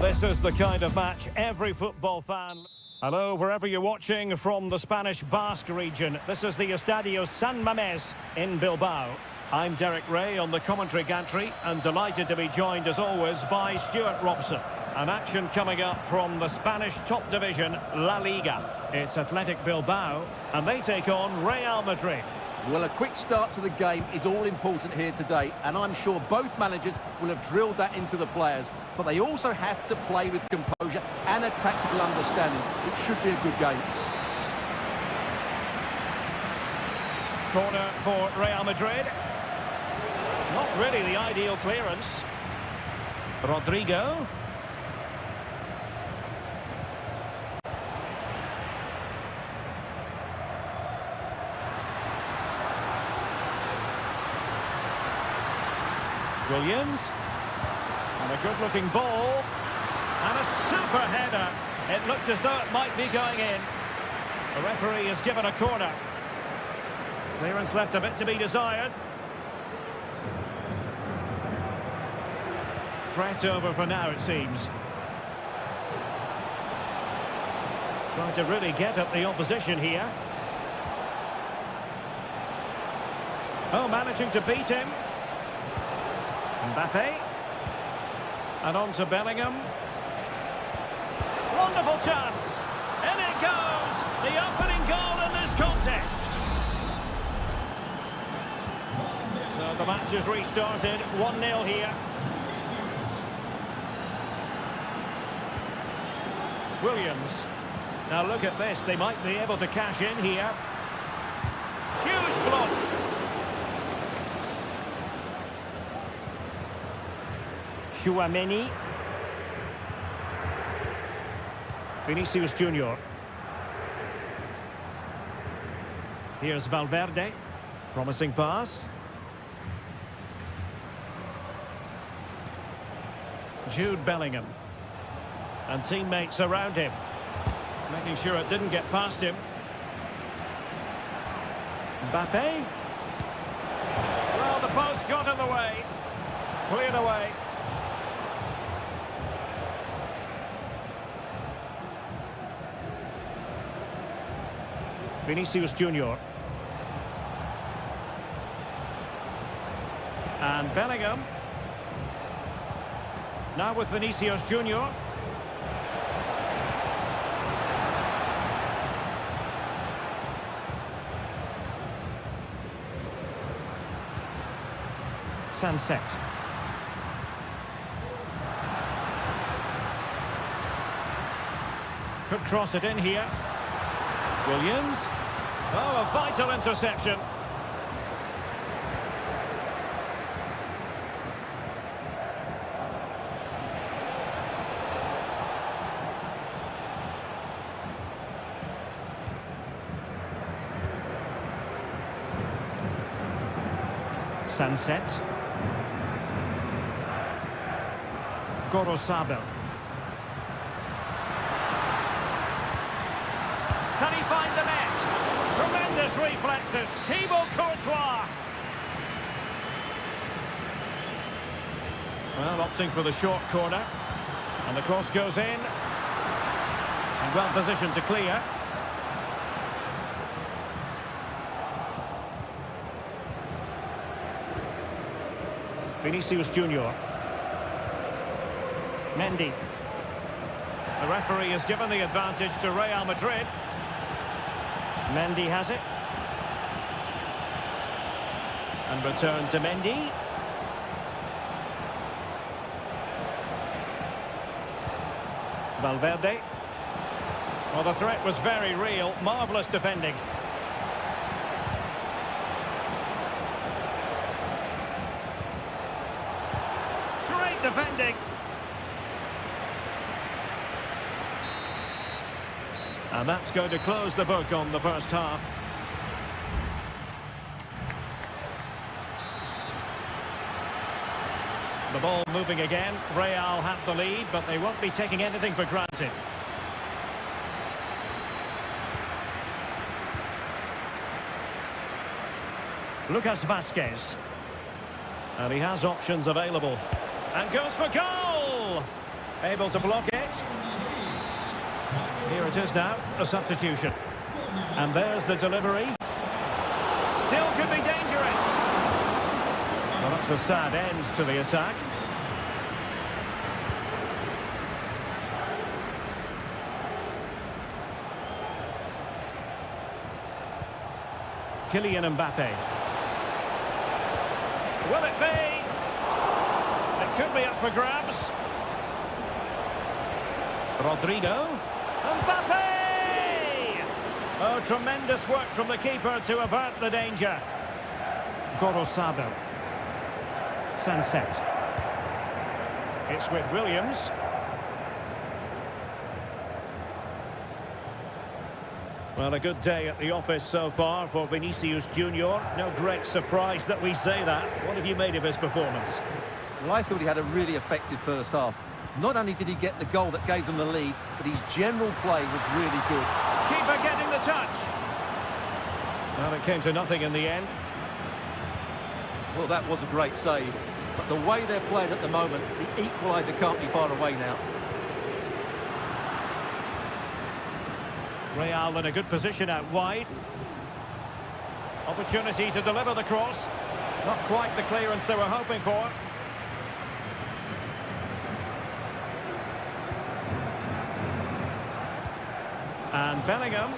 This is the kind of match every football fan... Hello, wherever you're watching from the Spanish Basque region. This is the Estadio San Mamés in Bilbao. I'm Derek Ray on the commentary gantry and delighted to be joined as always by Stuart Robson. An action coming up from the Spanish top division, La Liga. It's Athletic Bilbao and they take on Real Madrid. Well, a quick start to the game is all important here today, and I'm sure both managers will have drilled that into the players. But they also have to play with composure and a tactical understanding. It should be a good game. Corner for Real Madrid. Not really the ideal clearance. Rodrigo. Williams. And a good-looking ball. And a super header. It looked as though it might be going in. The referee has given a corner. Clearance left a bit to be desired. Threat over for now, it seems. Trying to really get at the opposition here. Oh, managing to beat him. Mbappe. And on to Bellingham. Wonderful chance. In it goes. The opening goal in this contest. So the match has restarted. 1-0 here. Williams. Now look at this. They might be able to cash in here. Huge block. Chouameni. Vinicius Junior. Here's Valverde. Promising pass. Jude Bellingham. And teammates around him. Making sure it didn't get past him. Mbappe. Well, the post got in the way. Cleared away. Vinicius Junior. And Bellingham. Now with Vinicius Junior. Sunset. Could cross it in here. Williams. Oh, a vital interception. Sunset. Gorosabel. Can he find the net? Tremendous reflexes. Thibaut Courtois. Well, opting for the short corner. And the cross goes in. And well positioned to clear. Vinicius Junior. Mendy. The referee has given the advantage to Real Madrid. Mendy has it. And return to Mendy. Valverde. Well, the threat was very real. Marvellous defending. Great defending. And that's going to close the book on the first half. The ball moving again. Real have the lead, but they won't be taking anything for granted. Lucas Vazquez. And he has options available. And goes for goal! Able to block it. Here it is now, a substitution. And there's the delivery. Still could be dangerous. Well, that's a sad end to the attack. Kylian Mbappe. Will it be? It could be up for grabs. Rodrigo. Mbappe! Oh, tremendous work from the keeper to avert the danger. Gorosado. Sunset. It's with Williams. Well, a good day at the office so far for Vinicius Junior. No great surprise that we say that. What have you made of his performance? Well, I thought he had a really effective first half. Not only did he get the goal that gave them the lead, but his general play was really good. Keeper getting the touch. Well, it came to nothing in the end. Well, that was a great save. But the way they're playing at the moment, the equaliser can't be far away now. Real in a good position out wide. Opportunity to deliver the cross. Not quite the clearance they were hoping for. And Bellingham.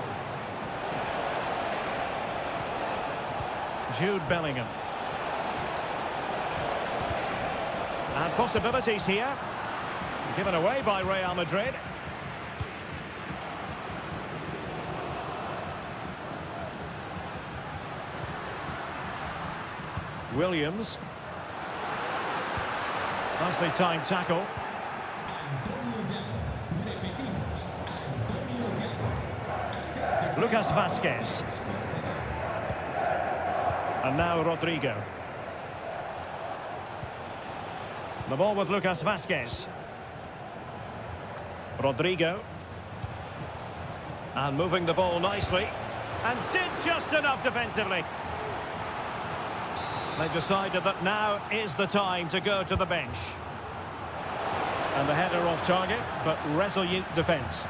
Jude Bellingham. And possibilities here. Given away by Real Madrid. Williams. Nicely timed tackle. Lucas Vazquez. And now Rodrigo. The ball with Lucas Vazquez. Rodrigo. And moving the ball nicely. And did just enough defensively. They've decided that now is the time to go to the bench. And the header off target, but resolute defence.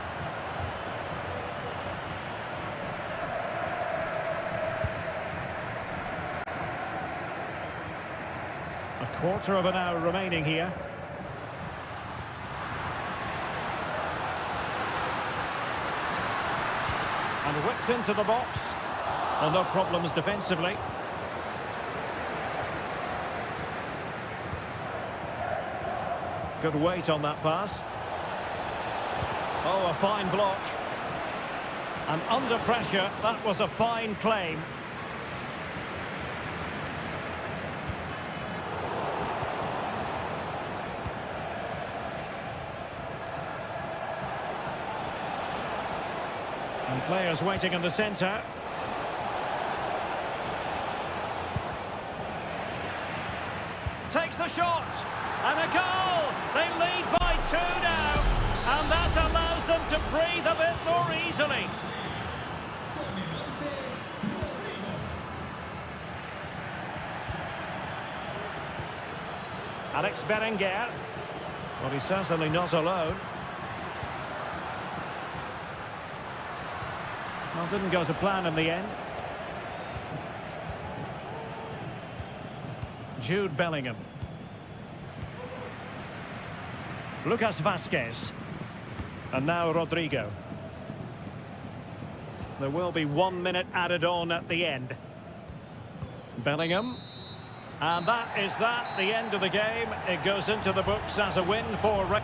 A quarter of an hour remaining here. And whipped into the box. Well, no problems defensively. Good weight on that pass. Oh, a fine block. And under pressure, that was a fine claim. And players waiting in the centre. Takes the shot. And a goal! They lead by 2 now. And that allows them to breathe a bit more easily. Alex Berenguer. Well, he's certainly not alone. Well, didn't go to plan in the end. Jude Bellingham. Lucas Vazquez. And now Rodrigo. There will be 1 minute added on at the end. Bellingham. And that is the end of the game. It goes into the books as a win for...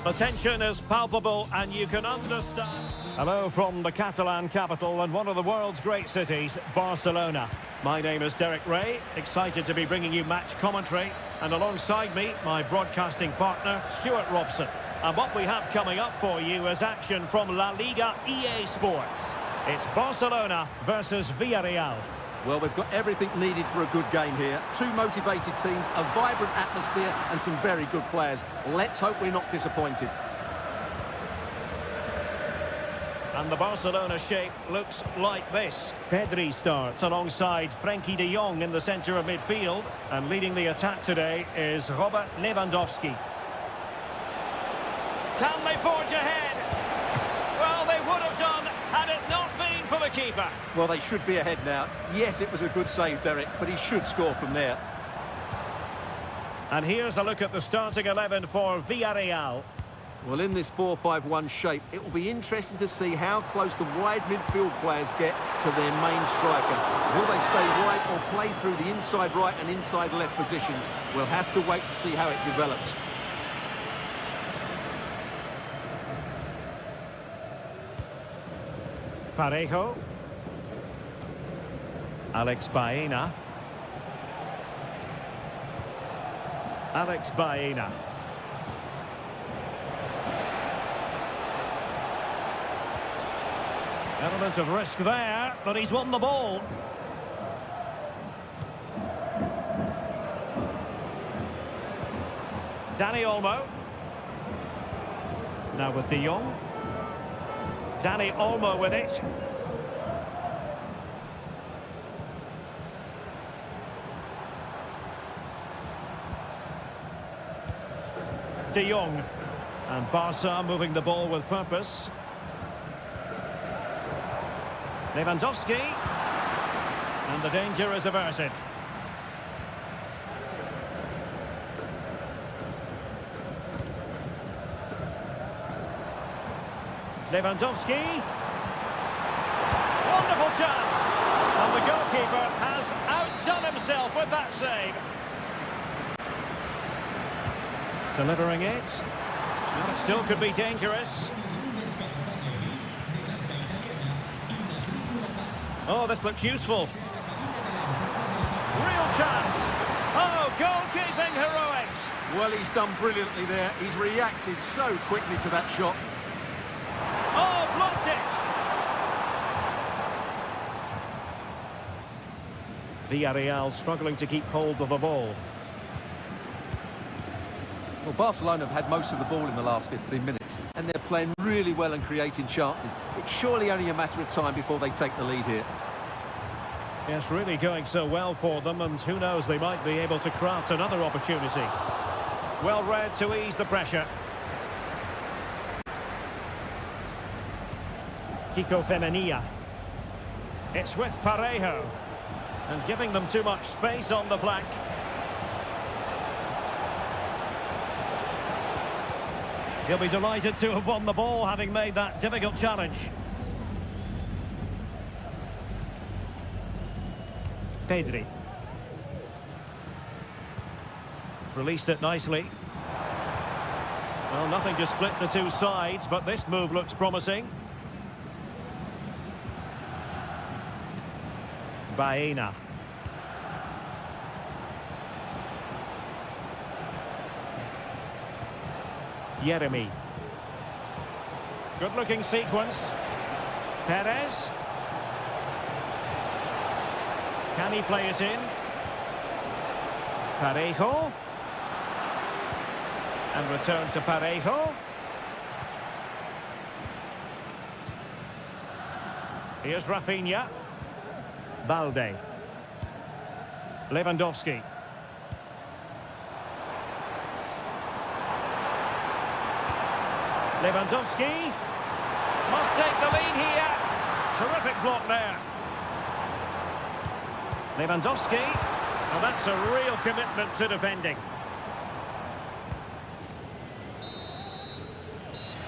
The tension is palpable and you can understand. Hello from the Catalan capital and one of the world's great cities, Barcelona. My name is Derek Ray, excited to be bringing you match commentary. And alongside me, my broadcasting partner, Stuart Robson. And what we have coming up for you is action from La Liga EA Sports. It's Barcelona versus Villarreal. Well, we've got everything needed for a good game here. Two motivated teams, a vibrant atmosphere and some very good players. Let's hope we're not disappointed. And the Barcelona shape looks like this. Pedri starts alongside Frenkie de Jong in the centre of midfield. And leading the attack today is Robert Lewandowski. Can they forge ahead? Well, they would have done had it not been for the keeper. Well, they should be ahead now. Yes, it was a good save, Derek, but he should score from there. And here's a look at the starting 11 for Villarreal. Well, in this 4-5-1 shape, it will be interesting to see how close the wide midfield players get to their main striker. Will they stay wide or play through the inside right and inside left positions? We'll have to wait to see how it develops. Parejo. Alex Baena. Alex Baena. Element of risk there, but he's won the ball. Dani Olmo. Now with de Jong. Dani Olmo with it. De Jong. And Barca moving the ball with purpose. Lewandowski. And the danger is averted. Lewandowski. Wonderful chance. And the goalkeeper has outdone himself with that save. Delivering it. Well, it still could be dangerous. Oh, this looks useful. Real chance. Oh, goalkeeping heroics. Well, he's done brilliantly there. He's reacted so quickly to that shot. Oh, blocked it. Villarreal struggling to keep hold of the ball. Well, Barcelona have had most of the ball in the last 15 minutes, and they're playing really well and creating chances. It's surely only a matter of time before they take the lead here. Yes, really going so well for them, and who knows, they might be able to craft another opportunity. Well read to ease the pressure. Kiko Femenia. It's with Parejo. And giving them too much space on the flank. He'll be delighted to have won the ball, having made that difficult challenge. Pedri. Released it nicely. Well, nothing to split the two sides, but this move looks promising. Baena. Jeremy. Good-looking sequence. Perez. Can he play it in? Parejo. And return to Parejo. Here's Rafinha. Balde. Lewandowski. Lewandowski must take the lead here. Terrific block there. Lewandowski. And that's a real commitment to defending.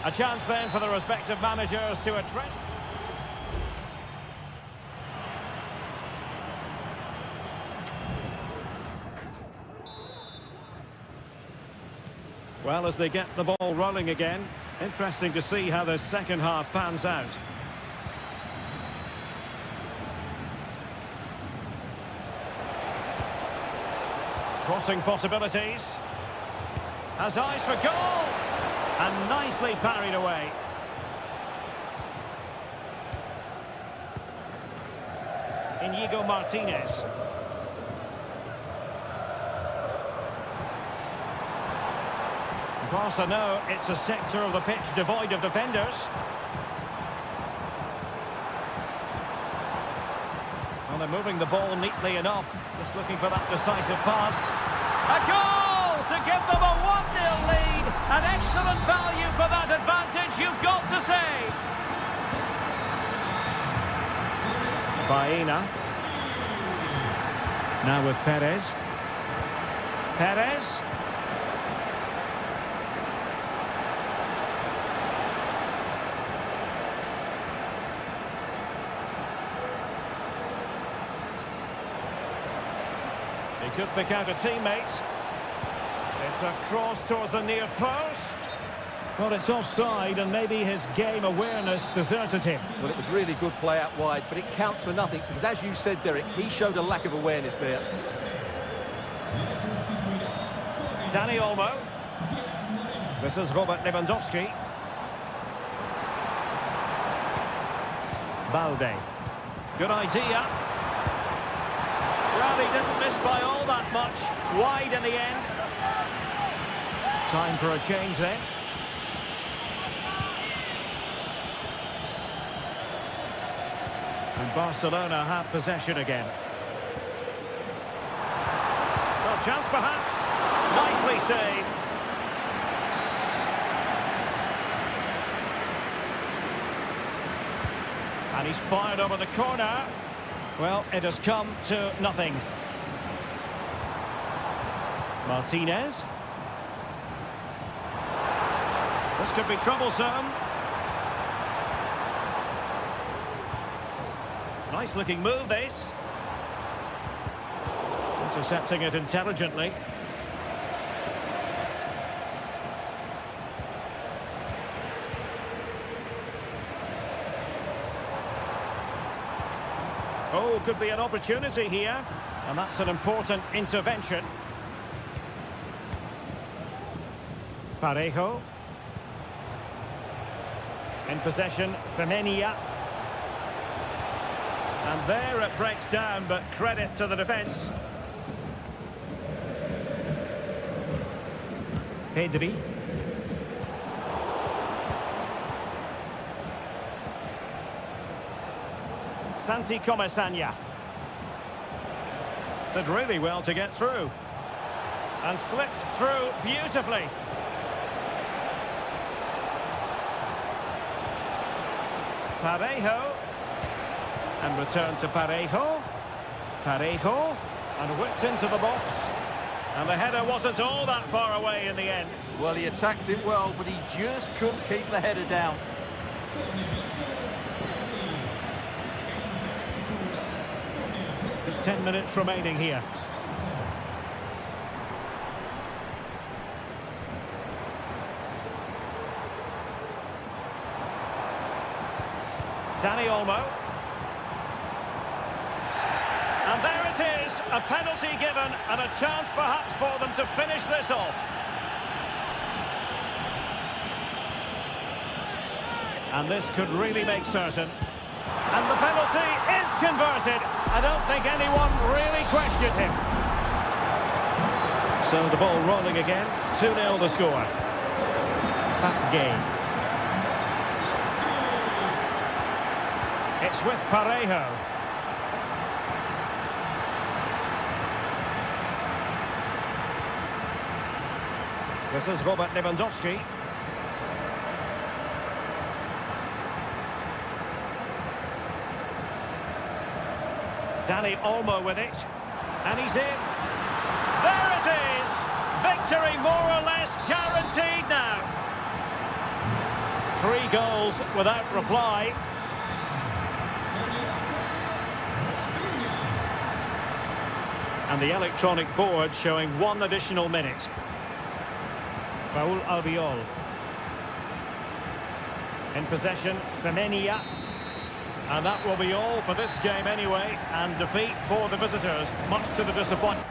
A chance then for the respective managers to address. Well, as they get the ball rolling again, interesting to see how the second half pans out. Crossing possibilities. Has eyes for goal. And nicely parried away. Inigo Martinez. Barca know it's a sector of the pitch devoid of defenders. Well, they're moving the ball neatly enough. Just looking for that decisive pass. A goal to give them a 1-0 lead. An excellent value for that advantage, you've got to say. Baena. Now with Perez. Perez. He could pick out a teammate. It's a cross towards the near post. Well, it's offside, and maybe his game awareness deserted him. Well, it was really good play out wide, but it counts for nothing, because as you said, Derek, he showed a lack of awareness there. Dani Olmo. This is Robert Lewandowski. Balde. Good idea. Well, he didn't miss by all that much. Wide in the end. Time for a change then. And Barcelona have possession again. Well, chance perhaps. Nicely saved. And he's fired over the corner. Well, it has come to nothing. Martinez. This could be troublesome. Nice looking move, this. Intercepting it intelligently. Oh, could be an opportunity here. And that's an important intervention. Parejo. In possession, Femenia. And there it breaks down, but credit to the defence. Pedri. Santi Comesaña. Did really well to get through. And slipped through beautifully. Parejo. And return to Parejo. Parejo. And whipped into the box. And the header wasn't all that far away in the end. Well, he attacked it well, but he just couldn't keep the header down. There's 10 minutes remaining here. Dani Olmo. And there it is, a penalty given and a chance perhaps for them to finish this off. And this could really make certain. And the penalty is converted. I don't think anyone really questioned him. So the ball rolling again. 2-0 the score. Back game. It's with Parejo. This is Robert Lewandowski. Dani Olmo with it. And he's in. There it is! Victory more or less guaranteed now. 3 goals without reply. And the electronic board showing 1 additional minute. Raul Albiol. In possession, Femenia. And that will be all for this game anyway. And defeat for the visitors, much to the disappointment.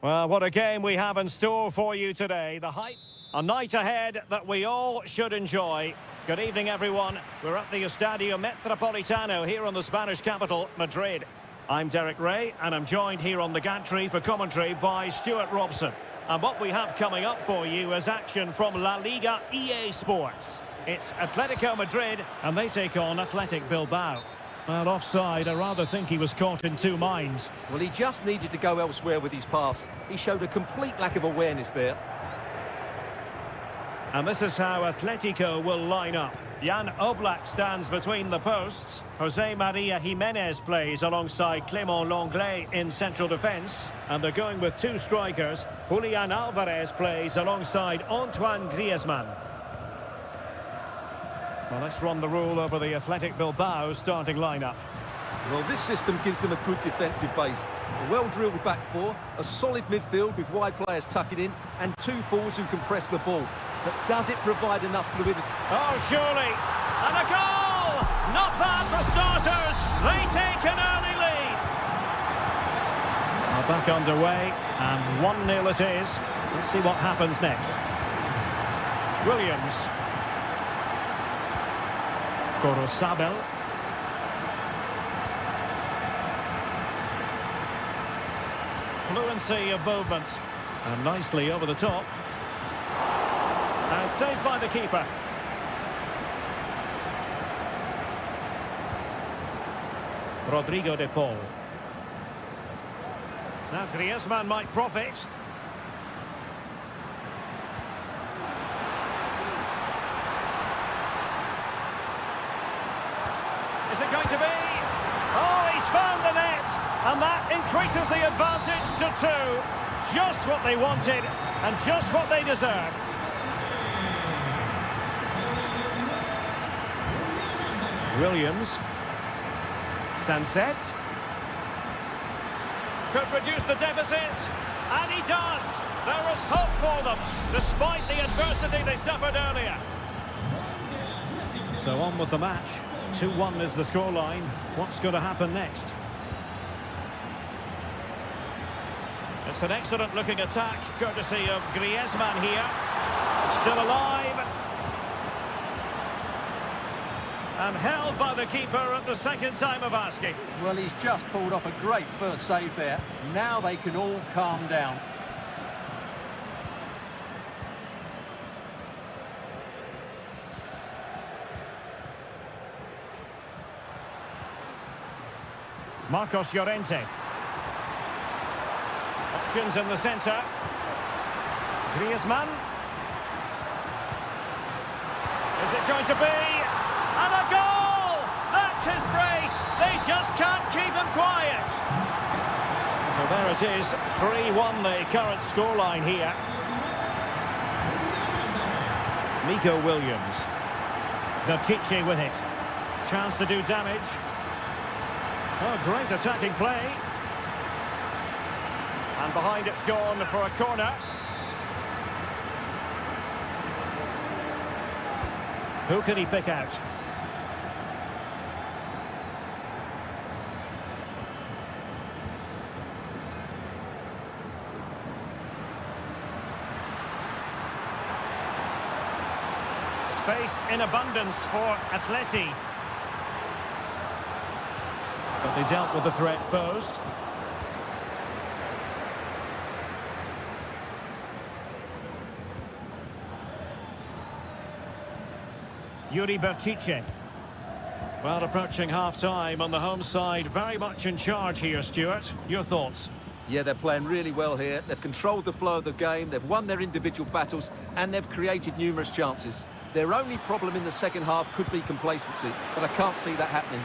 Well, what a game we have in store for you today. The hype, a night ahead that we all should enjoy. Good evening, everyone. We're at the Estadio Metropolitano here in the Spanish capital, Madrid. I'm Derek Ray, and I'm joined here on the gantry for commentary by Stuart Robson. And what we have coming up for you is action from La Liga EA Sports. It's Atletico Madrid, and they take on Athletic Bilbao. Well, offside, I rather think he was caught in two minds. Well, he just needed to go elsewhere with his pass. He showed a complete lack of awareness there. And this is how Atletico will line up. Jan Oblak stands between the posts. Jose Maria Jimenez plays alongside Clément Lenglet in central defence. And they're going with two strikers. Julian Alvarez plays alongside Antoine Griezmann. Well, let's run the rule over the Athletic Bilbao starting lineup. Well, this system gives them a good defensive base. A well-drilled back four, a solid midfield with wide players tucking in, and two forwards who can press the ball. But does it provide enough fluidity? Oh, surely. And a goal! Not bad for starters. They take an early lead. Well, back underway, and 1-0 it is. Let's see what happens next. Williams. Corosabel. Fluency of movement. And nicely over the top. And saved by the keeper. Rodrigo de Paul. Now Griezmann might profit. Is it going to be? Oh, he's found the net! And that increases the advantage to two. Just what they wanted and just what they deserve. Williams. Sunset. Could reduce the deficit. And he does. There is hope for them, despite the adversity they suffered earlier. So on with the match. 2-1 is the scoreline. What's going to happen next? It's an excellent looking attack, courtesy of Griezmann here. Still alive. And held by the keeper at the second time of asking. Well, he's just pulled off a great first save there. Now they can all calm down. Marcos Llorente. Options in the centre. Griezmann. Is it going to be? And a goal! That's his brace. They just can't keep him quiet. So there it is, 3-1 the current scoreline here. Nico Williams. Pishit with it. Chance to do damage. Oh, great attacking play. And behind it's gone for a corner. Who can he pick out? Space in abundance for Atleti. But they dealt with the threat posed. Yuri Pishit. Well, approaching half-time on the home side, very much in charge here, Stuart. Your thoughts? Yeah, they're playing really well here. They've controlled the flow of the game, they've won their individual battles, and they've created numerous chances. Their only problem in the second half could be complacency, but I can't see that happening.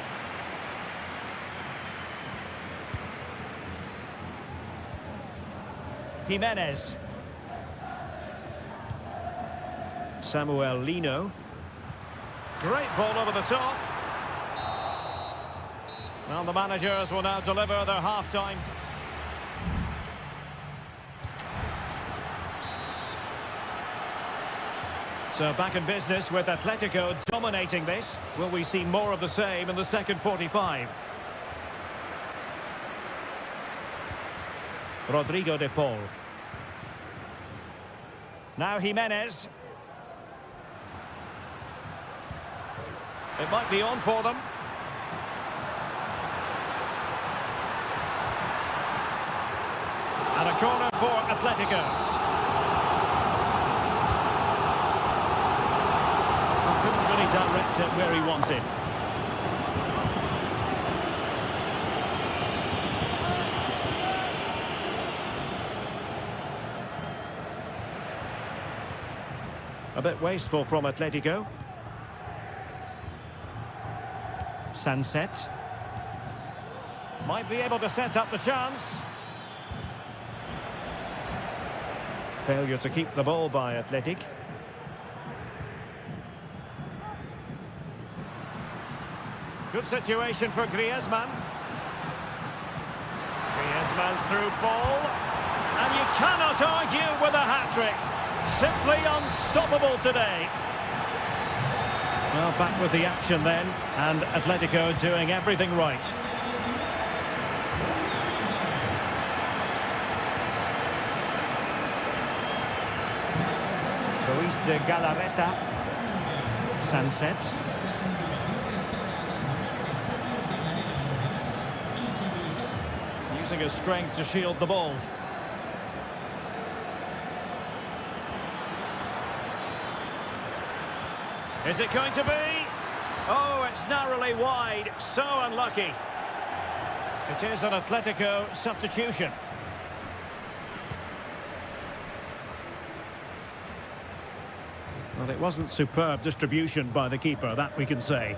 Jimenez. Samuel Lino. Great ball over the top. Well, the managers will now deliver their half-time. So back in business with Atletico dominating this. Will we see more of the same in the second 45? Rodrigo de Paul. Now Jimenez. It might be on for them. And a corner for Atletico. Couldn't really direct it where he wanted. A bit wasteful from Atletico. Sunset. Might be able to set up the chance. Failure to keep the ball by Athletic. Good situation for Griezmann. Griezmann's through ball. And you cannot argue with a hat-trick. Simply unstoppable today. Well, back with the action then, and Atletico doing everything right. Luis de Galarreta. Sunset. Using his strength to shield the ball. Is it going to be? Oh, it's narrowly wide. So unlucky. It is an Atletico substitution. Well, it wasn't superb distribution by the keeper, that we can say.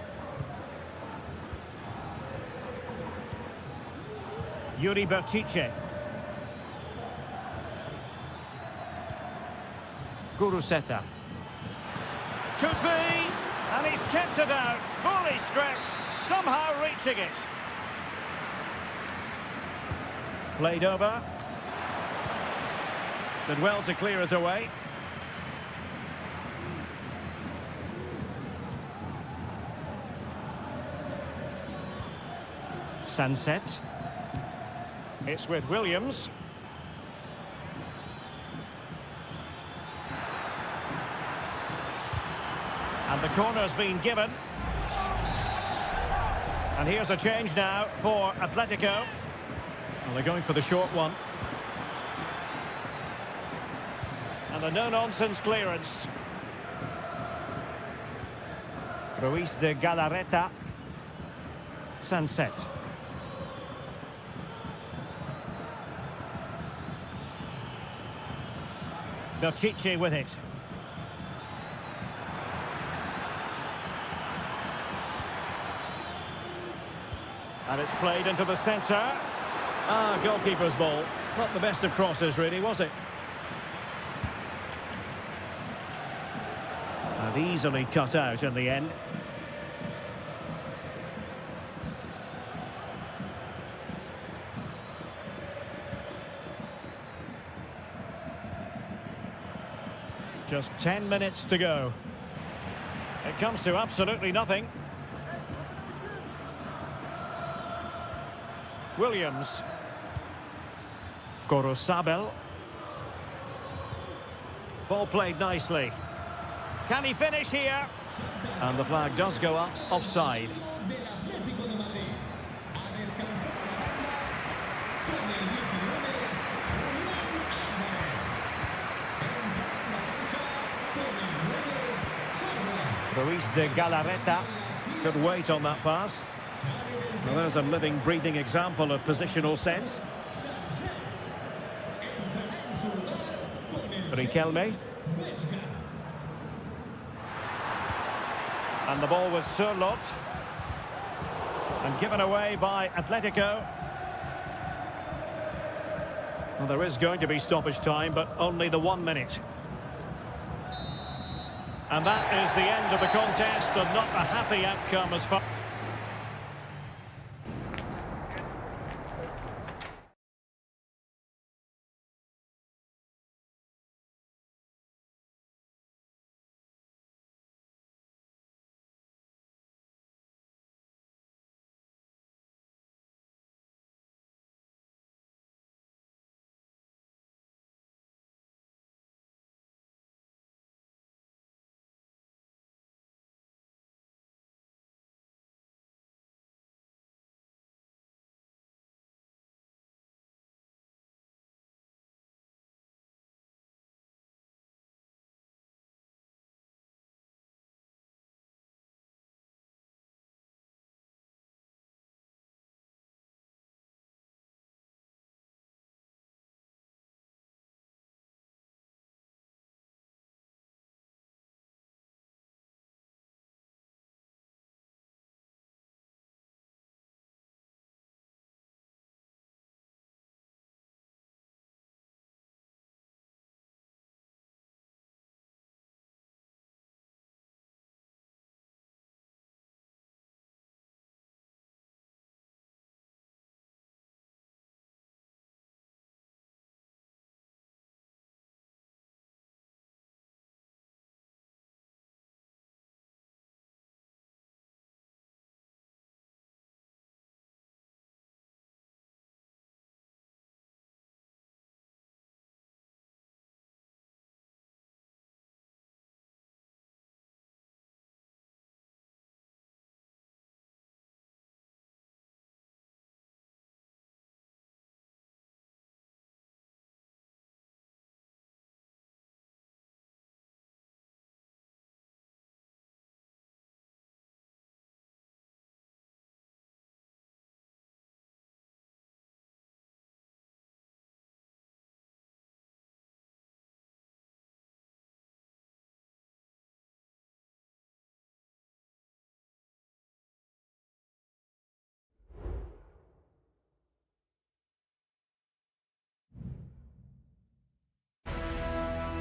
Yuri Pishit. Guruseta. Could be, and he's kept it out, fully stretched, somehow reaching it. Played over. Did well to clear it away. Sunset. It's with Williams. And the corner's been given. And here's a change now for Atletico. Well, they're going for the short one. And a no-nonsense clearance. Luis de Galarreta. Sunset. Pichet with it. And it's played into the centre. Ah, goalkeeper's ball. Not the best of crosses, really, was it? And easily cut out in the end. Just 10 minutes to go. It comes to absolutely nothing. Williams. Gorosabel. Ball played nicely. Can he finish here? And the flag does go up, offside. Luis de Galarreta could wait on that pass. Well, there's a living, breathing example of positional sense. Riquelme. And the ball with Surlot. And given away by Atletico. Well, there is going to be stoppage time, but only the 1 minute. And that is the end of the contest, and not a happy outcome as far...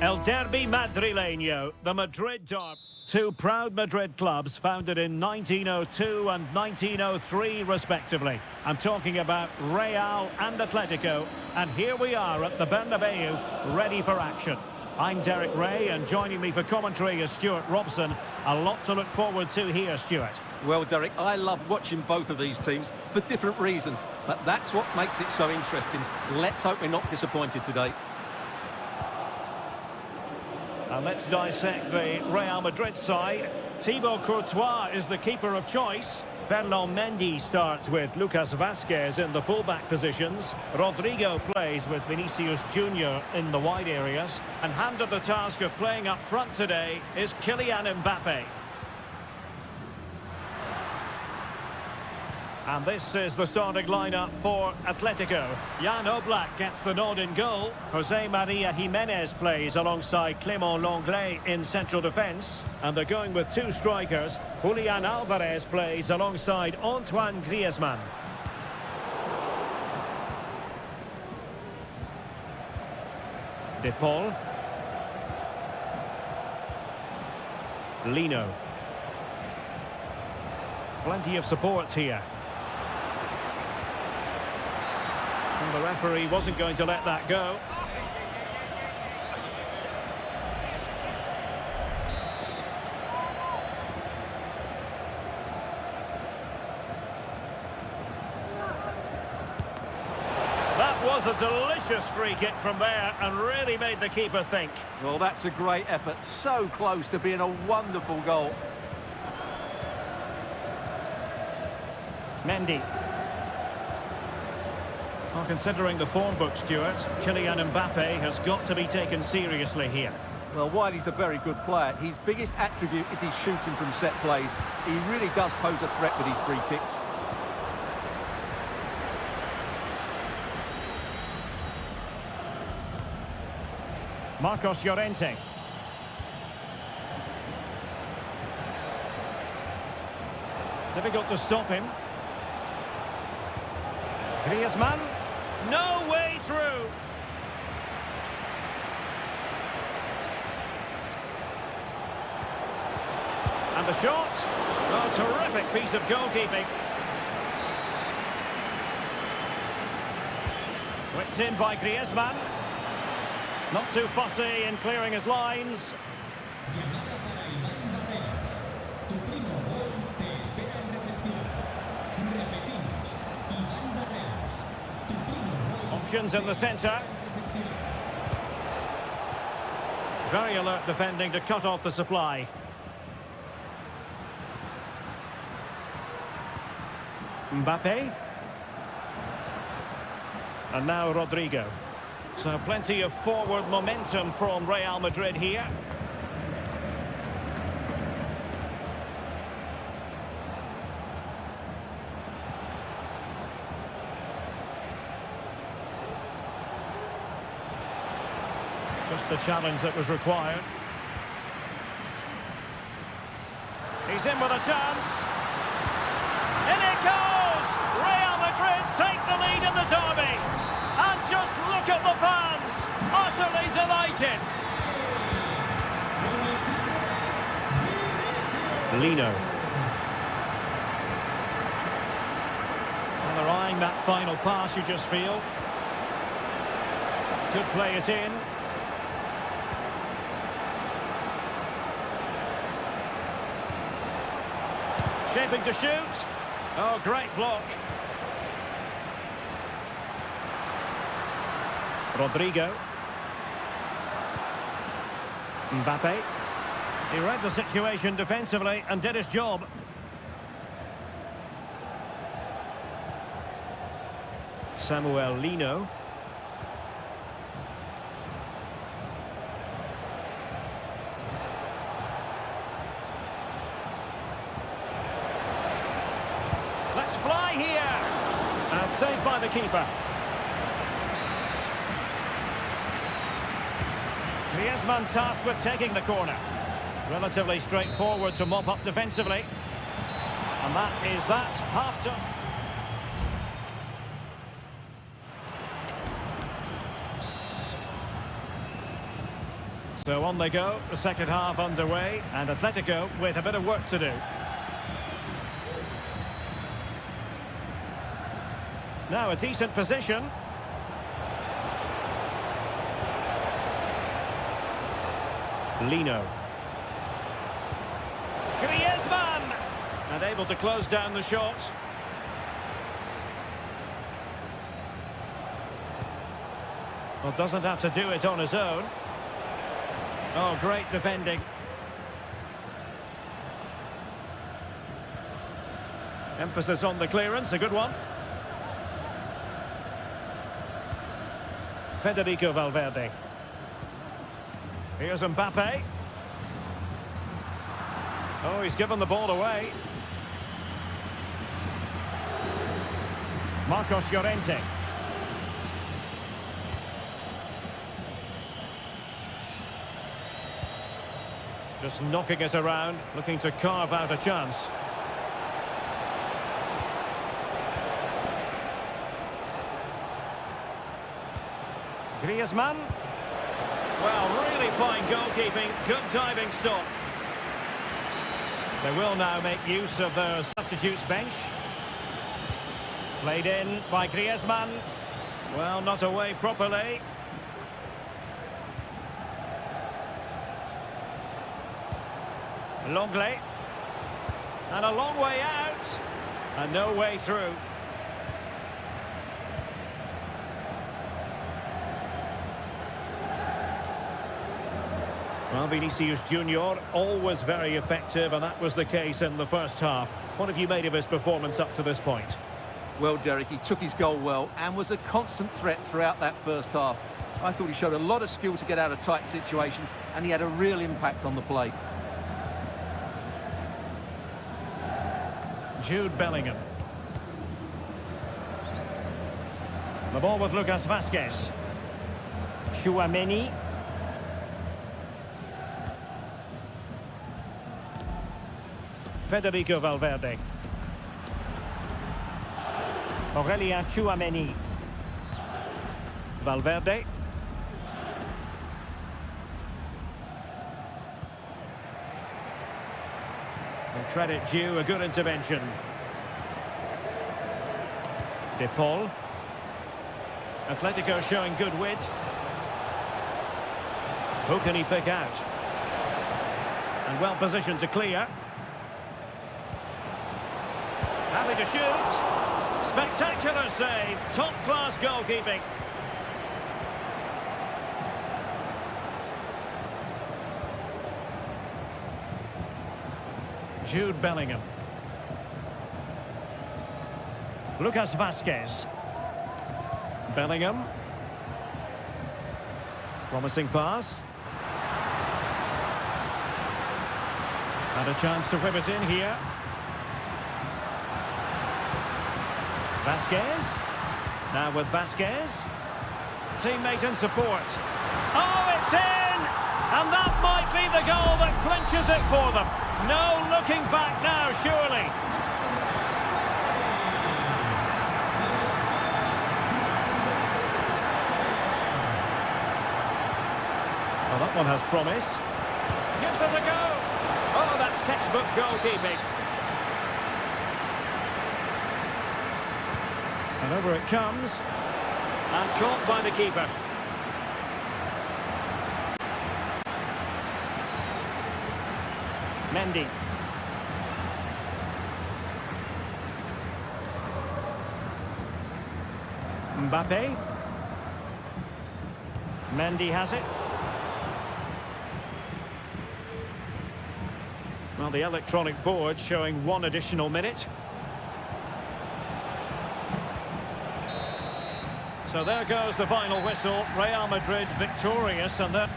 El Derby Madrileño, the Madrid derby. Two proud Madrid clubs founded in 1902 and 1903 respectively. I'm talking about Real and Atletico, and here we are at the Bernabeu, ready for action. I'm Derek Ray, and joining me for commentary is Stuart Robson. A lot to look forward to here, Stuart. Well, Derek, I love watching both of these teams for different reasons, but that's what makes it so interesting. Let's hope we're not disappointed today. And let's dissect the Real Madrid side. Thibaut Courtois is the keeper of choice. Ferland Mendy starts with Lucas Vazquez in the fullback positions. Rodrigo plays with Vinicius Junior in the wide areas. And handed the task of playing up front today is Kylian Mbappe. And this is the starting lineup for Atletico. Jan Oblak gets the nod in goal. Jose Maria Jimenez plays alongside Clément Lenglet in central defence. And they're going with two strikers. Julian Alvarez plays alongside Antoine Griezmann. De Paul. Lino. Plenty of support here. And the referee wasn't going to let that go. That was a delicious free kick from there and really made the keeper think. Well, that's a great effort. So close to being a wonderful goal. Mendy. Well, considering the form book, Stuart, Kylian Mbappe has got to be taken seriously here. Well, while he's a very good player, his biggest attribute is his shooting from set plays. He really does pose a threat with his free kicks. Marcos Llorente. Difficult to stop him. Griezmann. No way through. And the shot. Oh, terrific piece of goalkeeping. Whipped in by Griezmann. Not too fussy in clearing his lines. Options in the centre. Very alert defending to cut off the supply. Mbappe. And now Rodrigo. So plenty of forward momentum from Real Madrid here. Just the challenge that was required. He's in with a chance. In it goes! Real Madrid take the lead in the derby. And just look at the fans, utterly delighted. Lino. And they're eyeing that final pass, you just feel. Could play it in. Shaping to shoot. Oh, great block. Rodrigo. Mbappe. He read the situation defensively and did his job. Samuel Lino. Let's fly here. And saved by the keeper. Griezmann tasked with taking the corner. Relatively straightforward to mop up defensively. And that is that. Half-time. So on they go, the second half underway, and Atletico with a bit of work to do. Now a decent position. Lino. Griezmann! And able to close down the shot. Well, doesn't have to do it on his own. Oh, great defending. Emphasis on the clearance, a good one. Federico Valverde. Here's Mbappe. Oh, he's given the ball away. Marcos Llorente. Just knocking it around, looking to carve out a chance. Griezmann. Well, really fine goalkeeping, good diving stop. They will now make use of their substitutes bench. Played in by Griezmann. Well, not away properly. Longley. And a long way out. And no way through. Well, Vinicius Junior, always very effective, and that was the case in the first half. What have you made of his performance up to this point? Well, Derek, he took his goal well and was a constant threat throughout that first half. I thought he showed a lot of skill to get out of tight situations, and he had a real impact on the play. Jude Bellingham. The ball with Lucas Vazquez. Tchouaméni. Federico Valverde. Aurélien Tchouaméni. Valverde. And credit due, a good intervention. De Paul. Atletico showing good width. Who can he pick out? And well positioned to clear. Having to shoot. Spectacular save. Top-class goalkeeping. Jude Bellingham. Lucas Vazquez. Bellingham. Promising pass. And a chance to whip it in here. Vazquez. Now with Vazquez. Teammate and support. Oh, it's in! And that might be the goal that clinches it for them. No looking back now, surely. Well, that one has promise. Gives it a go. Oh, that's textbook goalkeeping. And over it comes. And caught by the keeper. Mendy. Mbappe. Mendy has it. Well, the electronic board showing one additional minute. So there goes the final whistle. Real Madrid victorious, and that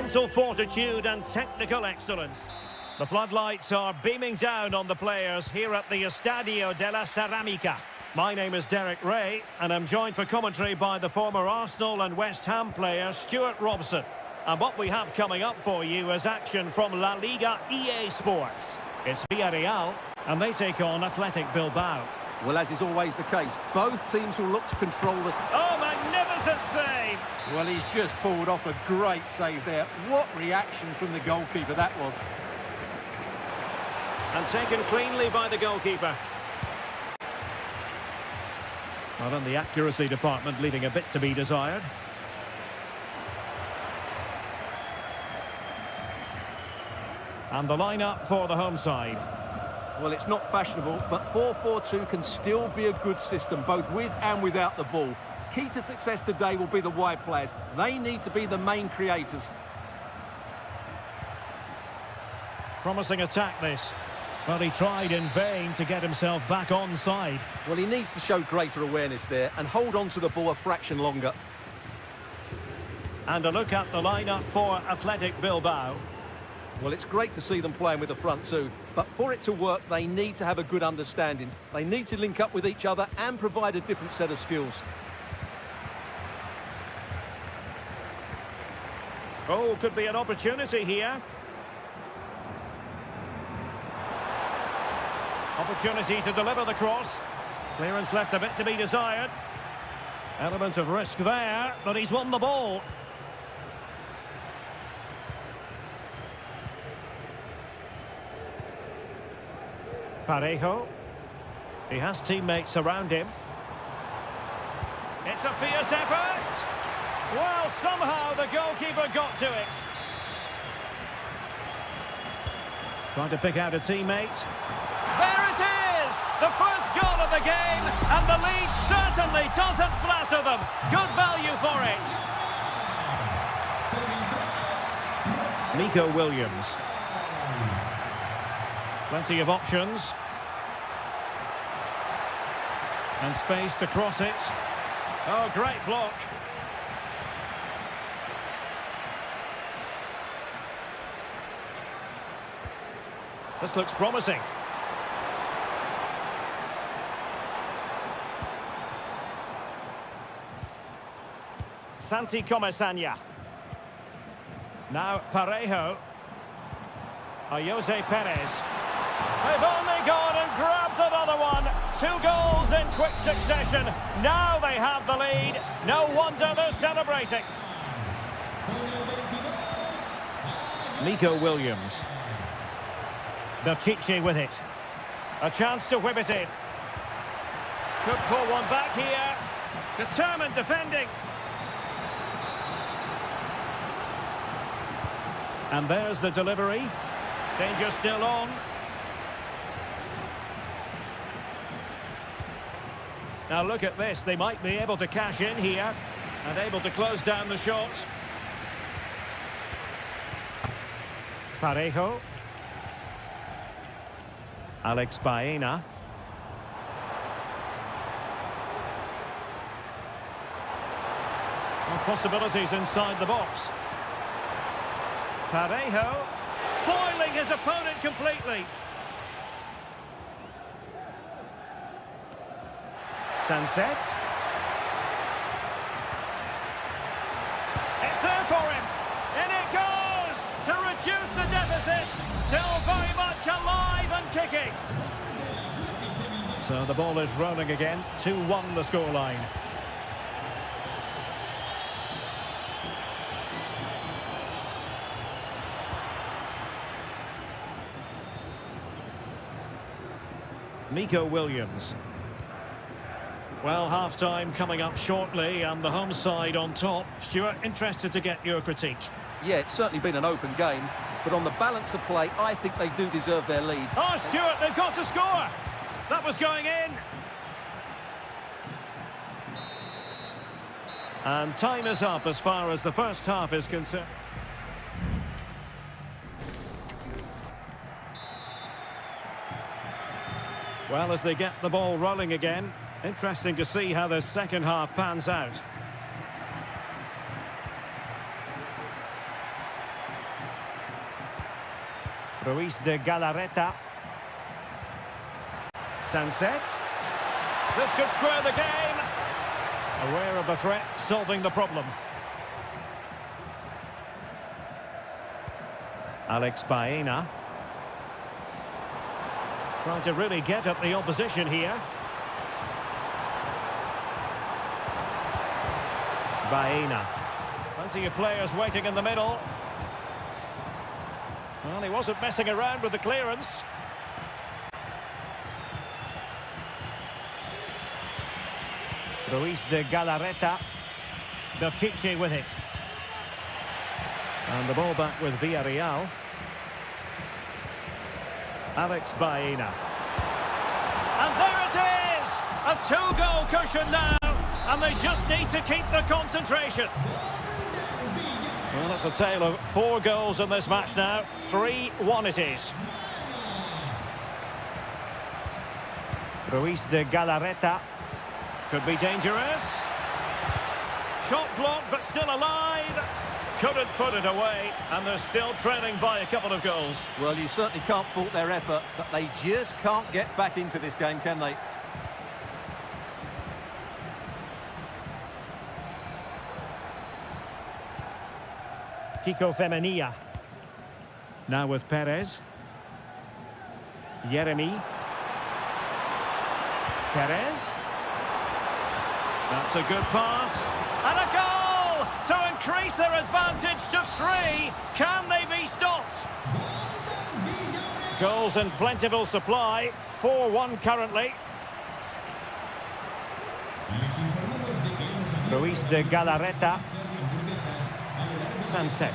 mental fortitude and technical excellence. The floodlights are beaming down on the players here at the Estadio de la Ceramica. My name is Derek Ray, and I'm joined for commentary by the former Arsenal and West Ham player Stuart Robson. And what we have coming up for you is action from La Liga EA Sports. It's Seria, and they take on Athletic Bilbao. Well, as is always the case, both teams will look to control this. Oh, magnificent save! Well, he's just pulled off a great save there. What reaction from the goalkeeper that was. And taken cleanly by the goalkeeper. Well, in the accuracy department, leaving a bit to be desired. And the lineup for the home side. Well, it's not fashionable, but 4-4-2 can still be a good system, both with and without the ball. Key to success today will be the wide players. They need to be the main creators. Promising attack, this. Well, he tried in vain to get himself back on side. Well, he needs to show greater awareness there and hold on to the ball a fraction longer. And a look at the lineup for Athletic Bilbao. Well, it's great to see them playing with the front two, but for it to work, they need to have a good understanding. They need to link up with each other and provide a different set of skills. Oh, could be an opportunity here. Opportunity to deliver the cross. Clearance left a bit to be desired. Element of risk there, but he's won the ball. Parejo. He has teammates around him. It's a fierce effort. Well, somehow the goalkeeper got to it. Trying to pick out a teammate. There it is! The first goal of the game, and the lead certainly doesn't flatter them. Good value for it. Nico Williams. Plenty of options. And space to cross it. Oh, great block. This looks promising. Santi Comesaña. Now Parejo. Jose Perez. They've only gone and grabbed another one. 2 goals in quick succession. Now they have the lead. No wonder they're celebrating. Nico Williams. Berchichi with it. A chance to whip it in. Could pull one back here. Determined defending. And there's the delivery. Danger still on. Now look at this. They might be able to cash in here and able to close down the shot. Parejo. Alex Baena. Well, possibilities inside the box. Parejo foiling his opponent completely. Sunset. It's there for him. In it goes to reduce the deficit. Still very much alive and kicking. So the ball is rolling again. 2-1 the scoreline. Nico Williams. Well, half-time coming up shortly and the home side on top. Stuart, interested to get your critique. Yeah, it's certainly been an open game, but on the balance of play, I think they do deserve their lead. Oh, Stuart, they've got to score! That was going in. And time is up as far as the first half is concerned. Well, as they get the ball rolling again, interesting to see how the second half pans out. Ruiz de Galarreta. Sunset. This could square the game. Aware of the threat, solving the problem. Alex Baena. Trying to really get at the opposition here. Baena. Plenty of players waiting in the middle. Well, he wasn't messing around with the clearance. Ruiz de Galarreta. Pishit with it. And the ball back with Villarreal. Alex Baena. And there it is! A two-goal cushion now. And they just need to keep the concentration. Well, that's a tale of 4 goals in this match now. 3-1 it is. Ruiz de Galarreta. Could be dangerous. Shot blocked, but still alive. Couldn't put it away, and they're still trailing by a couple of goals. Well, you certainly can't fault their effort, but they just can't get back into this game, can they? Kiko Femenia. Now with Perez. Yeremy. Perez. That's a good pass. And a goal to increase their advantage to 3. Can they be stopped? Goals in plentiful supply. 4-1 currently. Ruiz de Galarreta. Sunset.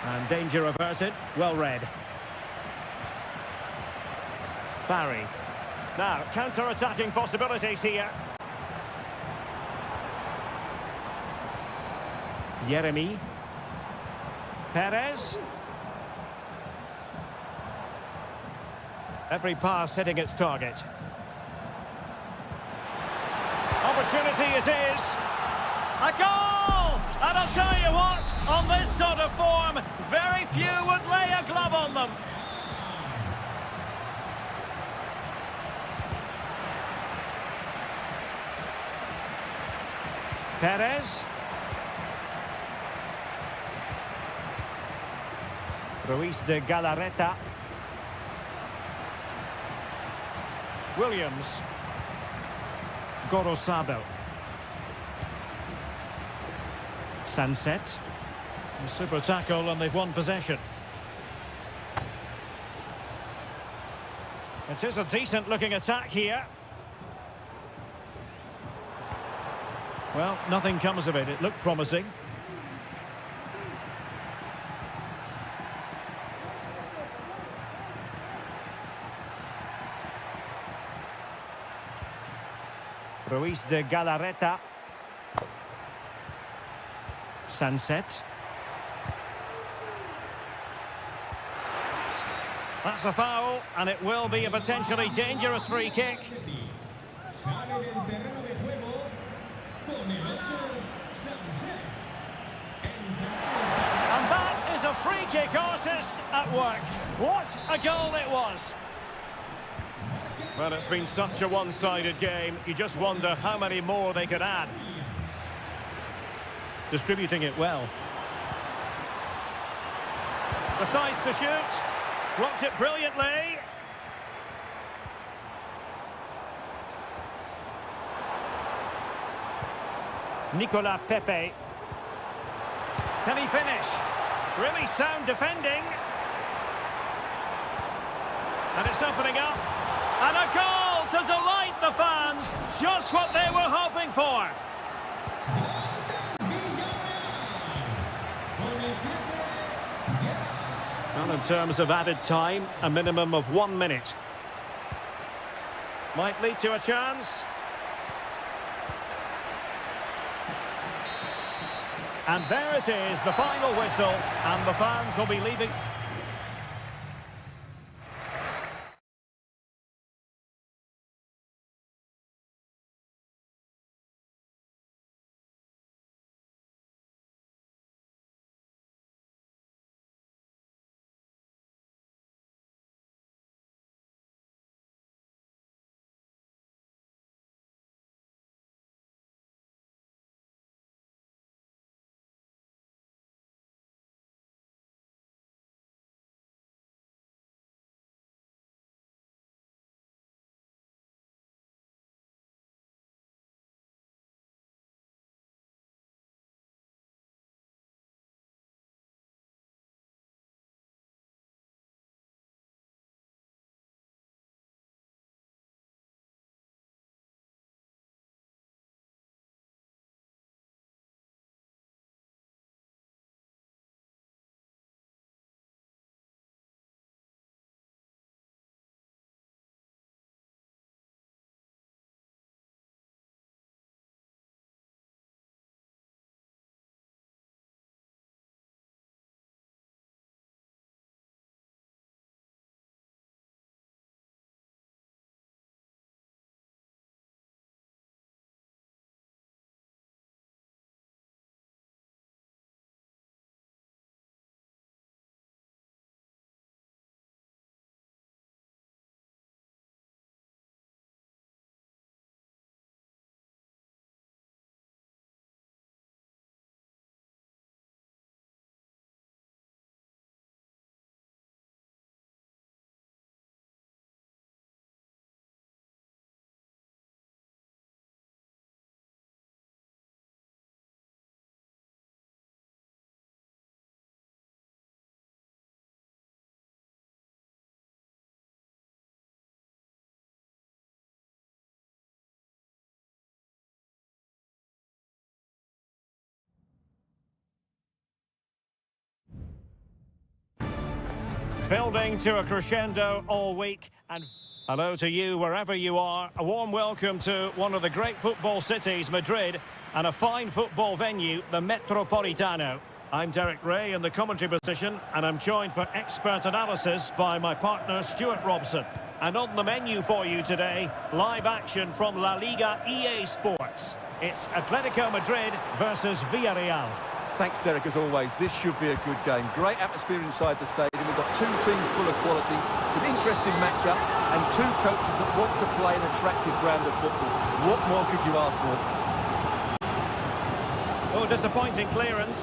And danger averted. Well read. Barry. Now, counter-attacking possibilities here. Yeremy. Perez. Every pass hitting its target. Opportunity it is. A goal! And I'll tell you what, on this sort of form, very few would lay a glove on them. Perez. Ruiz de Galarreta. Williams. Gorosabel. Sunset. A super tackle and they've won possession. It is a decent looking attack here. Well, nothing comes of it. It looked promising. Ruiz de Galarreta. Sunset. That's a foul, and it will be a potentially dangerous free kick. And that is a free kick artist at work. What a goal it was! Well, it's been such a one-sided game. You just wonder how many more they could add. Distributing it well. Decides to shoot. Blocked it brilliantly. Nicolas Pepe. Can he finish? Really sound defending. And it's opening up. And a goal to delight the fans. Just what they were hoping for. Well, in terms of added time, a minimum of 1 minute. Might lead to a chance. And there it is, the final whistle, and the fans will be leaving. Building to a crescendo all week. And hello to you wherever you are. A warm welcome to one of the great football cities, Madrid, and a fine football venue, the Metropolitano. I'm Derek Ray in the commentary position, and I'm joined for expert analysis by my partner Stuart Robson. And on the menu for you today, live action from La Liga EA Sports. It's Atletico Madrid versus Villarreal. Thanks, Derek, as always. This should be a good game. Great atmosphere inside the stadium. We've got two teams full of quality, some interesting matchups, and two coaches that want to play an attractive brand of football. What more could you ask for? Oh, disappointing clearance.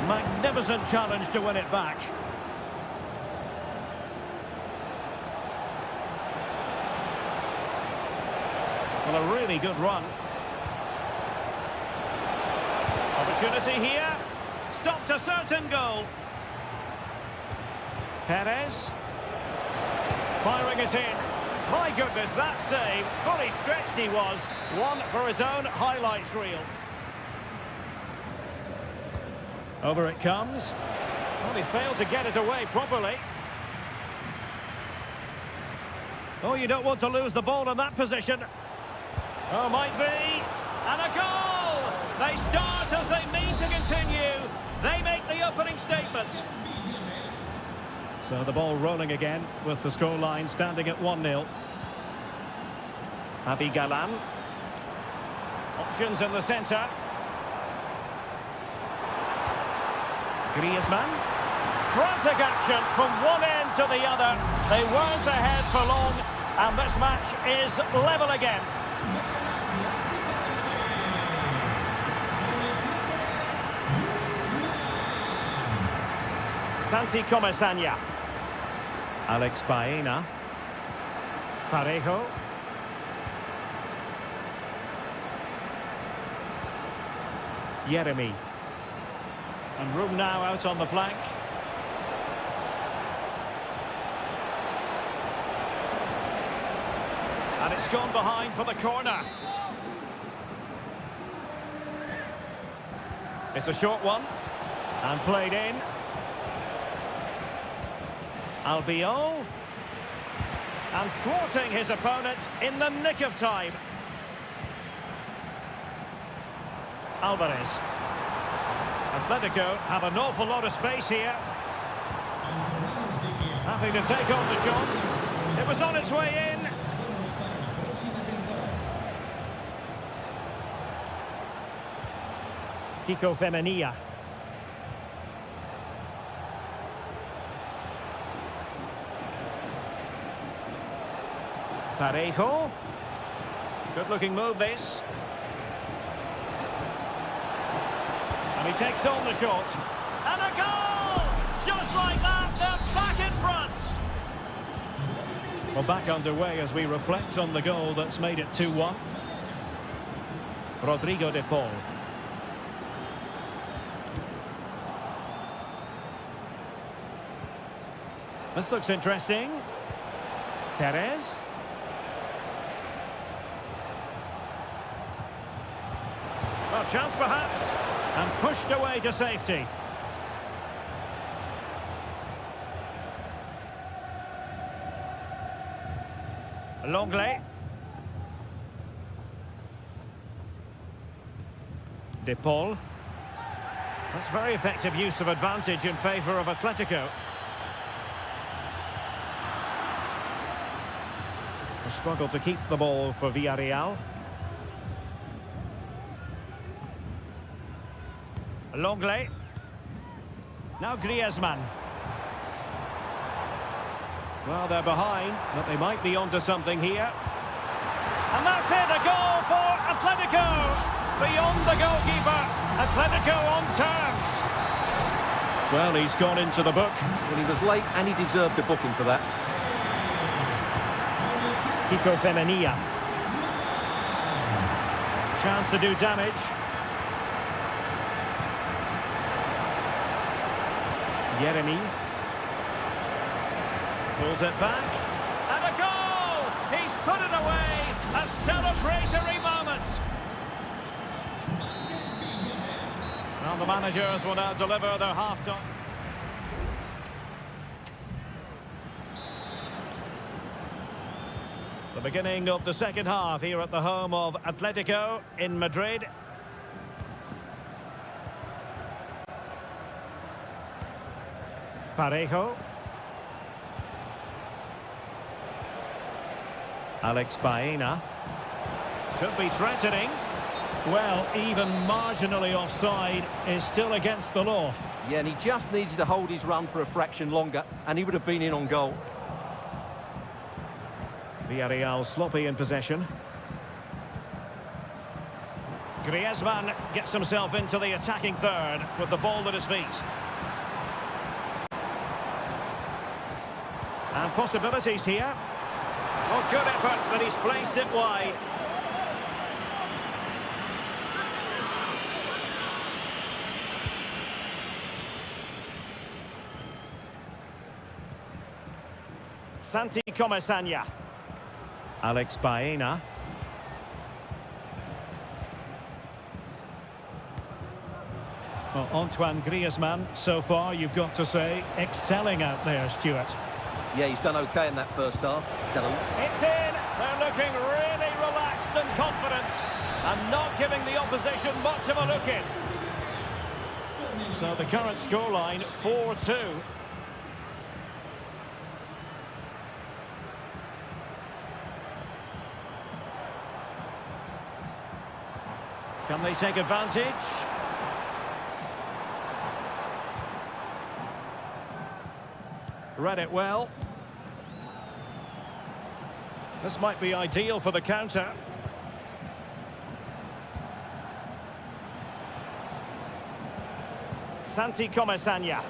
Magnificent challenge to win it back. Well, a really good run. Opportunity here. Stopped a certain goal. Perez. Firing it in. My goodness, that save. Fully stretched he was. One for his own highlights reel. Over it comes. Well, he failed to get it away properly. Oh, you don't want to lose the ball in that position. Oh, might be. And a goal! They start as they mean to continue. They make the opening statement. So the ball rolling again with the scoreline standing at 1-0. Avi Galan. Options in the centre. Griezmann. Frantic action from one end to the other. They weren't ahead for long, and this match is level again. Santi Comesaña. Alex Baena. Parejo. Jeremy. And room now out on the flank. And it's gone behind for the corner. It's a short one. And played in. Albiol. And thwarting his opponent in the nick of time. Alvarez. Atletico have an awful lot of space here. Happy to take on the shot. It was on its way in. Kiko Femenia. Parejo. Good-looking move, this. And he takes on the shot. And a goal! Just like that, they're back in front. Well, back underway as we reflect on the goal that's made it 2-1. Rodrigo de Paul. This looks interesting. Perez. Well, chance perhaps. And pushed away to safety. Longley. De Paul. That's very effective use of advantage in favour of Atletico. A struggle to keep the ball for Villarreal. Longley. Now Griezmann. Well, they're behind, but they might be onto something here. And that's it, a goal for Atletico. Beyond the goalkeeper. Atletico on terms. Well, he's gone into the book. Well, he was late and he deserved the booking for that. Kiko Femenia. Chance to do damage. Jeremy. Pulls it back. And a goal! He's put it away! A celebratory moment! Well, the managers will now deliver their half-time. The beginning of the second half here at the home of Atletico in Madrid. Parejo. Alex Baena. Could be threatening. Well, even marginally offside is still against the law. Yeah, and he just needed to hold his run for a fraction longer, and he would have been in on goal. Villarreal sloppy in possession. Griezmann gets himself into the attacking third with the ball at his feet. And possibilities here. Oh, good effort, but he's placed it wide. Santi Comesaña. Alex Baena. Well, Antoine Griezmann, so far, you've got to say, excelling out there, Stuart. Yeah, he's done okay in that first half. It's in! They're looking really relaxed and confident, and not giving the opposition much of a look in. So the current scoreline, 4-2. Can they take advantage? Read it well. This might be ideal for the counter. Santi Comesaña.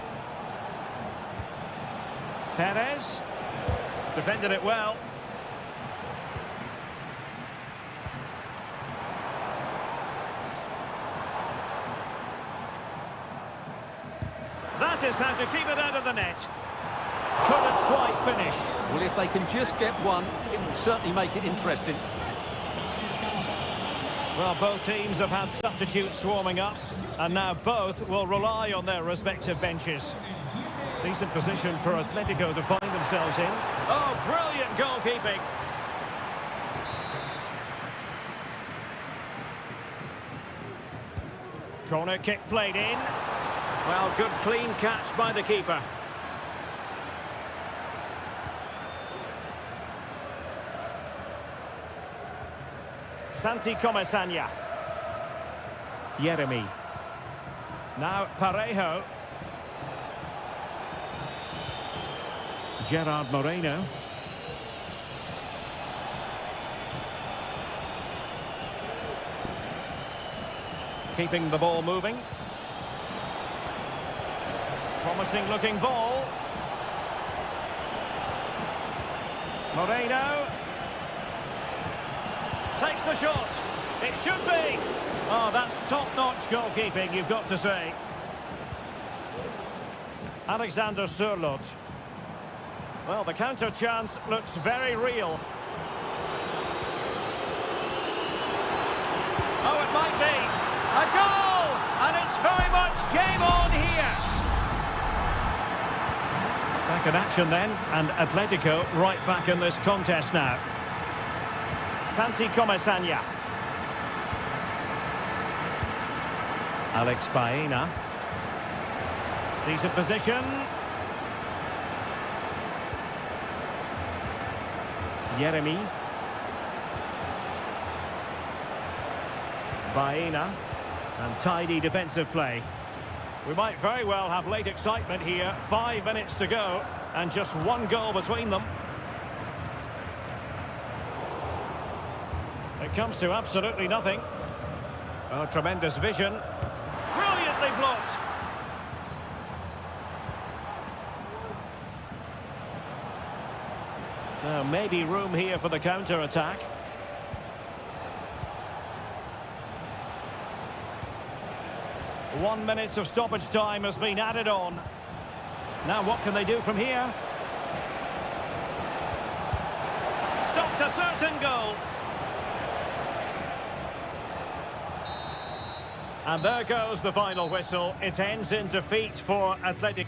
Perez. Defended it well. That is how to keep it out of the net. Couldn't quite finish. Well, if they can just get one, it will certainly make it interesting. Well, both teams have had substitutes warming up, and now both will rely on their respective benches. Decent position for Atletico to find themselves in. Oh, brilliant goalkeeping. Corner kick played in. Well, good clean catch by the keeper. Santi Comesaña. Yeremy. Now Parejo. Gerard Moreno. Keeping the ball moving. Promising looking ball. Moreno. Takes the shot. It should be. Oh, that's top-notch goalkeeping, you've got to say. Alexander Sørloth. Well, the counter chance looks very real. Oh, it might be. A goal! And it's very much game on here. Back in action then, and Atletico right back in this contest now. Santi Comesaña. Alex Baena. Decent position. Yeremy. Baena. And tidy defensive play. We might very well have late excitement here. 5 minutes to go, and just one goal between them. It comes to absolutely nothing. Oh, tremendous vision. Brilliantly blocked. Now, maybe room here for the counter-attack. One minute of stoppage time has been added on. Now, what can they do from here? Stopped a certain goal. And there goes the final whistle. It ends in defeat for Athletic.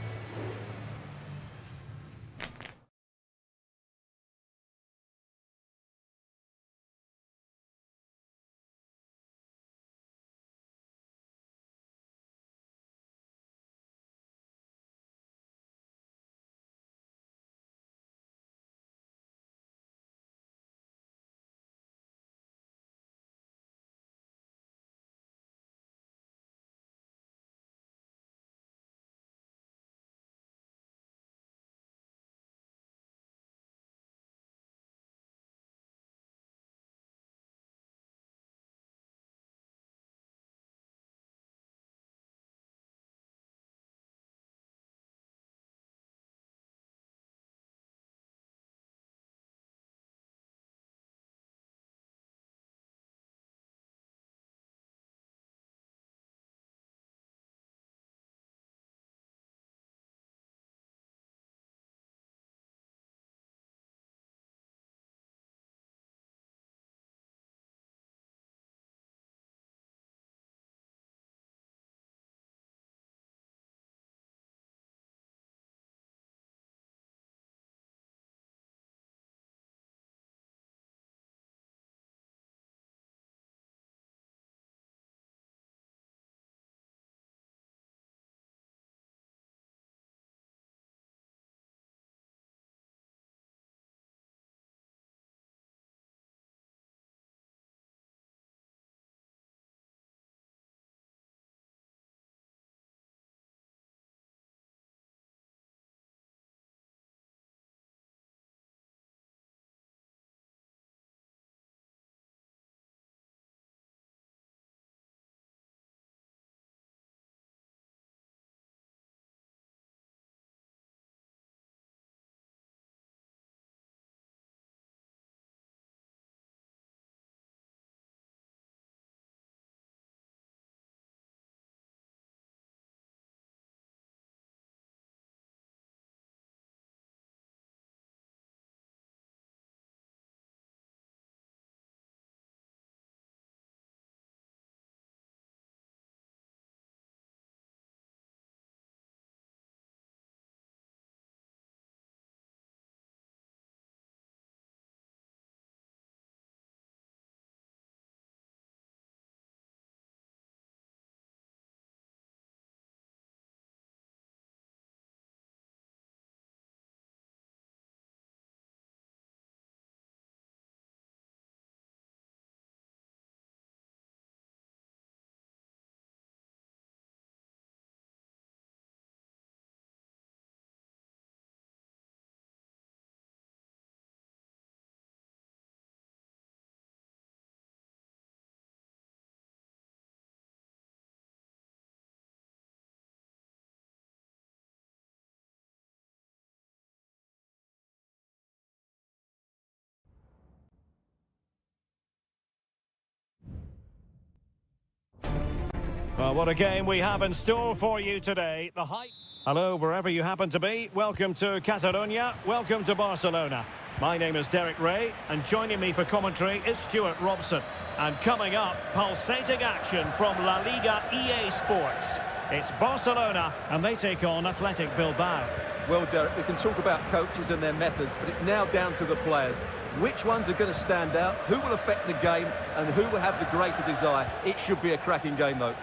Well, what a game we have in store for you today. The hype. Hello, wherever you happen to be. Welcome to Catalonia. Welcome to Barcelona. My name is Derek Ray, and joining me for commentary is Stuart Robson. And coming up, pulsating action from La Liga EA Sports. It's Barcelona, and they take on Athletic Bilbao. Well, Derek, we can talk about coaches and their methods, but it's now down to the players. Which ones are going to stand out, who will affect the game, and who will have the greater desire? It should be a cracking game, though.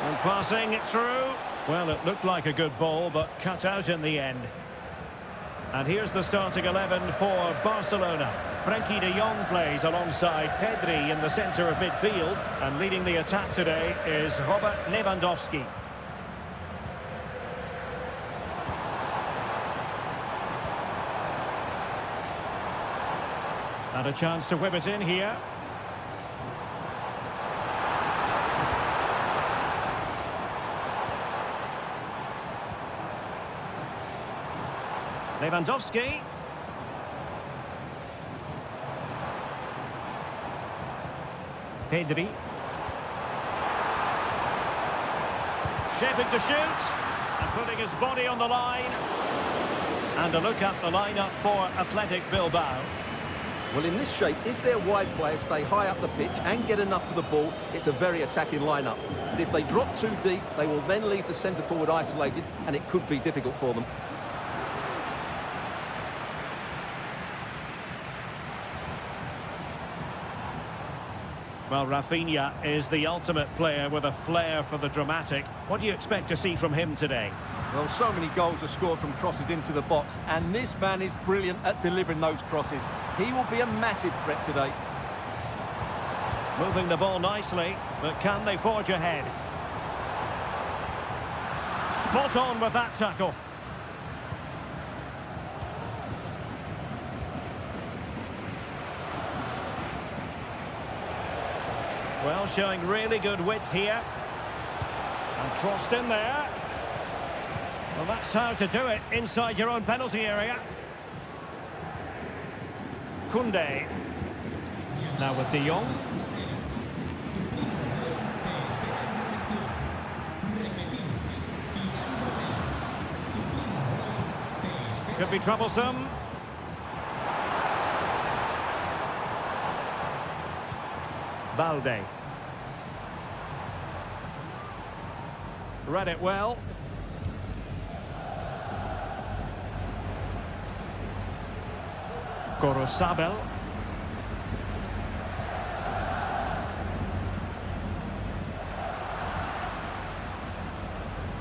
And passing it through. Well, it looked like a good ball, but cut out in the end. And here's the starting 11 for Barcelona. Frenkie de Jong plays alongside Pedri in the centre of midfield. And leading the attack today is Robert Lewandowski. And a chance to whip it in here. Lewandowski. Pedri. Shaping to shoot. And putting his body on the line. And a look at the lineup for Athletic Bilbao. Well, in this shape, if their wide players stay high up the pitch and get enough of the ball, it's a very attacking lineup. But if they drop too deep, they will then leave the centre forward isolated, and it could be difficult for them. Well, Rafinha is the ultimate player with a flair for the dramatic. What do you expect to see from him today? Well, so many goals are scored from crosses into the box, and this man is brilliant at delivering those crosses. He will be a massive threat today. Moving the ball nicely, but can they forge ahead? Spot on with that tackle. Well, showing really good width here. And crossed in there. Well, that's how to do it inside your own penalty area. Koundé. Now with De Jong. Could be troublesome. Balde. Read it well. Gorosabel.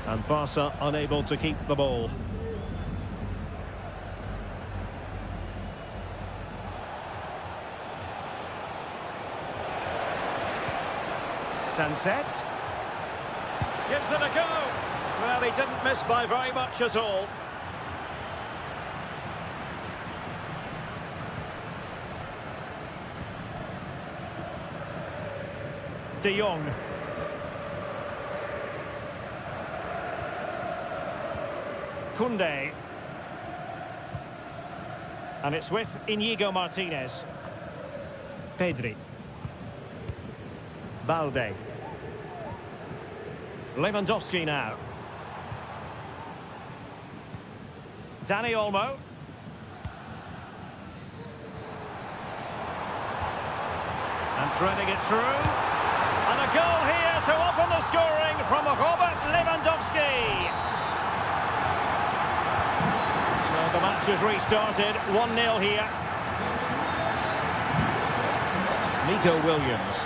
And Barca unable to keep the ball. Sunset. Gives it a go. Well, he didn't miss by very much at all. De Jong. Koundé. And it's with Íñigo Martínez. Pedri. Balde. Lewandowski now. Dani Olmo. And threading it through. And a goal here to open the scoring from Robert Lewandowski. So the match has restarted. 1-0 here. Nico Williams.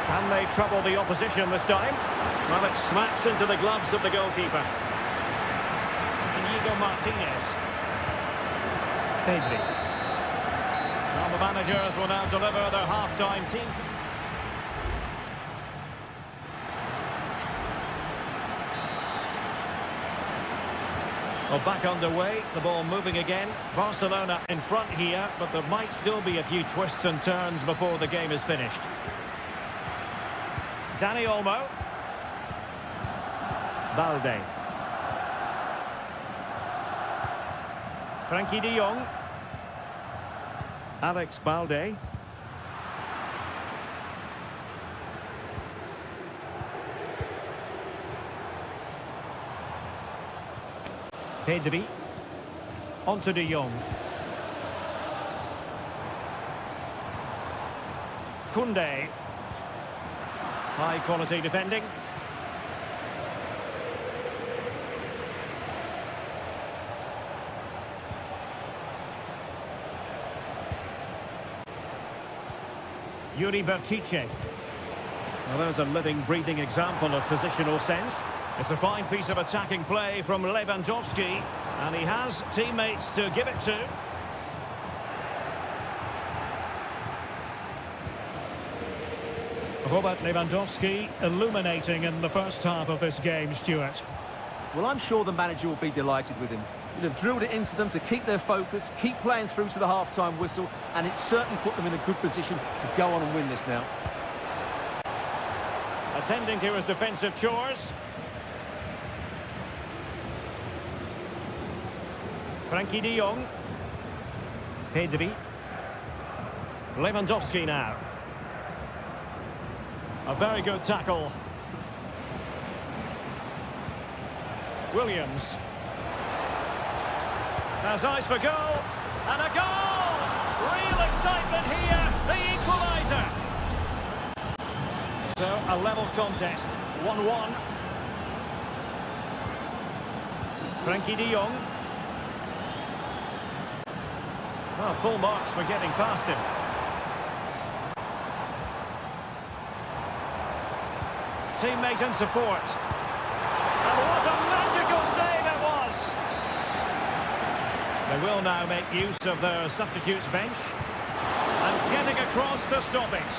Can they trouble the opposition this time? Well, it smacks into the gloves of the goalkeeper. Íñigo Martínez. Pedri. Well, the managers will now deliver their half-time team. Well, back underway, the ball moving again. Barcelona in front here, but there might still be a few twists and turns before the game is finished. Dani Olmo. Balde. Frenkie de Jong. Alex Balde. Pedri. On to De Jong. Koundé. High quality defending. Yuri Berchiche. Well, there's a living, breathing example of positional sense. It's a fine piece of attacking play from Lewandowski, and he has teammates to give it to. Robert Lewandowski illuminating in the first half of this game, Stuart. Well, I'm sure the manager will be delighted with him. He'll have drilled it into them to keep their focus, keep playing through to the half-time whistle, and it's certainly put them in a good position to go on and win this now. Attending to his defensive chores. Frankie de Jong. Pedri. Lewandowski now. A very good tackle. Williams. Has eyes for goal. And a goal! Real excitement here. The equaliser. So, a level contest. 1-1. Frankie de Jong. Oh, full marks for getting past him. Teammate and support. And what a magical save it was! They will now make use of their substitutes bench. And getting across to stop it.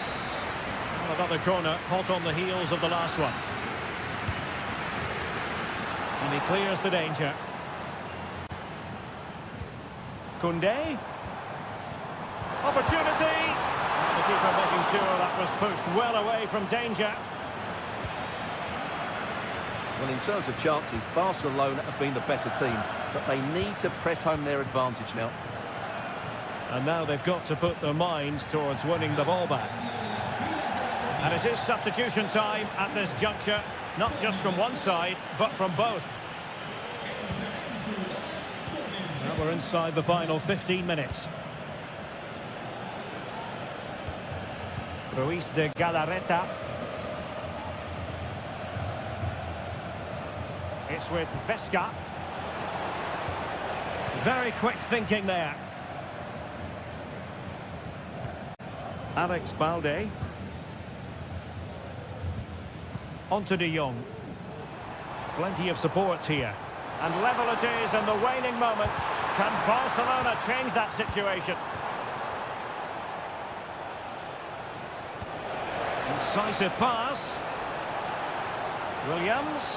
Well, another corner, hot on the heels of the last one. And he clears the danger. Koundé. Opportunity! And the keeper making sure that was pushed well away from danger. Well, in terms of chances, Barcelona have been the better team, but they need to press home their advantage now. And now they've got to put their minds towards winning the ball back. And it is substitution time at this juncture, not just from one side, but from both. Now we're inside the final 15 minutes. Ruiz de Galarreta. It's with Vesca. Very quick thinking there. Alex Balde. On to De Jong. Plenty of support here. And level it is in the waning moments. Can Barcelona change that situation? Incisive pass. Williams.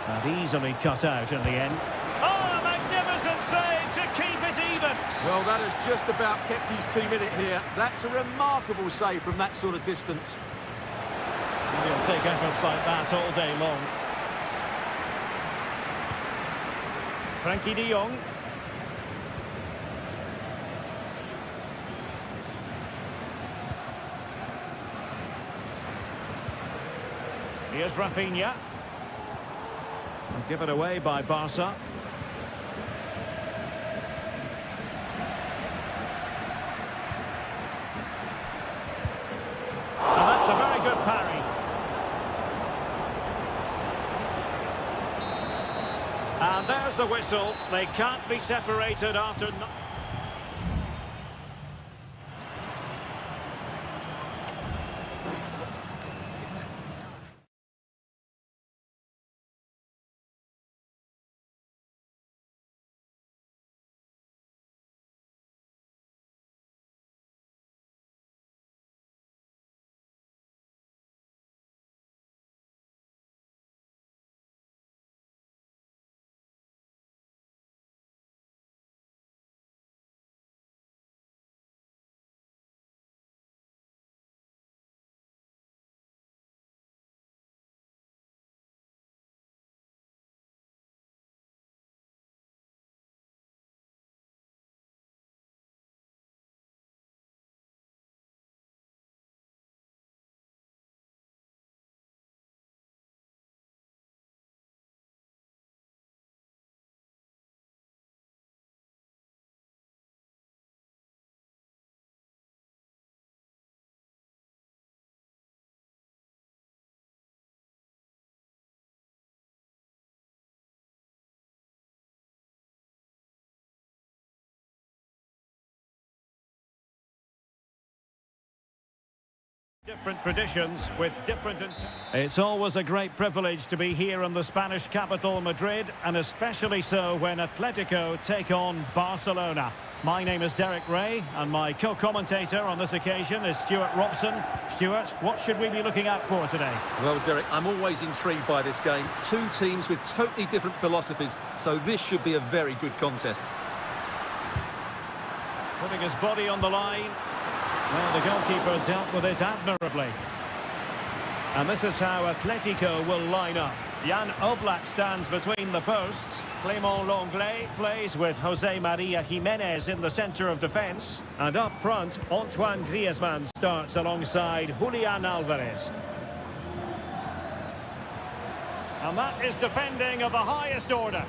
And easily cut out in the end. Oh, a magnificent save to keep it even. Well, that has just about kept his team in it here. That's a remarkable save from that sort of distance. He'll take efforts like that all day long. Frankie de Jong. Here's Rafinha. Given away by Barca. And that's a very good parry. And there's the whistle. They can't be separated after... Different traditions with different... It's always a great privilege to be here in the Spanish capital, Madrid, and especially so when Atletico take on Barcelona. My name is Derek Ray, and my co-commentator on this occasion is Stuart Robson. Stuart, what should we be looking out for today? Well, Derek, I'm always intrigued by this game. Two teams with totally different philosophies, so this should be a very good contest. Putting his body on the line. Well, the goalkeeper dealt with it admirably. And this is how Atletico will line up. Jan Oblak stands between the posts. Clément Lenglet plays with José María Jiménez in the centre of defence. And up front, Antoine Griezmann starts alongside Julián Álvarez. And that is defending of the highest order.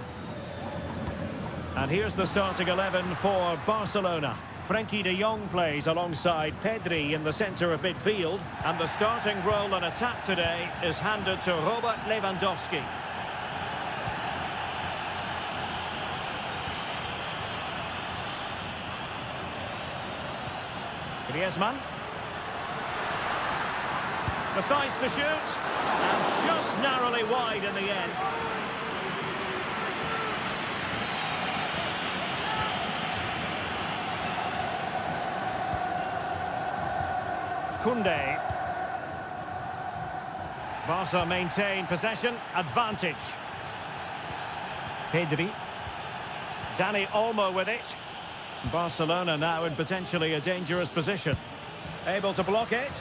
And here's the starting 11 for Barcelona. Frenkie de Jong plays alongside Pedri in the centre of midfield. And the starting role in attack today is handed to Robert Lewandowski. Griezmann. Decides to shoot. And just narrowly wide in the end. Koundé. Barca maintain possession, advantage. Pedri. Dani Olmo with it. Barcelona now in potentially a dangerous position. Able to block it.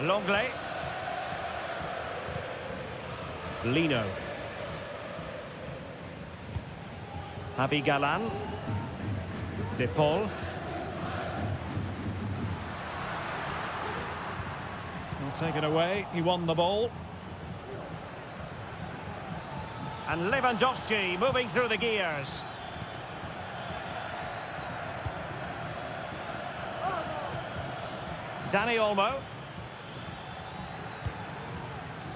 Lenglet. Lino. Javi Galán. De Paul. He'll take it away. He won the ball. And Lewandowski moving through the gears. Dani Olmo.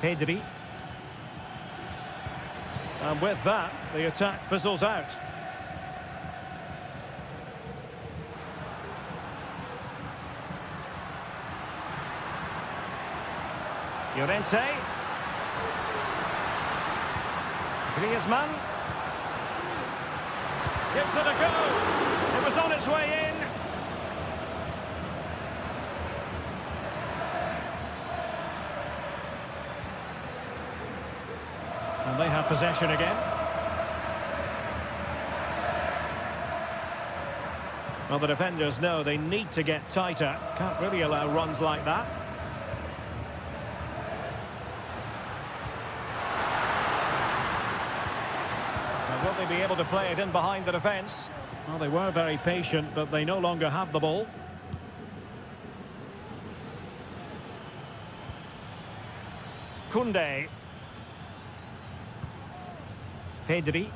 Pedri. And with that, the attack fizzles out. Llorente. Griezmann. Gives it a go. It was on its way in. And they have possession again. Well, the defenders know they need to get tighter. Can't really allow runs like that. Will they be able to play it in behind the defence? Well, they were very patient, but they no longer have the ball. Koundé. Pedri.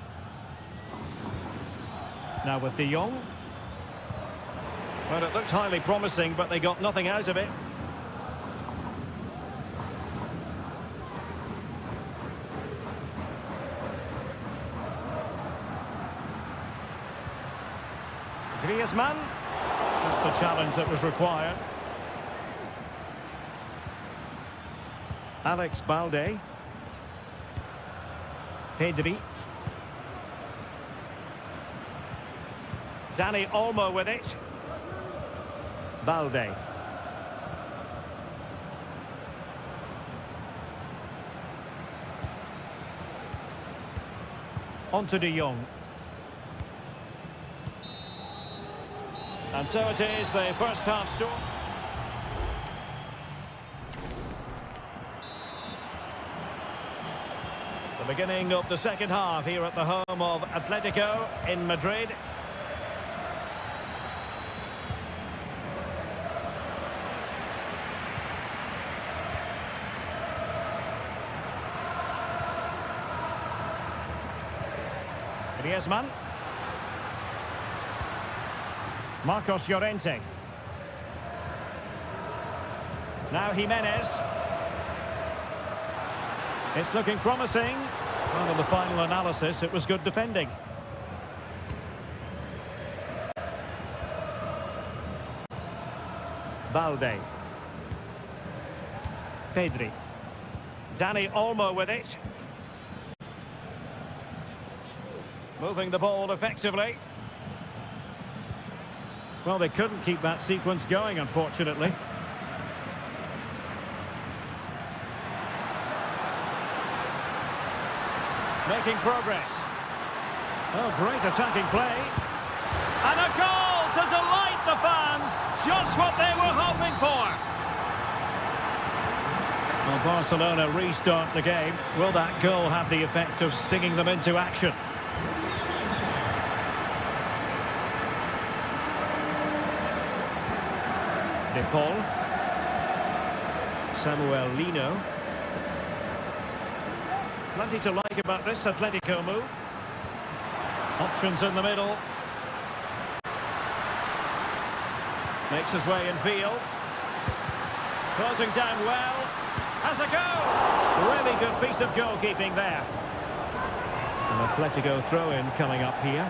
Now with de Jong. Well, it looked highly promising, but they got nothing out of it. Griezmann, just the challenge that was required. Alex Balde. Pedri. Dani Olmo with it. Balde. On to de Jong. And so it is, the first half score. The beginning of the second half here at the home of Atletico in Madrid. Griezmann. Marcos Llorente. Now Jimenez. It's looking promising. Well, in the final analysis, it was good defending. Balde. Pedri. Dani Olmo with it. Moving the ball effectively. Well, they couldn't keep that sequence going, unfortunately. Making progress. Oh, great attacking play. And a goal to delight the fans. Just what they were hoping for. Well, Barcelona restart the game. Will that goal have the effect of stinging them into action? De Paul. Samuel Lino. Plenty to like about this Atletico move. Options in the middle. Makes his way in field. Closing down well. Has a go! Really good piece of goalkeeping there. An Atletico throw-in coming up here.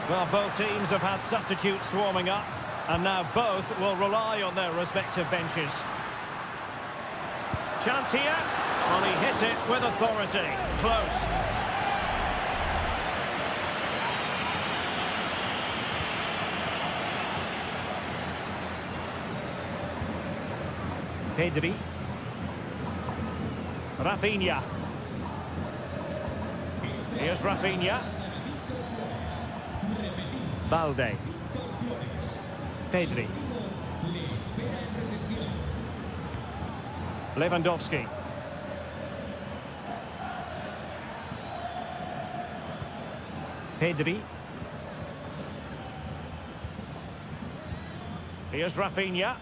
Well, both teams have had substitutes warming up, and now both will rely on their respective benches. Chance here. Well, he hit it with authority. Close. Pedri. Rafinha. Here's Rafinha. Balde. Pedri. Lewandowski. Pedri. Here's Rafinha.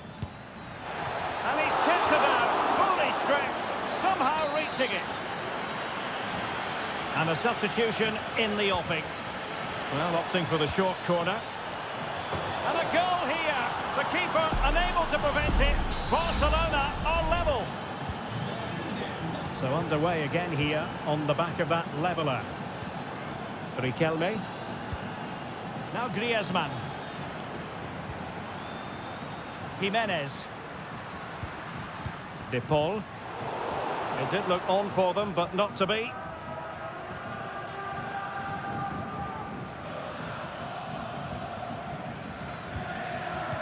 And he's tipped it out, fully stretched, somehow reaching it. And a substitution in the offing. Well, opting for the short corner. And a goal here. The keeper unable to prevent it. Barcelona are level. So underway again here on the back of that leveller. Riquelme. Now Griezmann. Jimenez. De Paul. It did look on for them, but not to be.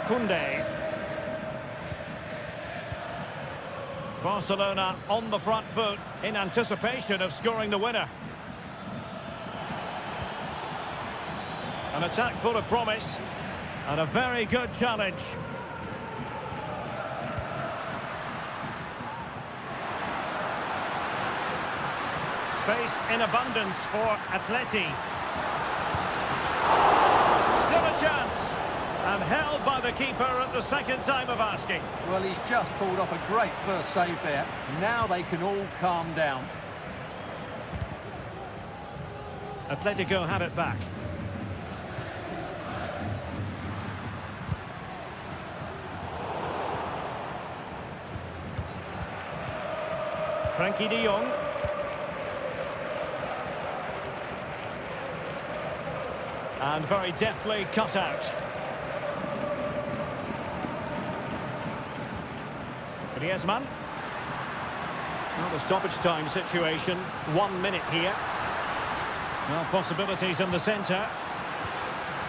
Koundé. Barcelona on the front foot in anticipation of scoring the winner. An attack full of promise and a very good challenge. Space in abundance for Atleti. Still a chance. And held by the keeper at the second time of asking. Well, he's just pulled off a great first save there. Now they can all calm down. Atletico have it back. Frankie de Jong. And very deftly cut out. Griezmann. Well, the stoppage time situation, 1 minute here. Well, possibilities in the centre.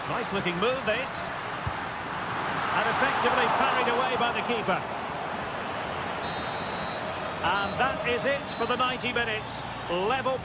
Nice looking move this. And effectively parried away by the keeper. And that is it for the 90 minutes. Level.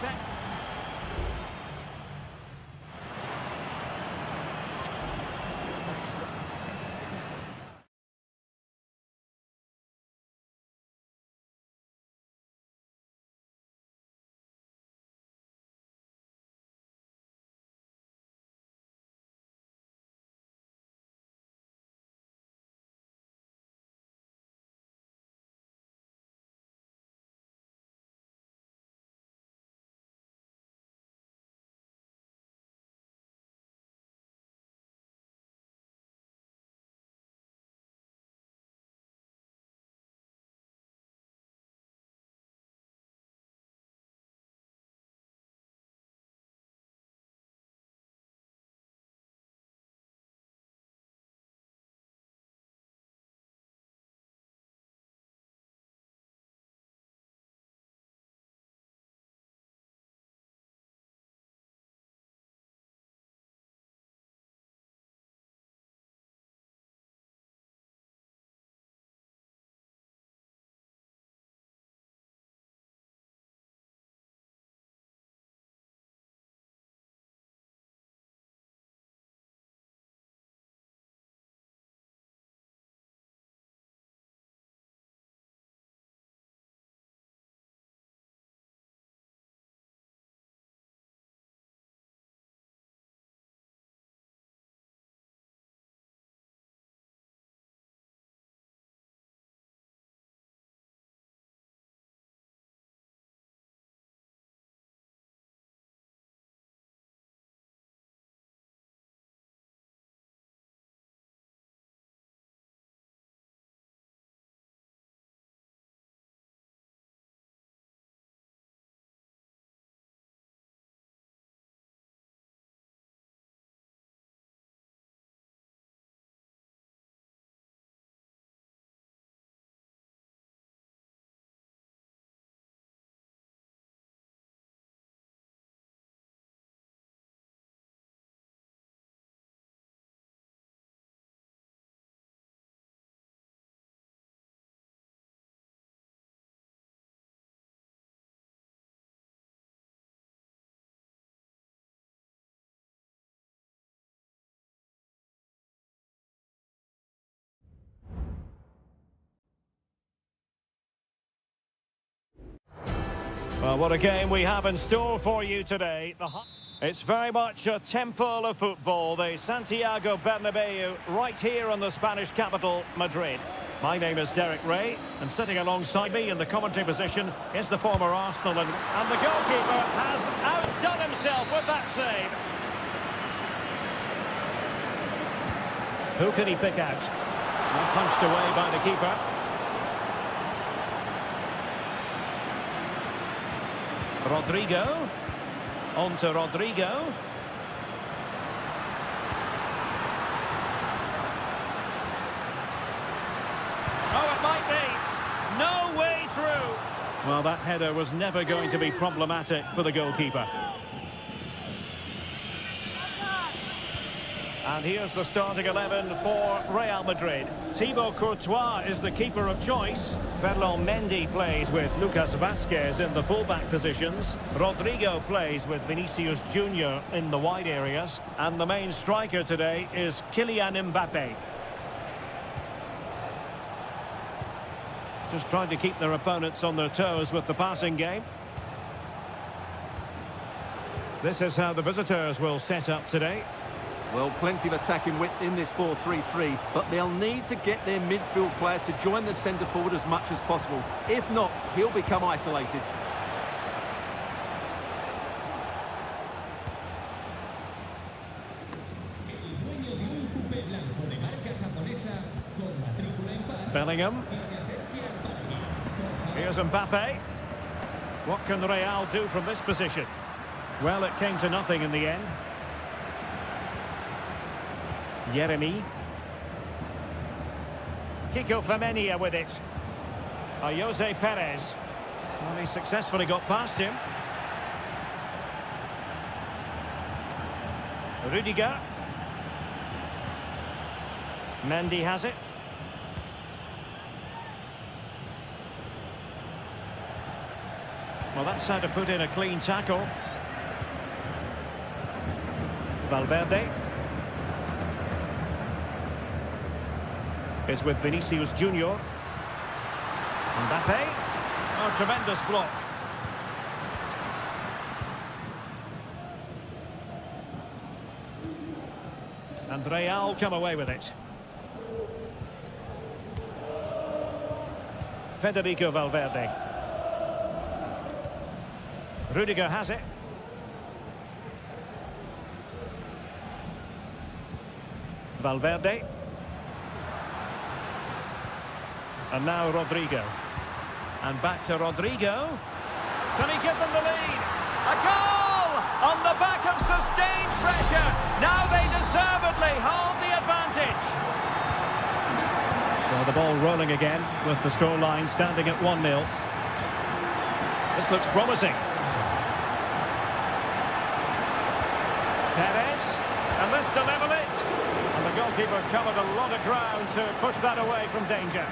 Well, what a game we have in store for you today. It's very much a temple of football, the Santiago Bernabeu, right here in the Spanish capital, Madrid. My name is Derek Ray, and sitting alongside me in the commentary position is the former Arsenal, and the goalkeeper has outdone himself with that save. Who can he pick out? Well, punched away by the keeper. Rodrigo. On to Rodrigo. Oh, it might be. No way through. Well, that header was never going to be problematic for the goalkeeper. And here's the starting 11 for Real Madrid. Thibaut Courtois is the keeper of choice. Ferland Mendy plays with Lucas Vazquez in the fullback positions. Rodrigo plays with Vinicius Junior in the wide areas. And the main striker today is Kylian Mbappe. Just trying to keep their opponents on their toes with the passing game. This is how the visitors will set up today. Well, plenty of attacking width in this 4-3-3, but they'll need to get their midfield players to join the centre forward as much as possible. If not, he'll become isolated. Bellingham. Here's Mbappe. What can Real do from this position? Well, it came to nothing in the end. Jeremy. Kiko Femenia with it. Jose Perez. Well, he successfully got past him. Rudiger. Mendy has it. Well, that's how to put in a clean tackle. Valverde. Is with Vinicius Junior. Mbappe. Oh, tremendous block. And Real come away with it. Federico Valverde. Rudiger has it. Valverde. And now Rodrigo. And back to Rodrigo. Can he give them the lead? A goal! On the back of sustained pressure. Now they deservedly hold the advantage. So the ball rolling again with the scoreline standing at 1-0. This looks promising. Perez. And this to level it. And the goalkeeper covered a lot of ground to push that away from danger.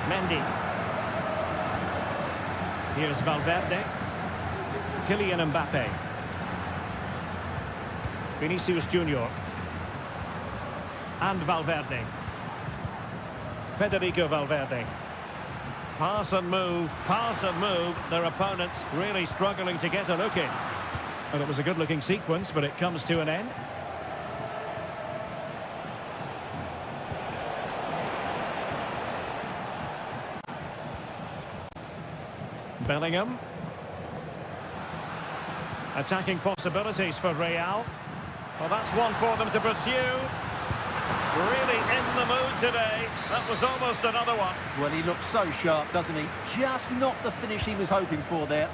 Mendy. Here's Valverde. Kylian Mbappe. Vinicius Junior. And Valverde. Federico Valverde. Pass and move, pass and move. Their opponents really struggling to get a look in. And it was a good-looking sequence, but it comes to an end. Bellingham. Attacking possibilities for Real. Well, that's one for them to pursue. Really in the mood today. That was almost another one. Well, he looks so sharp, doesn't he? Just not the finish he was hoping for there.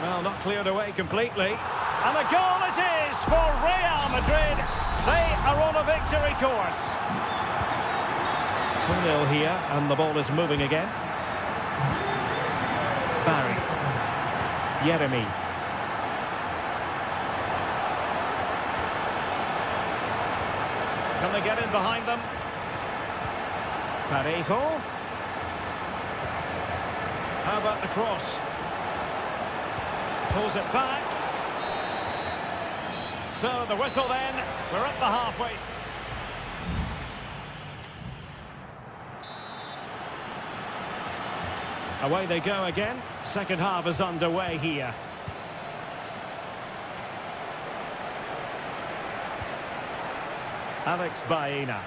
Well, not cleared away completely. And a goal it is for Real Madrid. They are on a victory course. 2-0 here, and the ball is moving again. Barry. Jeremy. Can they get in behind them? Parejo. How about the cross? Pulls it back. So the whistle then. We're at the halfway. Away they go again. Second half is underway here. Alex Baena.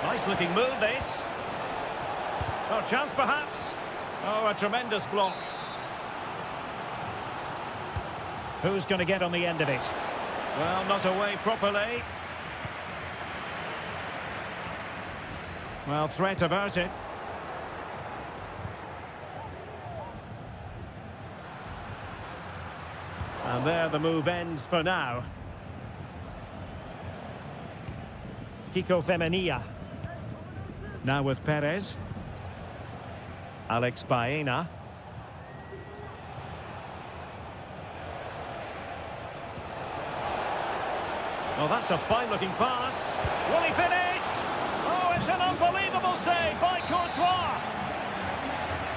Nice looking move this. Oh, chance perhaps. Oh, a tremendous block. Who's going to get on the end of it? Well, not away properly. Well, threat averted. And there the move ends for now. Kiko Femenia. Now with Perez. Alex Baena. Oh, that's a fine-looking pass. Will he finish? Oh, it's an unbelievable save by Courtois.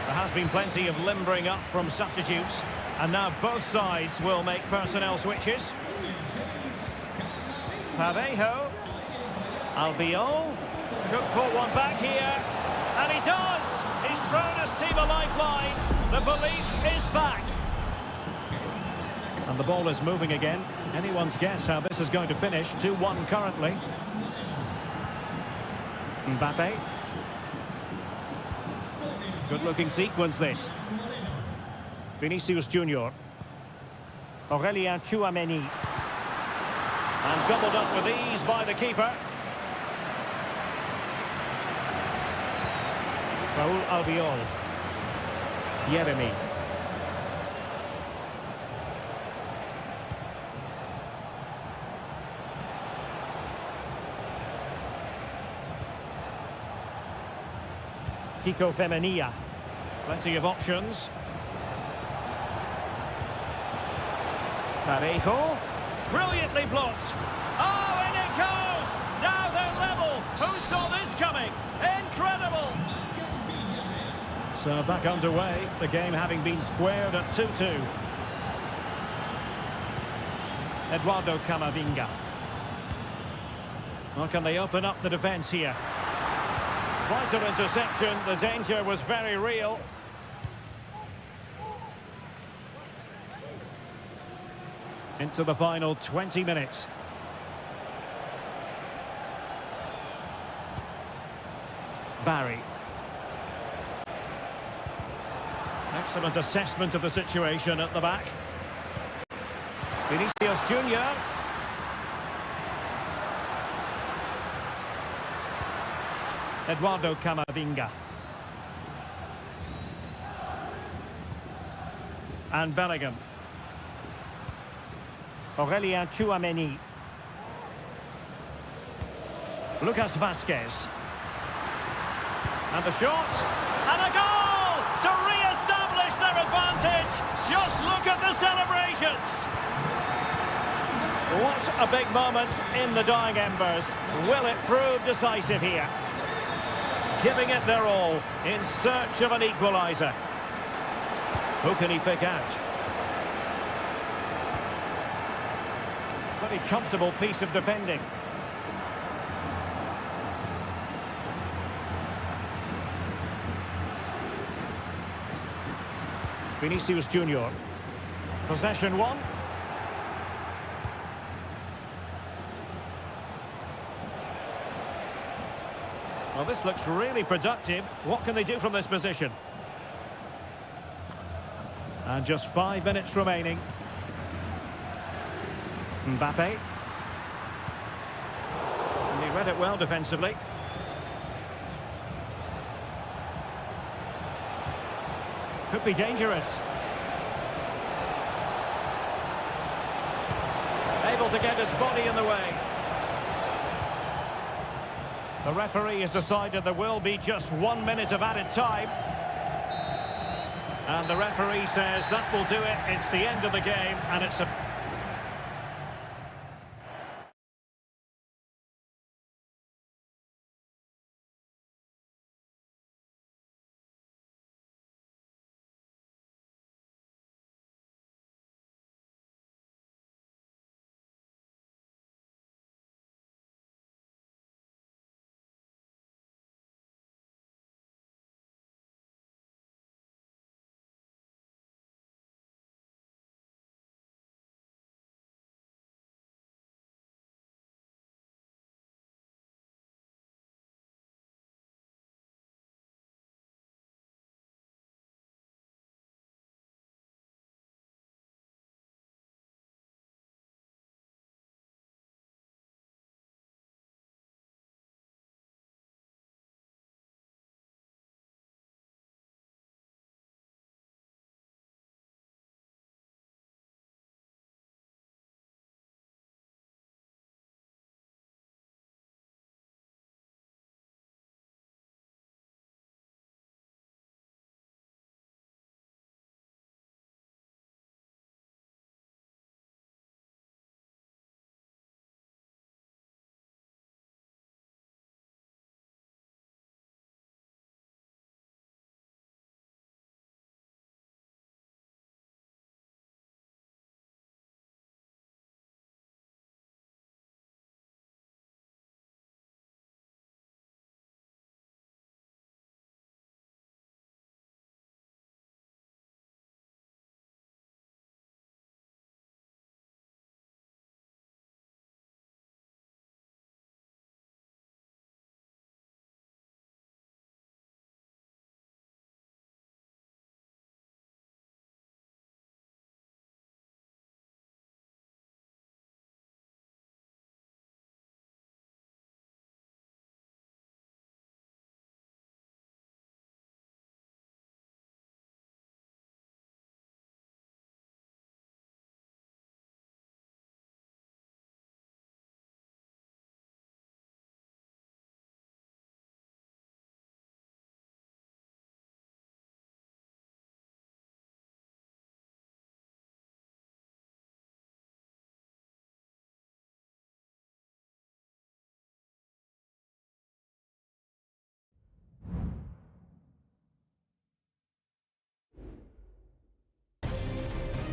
There has been plenty of limbering up from substitutes. And now both sides will make personnel switches. Pavejo. Albiol. Could pull one back here. And he does! He's thrown his team a lifeline. The belief is back. And the ball is moving again. Anyone's guess how this is going to finish. 2-1 currently. Mbappe. Good-looking sequence, this. Vinicius Junior. Aurelien Tchouameni. And gobbled up with ease by the keeper. Raul Albiol. Yeremy. Kiko Femenia. Plenty of options. Parejo. Brilliantly blocked. Oh, and it goes! Now they're level. Who saw this coming? Incredible! So back underway, the game having been squared at 2-2. Eduardo Camavinga. Well, can they open up the defence here? Vital interception, the danger was very real. Into the final 20 minutes. Barry. Excellent assessment of the situation at the back. Vinicius Junior. Eduardo Camavinga. And Bellingham. Aurelien Tchouameni. Lucas Vazquez. And the shot. And a goal to re-establish their advantage. Just look at the celebrations. What a big moment in the dying embers. Will it prove decisive here? Giving it their all in search of an equaliser. Who can he pick out? Pretty comfortable piece of defending. Vinicius Junior. Possession one. Well, this looks really productive. What can they do from this position? And just 5 minutes remaining. Mbappe. And he read it well defensively. Could be dangerous. Able to get his body in the way. The referee has decided there will be just 1 minute of added time. And the referee says that will do it. It's the end of the game, and it's a...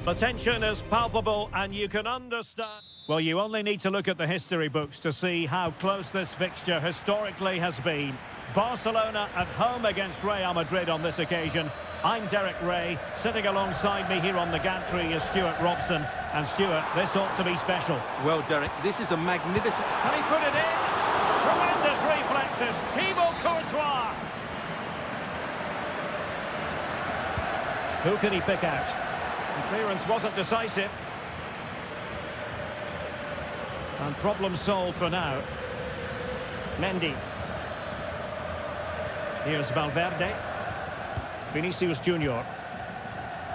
The tension is palpable and you can understand. Well, you only need to look at the history books to see how close this fixture historically has been. Barcelona at home against Real Madrid on this occasion. I'm Derek Ray. Sitting alongside me here on the gantry is Stuart Robson. And Stuart, this ought to be special. Well, Derek, this is a magnificent... Can he put it in? Tremendous reflexes. Thibaut Courtois. Who can he pick out? The clearance wasn't decisive. And problem solved for now. Mendy. Here's Valverde. Vinicius Junior.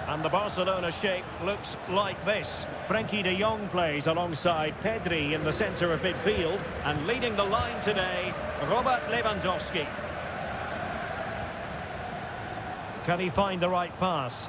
And the Barcelona shape looks like this. Frenkie de Jong plays alongside Pedri in the centre of midfield. And leading the line today, Robert Lewandowski. Can he find the right pass?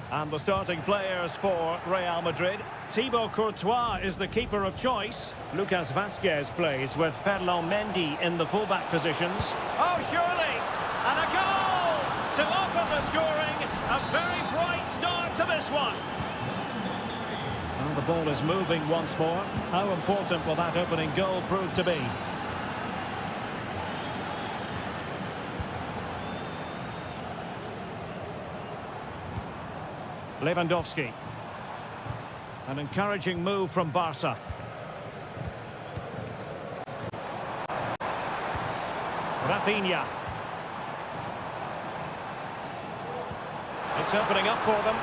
And the starting players for Real Madrid. Thibaut Courtois is the keeper of choice. Lucas Vazquez plays with Ferland Mendy in the fullback positions. Oh, surely! And a goal to open the scoring. A very bright start to this one. And the ball is moving once more. How important will that opening goal prove to be? Lewandowski. An encouraging move from Barca. Rafinha. It's opening up for them.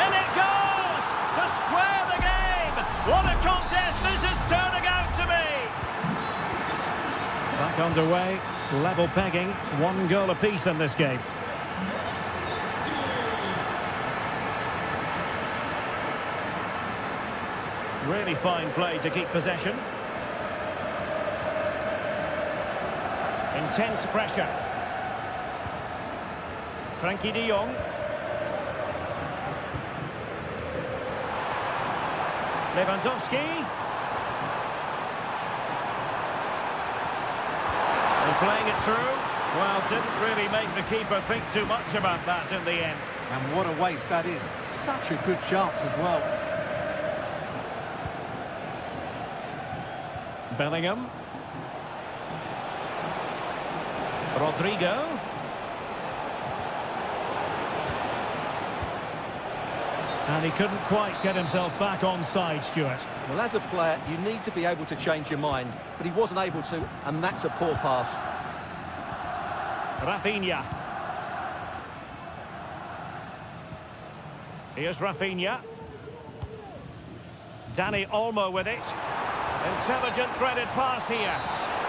In it goes! To square the game! What a contest this is turning out to be! Back underway. Level pegging. 1 goal apiece in this game. Really fine play to keep possession. Intense pressure. Frenkie de Jong. Lewandowski. And playing it through. Well, didn't really make the keeper think too much about that in the end. And what a waste that is. Such a good chance as well. Bellingham. Rodrigo. And he couldn't quite get himself back on side, Stuart. Well, as a player, you need to be able to change your mind, but he wasn't able to, and that's a poor pass. Rafinha. Here's Rafinha. Dani Olmo with it. Intelligent threaded pass here.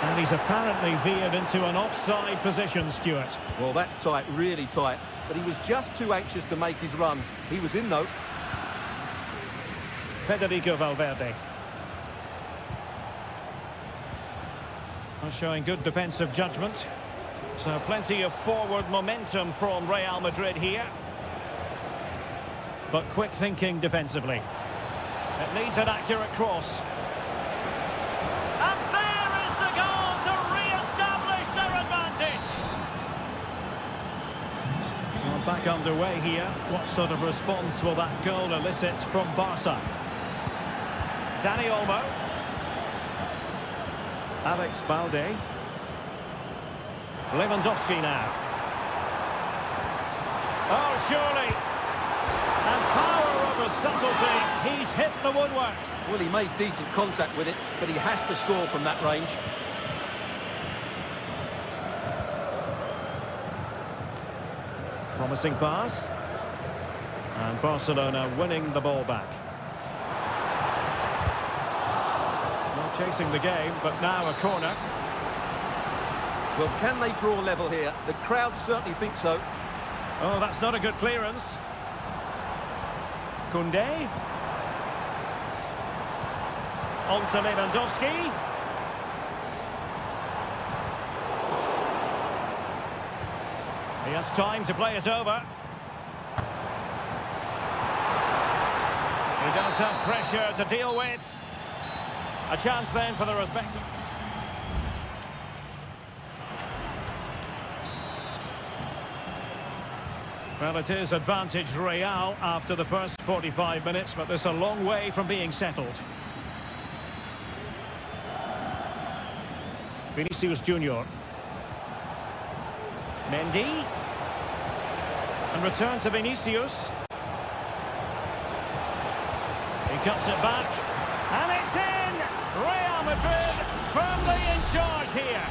And he's apparently veered into an offside position, Stuart. Well, that's tight, really tight. But he was just too anxious to make his run. He was in, though. Federico Valverde. Showing good defensive judgment. So plenty of forward momentum from Real Madrid here. But quick thinking defensively. It needs an accurate cross. And there is the goal to re-establish their advantage. Well, back underway here. What sort of response will that goal elicit from Barca? Dani Olmo. Alex Balde. Lewandowski now. Oh, surely. And power over subtlety. He's hit the woodwork. Well, he made decent contact with it, but he has to score from that range. Promising pass. And Barcelona winning the ball back. Not chasing the game, but now a corner. Well, can they draw level here? The crowd certainly think so. Oh, that's not a good clearance. Koundé. On to Lewandowski. He has time to play it over. He does have pressure to deal with. A chance then for the respective. Well, it is advantage Real after the first 45 minutes, but there's a long way from being settled. Vinicius Junior. Mendy. And return to Vinicius. He cuts it back. And it's in! Real Madrid firmly in charge here.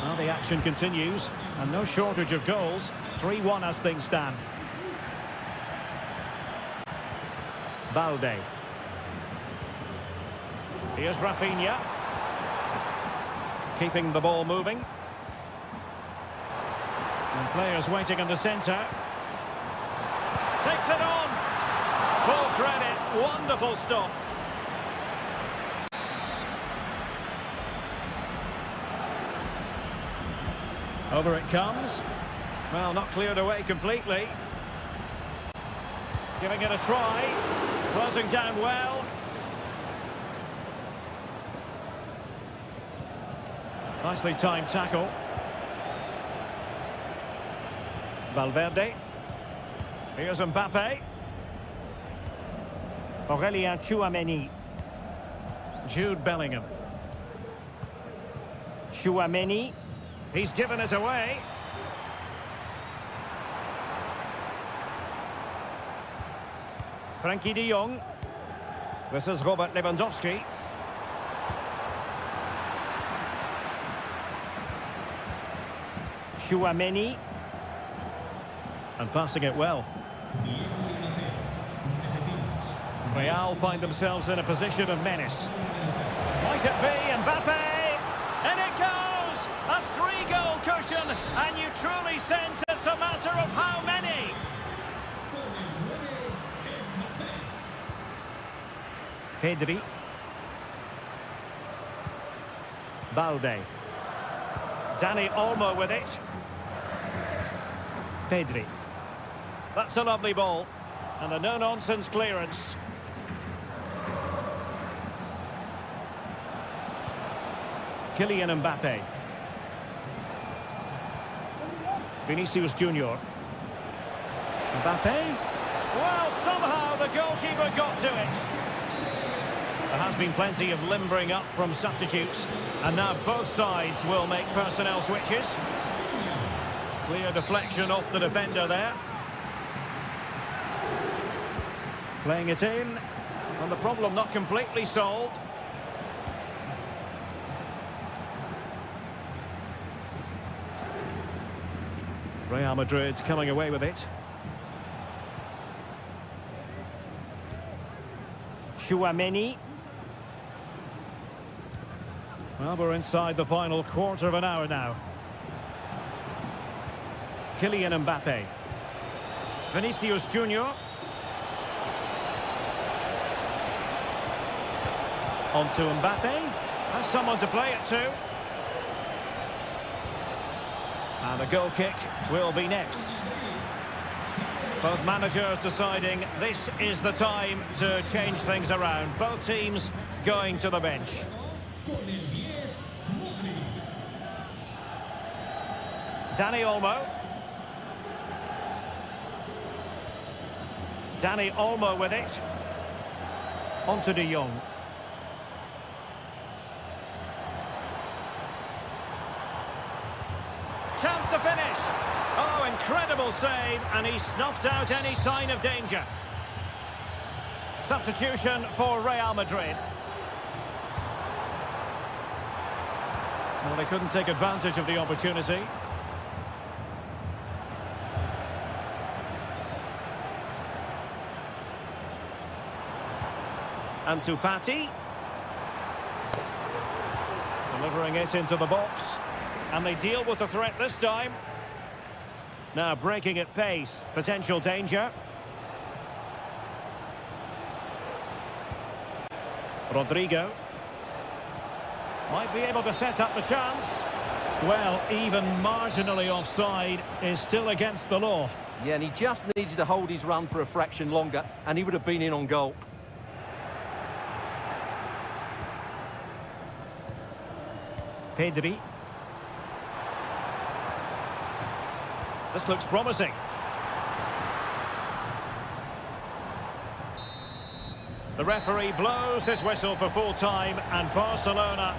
Well, the action continues. And no shortage of goals. 3-1 as things stand. Balde. Here's Rafinha. Keeping the ball moving. And players waiting in the centre. Takes it on. Full credit. Wonderful stop. Over it comes. Well, not cleared away completely. Giving it a try. Closing down well. Nicely timed tackle. Valverde. Here's Mbappe. Aurelien Tchouameni. Jude Bellingham. Tchouameni. He's given us away. Frankie de Jong. This is Robert Lewandowski. Tchouameni. And passing it well. Real find themselves in a position of menace. Might it be Mbappe? And it goes! A 3-goal cushion, and you truly sense it's a matter of how many. Pedri. Balde. Dani Olmo with it. Pedri. That's a lovely ball. And a no-nonsense clearance. Kylian Mbappe. Vinicius Junior. Mbappe. Well, somehow the goalkeeper got to it. There has been plenty of limbering up from substitutes. And now both sides will make personnel switches. Clear deflection off the defender there. Playing it in. And the problem not completely solved. Real Madrid coming away with it. Tchouameni. Well, we're inside the final quarter of an hour now. Kylian Mbappe. Vinicius Junior. On to Mbappe. Has someone to play it to. And a goal kick will be next. Both managers deciding this is the time to change things around. Both teams going to the bench. Dani Olmo. Dani Olmo with it. On to de Jong. Chance to finish. Oh, incredible save, and he snuffed out any sign of danger. Substitution for Real Madrid. Well, they couldn't take advantage of the opportunity. Ansu Fati. Delivering it into the box. And they deal with the threat this time. Now breaking at pace. Potential danger. Rodrigo. Might be able to set up the chance. Well, even marginally offside is still against the law. Yeah, and he just needed to hold his run for a fraction longer, and he would have been in on goal. This looks promising. The referee blows his whistle for full time, and Barcelona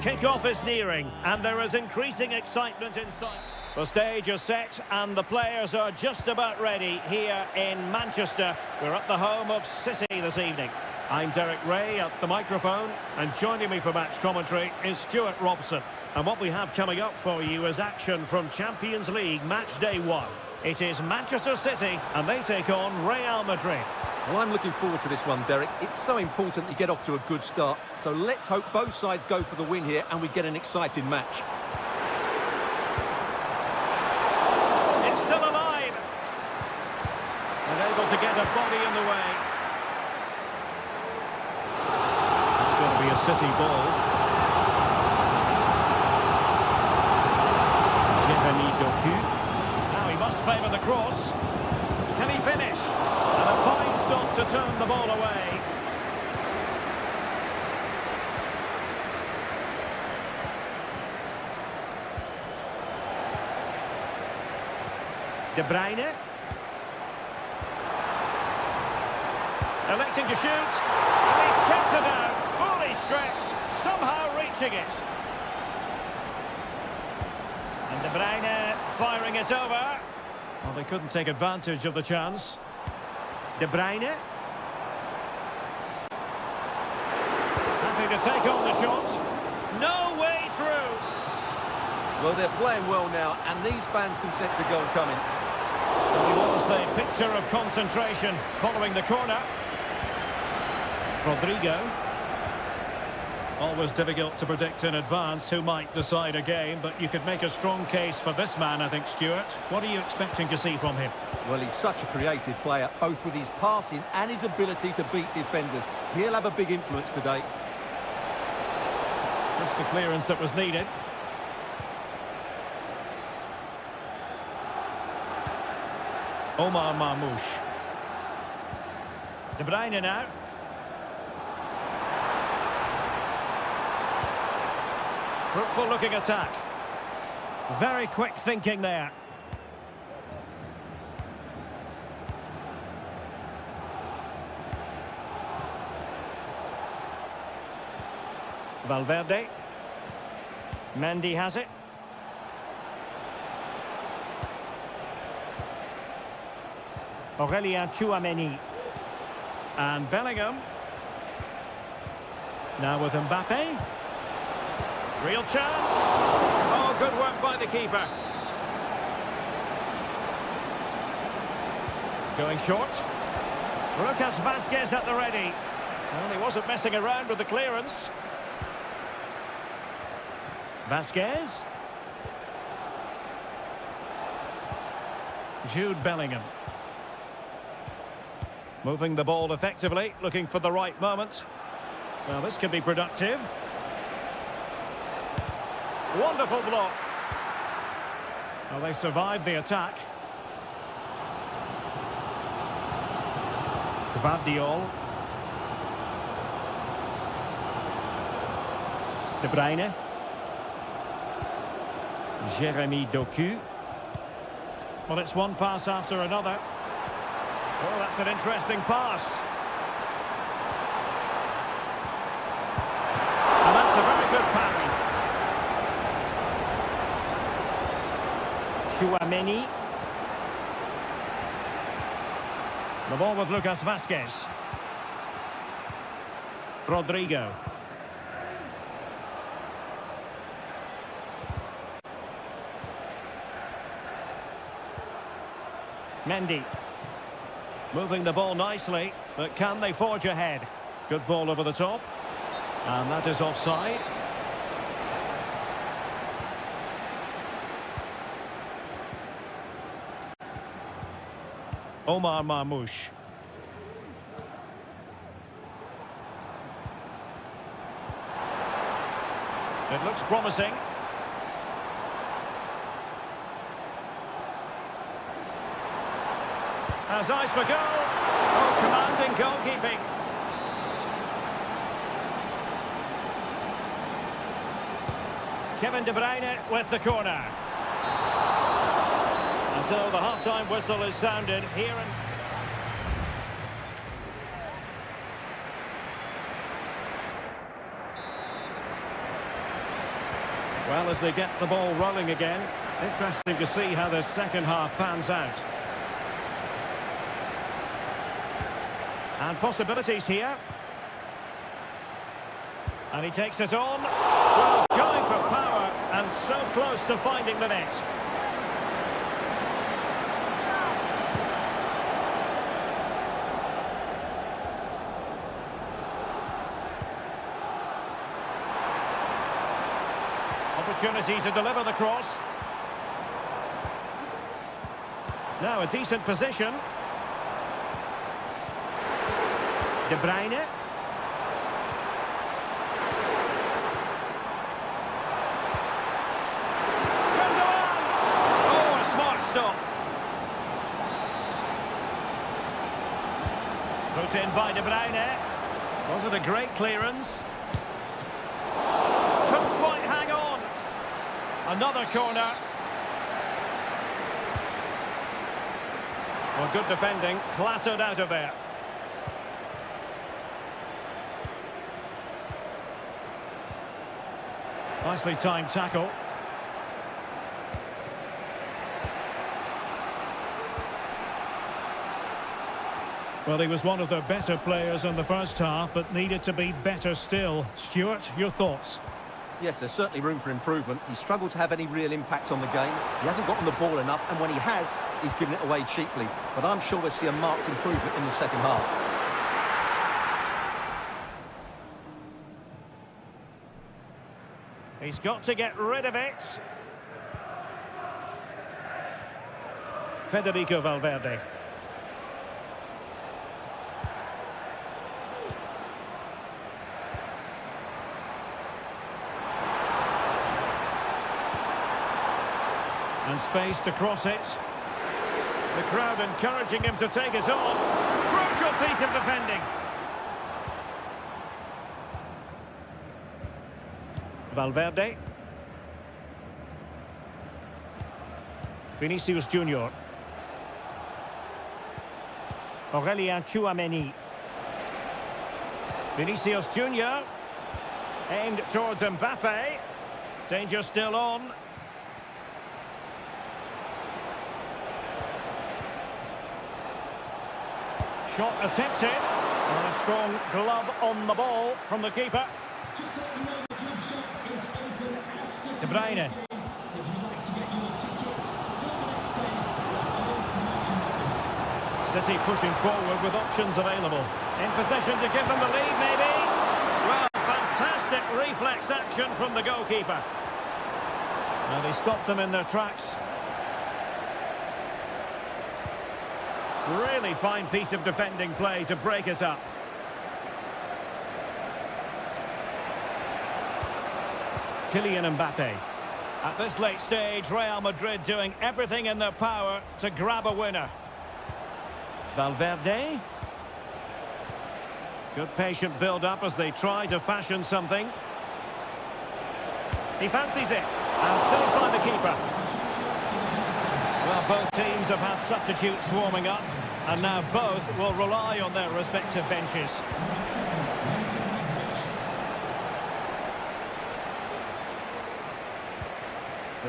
Kick-off is nearing, and there is increasing excitement inside. The stage is set, and the players are just about ready here in Manchester. We're at the home of City this evening. I'm Derek Ray at the microphone, and joining me for match commentary is Stuart Robson. And what we have coming up for you is action from Champions League match day 1. It is Manchester City, and they take on Real Madrid. Well, I'm looking forward to this one, Derek. It's so important to get off to a good start. So let's hope both sides go for the win here and we get an exciting match. It's still alive. And able to get a body in the way. It's going to be a City ball. Now he must favour the cross. Can he finish? And a fine stop to turn the ball away. De Bruyne. Electing to shoot. And he's kept it out. Fully stretched. Somehow reaching it. And De Bruyne firing it over. Well, they couldn't take advantage of the chance. De Bruyne. Happy to take on the shot. No way through. Well, they're playing well now, and these fans can sense a goal coming. It was the picture of concentration following the corner. Rodrigo. Always difficult to predict in advance who might decide a game, but you could make a strong case for this man, I think, Stuart. What are you expecting to see from him? Well, he's such a creative player, both with his passing and his ability to beat defenders. He'll have a big influence today. Just the clearance that was needed. Omar Marmoush. De Bruyne now. Fruitful looking attack. Very quick thinking there. Valverde. Mendy has it. Aurelien Tchouameni. And Bellingham. Now with Mbappe. Real chance. Oh, good work by the keeper. Going short. Lucas Vazquez at the ready. Well, he wasn't messing around with the clearance. Vazquez. Jude Bellingham. Moving the ball effectively, looking for the right moment. Well, this could be productive. Wonderful block. Well, they survived the attack. Gvardiol. De Bruyne. Jeremy Doku. Well, it's one pass after another. Oh, that's an interesting pass. And that's a very good pass. Tchouameni. The ball with Lucas Vazquez. Rodrigo. Mendy. Moving the ball nicely, but can they forge ahead? Good ball over the top. And that is offside. Omar Marmoush. It looks promising. Has eyes for goal. Oh, commanding goalkeeping. Kevin De Bruyne with the corner. And so the half-time whistle is sounded here and... Well, as they get the ball rolling again, interesting to see how the second half pans out. And possibilities here. And he takes it on. Well, going for power and so close to finding the net. Opportunity to deliver the cross. Now a decent position. De Bruyne. Oh, a smart stop. Put in by De Bruyne. Was it a great clearance? Couldn't quite hang on. Another corner. Well, good defending, clattered out of there. Nicely timed tackle. Well, he was one of the better players in the first half, but needed to be better still. Stuart, your thoughts? Yes, there's certainly room for improvement. He's struggled to have any real impact on the game. He hasn't gotten the ball enough, and when he has, he's given it away cheaply. But I'm sure we'll see a marked improvement in the second half. He's got to get rid of it. Federico Valverde. And space to cross it. The crowd encouraging him to take it on. Crucial piece of defending. Valverde. Vinicius Junior. Aurelien Tchouameni. Vinicius Junior. Aimed towards Mbappe. Danger still on. Shot attempted. And a strong glove on the ball from the keeper. De Bruyne. City pushing forward with options available. In possession to give them the lead, maybe. Well, fantastic reflex action from the goalkeeper. And he stopped them in their tracks. Really fine piece of defending play to break us up. Kylian Mbappe. At this late stage, Real Madrid doing everything in their power to grab a winner. Valverde. Good patient build-up as they try to fashion something. He fancies it. And saved by the keeper. Well, both teams have had substitutes warming up. And now both will rely on their respective benches.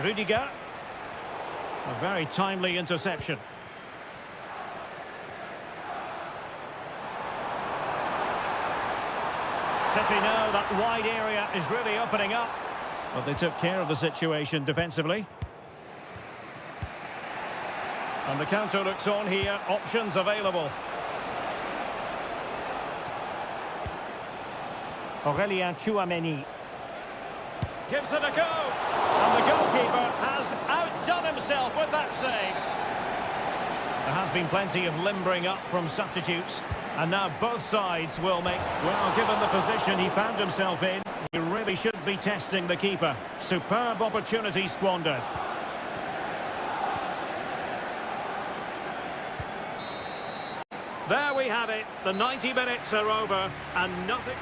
Rudiger. A very timely interception. City know that wide area is really opening up. But they took care of the situation defensively. And the counter looks on here. Options available. Aurelien Tchouameni. Gives it a go. And the goalkeeper has outdone himself with that save. There has been plenty of limbering up from substitutes. And now both sides will make... Well, given the position he found himself in, he really should be testing the keeper. Superb opportunity squandered. There we have it. The 90 minutes are over and nothing...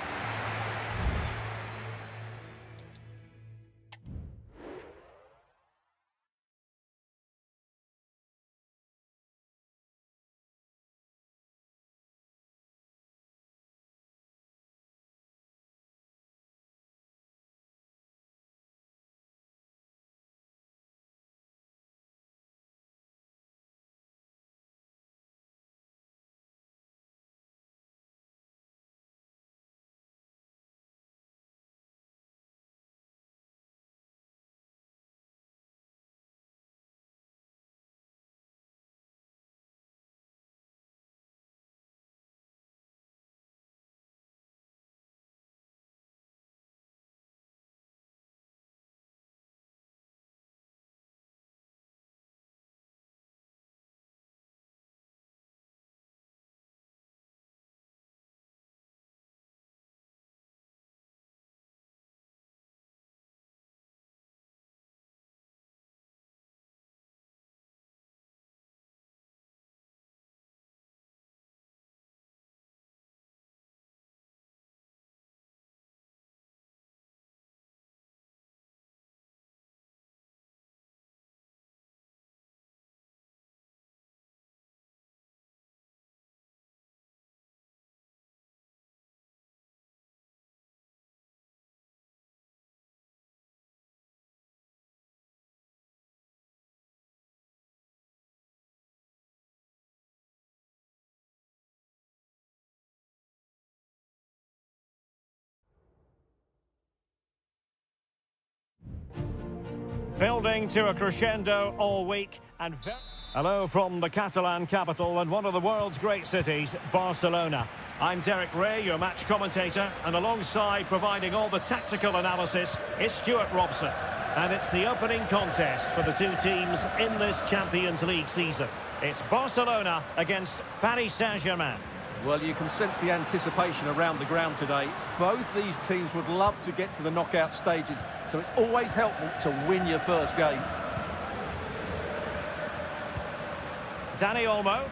Building to a crescendo all week and hello from the Catalan capital and one of the world's great cities, Barcelona. I'm Derek Ray, your match commentator, and alongside providing all the tactical analysis is Stuart Robson. And it's the opening contest for the two teams in this Champions League season. It's Barcelona against Paris Saint-Germain. Well, you can sense the anticipation around the ground today. Both these teams would love to get to the knockout stages, so it's always helpful to win your first game. Dani Olmo,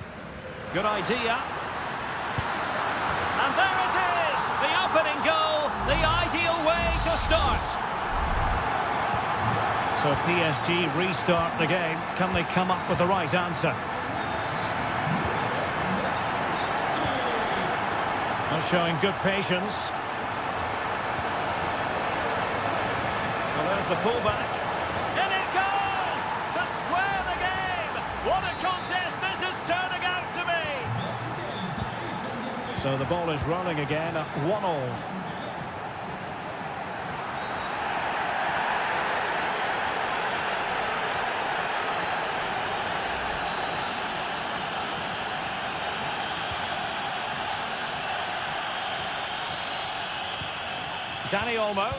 good idea. And there it is, the opening goal, the ideal way to start. So PSG restart the game. Can they come up with the right answer? Well, showing good patience. Well, there's the pullback. In it goes! To square the game! What a contest this is turning out to be! So the ball is rolling again at 1-1. Dani Olmo.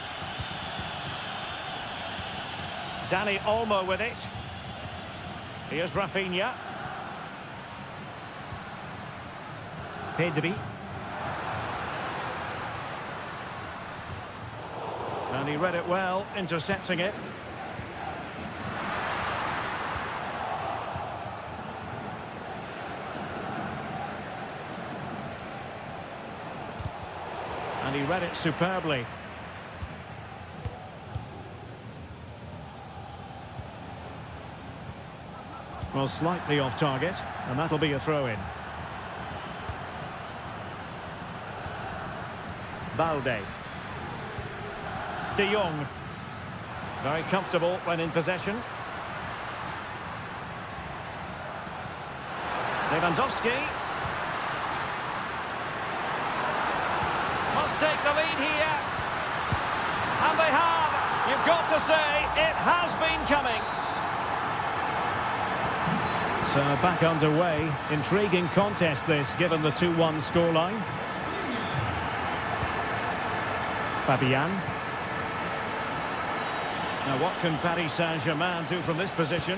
Dani Olmo with it. Here's Rafinha. Pedri. And he read it well, intercepting it. And he read it superbly. Well, slightly off target, and that'll be a throw-in. Valde. De Jong. Very comfortable when in possession. Lewandowski. Must take the lead here. And they have. You've got to say, it has been coming. So back underway. Intriguing contest this, given the 2-1 scoreline. Fabian. Now what can Paris Saint-Germain do from this position?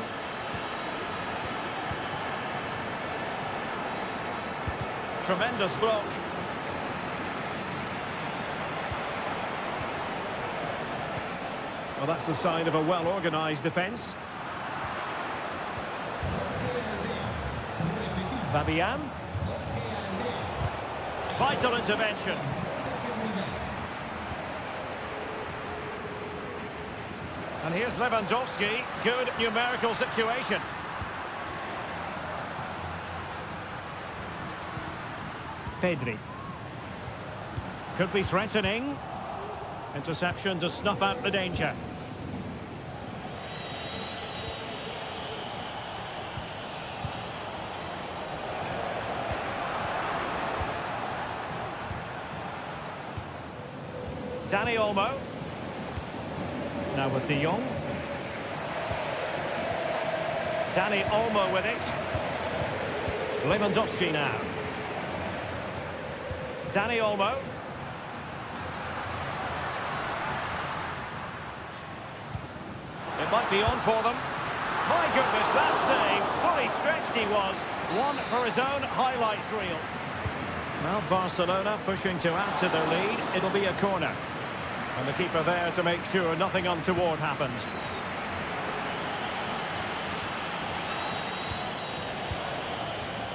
Tremendous block. Well, that's the sign of a well-organised defence. Fabian. Vital intervention. And here's Lewandowski. Good numerical situation. Pedri. Could be threatening. Interception to snuff out the danger. Dani Olmo. Now with De Jong. Dani Olmo with it. Lewandowski now. Dani Olmo. It might be on for them. My goodness, that save. Fully stretched he was. One for his own highlights reel. Now Barcelona pushing to add to their lead. It'll be a corner. And the keeper there to make sure nothing untoward happened.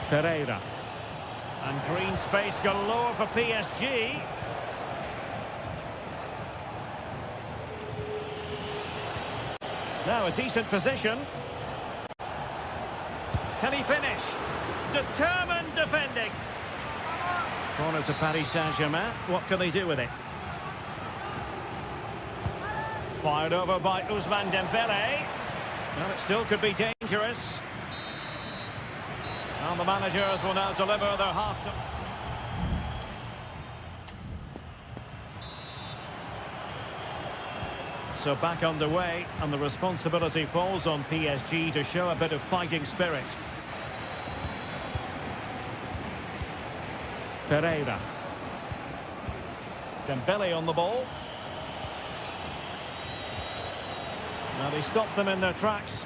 Seria. And green space galore for PSG. Now a decent position. Can he finish? Determined defending. Corner to Paris Saint-Germain. What can they do with it? Fired over by Ousmane Dembele. Well, it still could be dangerous. And the managers will now deliver their half-time. So back underway, and the responsibility falls on PSG to show a bit of fighting spirit. Ferreira. Dembele on the ball. Now they stopped them in their tracks.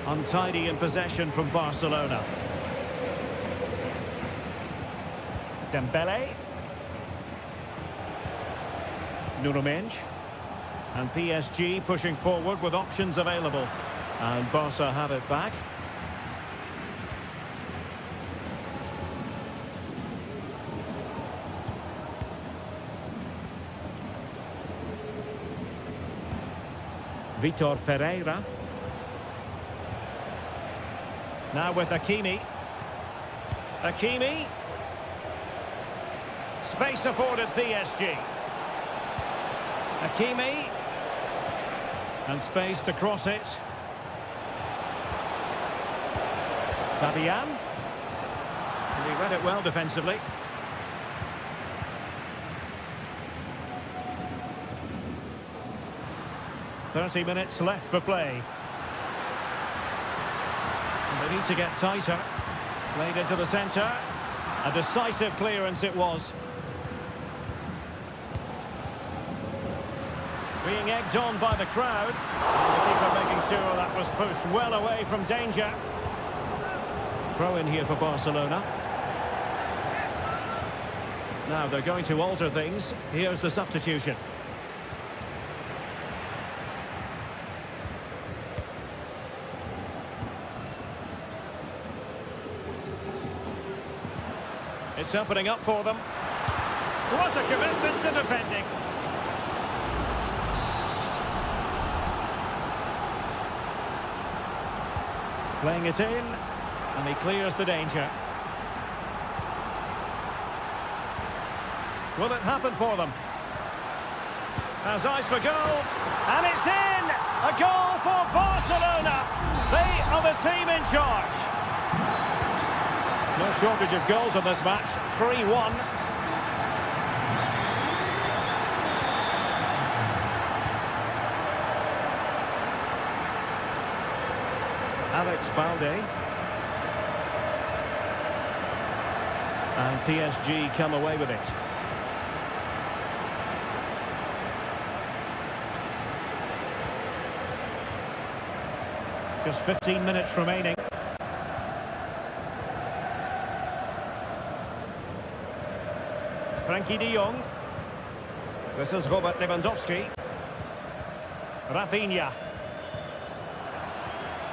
Untidy in possession from Barcelona. Dembele. Nuno Mendes. And PSG pushing forward with options available. And Barca have it back. Vitor Ferreira. Now with Hakimi. Hakimi. Space afforded PSG. Hakimi. And space to cross it. Fabian. He read it well defensively. "30 minutes left for play. And they need to get tighter. Played into the centre. A decisive clearance it was. Being egged on by the crowd. And the keeper making sure that was pushed well away from danger. Throw in here for Barcelona. Now they're going to alter things. Here's the substitution. It's opening up for them. What a commitment to defending. Playing it in, and he clears the danger. Will it happen for them? Has eyes for goal, and it's in! A goal for Barcelona! They are the team in charge. No shortage of goals in this match, 3-1. Alex Balde. And PSG come away with it. Just 15 minutes remaining. Frankie de Jong. This is Robert Lewandowski. Rafinha.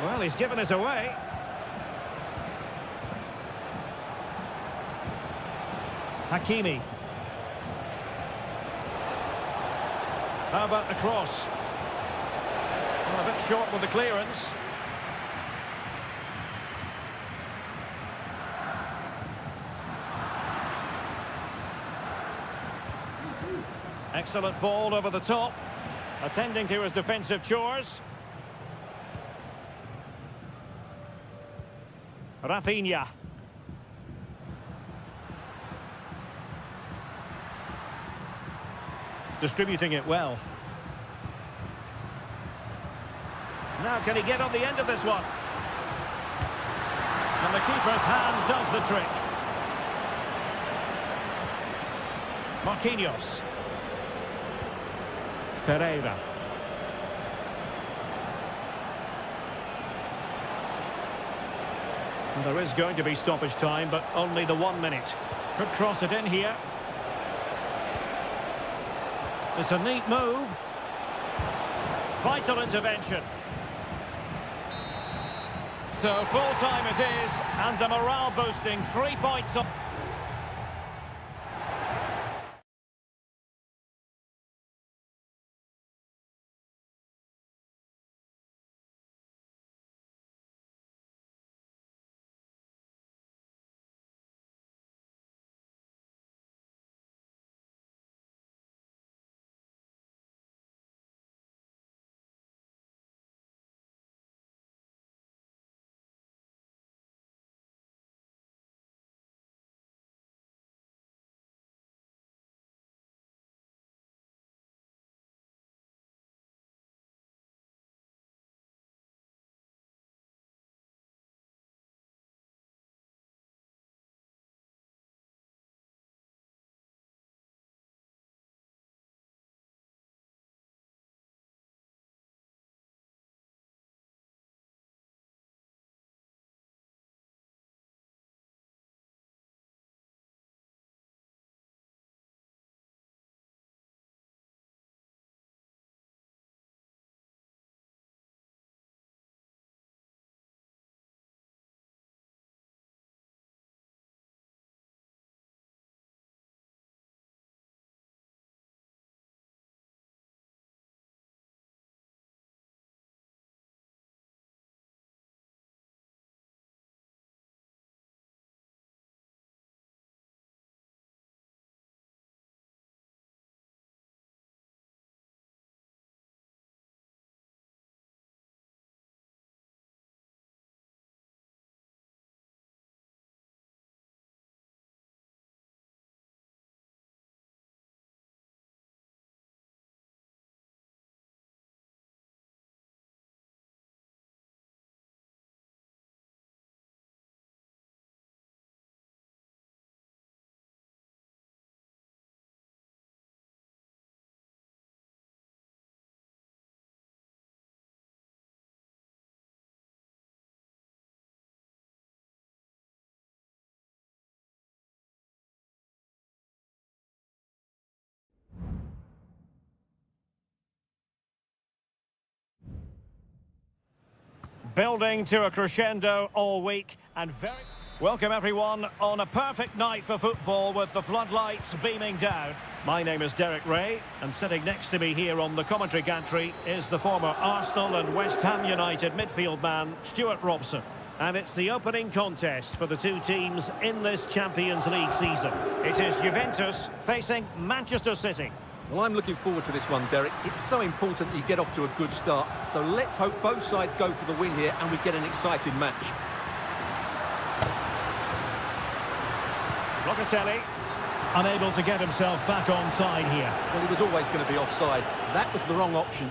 Well, he's given us away. Hakimi. How about the cross? Well, a bit short with the clearance. Excellent ball over the top. Attending to his defensive chores. Rafinha. Distributing it well. Now can he get on the end of this one? And the keeper's hand does the trick. Marquinhos. Ferreira. And there is going to be stoppage time, but only the 1 minute. Could cross it in here. It's a neat move. Vital intervention. So full time it is, and a morale boosting 3 points up. Building to a crescendo all week and very... Welcome everyone on a perfect night for football with the floodlights beaming down. My name is Derek Ray and sitting next to me here on the commentary gantry is the former Arsenal and West Ham United midfield man Stuart Robson. And it's the opening contest for the two teams in this Champions League season. It is Juventus facing Manchester City. Well, I'm looking forward to this one, Derek. It's so important that you get off to a good start. So let's hope both sides go for the win here and we get an exciting match. Locatelli, unable to get himself back onside here. Well, he was always going to be offside. That was the wrong option.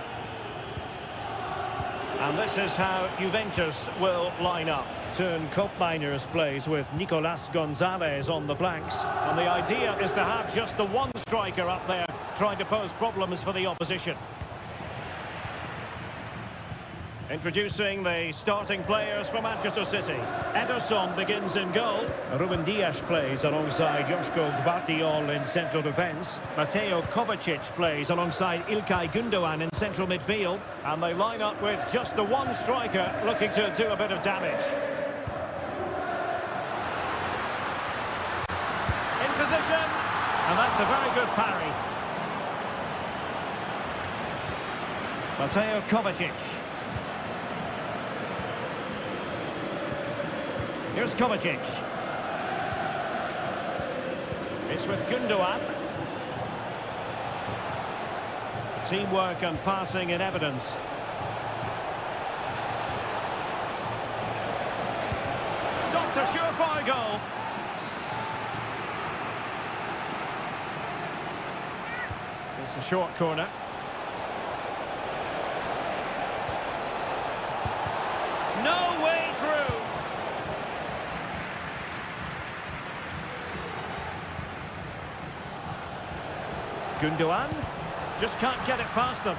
And this is how Juventus will line up. Turn Koopmeiners plays with Nicolas Gonzalez on the flanks. And the idea is to have just the one striker up there trying to pose problems for the opposition. Introducing the starting players for Manchester City. Ederson begins in goal. Ruben Dias plays alongside Joško Gvardiol in central defence. Mateo Kovacic plays alongside Ilkay Gundogan in central midfield. And they line up with just the one striker looking to do a bit of damage. In position. And that's a very good parry. Mateo Kovacic. Here's Kovacic. It's with Gundogan. Teamwork and passing in evidence. Stopped a surefire goal. It's a short corner. No way through. Gundogan just can't get it past them.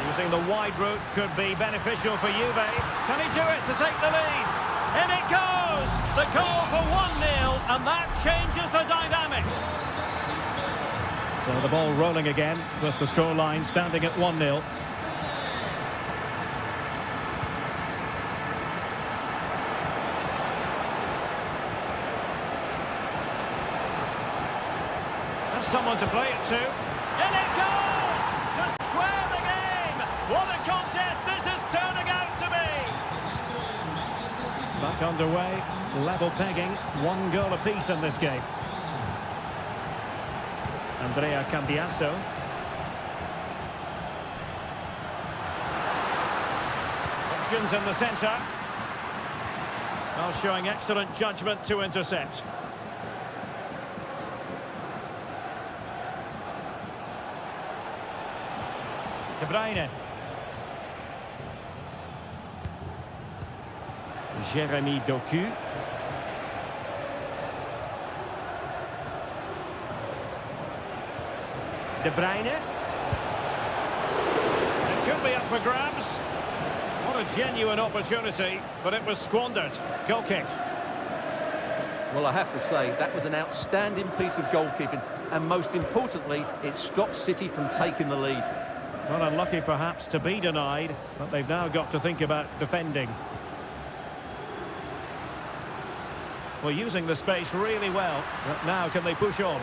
Using the wide route could be beneficial for Juve. Can he do it to take the lead? In it goes! The goal for 1-0, and that changes the dynamic. So the ball rolling again with the scoreline standing at 1-0. Someone to play it to. In it goes! To square the game! What a contest this is turning out to be! Back underway, level pegging, 1 goal apiece in this game. Andrea Cambiasso. Options in the centre. Well, showing excellent judgment to intercept. De Bruyne. Jeremy Doku. De Bruyne. It could be up for grabs. What a genuine opportunity, but it was squandered. Goal kick. Well, I have to say, that was an outstanding piece of goalkeeping. And most importantly, it stopped City from taking the lead. Well, unlucky perhaps to be denied, but they've now got to think about defending. Well, using the space really well, but now can they push on?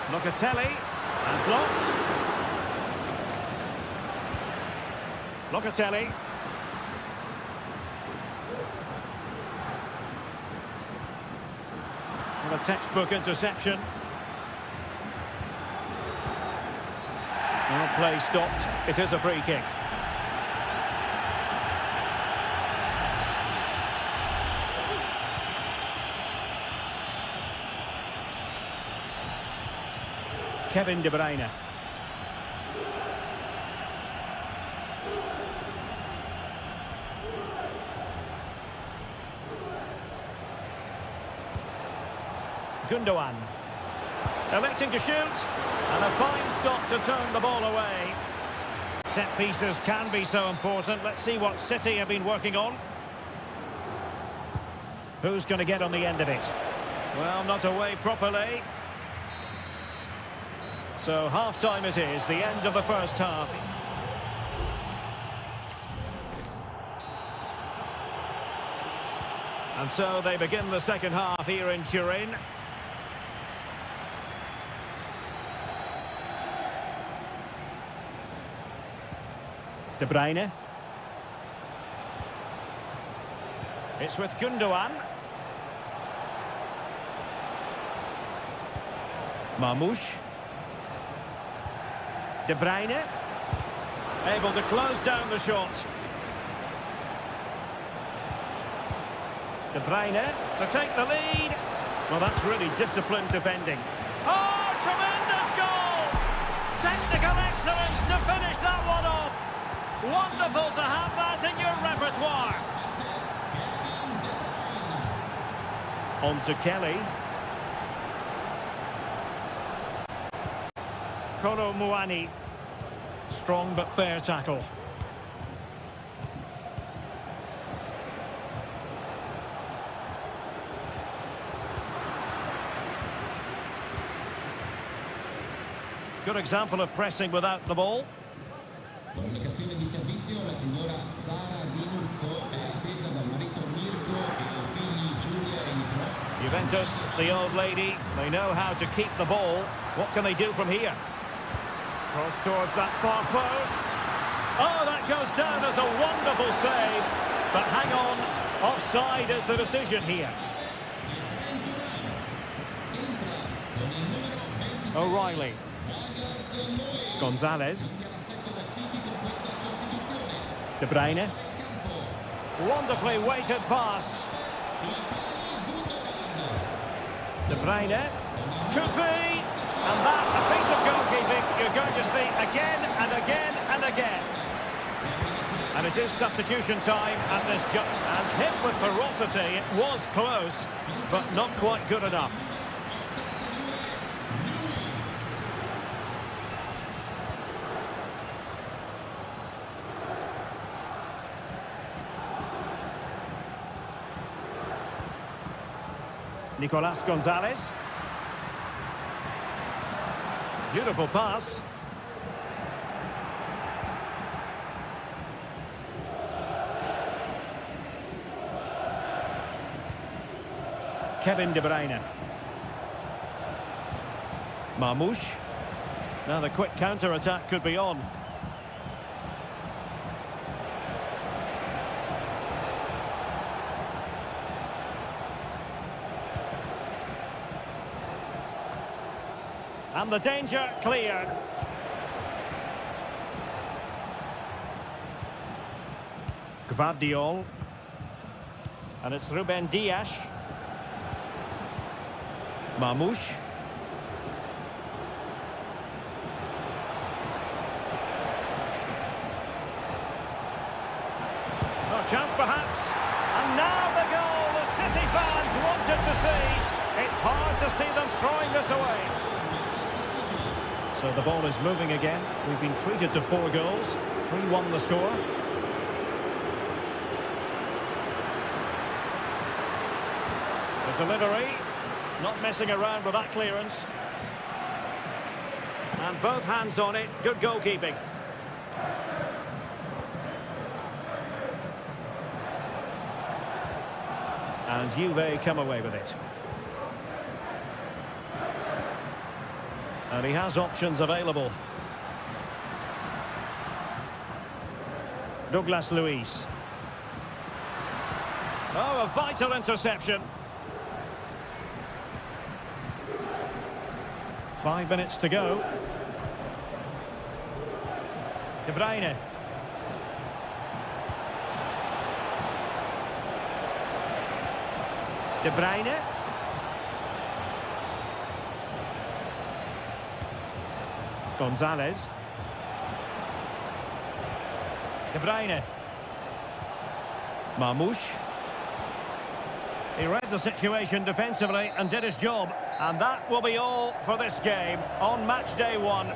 Locatelli, and blocked. Locatelli. And a textbook interception. Well, play stopped. It is a free kick. Kevin De Bruyne. Gundogan. Electing to shoot. And a fine stop to turn the ball away. Set pieces can be so important. Let's see what City have been working on. Who's going to get on the end of it? Well, not away properly. So half-time it is, the end of the first half. And so they begin the second half here in Turin. De Bruyne. It's with Gundogan. Marmoush. De Bruyne. Able to close down the shot. De Bruyne to take the lead. Well, that's really disciplined defending. Oh, tremendous goal! Technical excellence to finish that one off. Wonderful to have that in your repertoire. On to Kelly. Kolo Muani. Strong but fair tackle. Good example of pressing without the ball. Comunicazione di servizio, la signora Sara Di Nurso è attesa dal marito Mirko e i figli Giulia e Nicolò. Juventus, the old lady, they know how to keep the ball. What can they do from here? Cross towards that far post. Oh, that goes down as a wonderful save. But hang on, offside is the decision here. O'Reilly. Gonzalez. De Bruyne. Wonderfully weighted pass. De Bruyne. Could be. And that, a piece of goalkeeping you're going to see again and again and again. And it is substitution time at this and hit with ferocity. It was close, but not quite good enough. Nicolas Gonzalez. Beautiful pass. Kevin De Bruyne. Marmoush. Now the quick counter-attack could be on. And the danger cleared. Gvardiol. And it's Ruben Dias. Marmoush. No chance perhaps. And now the goal the City fans wanted to see. It's hard to see them throwing this away. So the ball is moving again. We've been treated to 4 goals. 3-1 the score. The delivery. Not messing around with that clearance. And both hands on it. Good goalkeeping. And Juve come away with it. And he has options available. Douglas Luiz. Oh, a vital interception. 5 minutes to go. De Bruyne. De Bruyne. Gonzalez. De Bruyne. Marmoush. He read the situation defensively and did his job. And that will be all for this game on match day 1.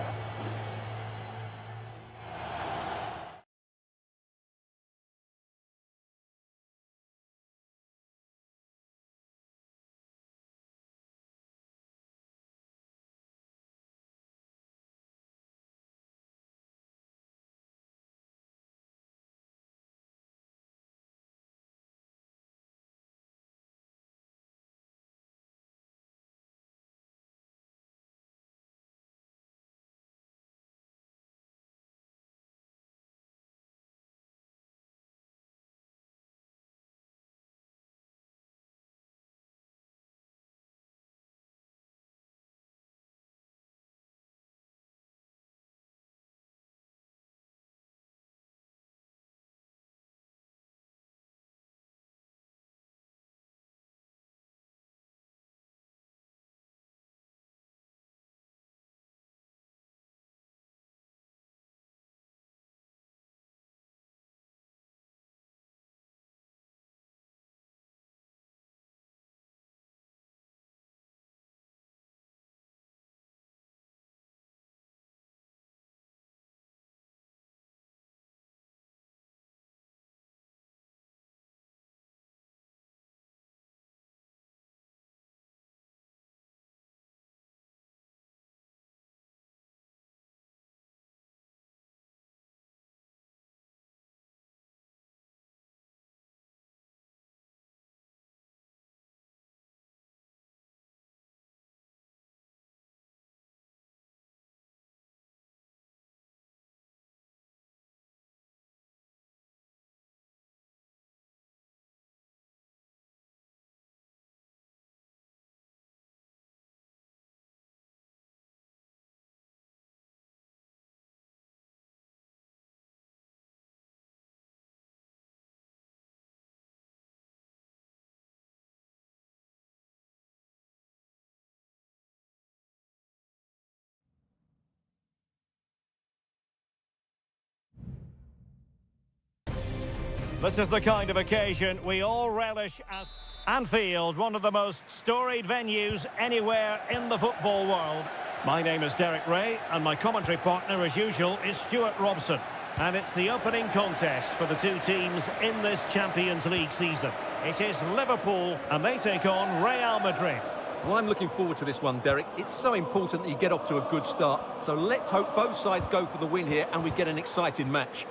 This is the kind of occasion we all relish as Anfield, one of the most storied venues anywhere in the football world. My name is Derek Ray, and my commentary partner, as usual, is Stuart Robson. And it's the opening contest for the two teams in this Champions League season. It is Liverpool, and they take on Real Madrid. Well, I'm looking forward to this one, Derek. It's so important that you get off to a good start. So let's hope both sides go for the win here and we get an exciting match.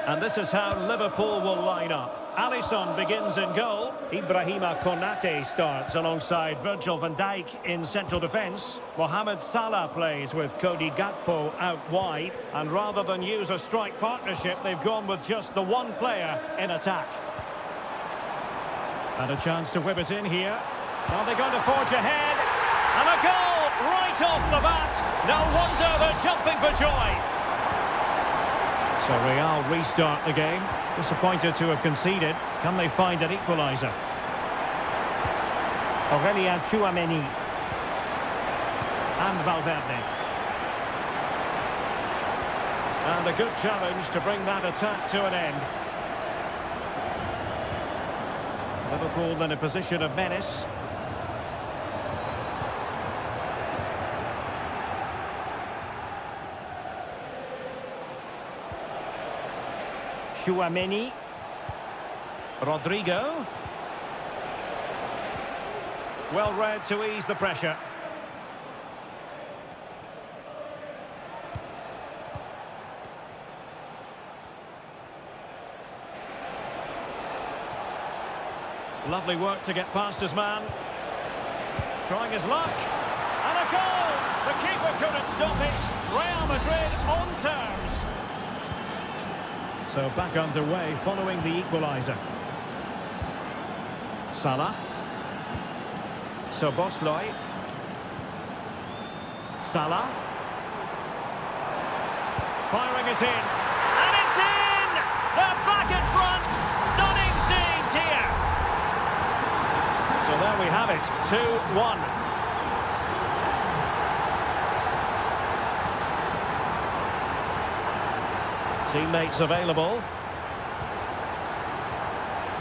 And this is how Liverpool will line up. Alisson begins in goal. Ibrahima Konate starts alongside Virgil van Dijk in central defence. Mohamed Salah plays with Cody Gakpo out wide. And rather than use a strike partnership, they've gone with just the one player in attack. And a chance to whip it in here. Are they going to forge ahead? And a goal right off the bat. No wonder they're jumping for joy. So Real restart the game. Disappointed to have conceded. Can they find an equaliser? Aurelien Tchouameni. And Valverde. And a good challenge to bring that attack to an end. Liverpool in a position of menace. Tchouameni. Rodrigo. Well read to ease the pressure. Lovely work to get past his man. Trying his luck. And a goal! The keeper couldn't stop it. Real Madrid on terms. So back underway following the equaliser. Salah. Szoboszlai. Salah. Firing it in. And it's in! They're back in front. Stunning scenes here. So there we have it. 2-1. Teammates available.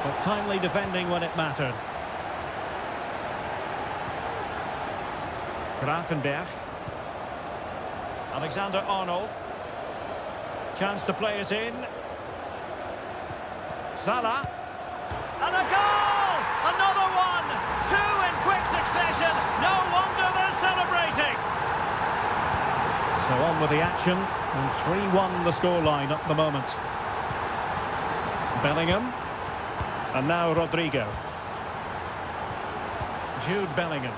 But timely defending when it mattered. Grafenberg. Alexander-Arnold. Chance to play it in. Salah. And a goal! Another one! Two in quick succession. No wonder they're celebrating. So on with the action. And 3-1 the scoreline at the moment. Bellingham. And now Rodrigo. Jude Bellingham.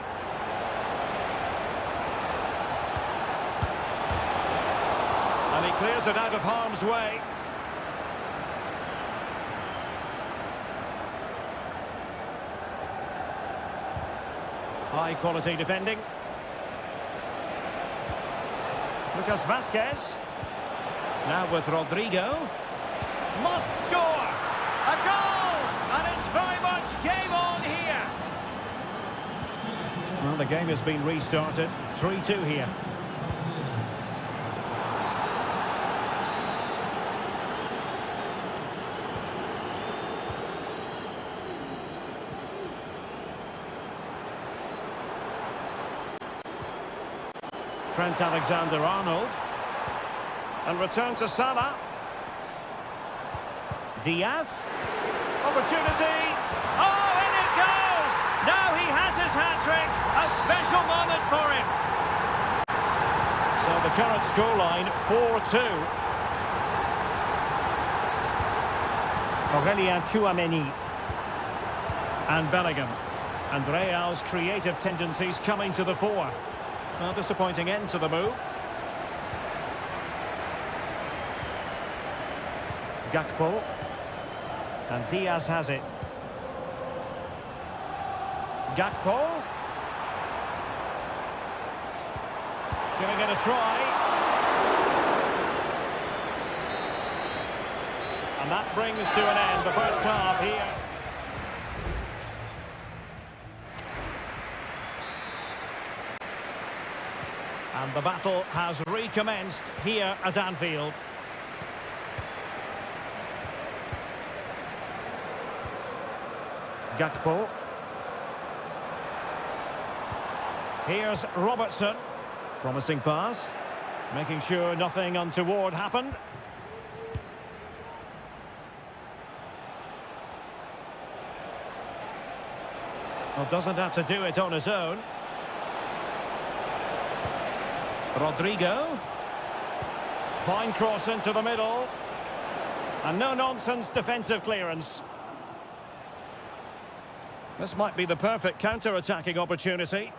And he clears it out of harm's way. High quality defending. Lucas Vazquez. Now with Rodrigo. Must score! A goal! And it's very much game on here. Well, the game has been restarted. 3-2 here. Trent Alexander-Arnold. And return to Salah. Diaz. Opportunity. Oh, in it goes! Now he has his hat-trick. A special moment for him. So the current scoreline, 4-2. Aurelien Tchouameni. And Bellingham. And Real's creative tendencies coming to the fore. Well, disappointing end to the move. Gakpo. And Diaz has it. Gakpo. Giving it a try. And that brings to an end the first half here. And the battle has recommenced here at Anfield. Gakpo. Here's Robertson. Promising pass. Making sure nothing untoward happened. Well, doesn't have to do it on his own. Rodrigo. Fine cross into the middle. And no-nonsense defensive clearance. This might be the perfect counter-attacking opportunity.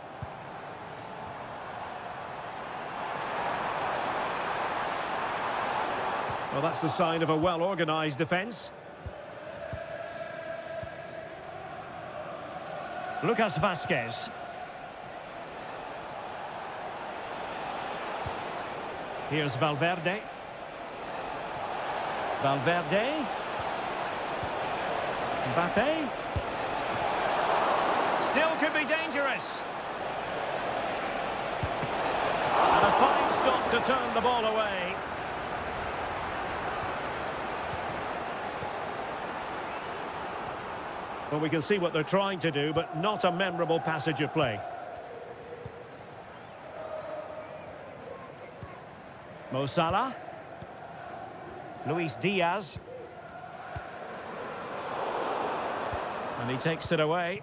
Well, that's the sign of a well-organised defence. Lucas Vazquez. Here's Valverde. Valverde. Mbappe. Still could be dangerous. And a fine stop to turn the ball away. Well, we can see what they're trying to do, but not a memorable passage of play. Mo Salah. Luis Diaz. And he takes it away.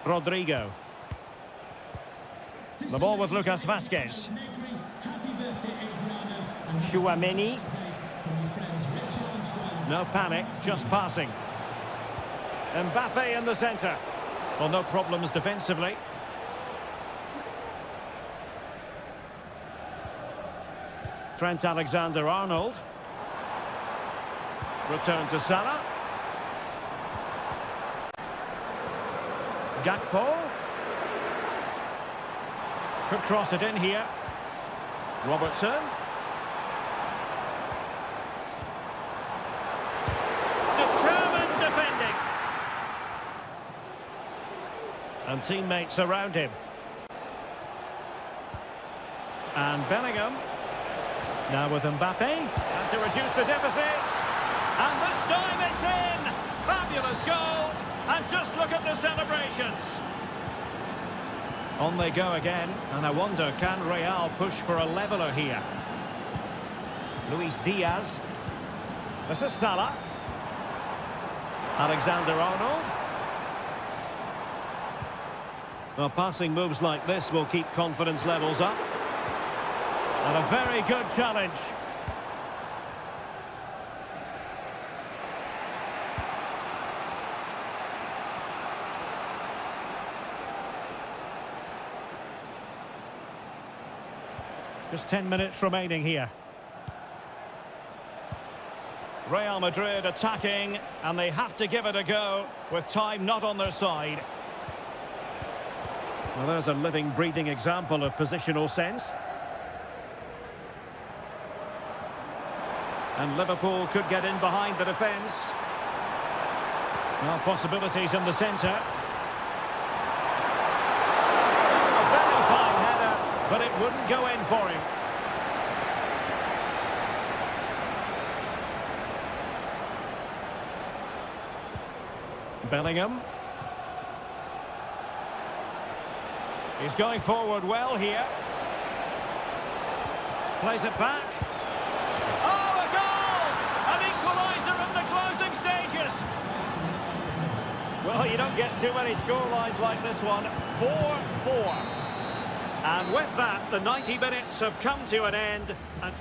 Rodrigo. The ball with Lucas Vazquez. Chouameni. No panic, just passing. Mbappe in the centre. Well, no problems defensively. Trent Alexander-Arnold. Return to Salah. Gakpo. Could cross it in here. Robertson. Determined defending. And teammates around him. And Bellingham. Now with Mbappe. And to reduce the deficit. And this time it's in. Fabulous goal. And just look at the celebrations. On they go again. And I wonder, can Real push for a leveller here? Luis Diaz. This is Salah. Alexander-Arnold. Well, passing moves like this will keep confidence levels up. And a very good challenge. Just 10 minutes remaining here. Real Madrid attacking, and they have to give it a go with time not on their side. Well, there's a living, breathing example of positional sense. And Liverpool could get in behind the defence. Well, possibilities in the centre. A very fine header, but it wouldn't go in for him. Bellingham. He's going forward well here. Plays it back. Oh, a goal! An equaliser in the closing stages. Well, you don't get too many scorelines like this one. 4-4. And with that, the 90 minutes have come to an end. And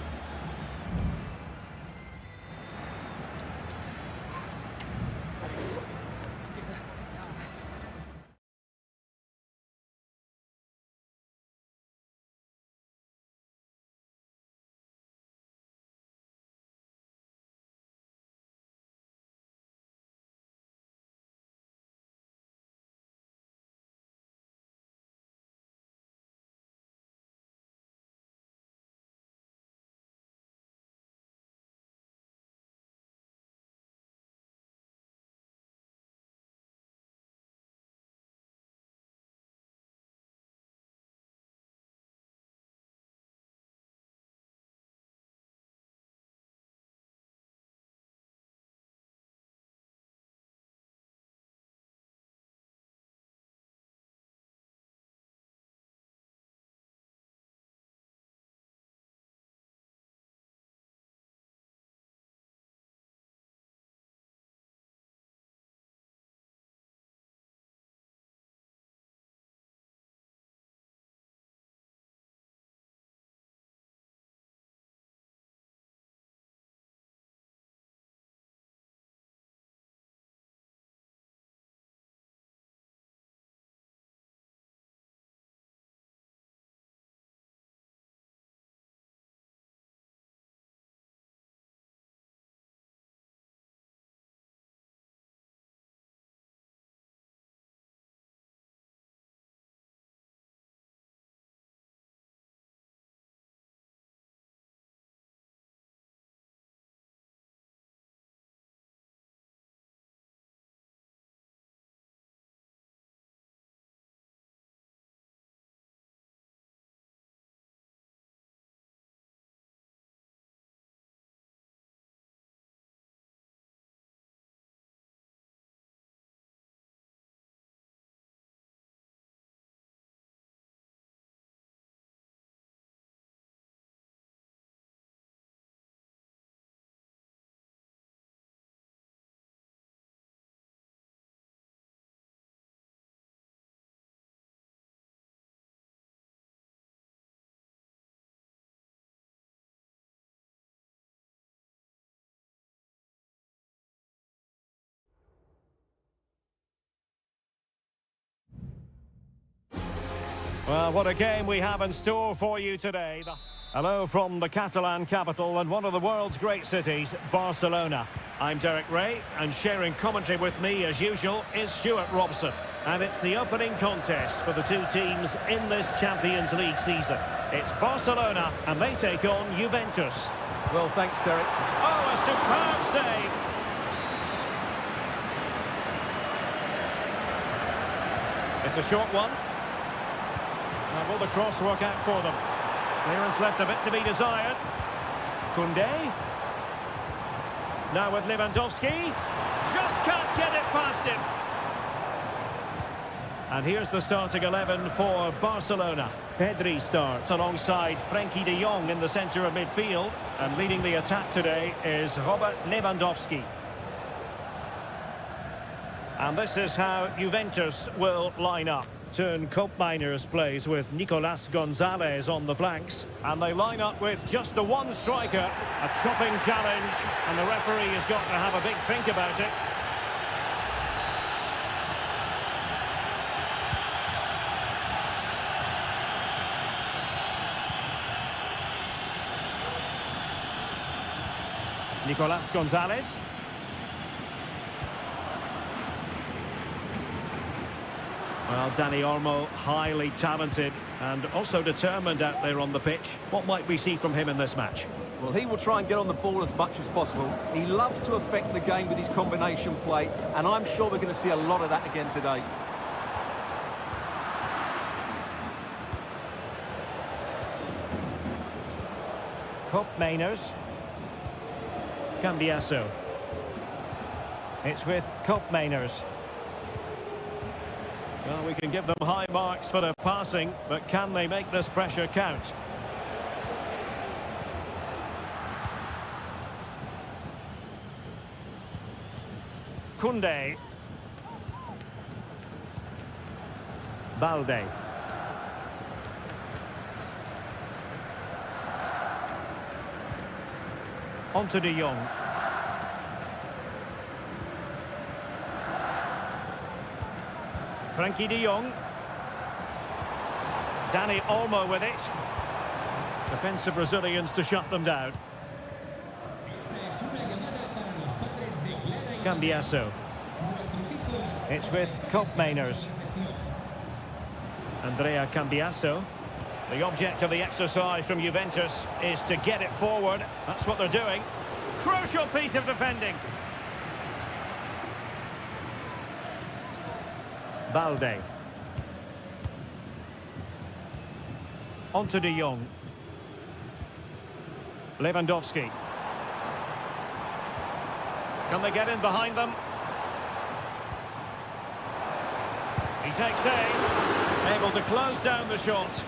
Well, what a game we have in store for you today. Hello from the Catalan capital and one of the world's great cities, Barcelona. I'm Derek Ray, and sharing commentary with me, as usual, is Stuart Robson. And it's the opening contest for the two teams in this Champions League season. It's Barcelona, and they take on Juventus. Well, thanks, Derek. Oh, a superb save! It's a short one. Now, will the cross work out for them? Clearance left a bit to be desired. Koundé. Now with Lewandowski. Just can't get it past him. And here's the starting 11 for Barcelona. Pedri starts alongside Frenkie de Jong in the centre of midfield. And leading the attack today is Robert Lewandowski. And this is how Juventus will line up. Turn Koopmeiners plays with Nicolas Gonzalez on the flanks. And they line up with just the one striker. A chopping challenge. And the referee has got to have a big think about it. Nicolas Gonzalez. Well, Dani Olmo, highly talented and also determined out there on the pitch. What might we see from him in this match? Well, he will try and get on the ball as much as possible. He loves to affect the game with his combination play, and I'm sure we're going to see a lot of that again today. Koopmeiners. Cambiasso. It's with Koopmeiners. Well, we can give them high marks for their passing, but can they make this pressure count? Koundé. Balde. Onto de Jong. Frenkie de Jong. Dani Olmo with it. Defensive Brazilians to shut them down. Cambiasso. It's with Koopmeiners. Andrea Cambiasso. The object of the exercise from Juventus is to get it forward. That's what they're doing. Crucial piece of defending. Balde. Onto de Jong. Lewandowski. Can they get in behind them? He takes aim. Able to close down the shot.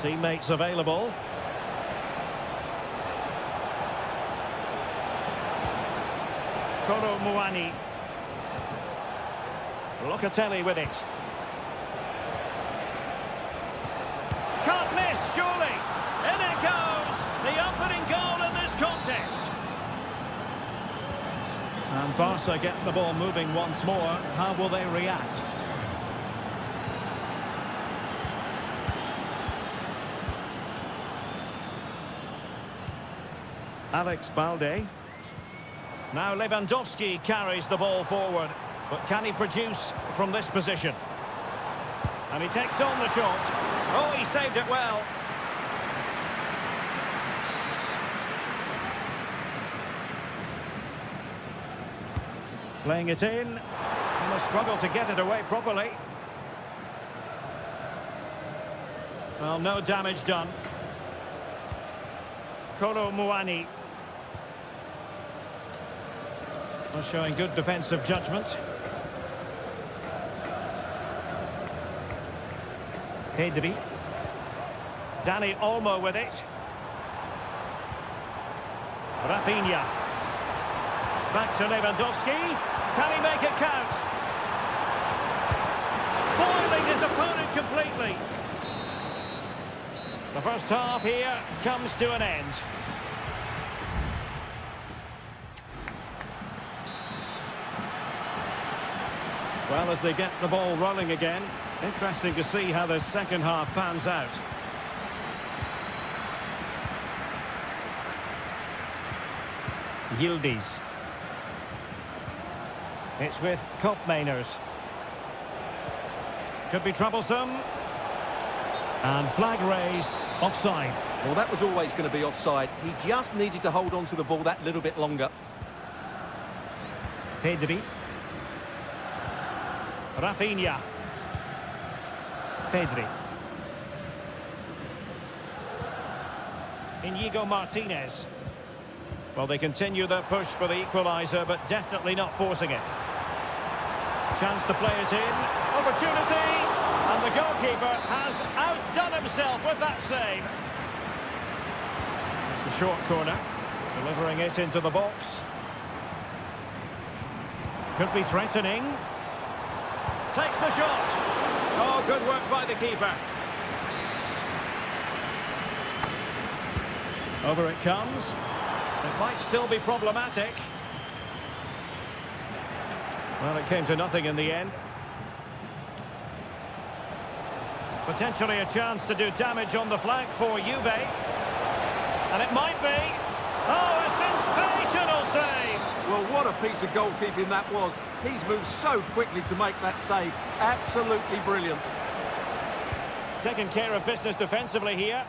Teammates available. Kolo Muani. Locatelli with it. Can't miss, surely. In it goes. The opening goal in this contest. And Barca get the ball moving once more. How will they react? Alex Balde. Now Lewandowski carries the ball forward. But can he produce from this position? And he takes on the shot. Oh, he saved it well. Playing it in. He must struggle to get it away properly. Well, no damage done. Kolo Muani. Well, showing good defensive judgment. Pedri. Dani Olmo with it. Rafinha. Back to Lewandowski. Can he make it count? Foiling his opponent completely. The first half here comes to an end. Well, as they get the ball rolling again, interesting to see how the second half pans out. Yildiz. It's with Kopmeiners. Could be troublesome. And flag raised, offside. Well, that was always going to be offside. He just needed to hold on to the ball that little bit longer. Pedri. Rafinha. Pedri. Inigo Martinez. Well, they continue their push for the equaliser, but definitely not forcing it. Chance to play it in. Opportunity. And the goalkeeper has outdone himself with that save. It's a short corner. Delivering it into the box. Could be threatening. Takes the shot. Oh, good work by the keeper. Over it comes. It might still be problematic. Well, it came to nothing in the end. Potentially a chance to do damage on the flank for Juve. And it might be. Oh, a sensational save! Well, what a piece of goalkeeping that was. He's moved so quickly to make that save. Absolutely brilliant. Taking care of business defensively here.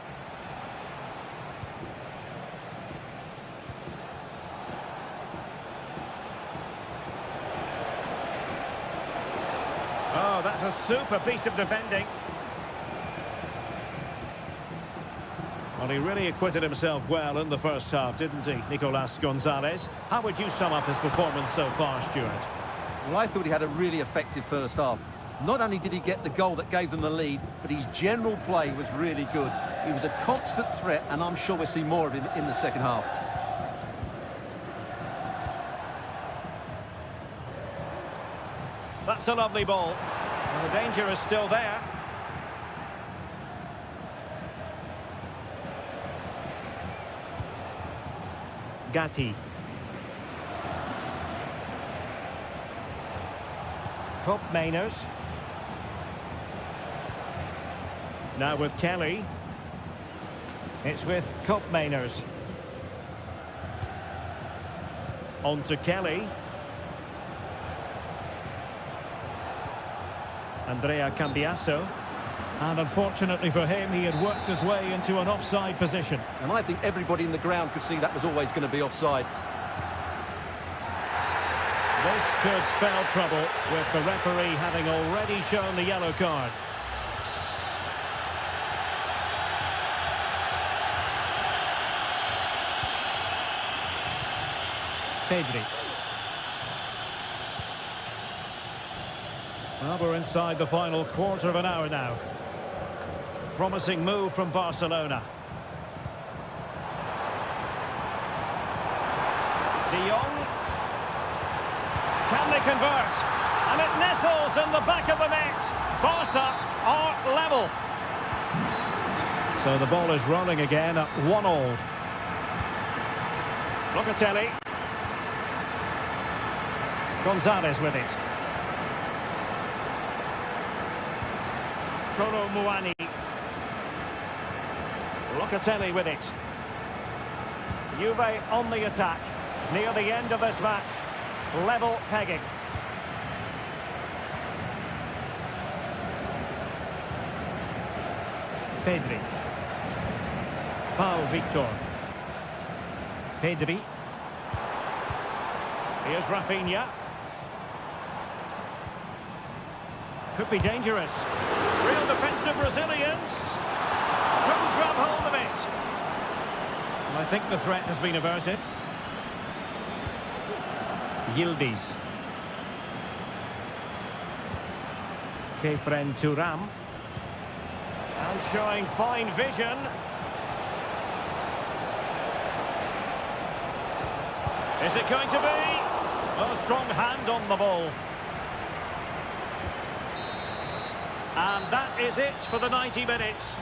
Oh, that's a super piece of defending. Well, he really acquitted himself well in the first half, didn't he, Nicolas Gonzalez? How would you sum up his performance so far, Stuart? Well, I thought he had a really effective first half. Not only did he get the goal that gave them the lead, but his general play was really good. He was a constant threat, and I'm sure we'll see more of him in the second half. That's a lovely ball. Well, the danger is still there. Gatti. Kopmeiners. Now with Kelly. It's with Kopmeiners. On to Kelly. Andrea Cambiasso. And unfortunately for him, he had worked his way into an offside position. And I think everybody in the ground could see that was always going to be offside. This could spell trouble, with the referee having already shown the yellow card. Pedri. Well, we're inside the final quarter of an hour now. Promising move from Barcelona. De Jong. Can they convert? And it nestles in the back of the net. Barca are level. So the ball is rolling again at 1-1. Locatelli. Gonzalez with it. Kolo Muani. Locatelli with it. Juve on the attack. Near the end of this match. Level pegging. Pedri. Pau Victor. Pedri. Here's Rafinha. Could be dangerous. Real defensive resilience. Couldn't grab hold of it. Well, I think the threat has been averted. Yildiz. Kefren Turam. And showing fine vision. Is it going to be? A strong hand on the ball. And that is it for the 90 minutes.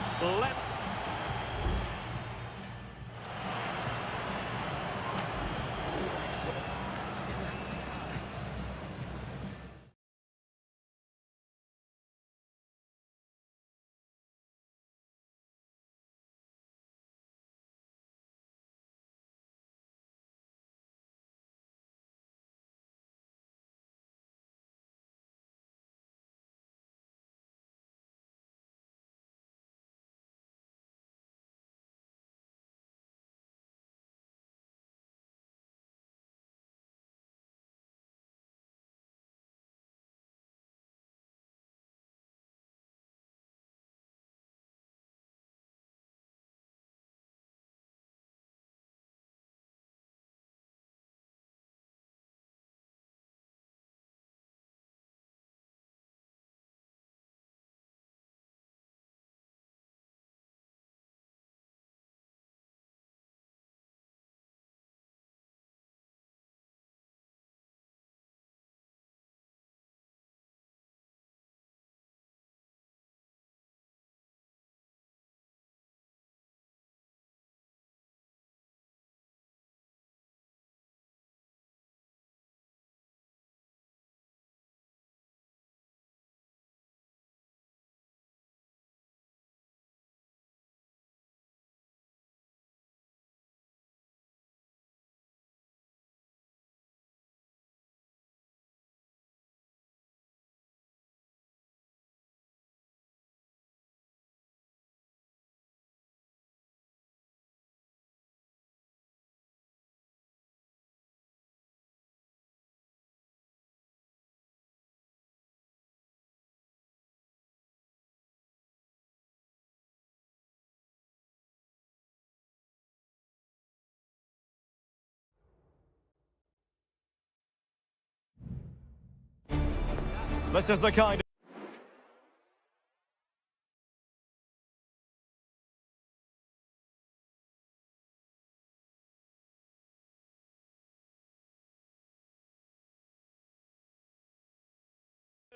This is the kind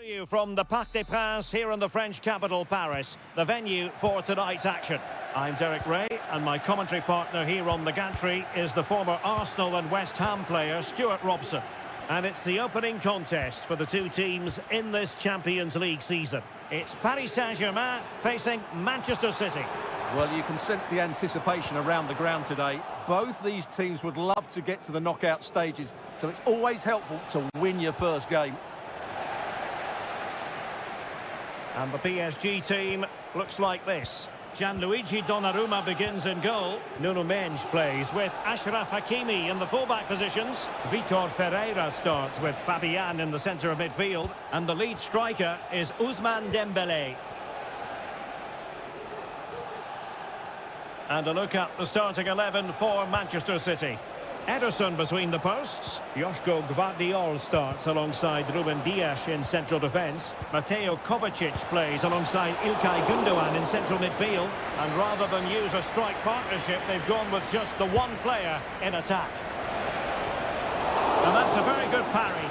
you from the Parc des Princes here in the French capital, Paris, the venue for tonight's action. I'm Derek Ray, and my commentary partner here on the gantry is the former Arsenal and West Ham player, Stuart Robson. And it's the opening contest for the two teams in this Champions League season. It's Paris Saint-Germain facing Manchester City. Well, you can sense the anticipation around the ground today. Both these teams would love to get to the knockout stages, so it's always helpful to win your first game. And the PSG team looks like this. Gianluigi Donnarumma begins in goal. Nuno Mendes plays with Achraf Hakimi in the fullback positions. Vitor Ferreira starts with Fabian in the centre of midfield. And the lead striker is Ousmane Dembélé. And a look at the starting 11 for Manchester City. Ederson between the posts. Joško Gvardiol starts alongside Ruben Dias in central defence. Mateo Kovacic plays alongside İlkay Gündoğan in central midfield. And rather than use a strike partnership, they've gone with just the one player in attack. And that's a very good parry.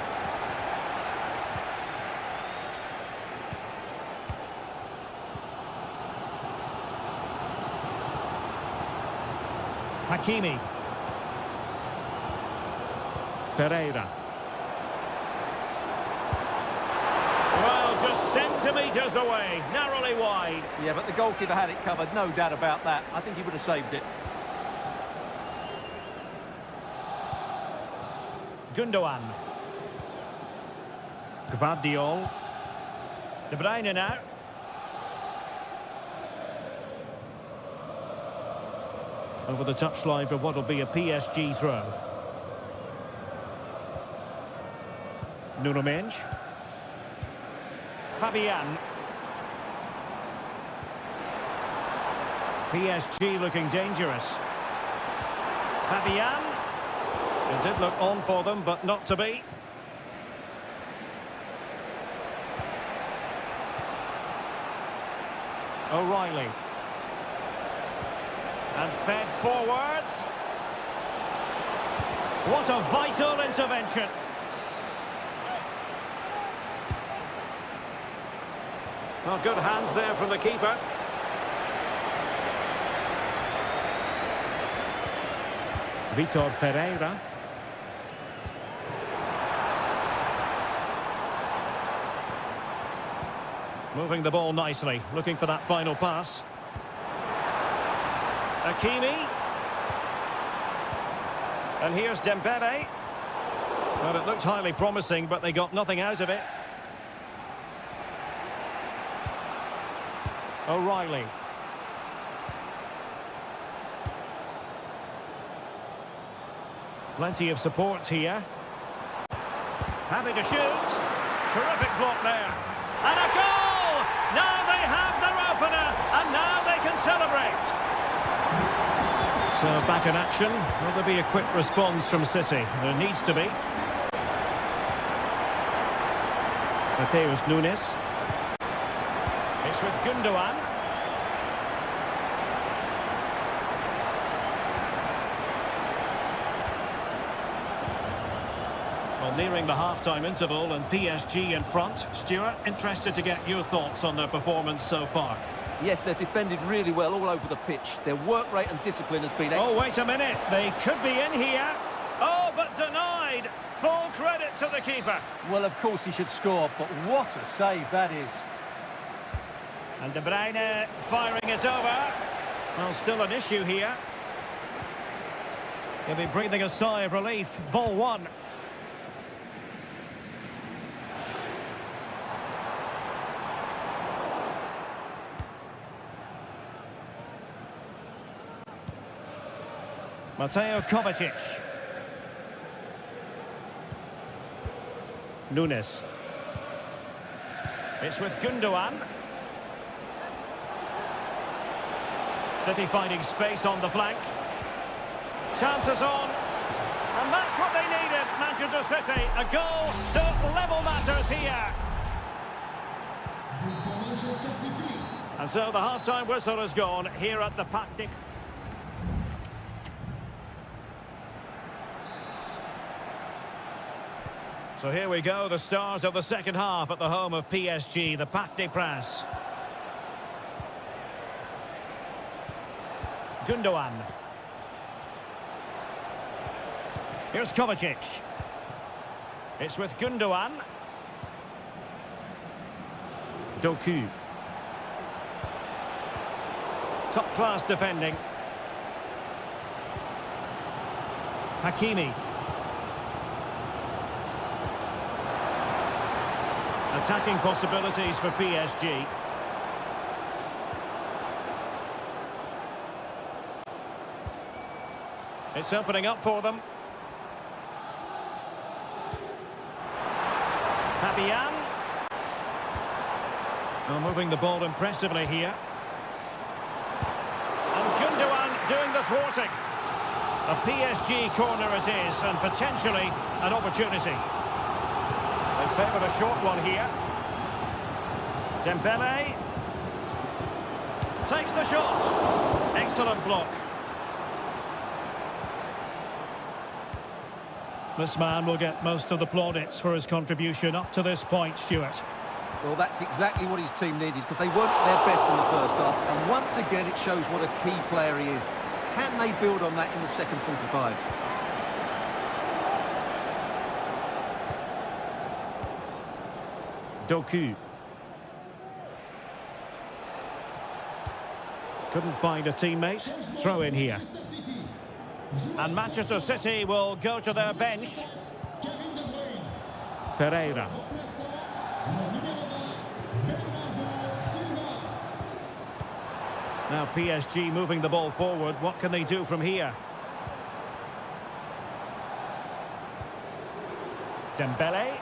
Hakimi. Ferreira. Well, just centimetres away, narrowly wide. Yeah, but the goalkeeper had it covered, no doubt about that. I think he would have saved it. Gündoğan. Gvardiol. De Bruyne now. Over the touchline for what will be a PSG throw. Nuno Mendes. Fabian. PSG looking dangerous. Fabian. It did look on for them, but not to be. O'Reilly. And fed forwards. What a vital intervention. Well, good hands there from the keeper. Vitor Ferreira. Moving the ball nicely, looking for that final pass. Hakimi. And here's Dembélé. Well, it looked highly promising, but they got nothing out of it. O'Reilly. Plenty of support here. Happy to shoot. Terrific block there. And a goal! Now they have their opener, and now they can celebrate. So back in action. Will there be a quick response from City? There needs to be. Mateus Nunes. It's with Gündoğan. Well, nearing the half-time interval and PSG in front. Stuart, interested to get your thoughts on their performance so far. Yes, they've defended really well all over the pitch. Their work rate and discipline has been excellent. Oh, wait a minute. They could be in here. Oh, but denied. Full credit to the keeper. Well, of course he should score, but what a save that is. And De Bruyne firing it over. Well, still an issue here. He'll be breathing a sigh of relief. Ball one. Mateo Kovacic. Nunes. It's with Gündoğan. City finding space on the flank. Chances on. And that's what they needed, Manchester City. A goal to level matters here. And so the half-time whistle has gone here at the Parc. So here we go, the start of the second half at the home of PSG, the Parc des Princes. Gundogan. Here's Kovacic. It's with Gundogan. Doku. Top-class defending. Hakimi. Attacking possibilities for PSG. It's opening up for them. Fabian. Well, moving the ball impressively here. And Gundogan doing the thwarting. A PSG corner it is, and potentially an opportunity. They favoured a short one here. Dembele. Takes the shot. Excellent block. This man will get most of the plaudits for his contribution up to this point, Stuart. Well, that's exactly what his team needed, because they weren't at their best in the first half. And once again, it shows what a key player he is. Can they build on that in the second 45? Doku. Couldn't find a teammate. Throw in here. And Manchester City will go to their bench. Ferreira. Now PSG moving the ball forward. What can they do from here? Dembele.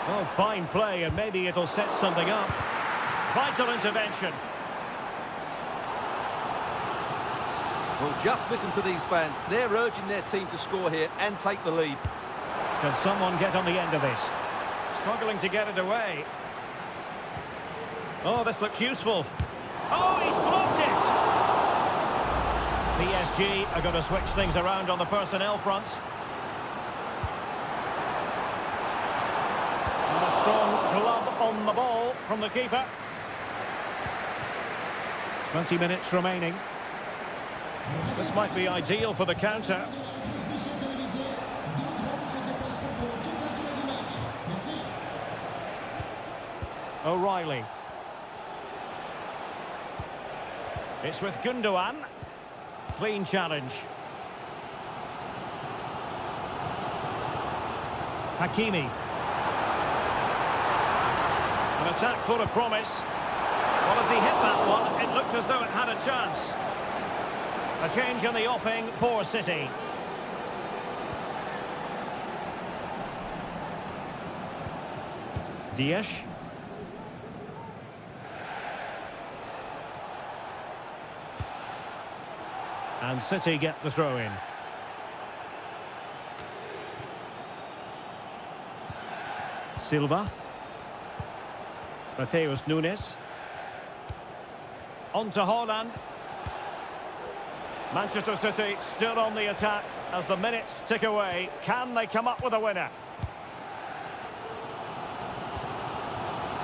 Oh, fine play, and maybe it'll set something up. Vital intervention. Well, just listen to these fans. They're urging their team to score here and take the lead. Can someone get on the end of this? Struggling to get it away. Oh, this looks useful. Oh, he's blocked it! PSG are going to switch things around on the personnel front. And a strong glove on the ball from the keeper. 20 minutes remaining. This might be ideal for the counter. O'Reilly. It's with Gundogan. Clean challenge. Hakimi. An attack full of promise. Well, as he hit that one, it looked as though it had a chance. A change in the offing for City. Diaz. And City get the throw in. Silva. Mateus Nunes. On to Haaland. Manchester City still on the attack as the minutes tick away. Can they come up with a winner?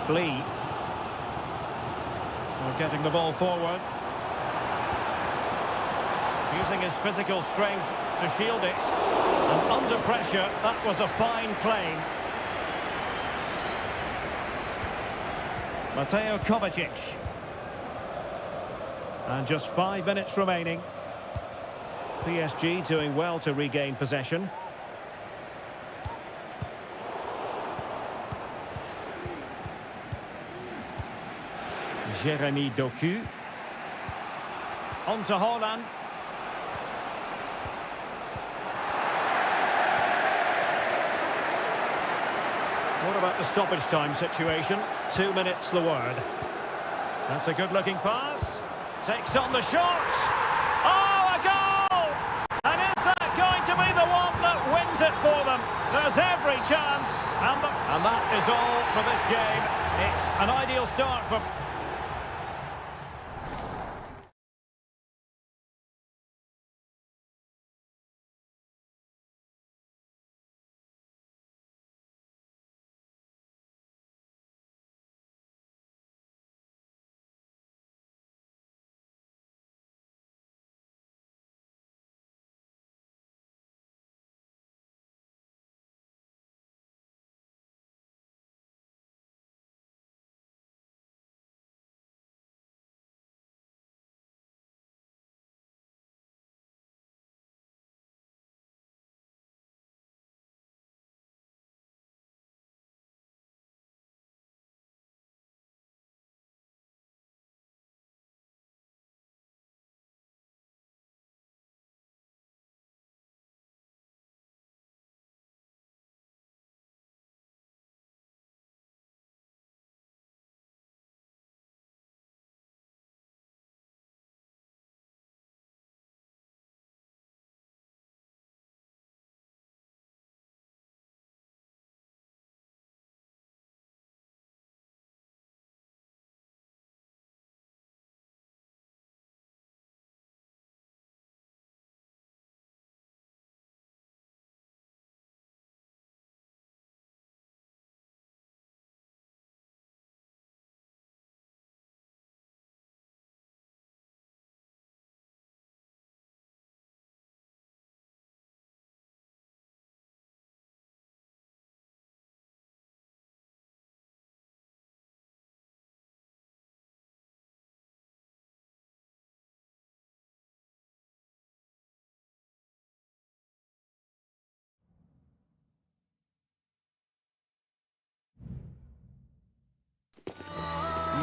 Lee. Well, getting the ball forward. Using his physical strength to shield it. And under pressure, that was a fine claim. Mateo Kovacic. And just 5 minutes remaining. PSG doing well to regain possession. Jeremy Doku. On to Haaland. What about the stoppage time situation? 2 minutes the word. That's a good-looking pass. Takes on the shot. Oh, a goal! And is that going to be the one that wins it for them? There's every chance. And that is all for this game. It's an ideal start for...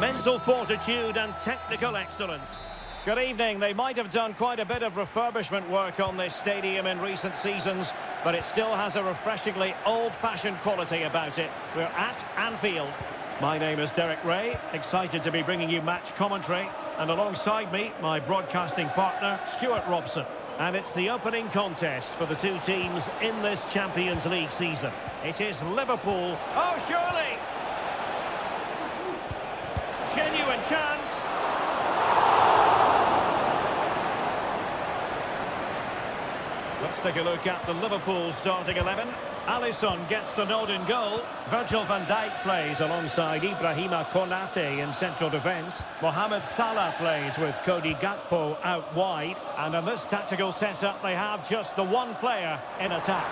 Mental fortitude and technical excellence. Good evening. They might have done quite a bit of refurbishment work on this stadium in recent seasons, but it still has a refreshingly old-fashioned quality about it. We're at Anfield. My name is Derek Ray, excited to be bringing you match commentary, and alongside me, my broadcasting partner, Stuart Robson. And it's the opening contest for the two teams in this Champions League season. It is Liverpool. Oh, surely! Genuine chance. Let's take a look at the Liverpool starting 11. Alisson gets the nod in goal. Virgil van Dijk plays alongside Ibrahima Konate in central defence. Mohamed Salah plays with Cody Gakpo out wide. And in this tactical setup, they have just the one player in attack.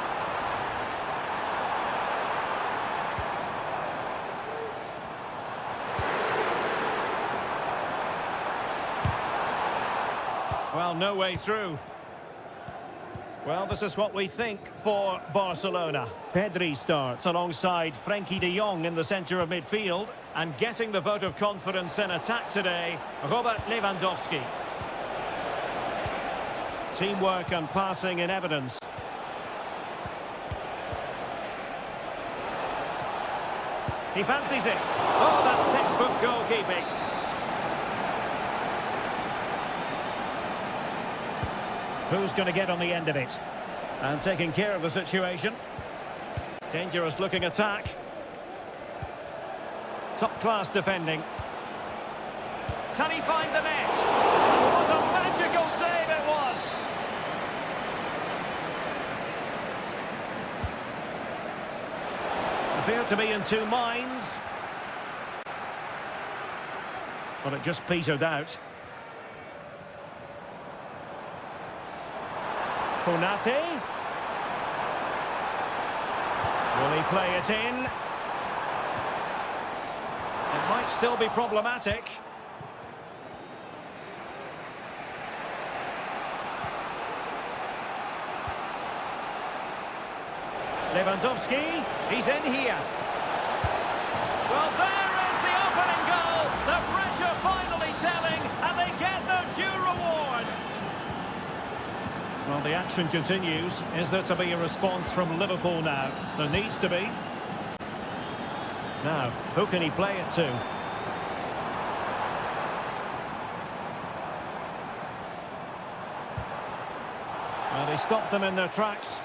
Well, no way through. Well, this is what we think for Barcelona. Pedri starts alongside Frenkie de Jong in the centre of midfield. And getting the vote of confidence in attack today, Robert Lewandowski. Teamwork and passing in evidence. He fancies it. Oh, that's textbook goalkeeping. Who's going to get on the end of it? And taking care of the situation. Dangerous looking attack. Top class defending. Can he find the net? What a magical save it was! Appeared to be in two minds. But it just petered out. Konate. Will he play it in? It might still be problematic. Lewandowski, he's in here. Well, there is the opening goal. The pressure finally telling, and they get their due reward. Well, the action continues. Is there to be a response from Liverpool now? There needs to be. Now, who can he play it to? Well, they stopped them in their tracks.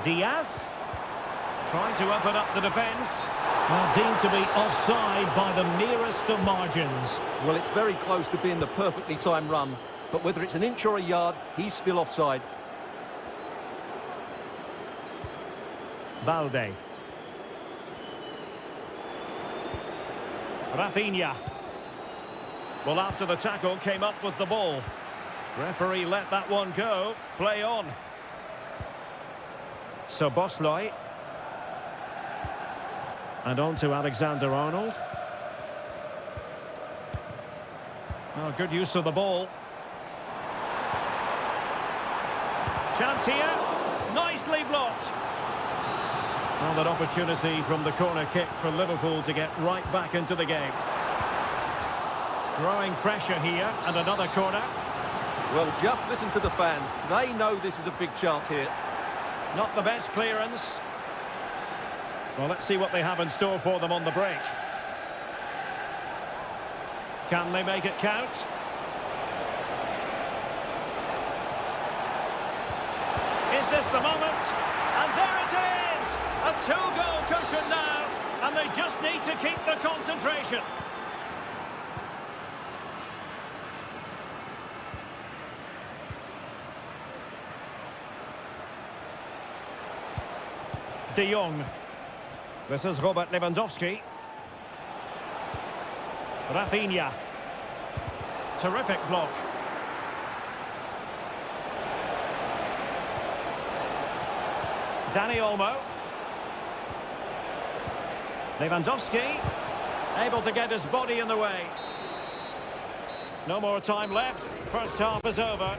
Diaz. Trying to open up the defence. Well, deemed to be offside by the merest of margins. Well, it's very close to being the perfectly timed run, but whether it's an inch or a yard, he's still offside. Balde. Rafinha. Well, after the tackle, came up with the ball. Referee let that one go. Play on. Szoboszlai. And on to Alexander-Arnold. Oh, good use of the ball. Chance here. Nicely blocked. And an opportunity from the corner kick for Liverpool to get right back into the game. Growing pressure here, and another corner. Well, just listen to the fans. They know this is a big chance here. Not the best clearance. Well, let's see what they have in store for them on the break. Can they make it count? Is this the moment? And there it is! A two-goal cushion now, and they just need to keep the concentration. De Jong. This is Robert Lewandowski. Rafinha. Terrific block. Dani Olmo. Lewandowski. Able to get his body in the way. No more time left. First half is over.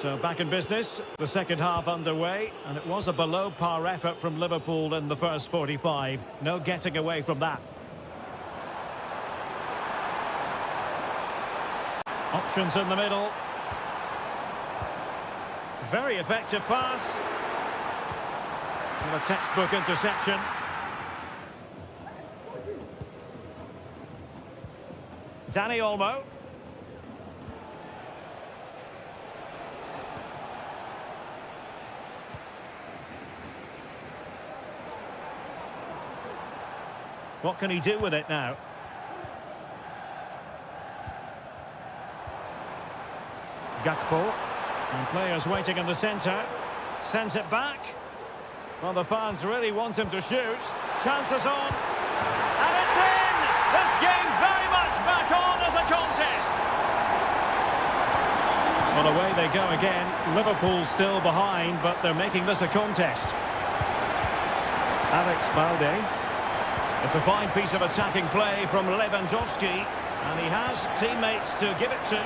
So back in business, the second half underway, and it was a below-par effort from Liverpool in the first 45. No getting away from that. Options in the middle. Very effective pass. And a textbook interception. Dani Olmo. What can he do with it now? Gakpo. And players waiting in the centre. Sends it back. Well, the fans really want him to shoot. Chances on. And it's in! This game very much back on as a contest. Well, away they go again. Liverpool still behind, but they're making this a contest. Alex Balde. It's a fine piece of attacking play from Lewandowski, and he has teammates to give it to.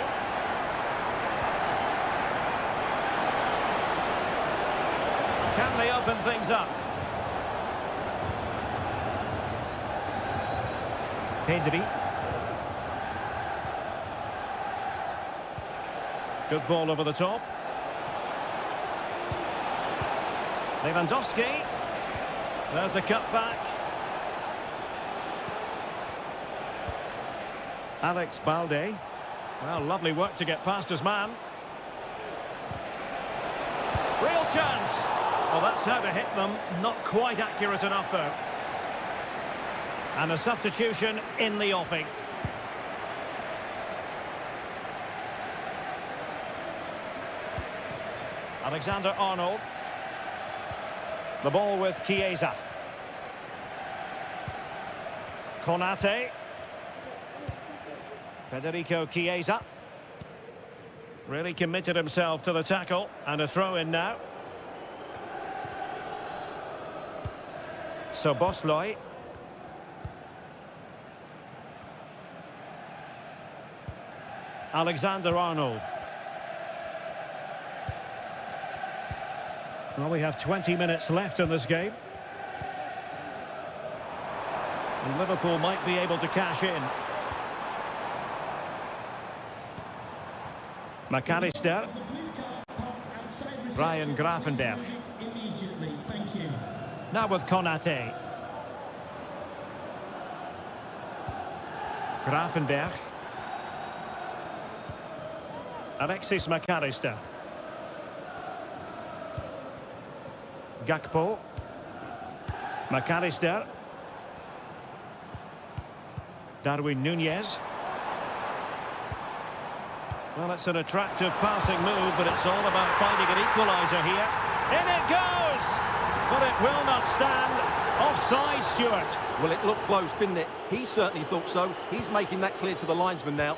Can they open things up? Pedri. Good ball over the top. Lewandowski. There's the cutback. Alex Balde. Well, lovely work to get past his man. Real chance. Well, that's how to hit them. Not quite accurate enough, though. And a substitution in the offing. Alexander-Arnold. The ball with Chiesa. Konate. Federico Chiesa. Really committed himself to the tackle. And a throw-in now. Szoboszlai. Alexander-Arnold. Well, we have 20 minutes left in this game. And Liverpool might be able to cash in. McAllister. Ryan Gravenberch. Now with Konate. Alexis McAllister. Gakpo. McAllister. Darwin Nunez. Well, it's an attractive passing move, but it's all about finding an equaliser here. In it goes! But it will not stand. Offside, Stuart. Well, it looked close, didn't it? He certainly thought so. He's making that clear to the linesman now.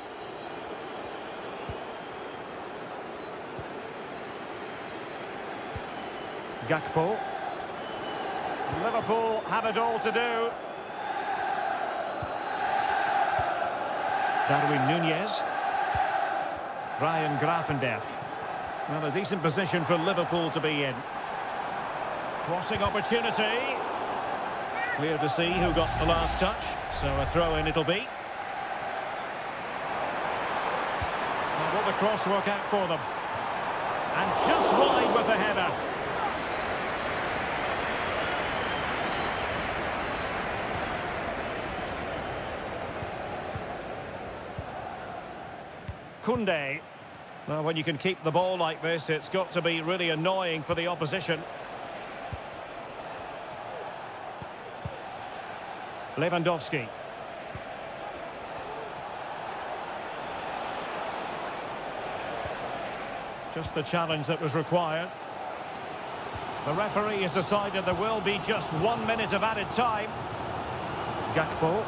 Gakpo. Liverpool have it all to do. Darwin Nunez. Ryan Gravenberch. Well, a decent position for Liverpool to be in. Crossing opportunity. Clear to see who got the last touch. So a throw-in it'll be. And will the cross work out for them? And just wide with the header. Koundé. Well, when you can keep the ball like this, it's got to be really annoying for the opposition. Lewandowski. Just the challenge that was required. The referee has decided there will be just 1 minute of added time. Gakpo.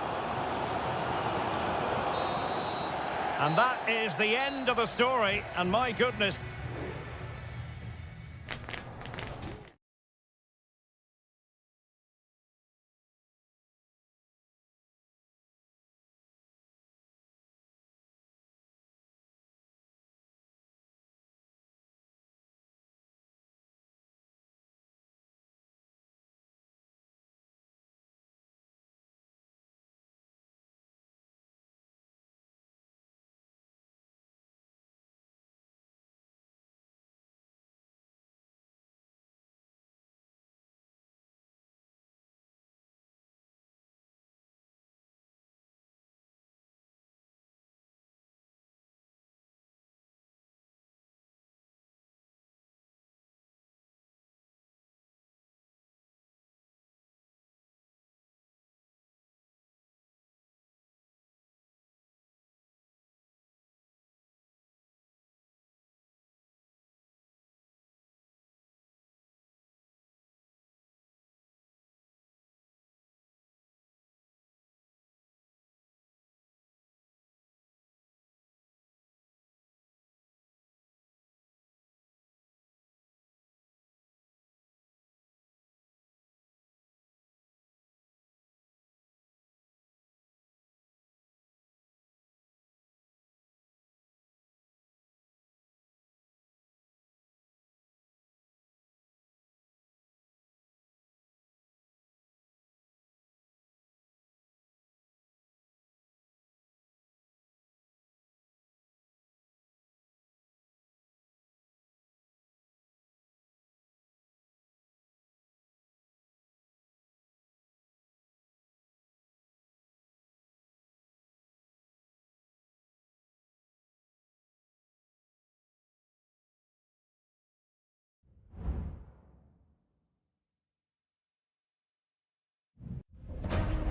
And that is the end of the story, and my goodness.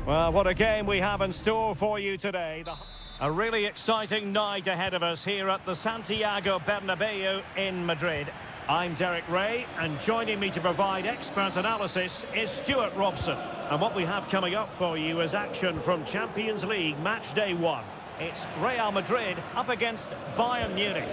Well, what a game we have in store for you today. A really exciting night ahead of us here at the Santiago Bernabeu in Madrid. I'm Derek Ray, and joining me to provide expert analysis is Stuart Robson. And what we have coming up for you is action from Champions League match day 1. It's Real Madrid up against Bayern Munich.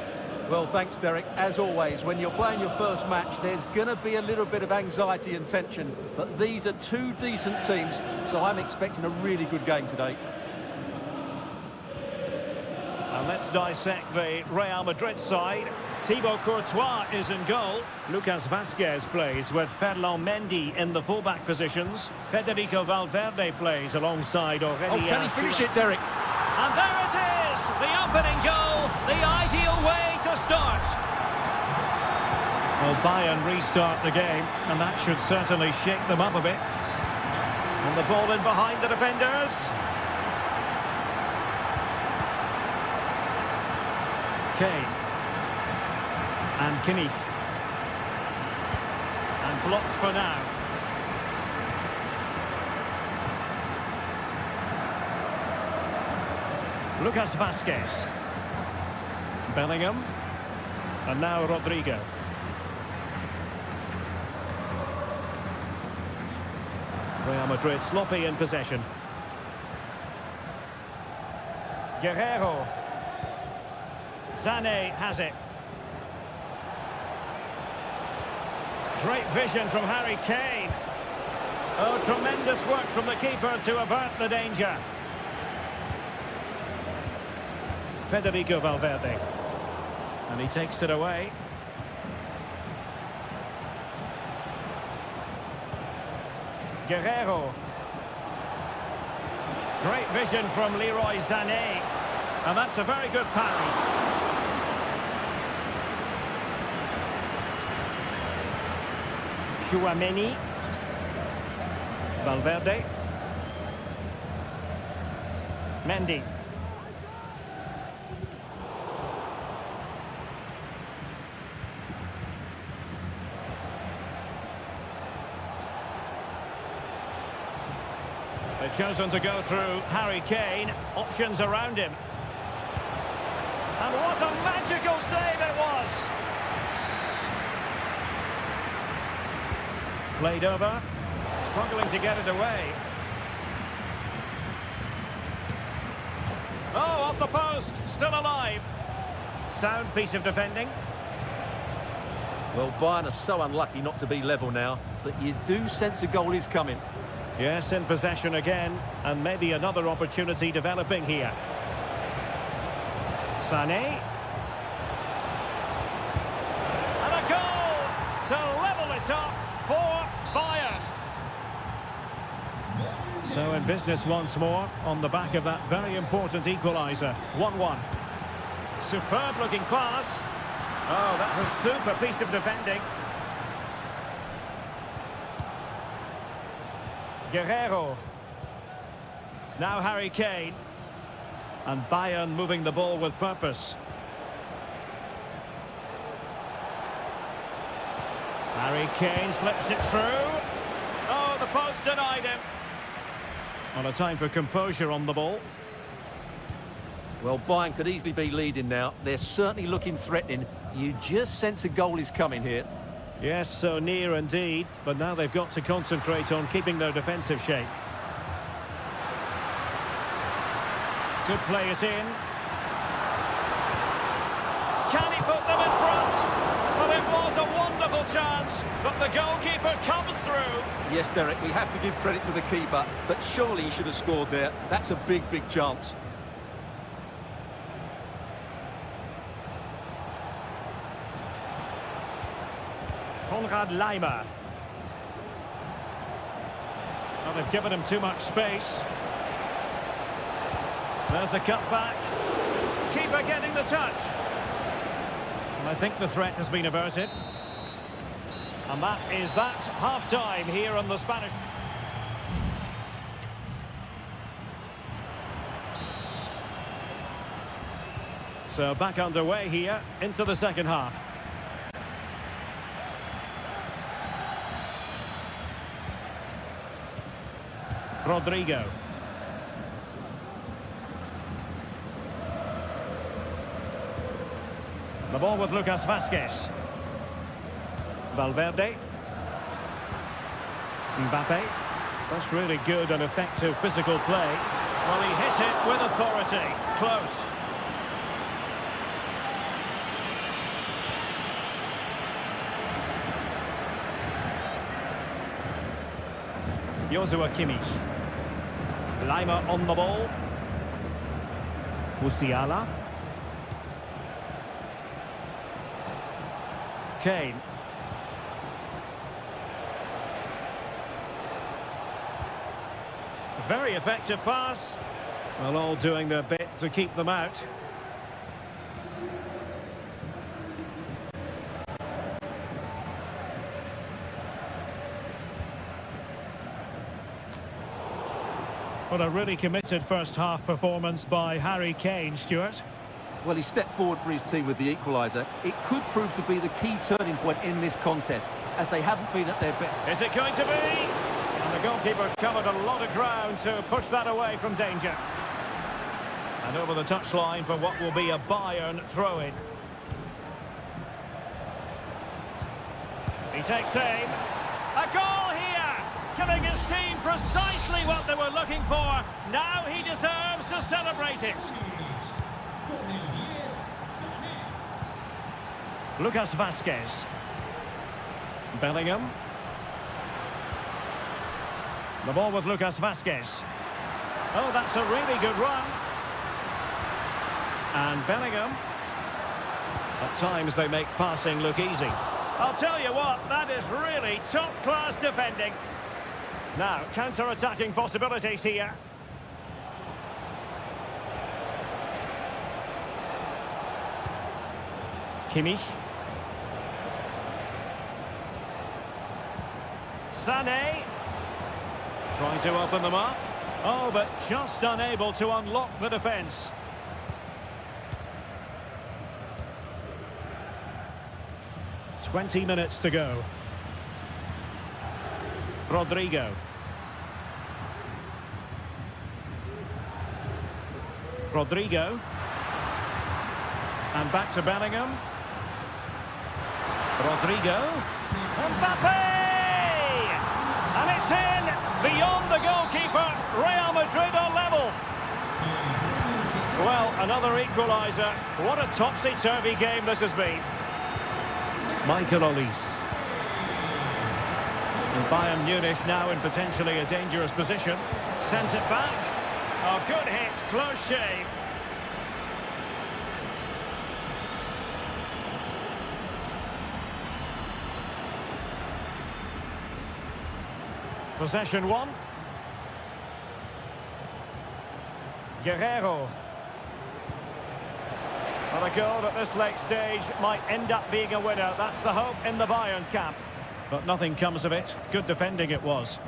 Well, thanks, Derek. As always, when you're playing your first match, there's going to be a little bit of anxiety and tension. But these are two decent teams, so I'm expecting a really good game today. And let's dissect the Real Madrid side. Thibaut Courtois is in goal. Lucas Vazquez plays with Ferland Mendy in the fullback positions. Federico Valverde plays alongside Aurelien. Oh, can he finish it, Derek? And there it is! The opening goal, the ideal way to start. Well, Bayern restart the game, and that should certainly shake them up a bit. And the ball in behind the defenders. Kane. And Kimmich. And blocked for now. Lucas Vazquez. Bellingham. And now Rodrigo. Real Madrid sloppy in possession. Guerrero. Sané has it. Great vision from Harry Kane. Oh, tremendous work from the keeper to avert the danger. Federico Valverde. And he takes it away. Guerrero. Great vision from Leroy Sané. And that's a very good parry. Chouameni. Valverde. Mendy. They've chosen to go through Harry Kane. Options around him. And what a magical save it was! Played over. Struggling to get it away. Oh, off the post. Still alive. Sound piece of defending. Well, Bayern are so unlucky not to be level now, but you do sense a goal is coming. Yes, in possession again, and maybe another opportunity developing here. Sané. And a goal to level it up for Bayern. So in business once more, on the back of that very important equaliser. 1-1. Superb looking pass. Oh, that's a super piece of defending. Guerrero. Now Harry Kane. And Bayern moving the ball with purpose. Harry Kane slips it through. Oh, the post denied him. On a time for composure on the ball. Well, Bayern could easily be leading now. They're certainly looking threatening. You just sense a goal is coming here. Yes, so near indeed, but now they've got to concentrate on keeping their defensive shape. Could play it in. Can he put them in front? Well, it was a wonderful chance, but the goalkeeper comes through. Yes, Derek, we have to give credit to the keeper, but surely he should have scored there. That's a big, big chance. Konrad Laimer. Well, they've given him too much space. There's the cutback. Keeper getting the touch. And I think the threat has been averted. And that is that. Half-time here on the Spanish. So back underway here into the second half. Rodrigo. The ball with Lucas Vazquez. Valverde. Mbappe. That's really good and effective physical play. Well, he hit it with authority. Close. Joshua Kimmich. Laimer on the ball. Musiala. Kane. Very effective pass. Well, all doing their bit to keep them out. What a really committed first half performance by Harry Kane, Stuart. Well, he stepped forward for his team with the equaliser. It could prove to be the key turning point in this contest, as they haven't been at their best. Is it going to be? And the goalkeeper covered a lot of ground to push that away from danger. And over the touchline for what will be a Bayern throw-in. He takes aim. A goal here! Giving his team precisely what they were looking for. Now he deserves to celebrate it. Lucas Vazquez. Bellingham. The ball with Lucas Vazquez. Oh, that's a really good run. And Bellingham. At times they make passing look easy. I'll tell you what, that is really top-class defending. Now, counter-attacking possibilities here. Kimmich. Sané. Trying to open them up. Oh, but just unable to unlock the defence. "20 minutes to go. Rodrigo. Rodrigo. And back to Bellingham. Rodrigo. Mbappe! And it's in! Beyond the goalkeeper. Real Madrid are level. Well, another equaliser. What a topsy-turvy game this has been. Michael Olise. And Bayern Munich now in potentially a dangerous position. Sends it back. Oh, good hit. Close shave. Possession one. Guerrero. Well, a goal at this late stage might end up being a winner. That's the hope in the Bayern camp. But nothing comes of it. Good defending it was.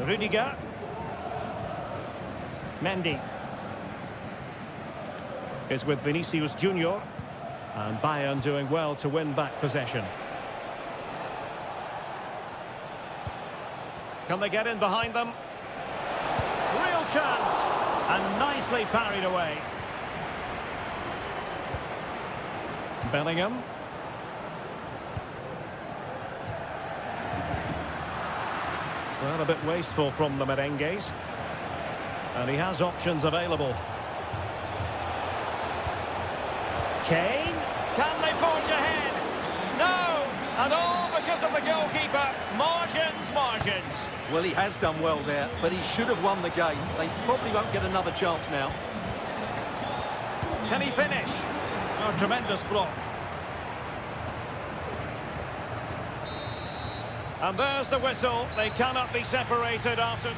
Rudiger. Mendy. Is with Vinicius Junior. And Bayern doing well to win back possession. Can they get in behind them? Real chance. And nicely parried away. Bellingham. Well, a bit wasteful from the merengues. And he has options available. Kane. Can they forge ahead? No! And all because of the goalkeeper. Margins, margins. Well, he has done well there, but he should have won the game. They probably won't get another chance now. Can he finish? Oh, tremendous block. And there's the whistle. They cannot be separated after...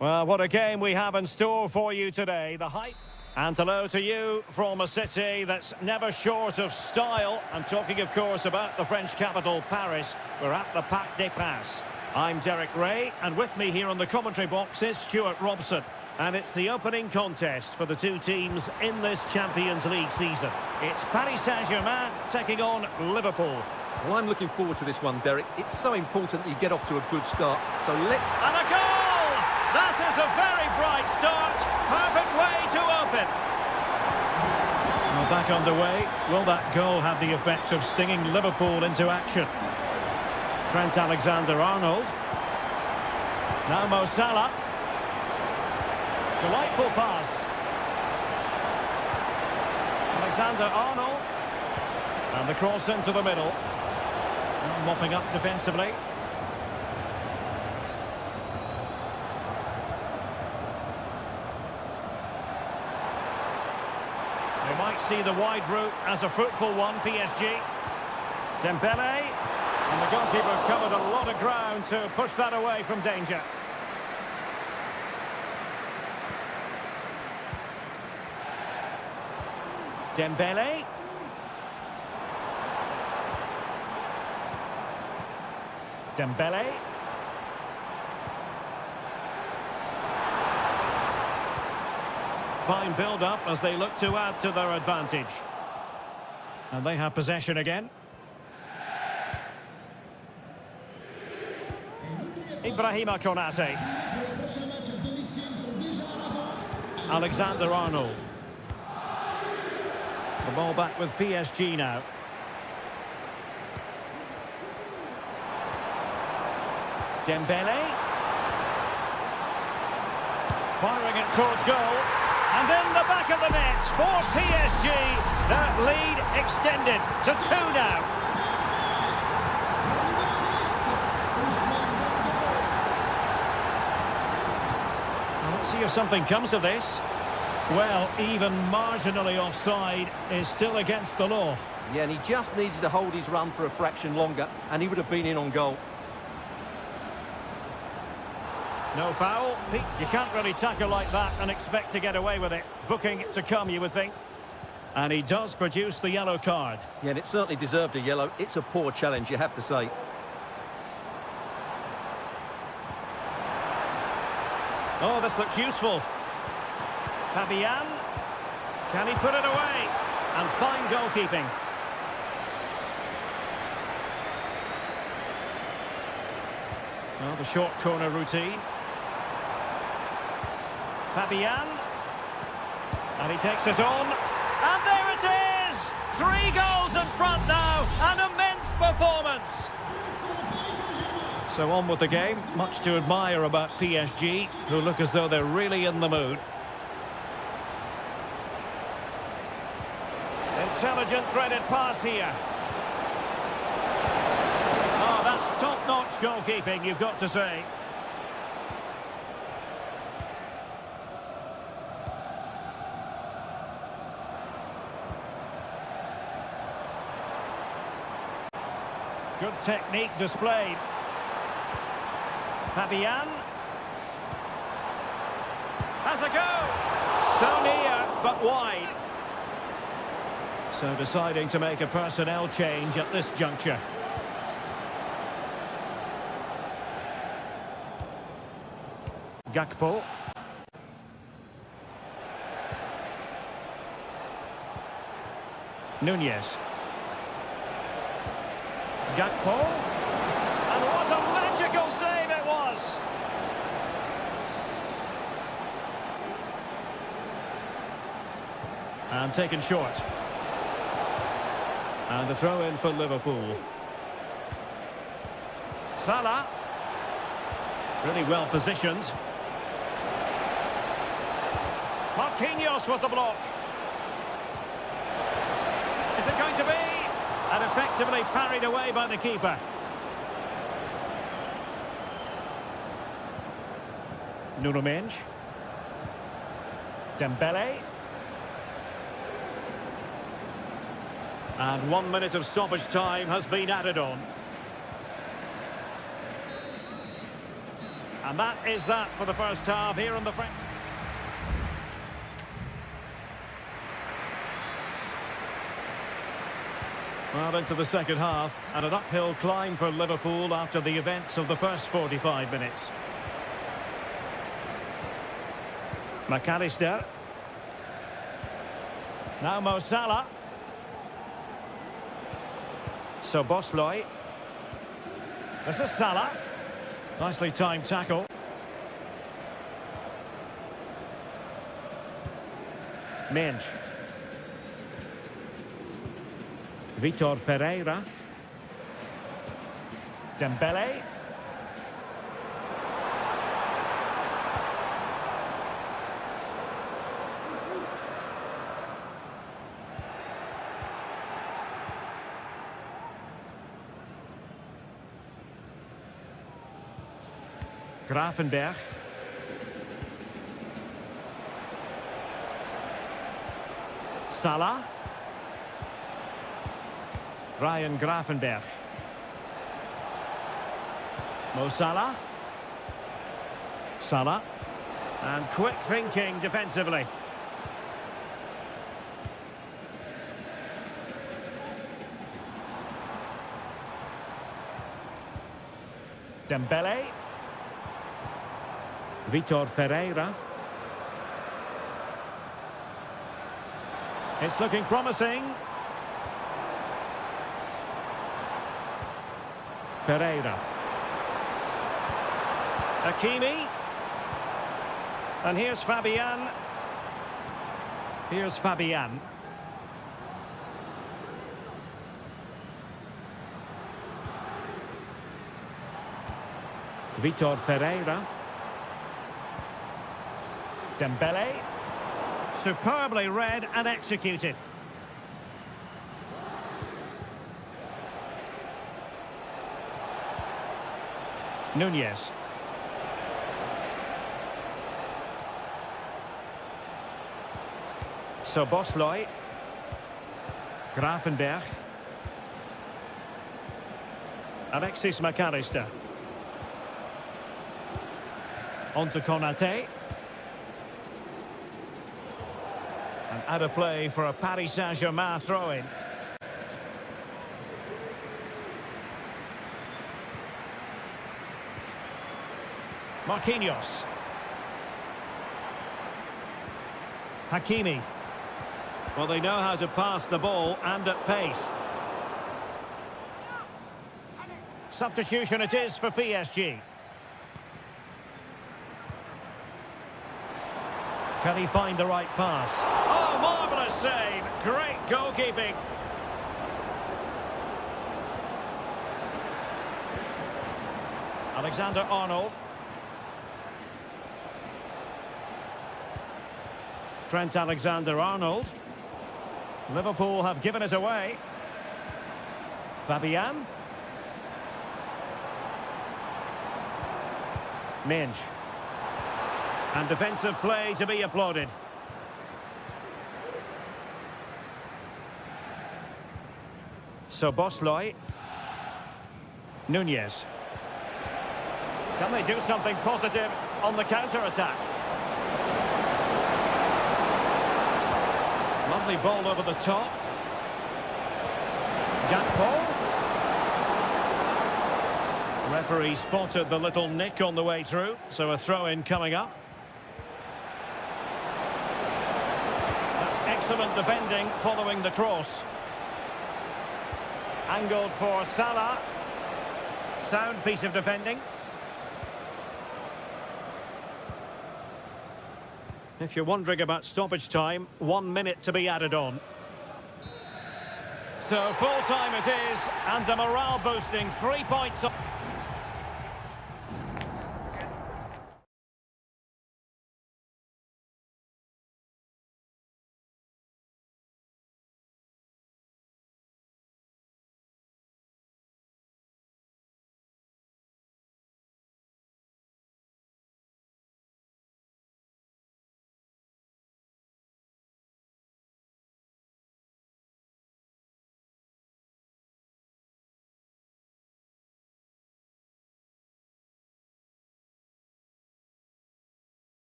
Well, what a game we have in store for you today. The hype. And hello to you from a city that's never short of style. I'm talking, of course, about the French capital, Paris. We're at the Parc des Princes. I'm Derek Ray, and with me here on the commentary box is Stuart Robson. And it's the opening contest for the two teams in this Champions League season. It's Paris Saint-Germain taking on Liverpool. Well, I'm looking forward to this one, Derek. It's so important that you get off to a good start. So let's... And a goal! That is a very bright start. Perfect way to open. Well, back underway. Will that goal have the effect of stinging Liverpool into action? Trent Alexander-Arnold. Now Mo Salah. Delightful pass. Alexander-Arnold. And the cross into the middle. Mopping up defensively. They might see the wide route as a fruitful one, PSG. Dembele. And the goalkeeper covered a lot of ground to push that away from danger. Dembele. Dembele. Fine build-up as they look to add to their advantage. And they have possession again. Ibrahima Konate. Alexander-Arnold. The ball back with PSG now. Dembele. Firing it towards goal. And in the back of the net for PSG. That lead extended to 2 now. Let's see if something comes of this. Well, even marginally offside is still against the law. Yeah, and he just needed to hold his run for a fraction longer, and he would have been in on goal. No foul. You can't really tackle like that and expect to get away with it. Booking to come, you would think. And he does produce the yellow card. Yeah, and it certainly deserved a yellow. It's a poor challenge, you have to say. Oh, this looks useful. Fabian. Can he put it away? And fine goalkeeping. Well, the short corner routine. Fabian. And he takes it on. And there it is! 3 goals in front now. An immense performance. So on with the game. Much to admire about PSG, who look as though they're really in the mood. Intelligent threaded pass here. Oh, that's top-notch goalkeeping, you've got to say. Good technique displayed. Fabian. Has a go. So near, but wide. So deciding to make a personnel change at this juncture. Gakpo. Nunez. Gakpo. And what a magical save it was! And taken short. And the throw in for Liverpool. Salah. Really well positioned. Marquinhos with the block. Is it going to be? And effectively parried away by the keeper. Nuno Mendes. Dembele. And 1 minute of stoppage time has been added on. And that is that for the first half here on the French. Well, into the second half, and an uphill climb for Liverpool after the events of the first 45 minutes. McAllister. Now Mo Salah. Szoboszlai. This is Salah. Nicely timed tackle. Mensch. Vitor Ferreira. Dembele. Gravenberch. Salah. Ryan Gravenberch. Mo Salah. Salah. And quick thinking defensively. Dembele. Vitor Ferreira. It's looking promising. Ferreira. Hakimi. And here's Fabian. Here's Fabian. Vitor Ferreira. Dembele. Superbly read and executed. Nunez. Szoboszlai. Gravenberch. Alexis McAllister. On to Konate. And out of play for a Paris Saint-Germain throw-in. Marquinhos. Hakimi. Well, they know how to pass the ball and at pace. Substitution it is for PSG. Can he find the right pass? Oh, marvellous save. Great goalkeeping. Alexander-Arnold. Trent Alexander-Arnold. Liverpool have given it away. Fabian. Mensch. And defensive play to be applauded. Szoboszlai. Nunez. Can they do something positive on the counter-attack? Lovely ball over the top. Gakpo. Referee spotted the little nick on the way through, so a throw-in coming up. That's excellent defending following the cross. Angled for Salah. Sound piece of defending. If you're wondering about stoppage time, 1 minute to be added on. So full time it is, and a morale boosting 3 points.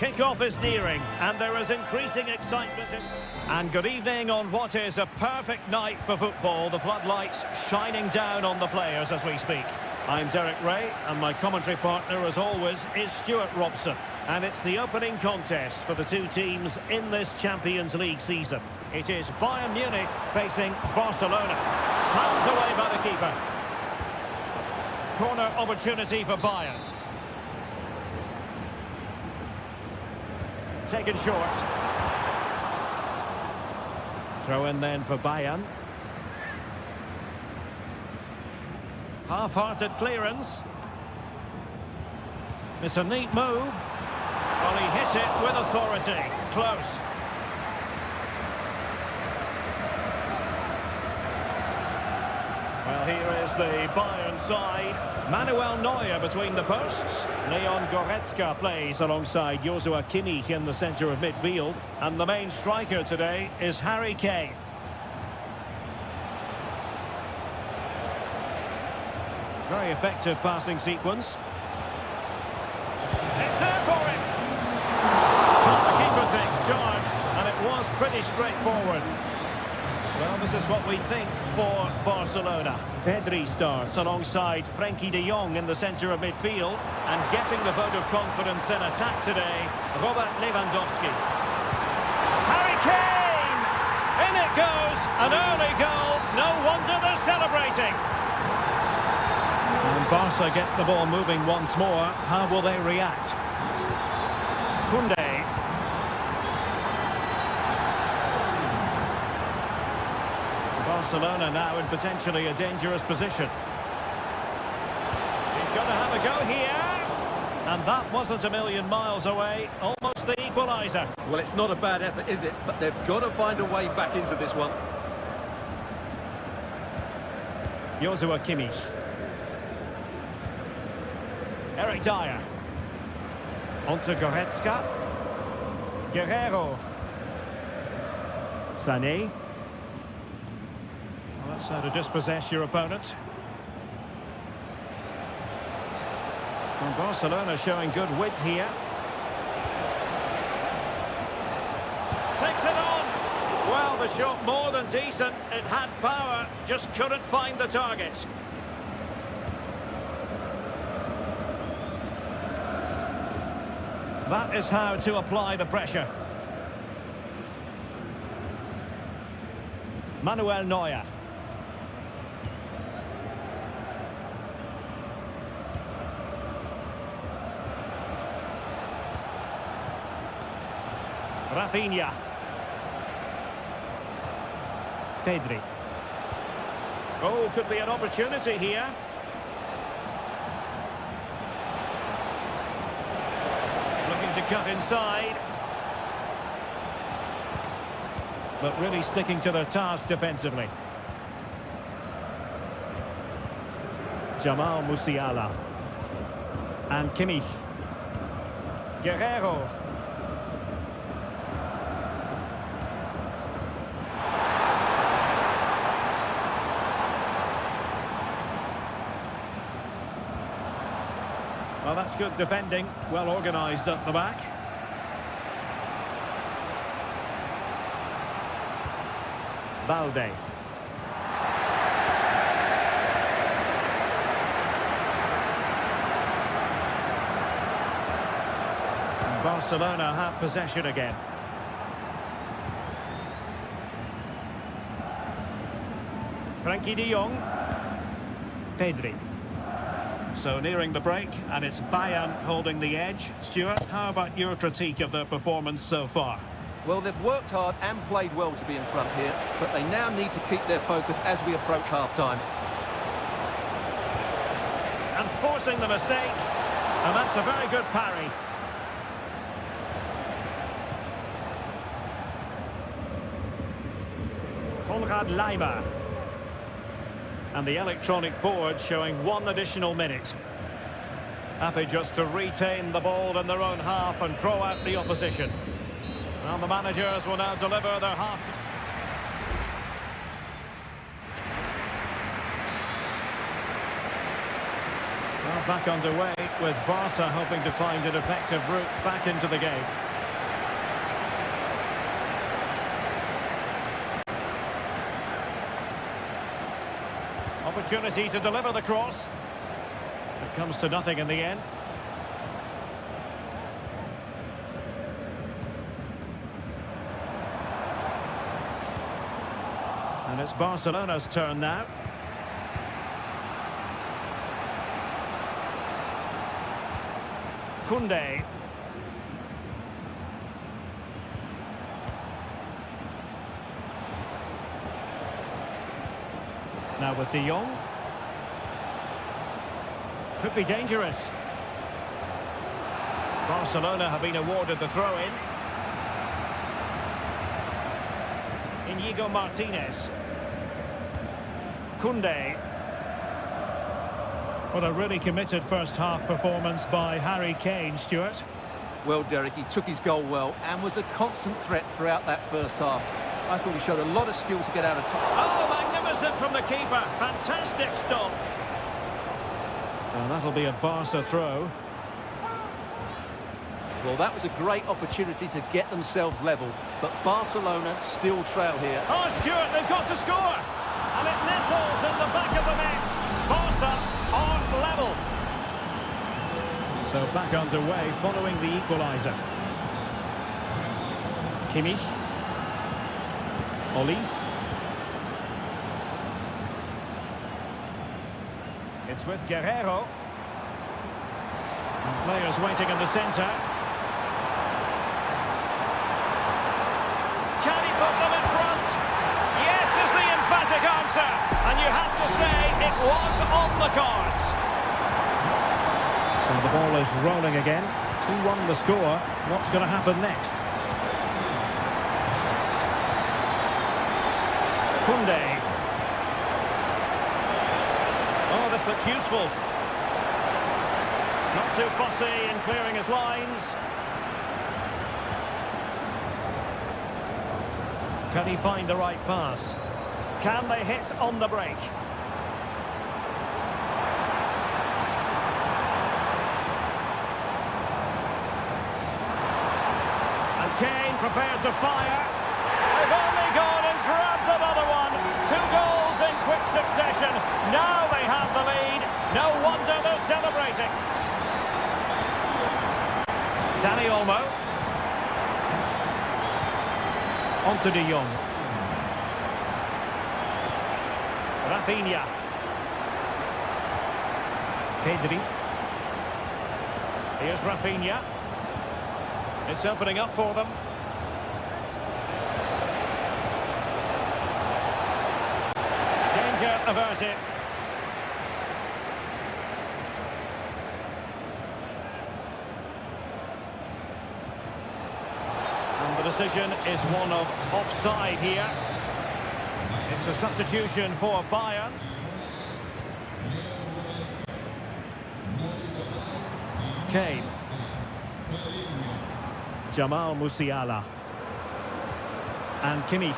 Kick-off is nearing, and there is increasing excitement. And good evening on what is a perfect night for football. The floodlights shining down on the players as we speak. I'm Derek Ray, and my commentary partner, as always, is Stuart Robson. And it's the opening contest for the two teams in this Champions League season. It is Bayern Munich facing Barcelona. Pounded away by the keeper. Corner opportunity for Bayern. Taken short. Throw in then for Bayern. Half-hearted clearance. It's a neat move. Well, he hit it with authority. Close. Well, here is the Bayern side. Manuel Neuer between the posts. Leon Goretzka plays alongside Joshua Kimmich in the centre of midfield. And the main striker today is Harry Kane. Very effective passing sequence. It's there for him. The keeper takes charge, and it was pretty straightforward. Well, this is what we think for Barcelona. Pedri starts alongside Frenkie de Jong in the centre of midfield, and getting the vote of confidence in attack today, Robert Lewandowski. Harry Kane! In it goes, an early goal. No wonder they're celebrating. And Barca get the ball moving once more. How will they react? Koundé. Barcelona now in potentially a dangerous position. He's going to have a go here. And that wasn't a million miles away. Almost the equaliser. Well, it's not a bad effort, is it? But they've got to find a way back into this one. Joshua Kimmich. Eric Dyer. Onto Goretzka. Guerrero. Sané. Well, that's how to dispossess your opponent. And Barcelona showing good width here. Takes it on. Well, the shot more than decent. It had power, just couldn't find the target. That is how to apply the pressure. Manuel Neuer. Rafinha. Pedri. Oh, could be an opportunity here. Looking to cut inside. But really sticking to their task defensively. Jamal Musiala. And Kimmich. Guerrero. Well, that's good defending. Well organised at the back. Balde. Barcelona have possession again. Frenkie de Jong. Pedri. So nearing the break, and it's Bayern holding the edge. Stuart, how about your critique of their performance so far? Well, they've worked hard and played well to be in front here, but they now need to keep their focus as we approach half-time. And forcing the mistake, and that's a very good parry. Konrad Laimer. And the electronic board showing 1 additional minute. Happy just to retain the ball in their own half and draw out the opposition. And the managers will now deliver their half. Well, back underway with Barca hoping to find an effective route back into the game. Opportunity to deliver the cross. It comes to nothing in the end. And it's Barcelona's turn now. Koundé. Now with De Jong. Could be dangerous. Barcelona have been awarded the throw-in. Inigo Martinez. Koundé. What a really committed first-half performance by Harry Kane, Stuart. Well, Derek, he took his goal well and was a constant threat throughout that first half. I thought he showed a lot of skill to get out of time. Oh, magnificent from the keeper. Fantastic stop. And that'll be a Barca throw. Well, that was a great opportunity to get themselves level, but Barcelona still trail here. Oh, Stuart, they've got to score. And it nestles in the back of the net. Barca on level. So back underway following the equaliser. Kimmich. Olise. It's with Guerrero. And players waiting in the centre. Can he put them in front? Yes is the emphatic answer. And you have to say it was on the cards. So the ball is rolling again. 2-1 the score. What's going to happen next? Koundé. Oh, this looks useful. Not too fussy in clearing his lines. Can he find the right pass? Can they hit on the break? And Kane prepared to fire. They've only gone and grabbed another one. 2 goals in quick succession. Now they have the lead. No wonder they're celebrating. Dani Olmo. On to De Jong. Rafinha. Pedri. Here's Rafinha. It's opening up for them. Danger averted. And the decision is one of offside here. It's a substitution for Bayern. Kane. Jamal Musiala. And Kimmich.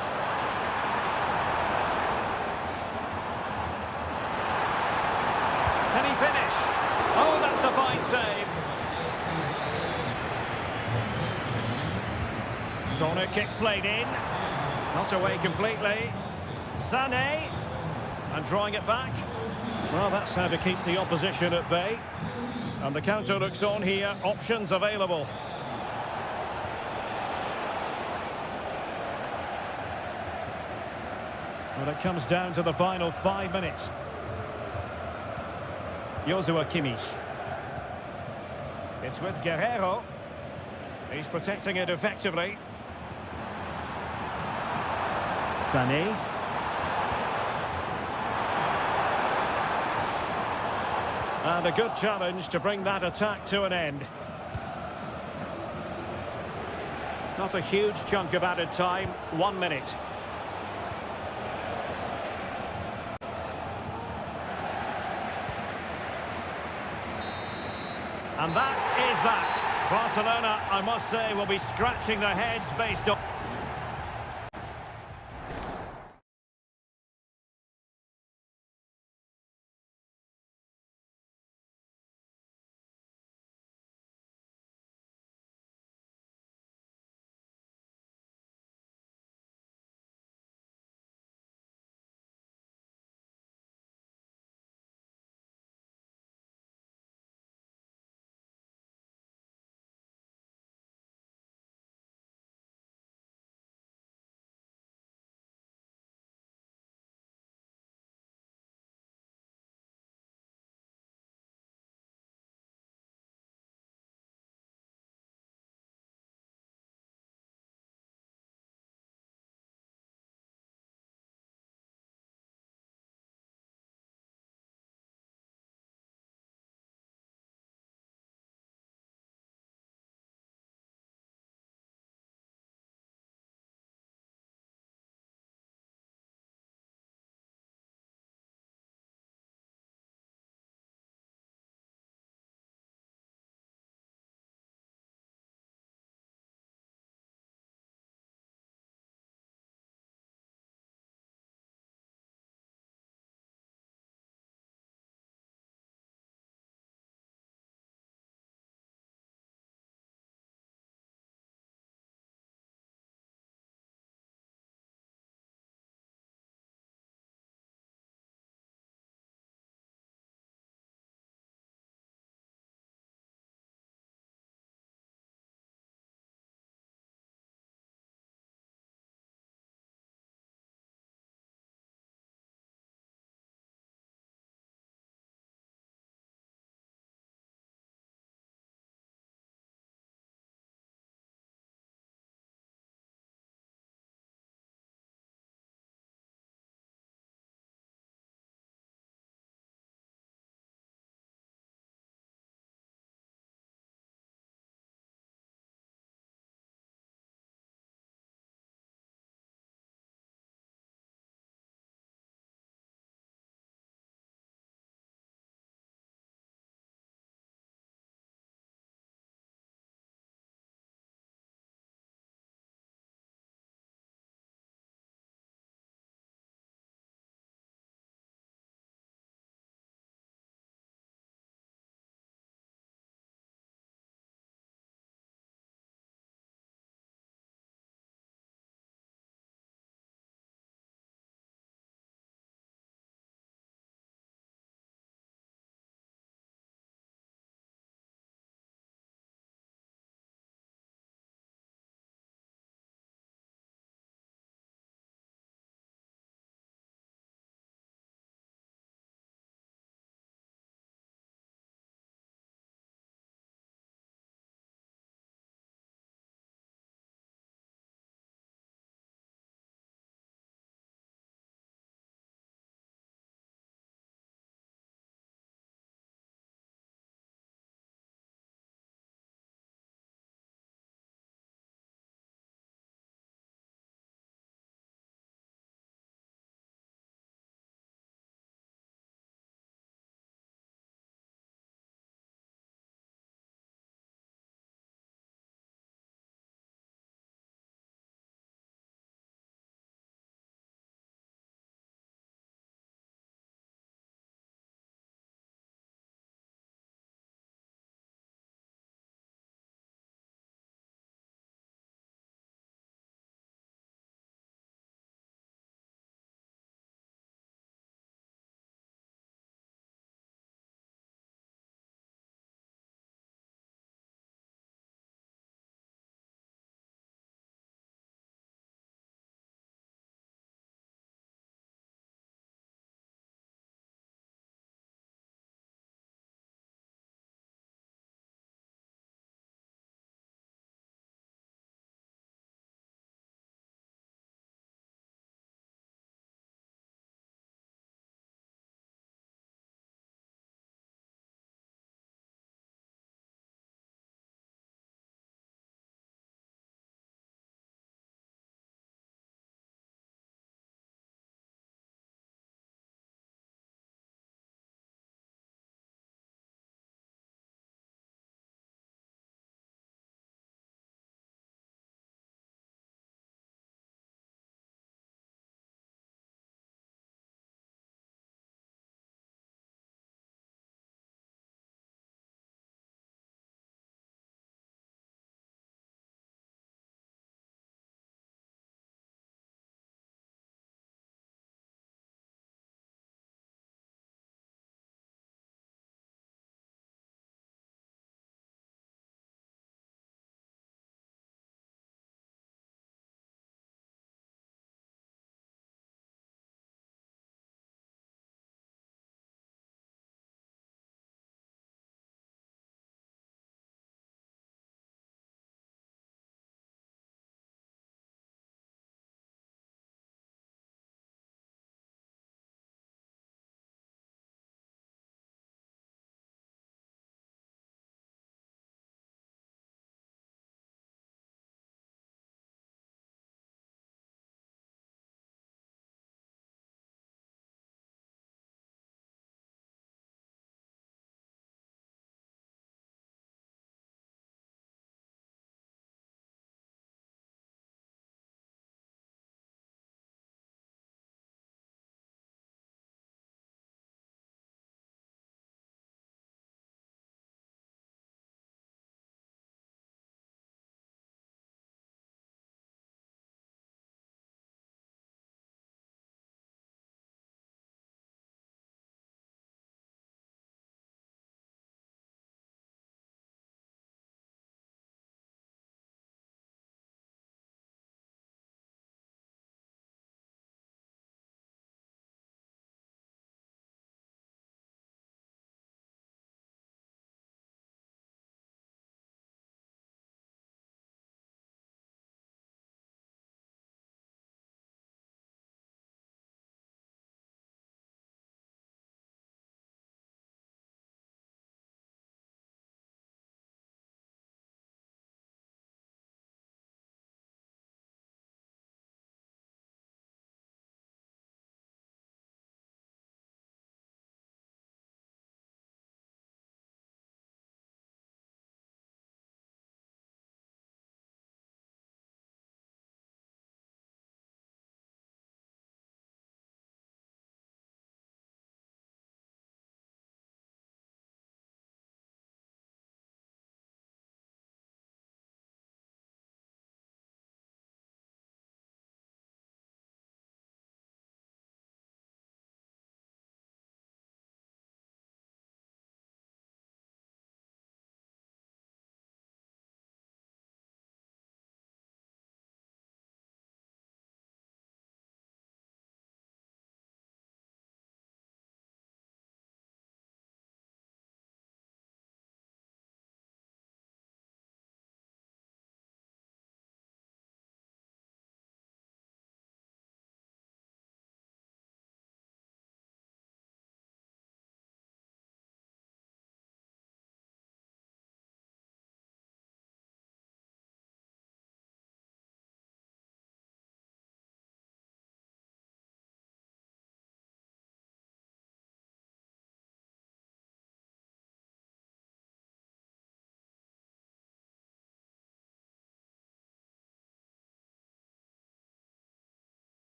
Can he finish? Oh, that's a fine save. Corner kick played in. Not away completely. Sané. And drawing it back. Well, that's how to keep the opposition at bay. And the counter looks on here. Options available. Well, it comes down to the final 5 minutes. Joshua Kimmich. It's with Guerrero. He's protecting it effectively. Sané. And a good challenge to bring that attack to an end. Not a huge chunk of added time. 1 minute. And that is that. Barcelona, I must say, will be scratching their heads based on...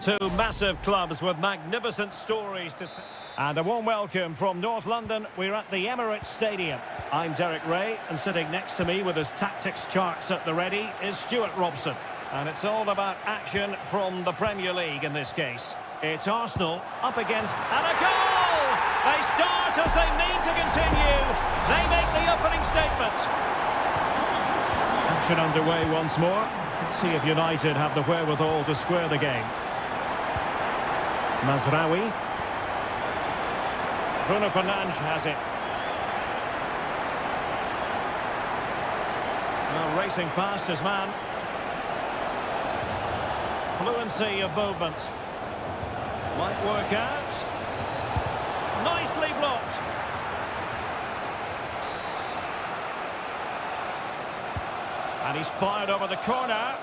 Two massive clubs with magnificent stories to tell. And a warm welcome from North London. We're at the Emirates Stadium. I'm Derek Ray, and sitting next to me with his tactics charts at the ready is Stuart Robson. And it's all about action from the Premier League in this case. It's Arsenal up against... and a goal! They start as they mean to continue. They make the opening statement. Action underway once more. Let's see if United have the wherewithal to square the game. Mazraoui. Bruno Fernandes has it. Well, racing past his man. Fluency of movement. Might work out. Nicely blocked. And he's fired over the corner.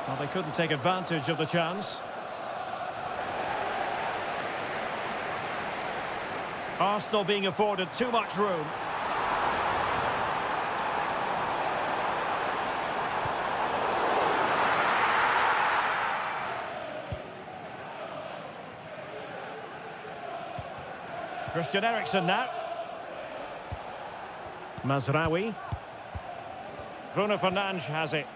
Well, they couldn't take advantage of the chance. Arsenal being afforded too much room. Christian Eriksen now. Mazraoui. Bruno Fernandes has it.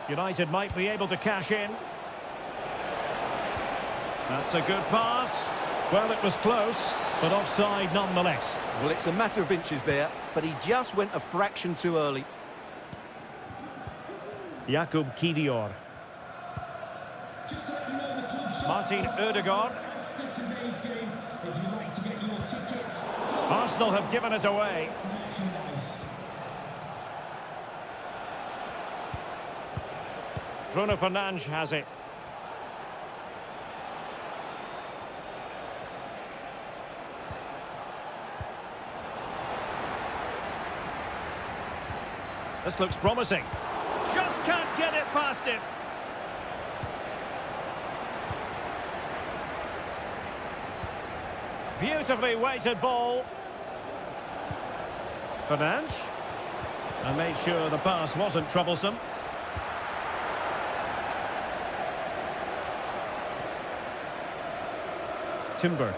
United might be able to cash in. That's a good pass. Well, it was close, but offside nonetheless. Well, it's a matter of inches there, but he just went a fraction too early. Jakub Kivior. Martin Ødegaard. Arsenal have given it away. Bruno Fernandes has it. This looks promising. Just can't get it past him. Beautifully weighted ball. Fernandes. And made sure the pass wasn't troublesome. Timber.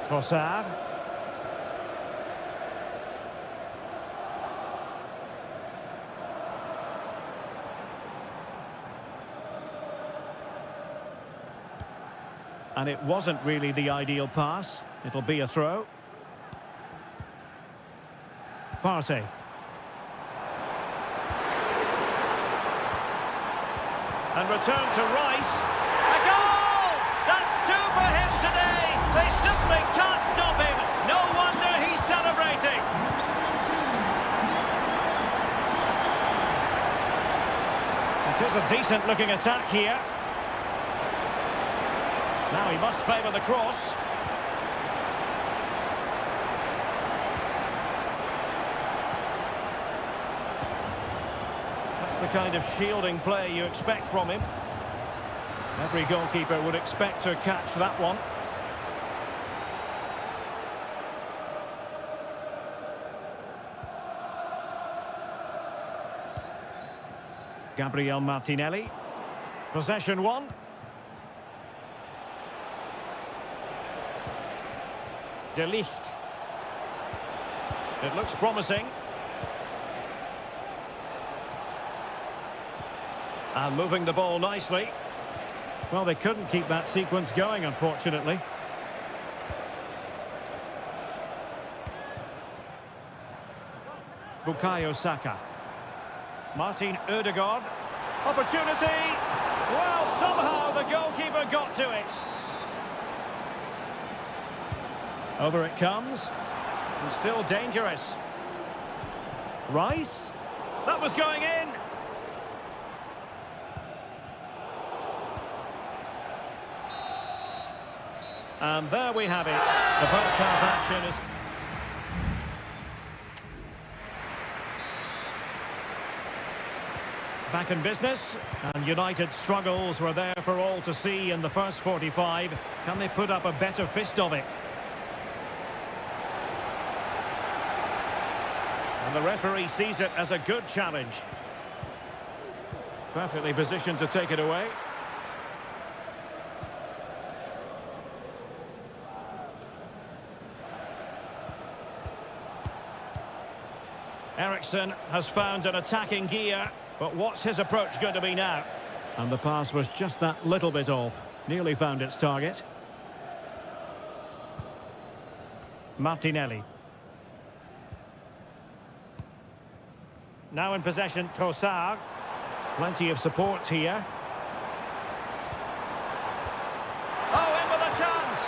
Trossard. And it wasn't really the ideal pass. It'll be a throw. Partey. And return to Rice. A goal! That's two for him today. They simply can't stop him. No wonder he's celebrating. It is a decent looking attack here. Now he must favour the cross. That's the kind of shielding play you expect from him. Every goalkeeper would expect to catch that one. Gabriel Martinelli. Possession one. De Ligt. It looks promising. And moving the ball nicely. Well, they couldn't keep that sequence going, unfortunately. Bukayo Saka. Martin Ødegaard. Opportunity. Well, somehow the goalkeeper got to it. Over it comes. And still dangerous. Rice. That was going in. And there we have it. The first half action is... back in business. And United's struggles were there for all to see in the first 45. Can they put up a better fist of it? And the referee sees it as a good challenge. Perfectly positioned to take it away. Eriksson has found an attacking gear, but what's his approach going to be now? And the pass was just that little bit off. Nearly found its target. Martinelli. Now in possession, Trossard. Plenty of support here. Oh, in with a chance!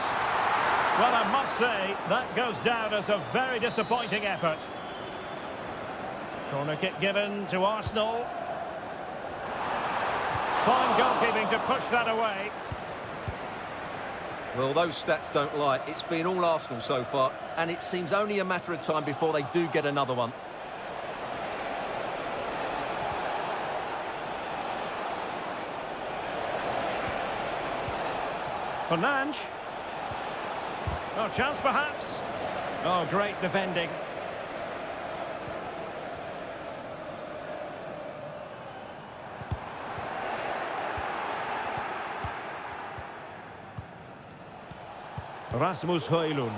Well, I must say, that goes down as a very disappointing effort. Corner kick given to Arsenal. Fine goalkeeping to push that away. Well, those stats don't lie. It's been all Arsenal so far, and it seems only a matter of time before they do get another one. Fernandes. Oh, chance perhaps. Oh, great defending. Rasmus Højlund.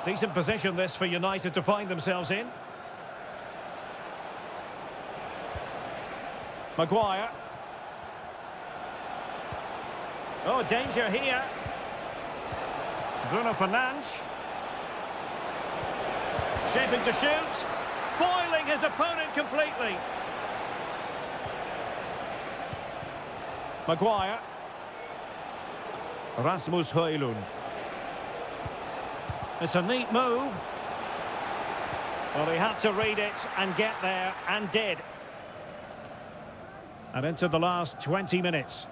Decent position this for United to find themselves in. Maguire. Oh, danger here. Bruno Fernandes. Shaping to shoot. Foiling his opponent completely. Maguire. Rasmus Højlund. It's a neat move. Well, he had to read it and get there, and did. And into the last 20 minutes.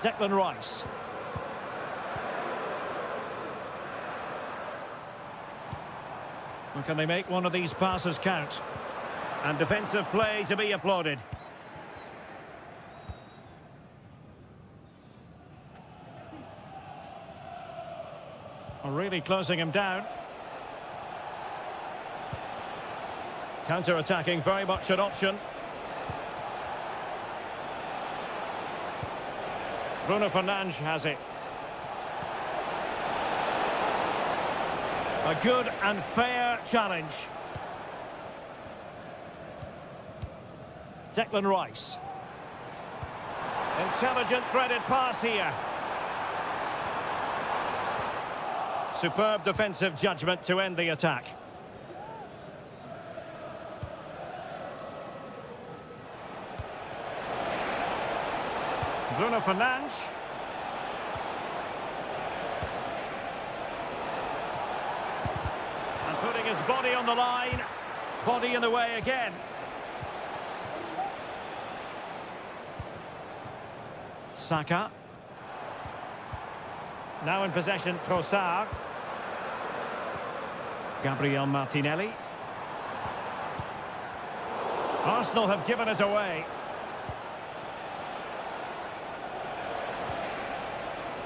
Declan Rice. Well, can they make one of these passes count? And defensive play to be applauded. Really closing him down. Counter-attacking, very much an option. Bruno Fernandes has it. A good and fair challenge. Declan Rice. Intelligent threaded pass here. Superb defensive judgment to end the attack. Bruno Fernandes. And putting his body on the line. Body in the way again. Saka. Now in possession, Trossard. Gabriel Martinelli. Arsenal have given us away.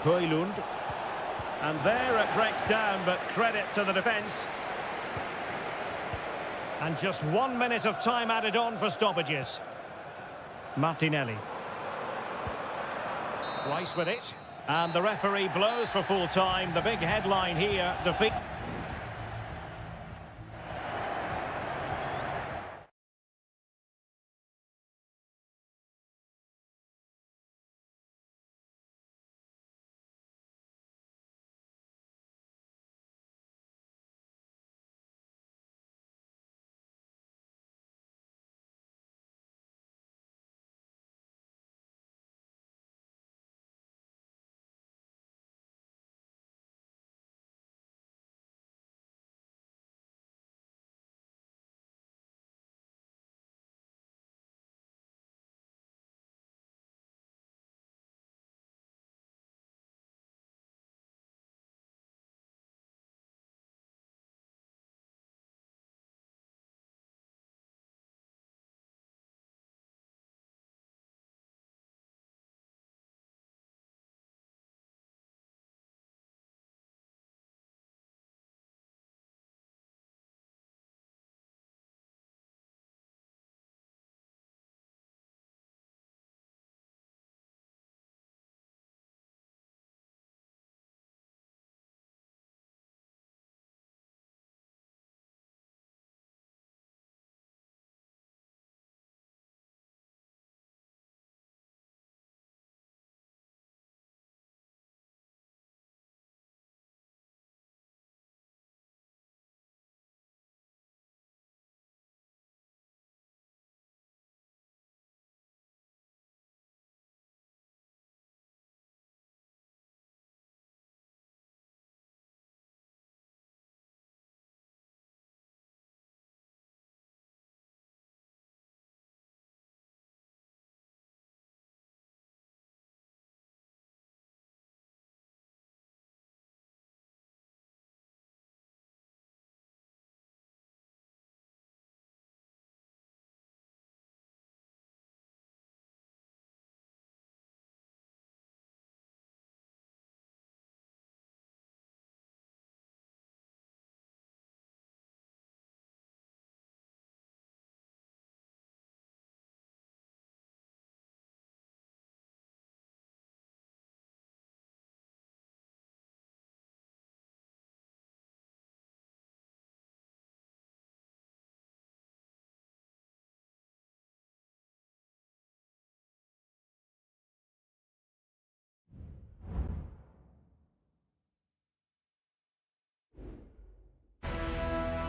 Højlund. And there it breaks down, but credit to the defence. And just 1 minute of time added on for stoppages. Martinelli. Rice with it. And the referee blows for full time. The big headline here, defeat.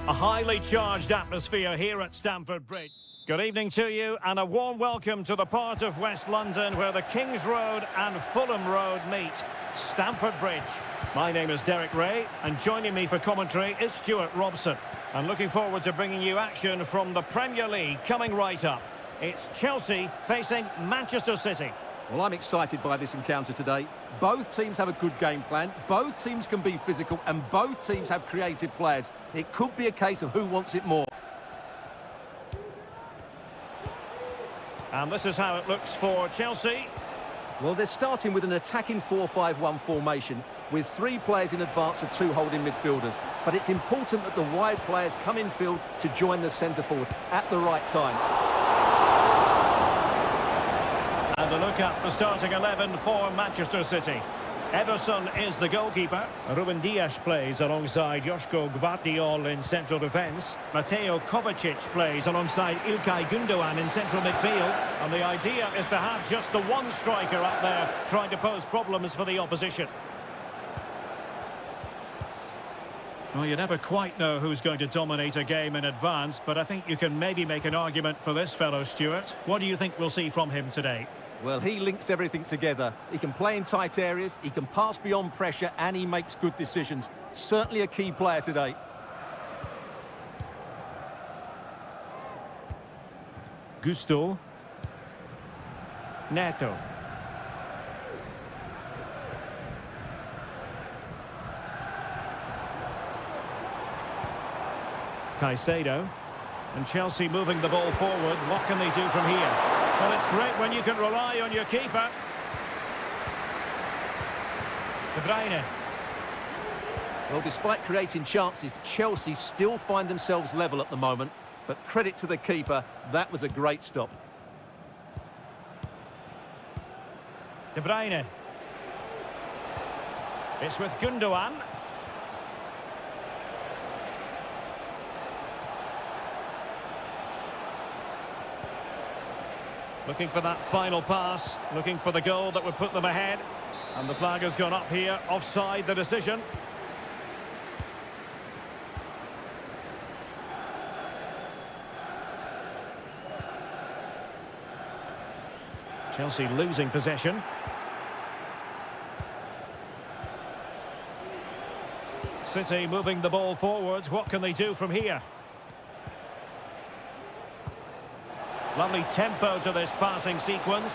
A highly charged atmosphere here at Stamford Bridge. Good evening to you and a warm welcome to the part of West London where the King's Road and Fulham Road meet. Stamford Bridge. My name is Derek Ray and joining me for commentary is Stuart Robson. I'm looking forward to bringing you action from the Premier League coming right up. It's Chelsea facing Manchester City. Well, I'm excited by this encounter today. Both teams have a good game plan, both teams can be physical, and both teams have creative players. It could be a case of who wants it more. And this is how it looks for Chelsea. Well, they're starting with an attacking 4-5-1 formation with 3 players in advance of 2 holding midfielders. But it's important that the wide players come in field to join the centre forward at the right time. And a look at the starting 11 for Manchester City. Ederson is the goalkeeper. Ruben Dias plays alongside Joško Gvardiol in central defence. Mateo Kovacic plays alongside Ilkay Gundogan in central midfield. And the idea is to have just the one striker up there trying to pose problems for the opposition. Well, you never quite know who's going to dominate a game in advance, but I think you can maybe make an argument for this fellow, Stuart. What do you think we'll see from him today? Well, he links everything together. He can play in tight areas, he can pass beyond pressure, and he makes good decisions. Certainly a key player today. Gusto. Neto. Caicedo. And Chelsea moving the ball forward. What can they do from here? Well, it's great when you can rely on your keeper. De Bruyne. Well, despite creating chances, Chelsea still find themselves level at the moment. But credit to the keeper, that was a great stop. De Bruyne. It's with Gundogan. Looking for that final pass, looking for the goal that would put them ahead. And the flag has gone up here, offside the decision. Chelsea losing possession. City moving the ball forwards. What can they do from here? Lovely tempo to this passing sequence.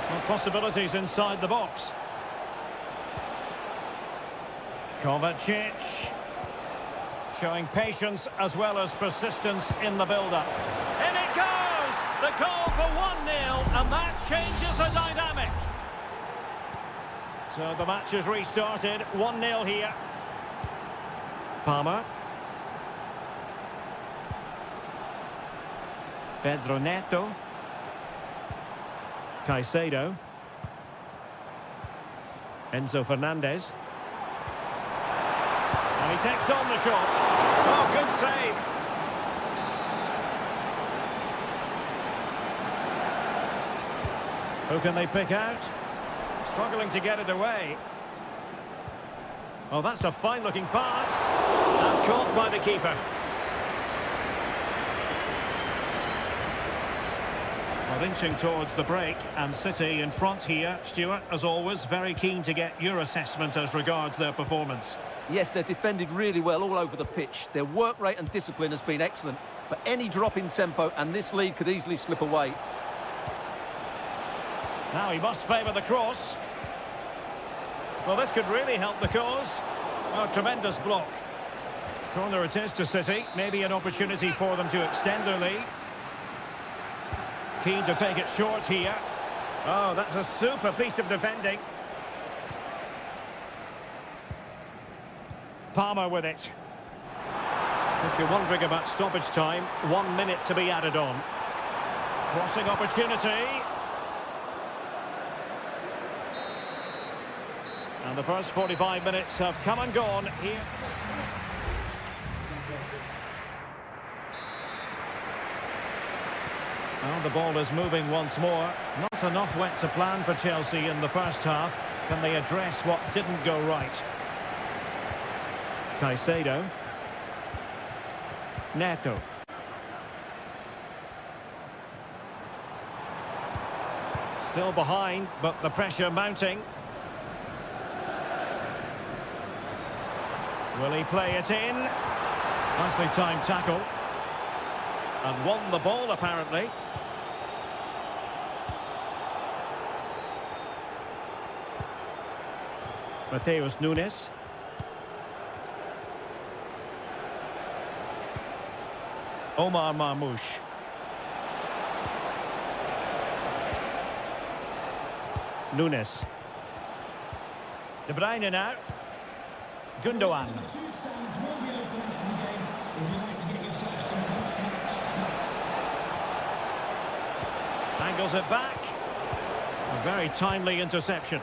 And possibilities inside the box. Kovacic. Showing patience as well as persistence in the build-up. In it goes! The goal for 1-0, and that changes the dynamic. So the match has restarted. 1-0 here. Palmer. Pedro Neto. Caicedo. Enzo Fernandez. And he takes on the shot. Oh, good save. Who can they pick out? Struggling to get it away. Oh, that's a fine-looking pass. And caught by the keeper. Well, inching towards the break, and City in front here. Stuart, as always, very keen to get your assessment as regards their performance. Yes, they've defended really well all over the pitch. Their work rate and discipline has been excellent. But any drop in tempo and this lead could easily slip away. Now he must favour the cross. Well, this could really help the cause. Oh, tremendous block. Corner it is to City. Maybe an opportunity for them to extend their lead. Keen to take it short here. Oh, that's a super piece of defending. Palmer with it. If you're wondering about stoppage time, 1 minute to be added on. Crossing opportunity. And the first 45 minutes have come and gone here. Well, the ball is moving once more. Not enough went to plan for Chelsea in the first half. Can they address what didn't go right? Caicedo. Neto. Still behind, but the pressure mounting. Will he play it in? Nicely timed tackle. And won the ball, apparently. Mateus Nunes. Omar Marmoush. Nunes. De Bruyne now. Gundogan. The food stands will be open after the game if you'd like to get yourself some post-match snacks. Angles it back. A very timely interception.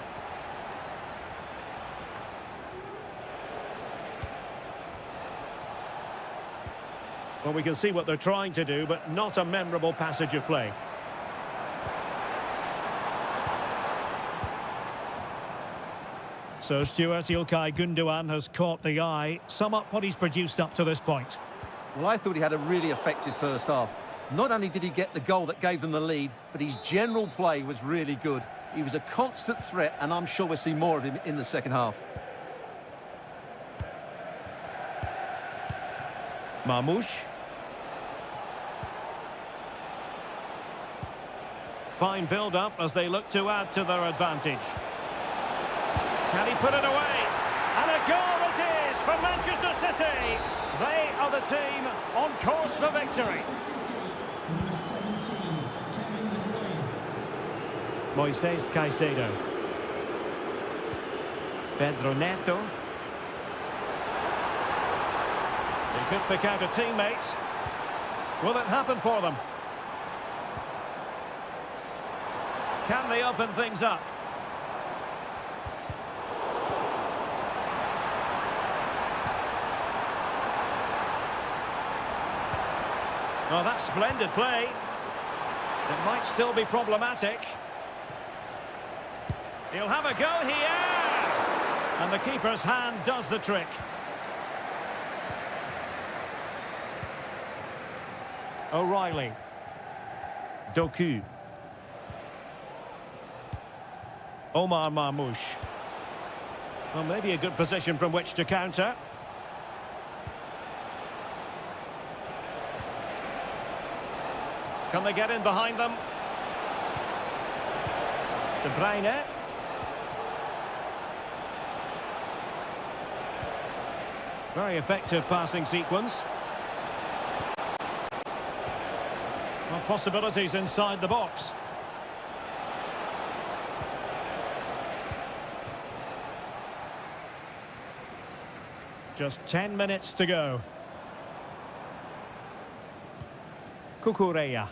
Well, we can see what they're trying to do, but not a memorable passage of play. So Stuart, Ilkay Gundogan has caught the eye. Sum up what he's produced up to this point. Well, I thought he had a really effective first half. Not only did he get the goal that gave them the lead, but his general play was really good. He was a constant threat, and I'm sure we'll see more of him in the second half. Marmoush. Fine build-up as they look to add to their advantage. Can he put it away? And a goal it is for Manchester City. They are the team on course for victory. Number 17, Kevin De Bruyne. Moises Caicedo. Pedro Neto. They could pick out a teammate. Will it happen for them? Can they open things up? Well, that's splendid play. It might still be problematic. He'll have a go here! And the keeper's hand does the trick. O'Reilly. Doku. Omar Marmoush. Well, maybe a good position from which to counter. Can they get in behind them? De Bruyne. Very effective passing sequence. Well, possibilities inside the box. Just 10 minutes to go. Cucurella.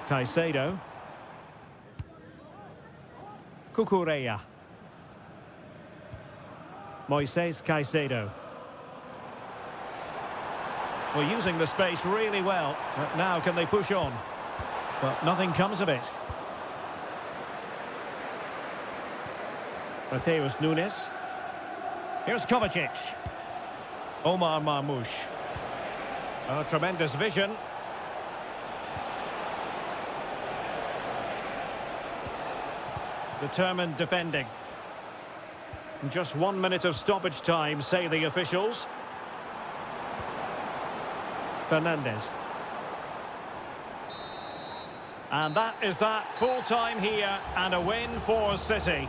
Caicedo. Cucurella. Moises Caicedo. Well, using the space really well. But now can they push on? But nothing comes of it. Mateus Nunes. Here's Kovacic. Omar Marmoush. A tremendous vision. Determined defending. Just 1 minute of stoppage time, say the officials. Fernandez. And that is that. Full time here and a win for City.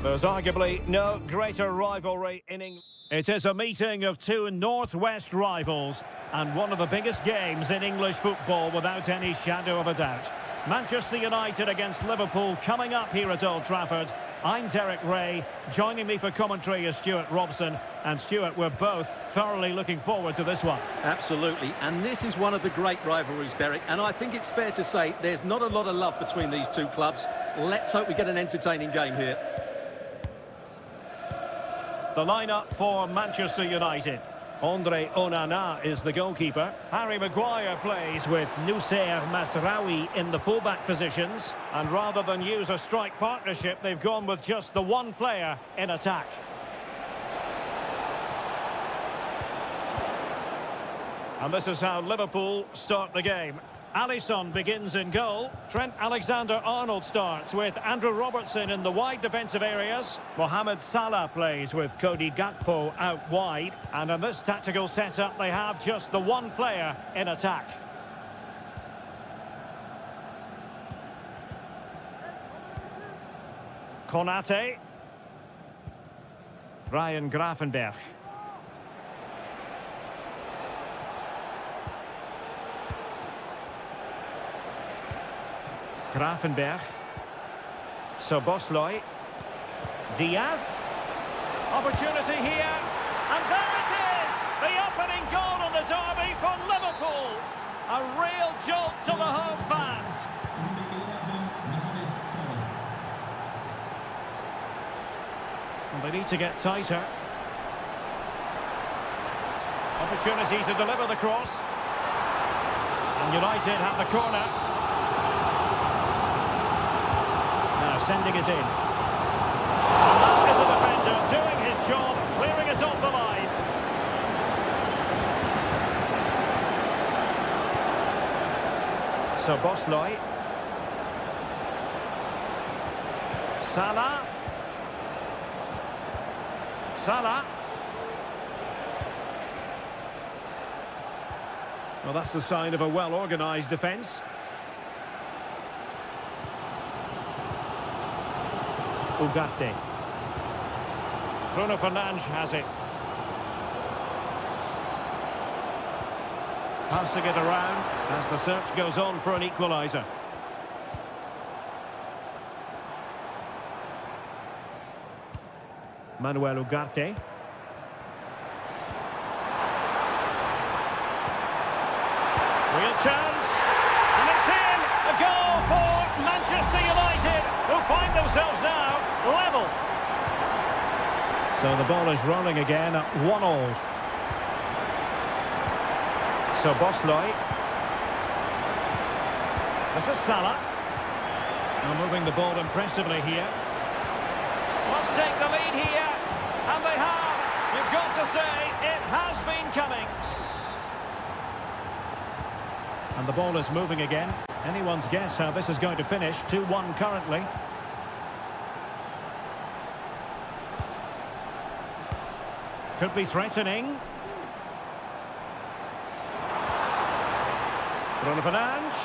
There's arguably no greater rivalry in England. It is a meeting of two northwest rivals and one of the biggest games in English football without any shadow of a doubt. Manchester United against Liverpool coming up here at Old Trafford. I'm Derek Ray. Joining me for commentary is Stuart Robson. And Stuart, we're both thoroughly looking forward to this one. Absolutely, and this is one of the great rivalries, Derek, and I think it's fair to say there's not a lot of love between these two clubs. Let's hope we get an entertaining game here. The lineup for Manchester United. Andre Onana is the goalkeeper. Harry Maguire plays with Nusser Masraoui in the fullback positions. And rather than use a strike partnership, they've gone with just the one player in attack. And this is how Liverpool start the game. Alisson begins in goal. Trent Alexander-Arnold starts with Andrew Robertson in the wide defensive areas. Mohamed Salah plays with Cody Gakpo out wide. And in this tactical setup, they have just the one player in attack. Konate. Ryan Gravenberch. Gravenberch. Szoboszlai. Diaz. Opportunity here. And there it is! The opening goal on the derby for Liverpool. A real jolt to the home fans. And they need to get tighter. Opportunity to deliver the cross. And United have the corner. Sending it in. And that is a defender doing his job, clearing it off the line. Szoboszlai. Salah. Salah. Well, that's the sign of a well-organised defence. Ugarte. Bruno Fernandes has it. Passing it around as the search goes on for an equaliser. Manuel Ugarte. Real chance. And it's in. A goal for Manchester United, who find themselves now level. So the ball is rolling again at 1-1. Szoboszlai. This is Salah. Now moving the ball impressively here. Must take the lead here. And they have. You've got to say, it has been coming. And the ball is moving again. Anyone's guess how this is going to finish. 2-1 currently. Could be threatening. Bruno Fernandes.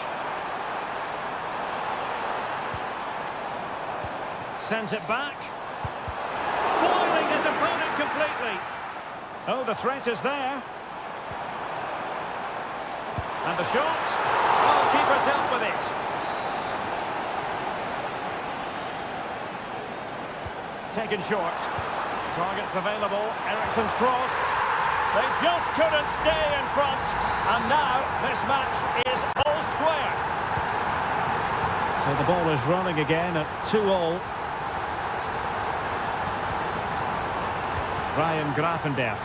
Sends it back. Foiling his opponent completely. Oh, the threat is there. And the shot. Oh, keeper dealt with it. Taken short. Targets available. Eriksen's cross. They just couldn't stay in front. And now this match is all square. So the ball is running again at 2-2. Ryan Gravenberch.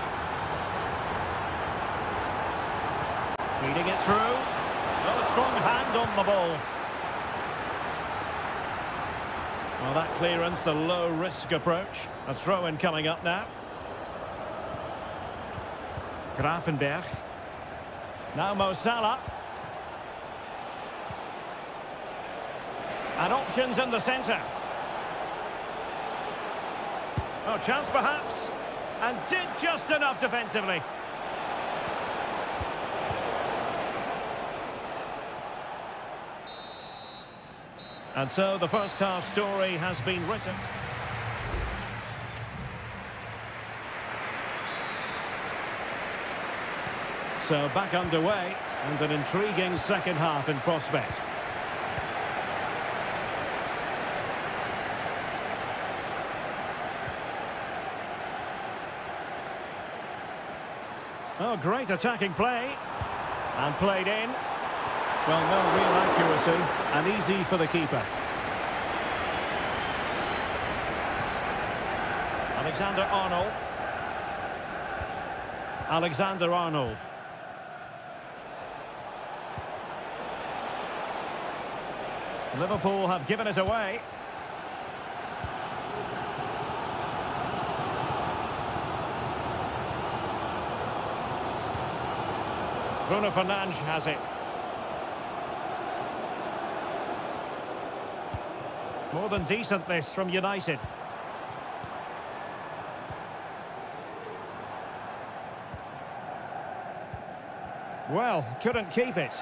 Feeding it through. A strong hand on the ball. Well, that clearance, the low-risk approach. A throw-in coming up now. Gravenberch. Now Mo Salah. And options in the centre. Oh, chance perhaps. And did just enough defensively. And so the first half story has been written. So back underway, and an intriguing second half in prospect. Oh, great attacking play. And played in. Well, no real accuracy, and easy for the keeper. Alexander-Arnold. Alexander-Arnold. Liverpool have given it away. Bruno Fernandes has it. More than decent this from United. Well, couldn't keep it.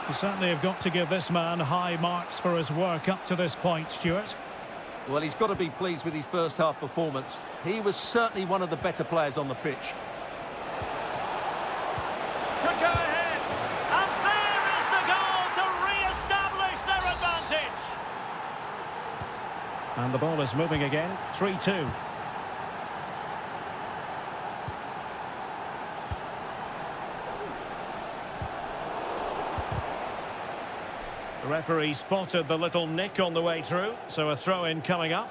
You certainly have got to give this man high marks for his work up to this point, Stuart. Well, he's got to be pleased with his first half performance. He was certainly one of the better players on the pitch. Could go ahead. And there is the goal to re-establish their advantage. And the ball is moving again. 3-2. The referee spotted the little nick on the way through, so a throw-in coming up.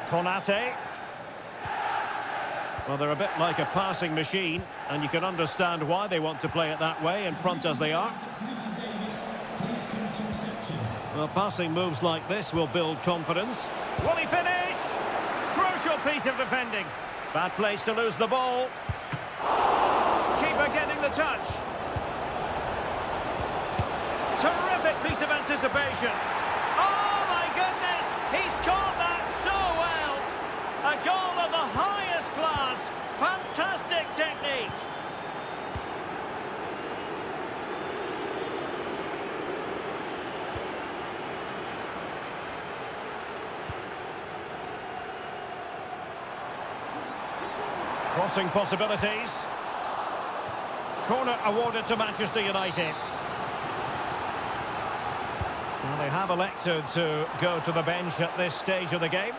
Konate. Well, they're a bit like a passing machine, and you can understand why they want to play it that way, in front as they are. Well, passing moves like this will build confidence. Will he finish? Crucial piece of defending. Bad place to lose the ball. Keeper getting the touch. Terrific piece of anticipation. Oh, my goodness! He's caught that so well! A goal of the highest class. Fantastic technique. Crossing possibilities. Corner awarded to Manchester United. Well, they have elected to go to the bench at this stage of the game.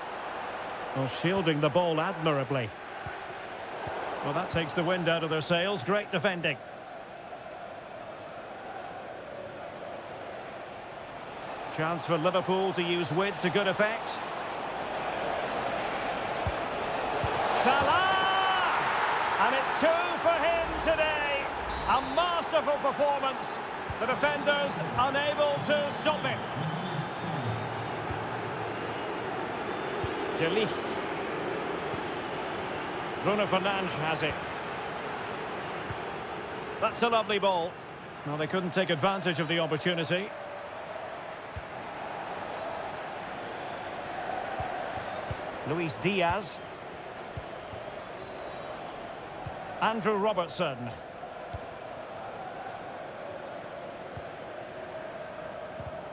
Well, shielding the ball admirably. Well, that takes the wind out of their sails. Great defending. Chance for Liverpool to use width to good effect. Salah! And it's 2 for him today. A masterful performance. The defenders unable to stop him. De Ligt. Bruno Fernandes has it. That's a lovely ball. Well, they couldn't take advantage of the opportunity. Luis Diaz. Andrew Robertson.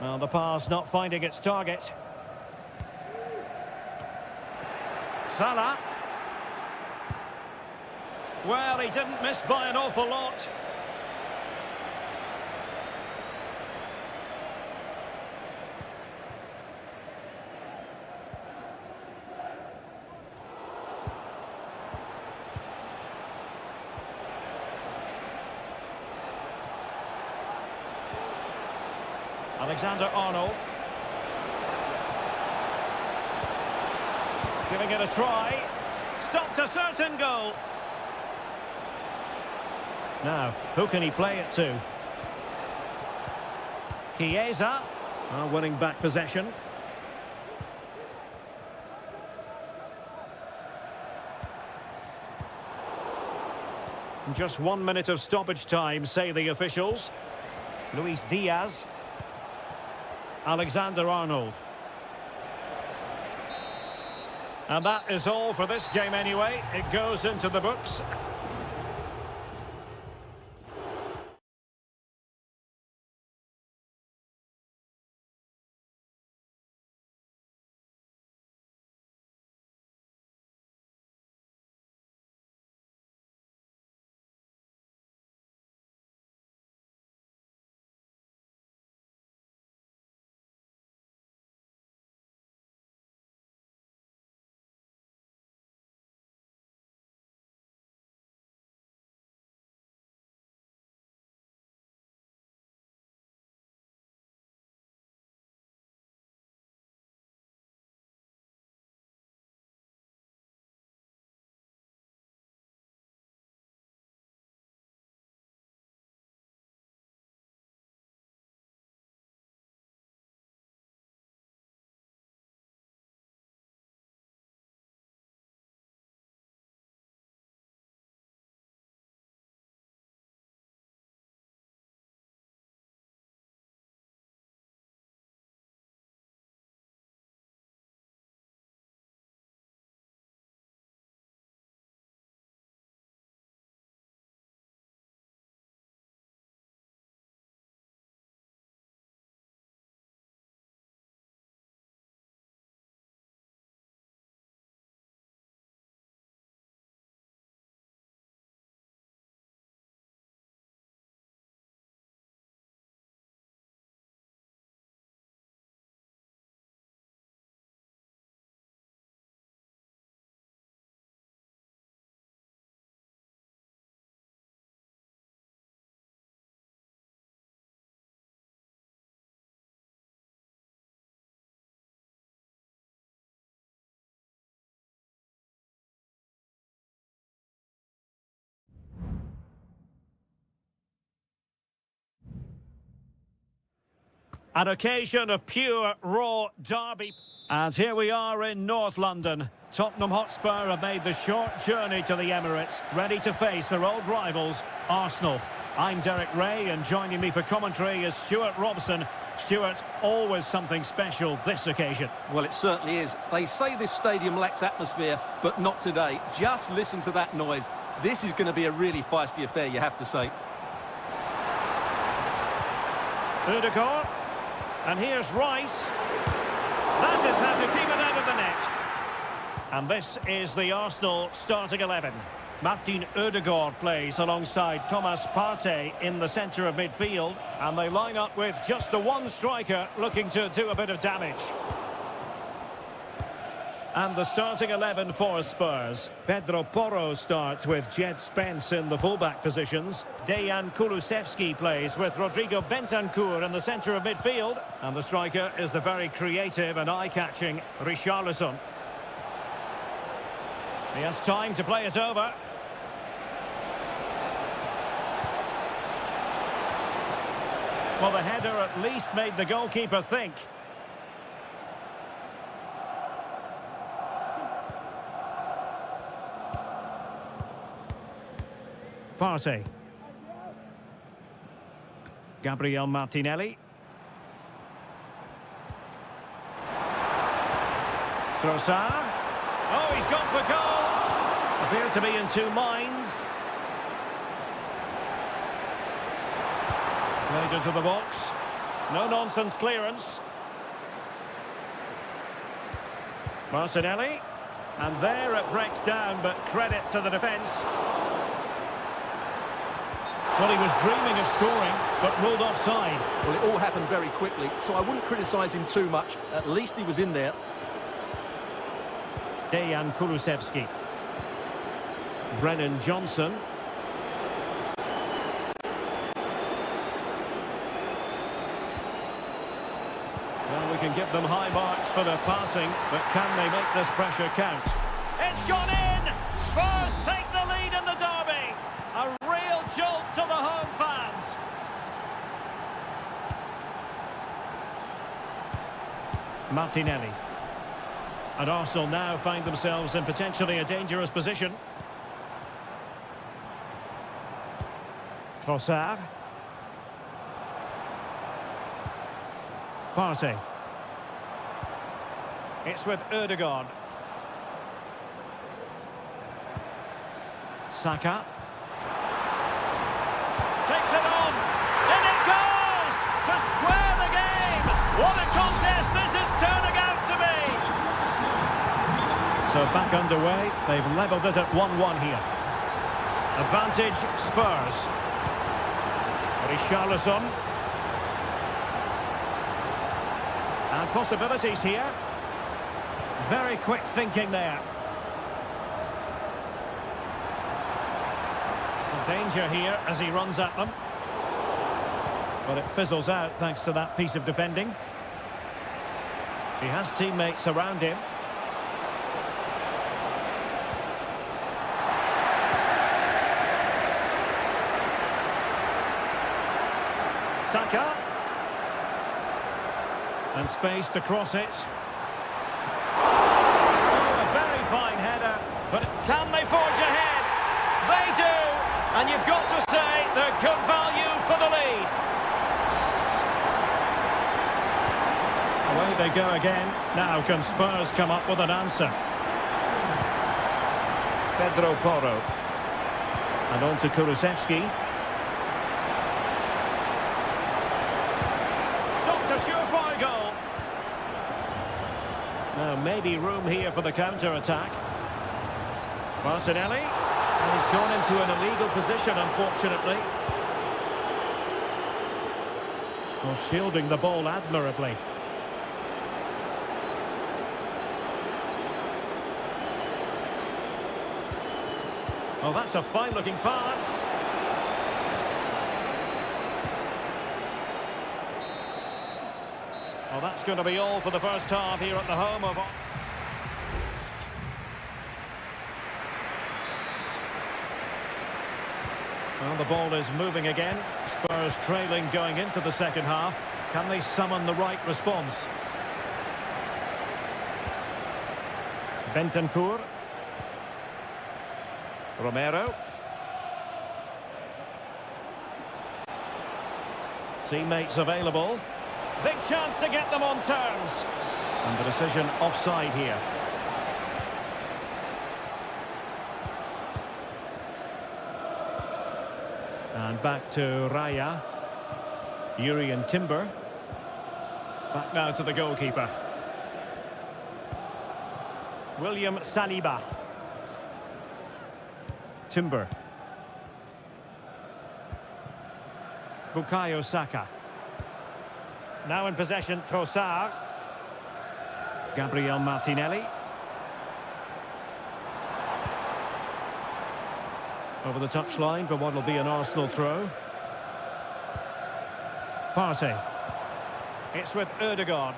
Well, the pass not finding its target. Salah. Well, he didn't miss by an awful lot. Alexander-Arnold. Giving it a try. Stopped a certain goal. Now, who can he play it to? Chiesa. Winning back possession. Just 1 minute of stoppage time, say the officials. Luis Diaz. Alexander-Arnold. And that is all for this game anyway. It goes into the books. An occasion of pure, raw derby. And here we are in North London. Tottenham Hotspur have made the short journey to the Emirates, ready to face their old rivals, Arsenal. I'm Derek Ray, and joining me for commentary is Stuart Robson. Stuart, always something special this occasion. Well, it certainly is. They say this stadium lacks atmosphere, but not today. Just listen to that noise. This is going to be a really feisty affair, you have to say. Ødegaard. And here's Rice. That is how to keep it out of the net. And this is the Arsenal starting 11. Martin Ødegaard plays alongside Thomas Partey in the centre of midfield. And they line up with just the one striker looking to do a bit of damage. And the starting 11 for Spurs. Pedro Porro starts with Jed Spence in the fullback positions. Dejan Kulusevski plays with Rodrigo Bentancur in the centre of midfield. And the striker is the very creative and eye-catching Richarlison. He has time to play it over. Well, the header at least made the goalkeeper think. Partey. Gabriel Martinelli. Trossard. Oh, he's gone for goal. Appeared to be in two minds. Played into the box. No-nonsense clearance. Martinelli. And there it breaks down, but credit to the defence. Well, he was dreaming of scoring, but ruled offside. Well, it all happened very quickly, so I wouldn't criticise him too much. At least he was in there. Dejan Kulusevski. Brennan Johnson. Well, we can give them high marks for their passing, but can they make this pressure count? It's gone in! Spurs take the lead in the derby! A real jolt to the home fans! Martinelli. And Arsenal now find themselves in potentially a dangerous position. Trossard. Partey. It's with Ødegaard. Saka. Takes it on. In it goes! To square the game! What a contest this is turning out to be! So back underway. They've levelled it at 1-1 here. Advantage Spurs. Richarlison. And possibilities here. Very quick thinking there. Danger here as he runs at them. But it fizzles out thanks to that piece of defending. He has teammates around him. Saka. And space to cross it. Oh, a very fine header. But can they forge ahead? They do! And you've got to say they're good value for the lead. Away they go again. Now can Spurs come up with an answer? Pedro Porro. And on to Kulusevski. Stopped a surefire goal. Now maybe room here for the counter-attack. Martinelli. And he's gone into an illegal position, unfortunately. Well, shielding the ball admirably. Oh, that's a fine-looking pass. Well, that's going to be all for the first half here at the home of... Well, the ball is moving again. Spurs trailing going into the second half. Can they summon the right response? Bentancur. Romero. Teammates available. Big chance to get them on terms. And the decision offside here. And back to Raya. Urian Timber. Back now to the goalkeeper. William Saliba. Timber. Bukayo Saka. Now in possession, Trossard. Gabriel Martinelli. Over the touchline for what will be an Arsenal throw. Partey. It's with Ødegaard.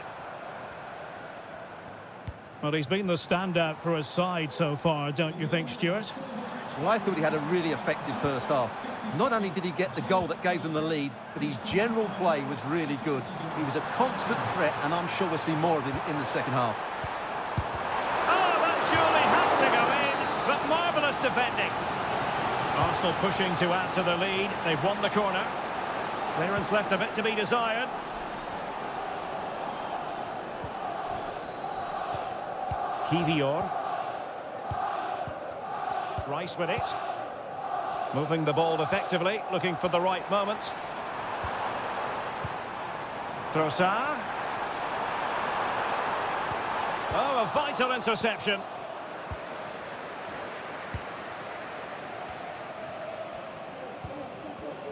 Well, he's been the standout for his side so far, don't you think, Stuart? Well, I thought he had a really effective first half. Not only did he get the goal that gave them the lead, but his general play was really good. He was a constant threat, and I'm sure we'll see more of him in the second half. Oh, that surely had to go in, but marvellous defending. Arsenal pushing to add to the lead. They've won the corner. Clearance left a bit to be desired. Kivior. Rice with it. Moving the ball effectively, looking for the right moment. Trossard. Oh, a vital interception.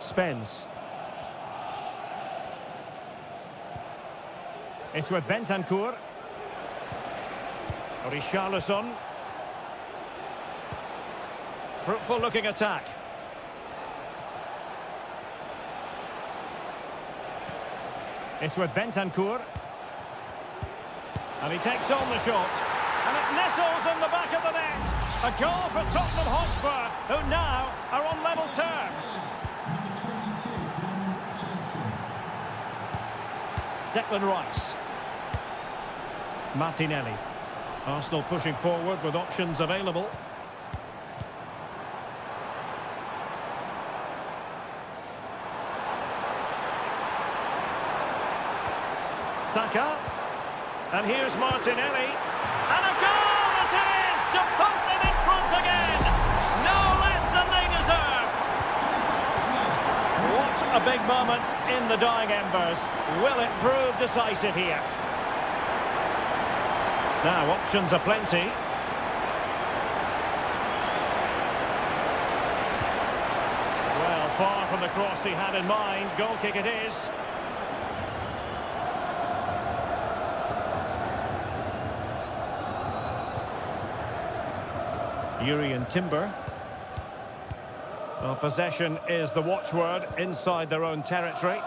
Spence. It's with Bentancur. Richarlison. Fruitful looking attack. It's with Bentancur. And he takes on the shot. And it nestles in the back of the net. A goal for Tottenham Hotspur, who now are on level terms. Declan Rice. Martinelli. Arsenal pushing forward with options available. Saka. And here's Martinelli. And a goal it is to put them in front again. No less than they deserve. What a big moment in the dying embers. Will it prove decisive here? Now, options are plenty. Well, far from the cross he had in mind. Goal kick it is. Urian Timber. Well, possession is the watchword inside their own territory.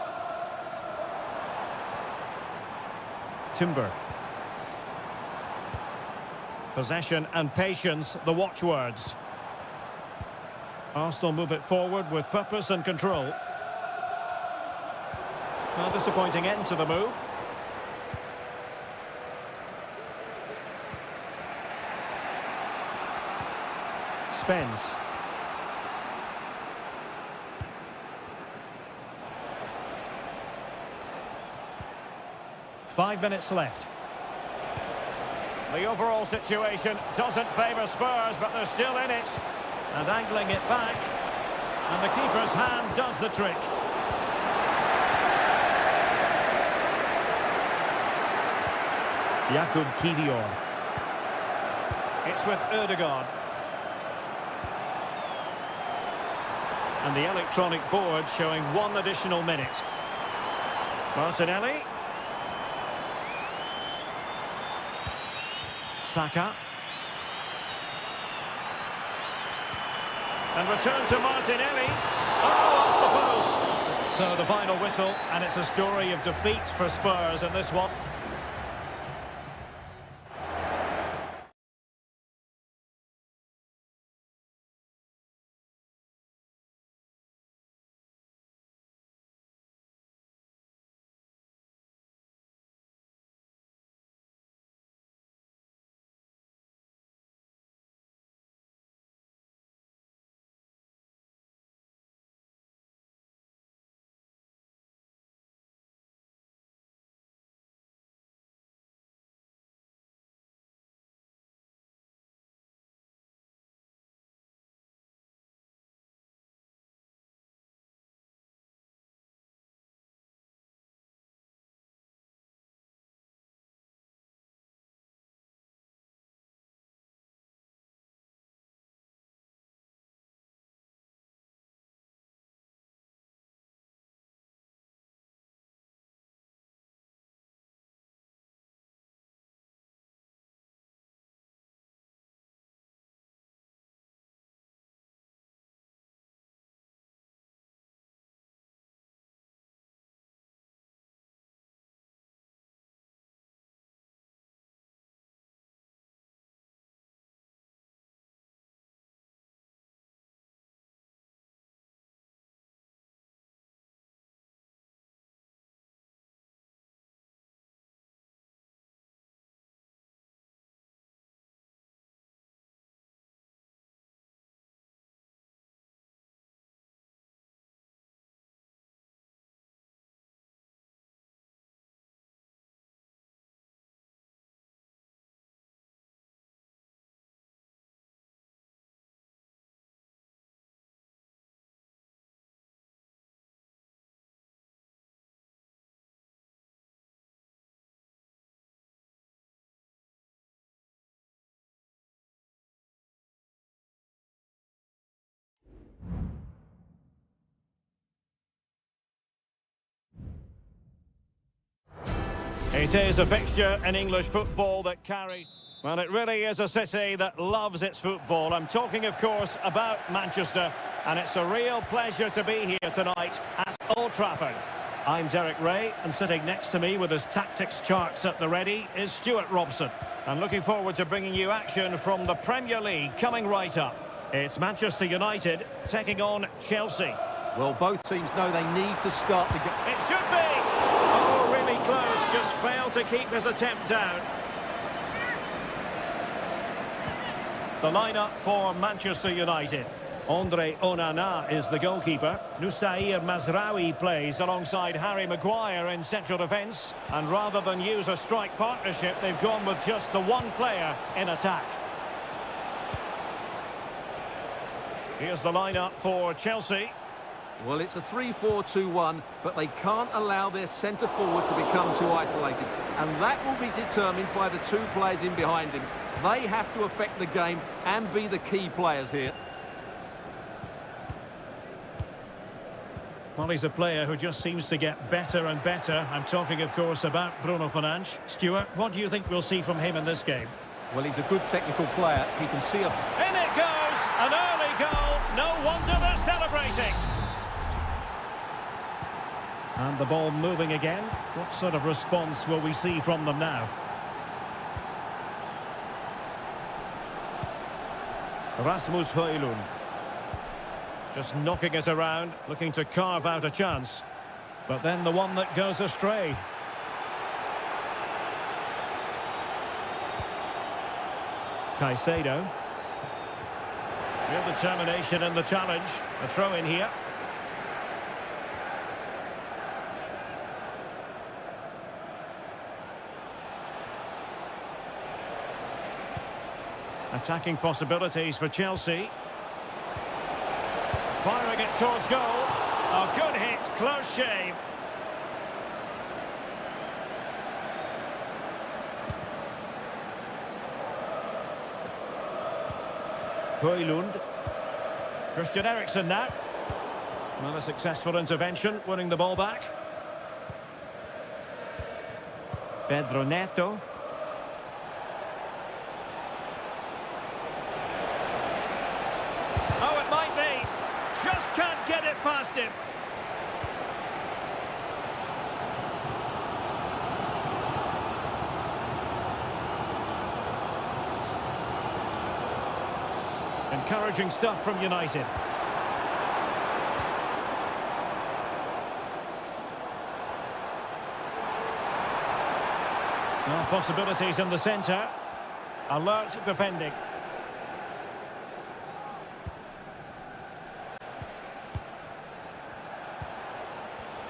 Timber. Possession and patience, the watchwords. Arsenal move it forward with purpose and control. Well, disappointing end to the move. Spence. Five minutes left. The overall situation doesn't favour Spurs, but they're still in it. And angling it back. And the keeper's hand does the trick. Jakub Kivior. It's with Ødegaard. And the electronic board showing one additional minute. Martinelli. Saka. And return to Martinelli. Oh, off the post. So the final whistle, and it's a story of defeat for Spurs in this one. It is a fixture in English football that carries... Well, it really is a city that loves its football. I'm talking, of course, about Manchester, and it's a real pleasure to be here tonight at Old Trafford. I'm Derek Ray, and sitting next to me with his tactics charts at the ready is Stuart Robson. I'm looking forward to bringing you action from the Premier League coming right up. It's Manchester United taking on Chelsea. Well, both teams know they need to start the game. It should be! Oh, really close, just failed to keep his attempt down. The lineup for Manchester United. Andre Onana is the goalkeeper. Nusair Mazraoui plays alongside Harry Maguire in central defence. And rather than use a strike partnership, they've gone with just the one player in attack. Here's the lineup for Chelsea. Well, it's a 3-4-2-1, but they can't allow their centre-forward to become too isolated. And that will be determined by the two players in behind him. They have to affect the game and be the key players here. Well, he's a player who just seems to get better and better. I'm talking, of course, about Bruno Fernandes. Stuart, what do you think we'll see from him in this game? Well, he's a good technical player. He can see a... In it goes! An early goal! No wonder they're celebrating! And the ball moving again. What sort of response will we see from them now? Rasmus Højlund. Just knocking it around, looking to carve out a chance. But then the one that goes astray. Caicedo. Real determination in the challenge. A throw in here. Attacking possibilities for Chelsea. Firing it towards goal. A good hit, close shave. Højlund. Christian Eriksen now. Another successful intervention, winning the ball back. Pedro Neto. Oh, it might be. Just can't get it past him. Encouraging stuff from United. Now possibilities in the centre. Alert defending.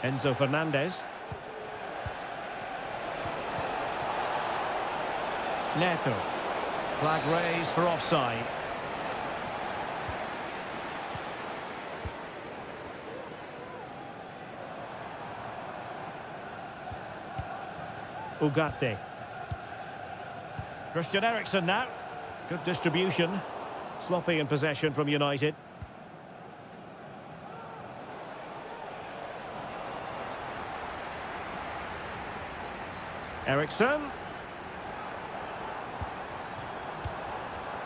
Enzo Fernandez. Neto. Flag raised for offside. Ugarte. Christian Eriksen now. Good distribution. Sloppy in possession from United. Eriksen.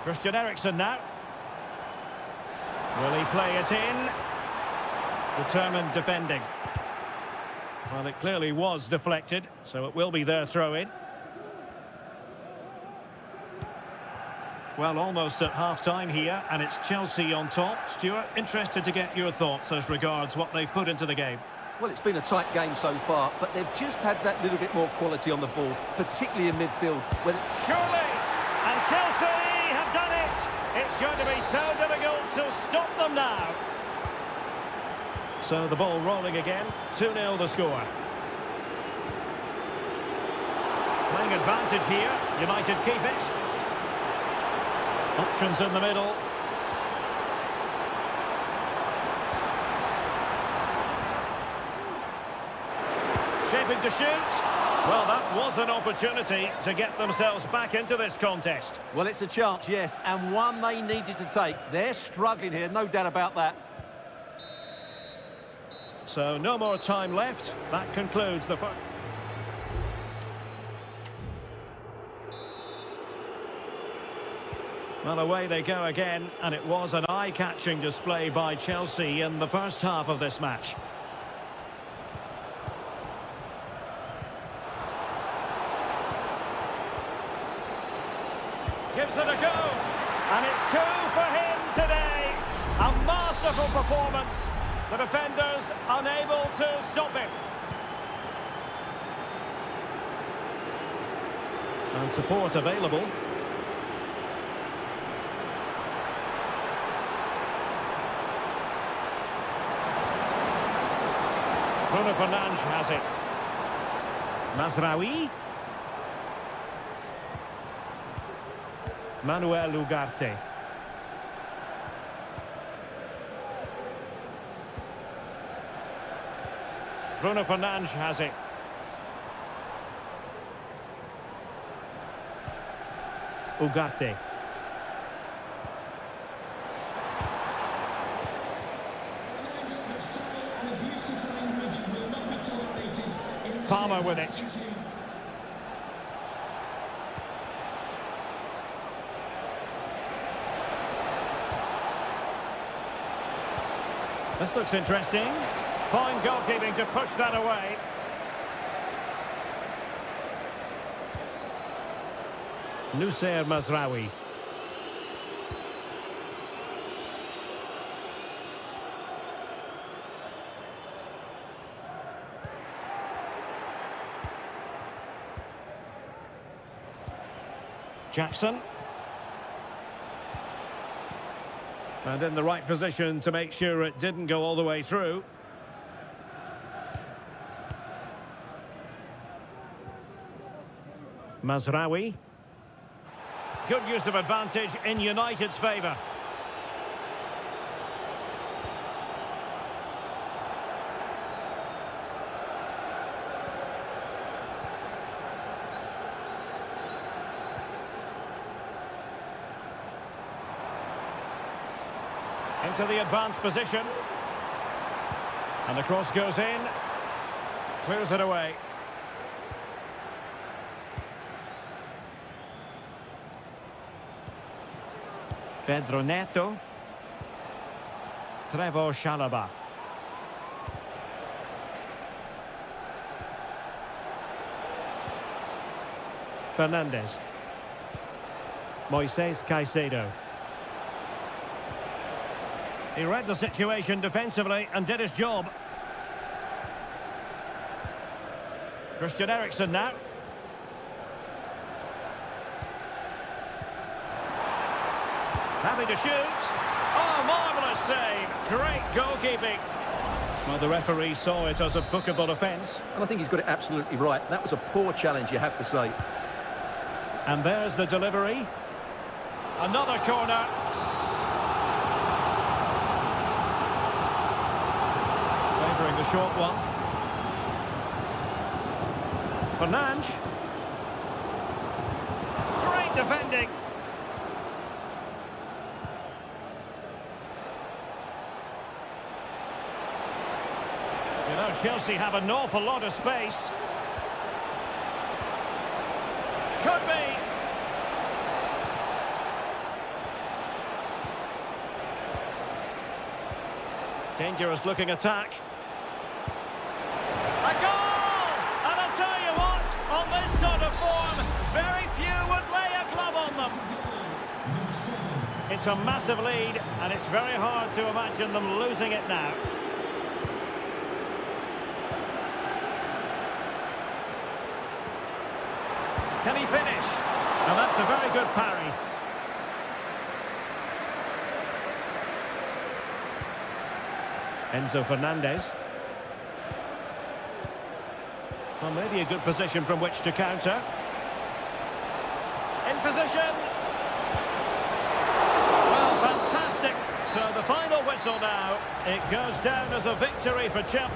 Christian Eriksen now. Will he play it in? Determined defending. Well, it clearly was deflected, so it will be their throw-in. Well, almost at half-time here, and it's Chelsea on top. Stuart, interested to get your thoughts as regards what they've put into the game. Well, it's been a tight game so far, but they've just had that little bit more quality on the ball, particularly in midfield. Surely! And Chelsea have done it! It's going to be so difficult to stop them now. So the ball rolling again, 2-0 the score. Playing advantage here, United keep it. Options in the middle. Shaping to shoot. Well, that was an opportunity to get themselves back into this contest. Well, it's a chance, yes, and one they needed to take. They're struggling here, no doubt about that. So no more time left. That concludes the first. Well, away they go again, and it was an eye-catching display by Chelsea in the first half of this match. Gives it a go, and it's 2 for him today. A masterful performance. The defenders unable to stop him. And support available. Bruno Fernandes has it. Mazraoui. Manuel Ugarte. Bruno Fernandes has it. Ugarte. Palmer with it. This looks interesting. Fine goalkeeping to push that away. Nusayr Mazraoui. Jackson. And in the right position to make sure it didn't go all the way through. Mazraoui. Good use of advantage in United's favour. Into the advanced position. And the cross goes in. Clears it away. Pedro Neto. Trevoh Chalobah. Fernandes. Moises Caicedo. He read the situation defensively and did his job. Christian Eriksen now. Happy to shoot. Oh, marvellous save. Great goalkeeping. Well, the referee saw it as a bookable offence. And I think he's got it absolutely right. That was a poor challenge, you have to say. And there's the delivery. Another corner. Favouring the short one. Fernandes. Great defending. You know, Chelsea have an awful lot of space. Could be. Dangerous looking attack. A goal! And I'll tell you what, on this sort of form, very few would lay a glove on them. It's a massive lead, and it's very hard to imagine them losing it now. Can he finish? And that's a very good parry. Enzo Fernandez. Well, maybe a good position from which to counter. In position. Well, fantastic. So the final whistle now. It goes down as a victory for Chelsea.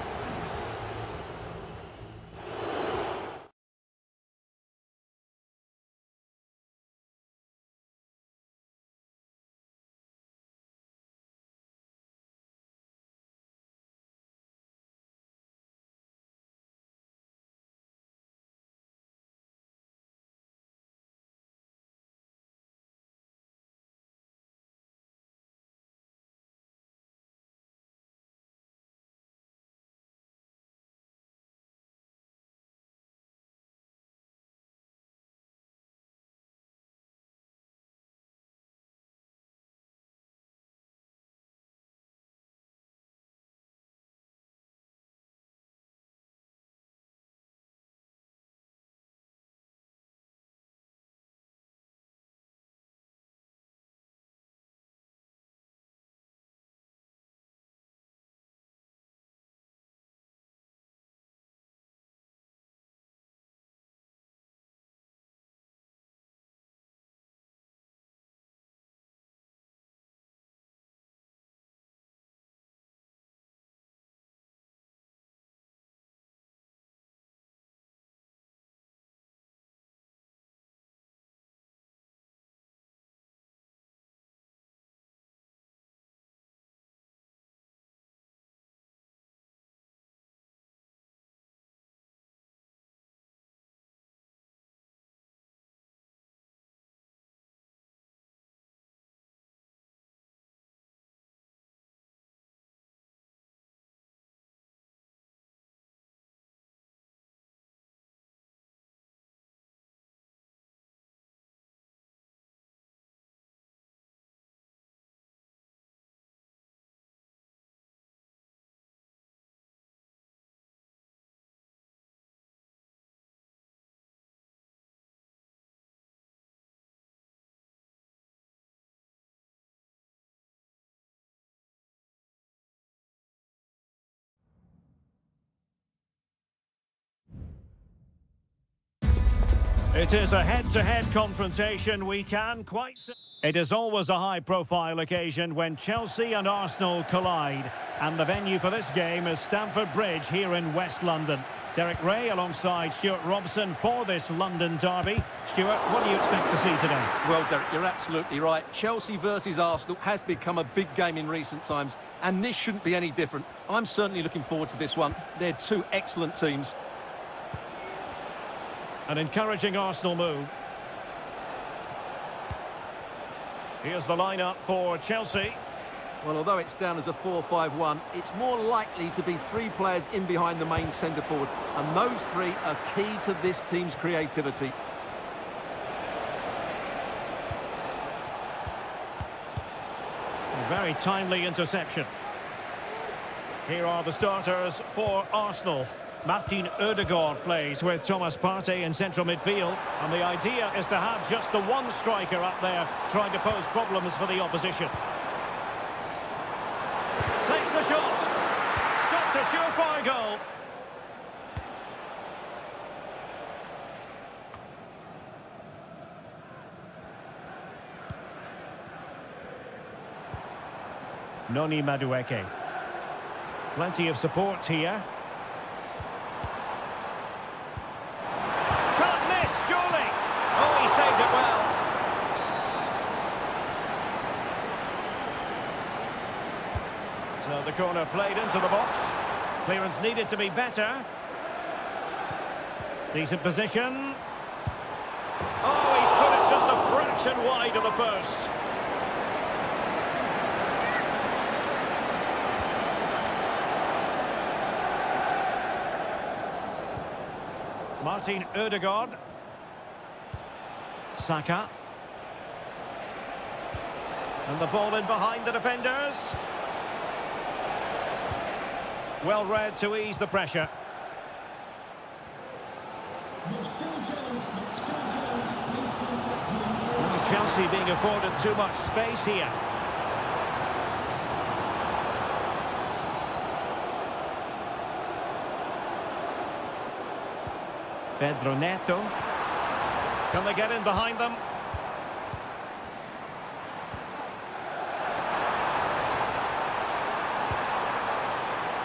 It is a head-to-head confrontation. We can quite say it is always a high-profile occasion when Chelsea and Arsenal collide. And the venue for this game is Stamford Bridge here in West London. Derek Ray alongside Stuart Robson for this London derby. Stuart, what do you expect to see today? Well, Derek, you're absolutely right. Chelsea versus Arsenal has become a big game in recent times, and this shouldn't be any different. I'm certainly looking forward to this one. They're two excellent teams. An encouraging Arsenal move. Here's the lineup for Chelsea. Well, although it's down as a 4-5-1, it's more likely to be three players in behind the main centre forward, and those three are key to this team's creativity. A very timely interception. Here are the starters for Arsenal. Martin Ødegaard plays with Thomas Partey in central midfield, and the idea is to have just the one striker up there trying to pose problems for the opposition. Takes the shot. Stopped a surefire goal. Noni Madueke. Plenty of support here. Can't miss, surely. Oh, he saved it well. So the corner played into the box. Clearance needed to be better. Decent position. Oh, he's put it just a fraction wide of the post. Martin Ødegaard. Saka. And the ball in behind the defenders. Well read to ease the pressure. Chelsea being afforded too much space here. Pedro Neto. Can they get in behind them?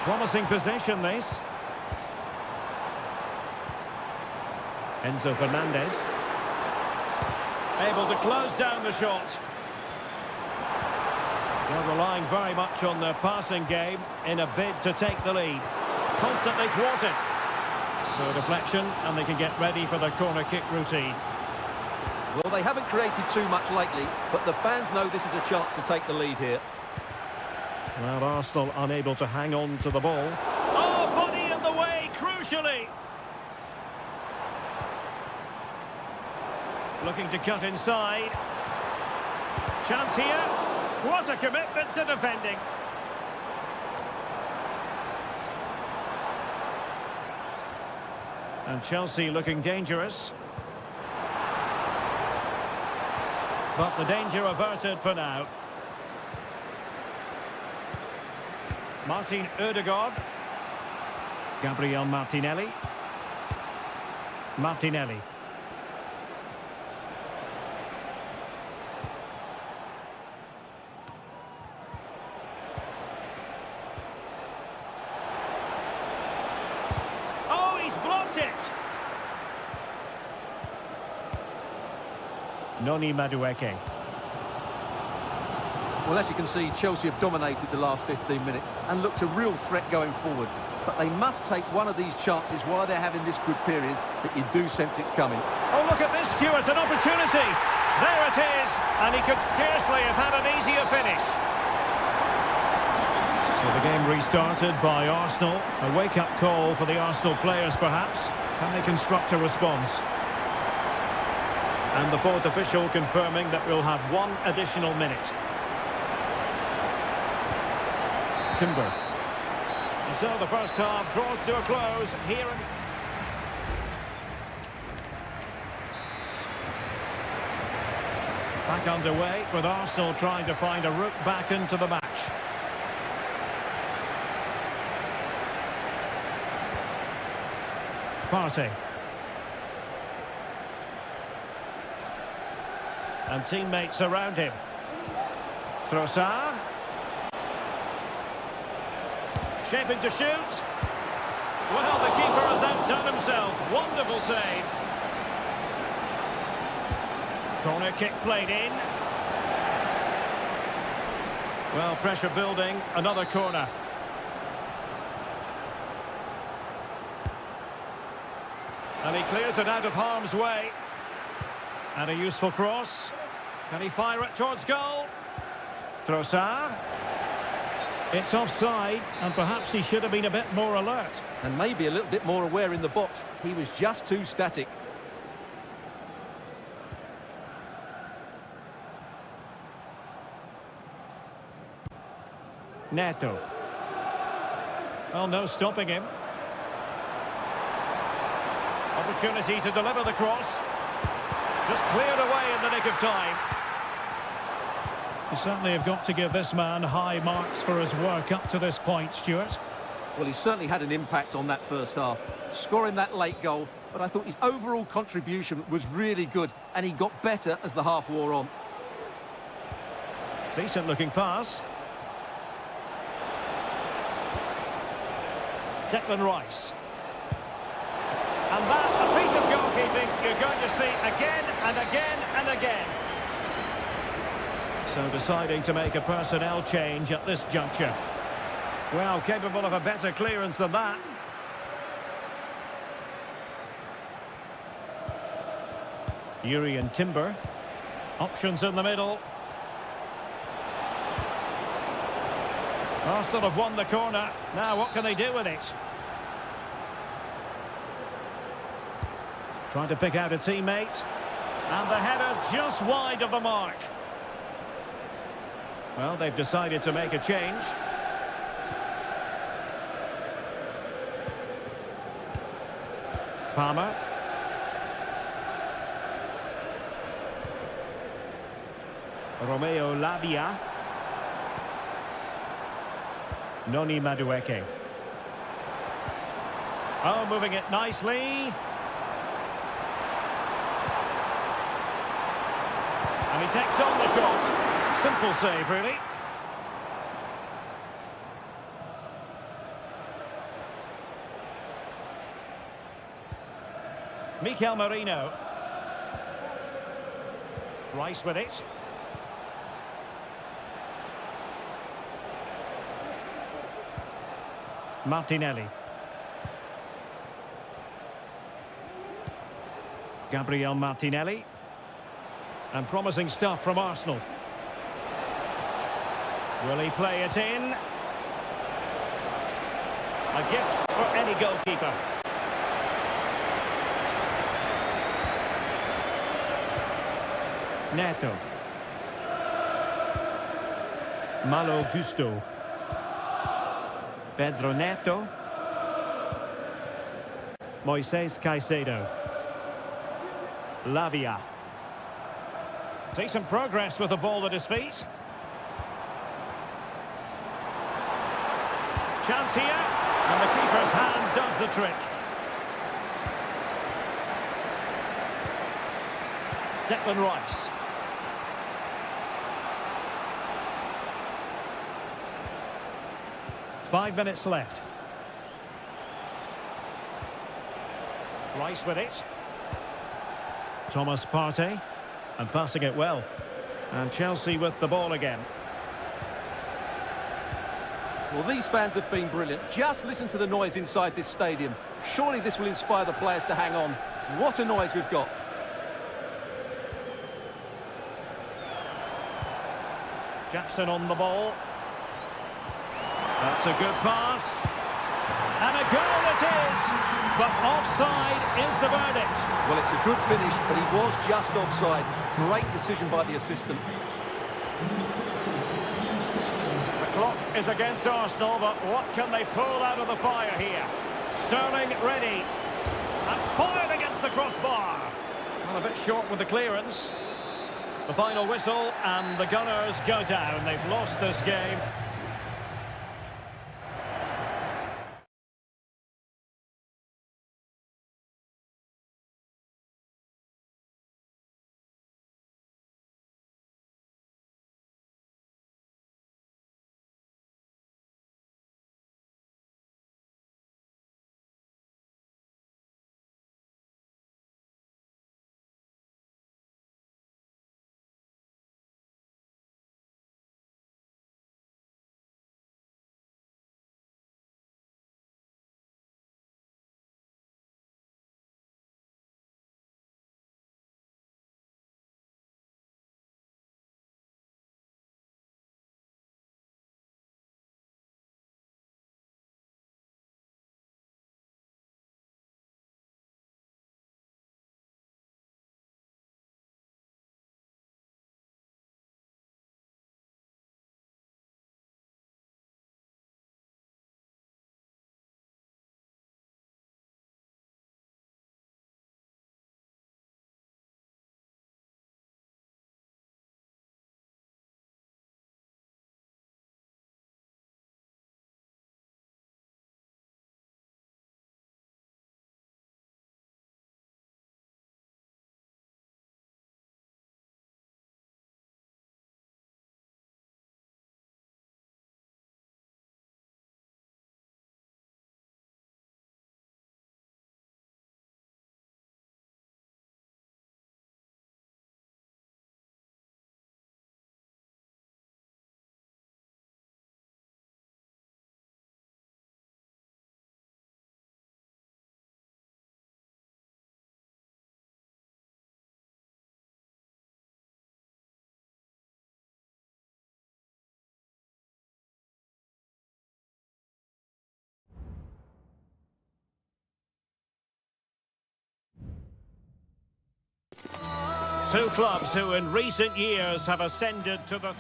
Promising possession, this. Enzo Fernandez. Able to close down the shot. They're relying very much on their passing game in a bid to take the lead. Constantly thwarted. So deflection, and they can get ready for their corner kick routine. Well, they haven't created too much lately, but the fans know this is a chance to take the lead here. Well, Arsenal unable to hang on to the ball. Oh, body in the way, crucially. Looking to cut inside. Chance here. What a commitment to defending. And Chelsea looking dangerous. But the danger averted for now. Martin Ødegaard. Gabriel Martinelli. Martinelli. Oh, he's blocked it. Noni Madueke. Well, as you can see, Chelsea have dominated the last 15 minutes and looked a real threat going forward. But they must take one of these chances while they're having this good period that you do sense it's coming. Oh, look at this, Stuart, an opportunity. There it is, and he could scarcely have had an easier finish. So the game restarted by Arsenal. A wake-up call for the Arsenal players, perhaps. Can they construct a response? And the fourth official confirming that we'll have one additional minute. Timber. And so the first half draws to a close here. Back underway with Arsenal trying to find a route back into the match. Partey. And teammates around him. Trossard. Shaping to shoot. Well, the keeper has outdone himself. Wonderful save. Corner kick played in. Well, pressure building. Another corner. And he clears it out of harm's way. And a useful cross. Can he fire it towards goal? Trossard. It's offside, and perhaps he should have been a bit more alert. And maybe a little bit more aware in the box. He was just too static. Neto. Well, no stopping him. Opportunity to deliver the cross. Just cleared away in the nick of time. You certainly have got to give this man high marks for his work up to this point, Stuart. Well, he certainly had an impact on that first half, scoring that late goal, but I thought his overall contribution was really good, and he got better as the half wore on. Decent looking pass. Declan Rice. And that, a piece of goalkeeping you're going to see again and again and again. So deciding to make a personnel change at this juncture. Well, capable of a better clearance than that. Yuri and Timber. Options in the middle. Arsenal have won the corner. Now what can they do with it? Trying to pick out a teammate. And the header just wide of the mark. Well, they've decided to make a change. Palmer. Romeo Lavia. Noni Madueke. Oh, moving it nicely. And he takes on the shot. Simple save, really. Mikel Merino. Rice with it. Martinelli. Gabriel Martinelli. And promising stuff from Arsenal. Will he play it in? A gift for any goalkeeper. Neto. Malo Gusto. Pedro Neto. Moises Caicedo. Lavia. Decent progress with the ball at his feet. Chance here, and the keeper's hand does the trick. Declan Rice. Five minutes left. Rice with it. Thomas Partey. And passing it well. And Chelsea with the ball again. Well, these fans have been brilliant. Just listen to the noise inside this stadium. Surely this will inspire the players to hang on. What a noise we've got. Jackson on the ball. That's a good pass. And a goal it is. But offside is the verdict. Well, it's a good finish, but he was just offside. Great decision by the assistant. The clock is against Arsenal, but what can they pull out of the fire here? Sterling ready. And fired against the crossbar. Well, a bit short with the clearance. The final whistle, and the Gunners go down. They've lost this game. Two clubs who in recent years have ascended to the...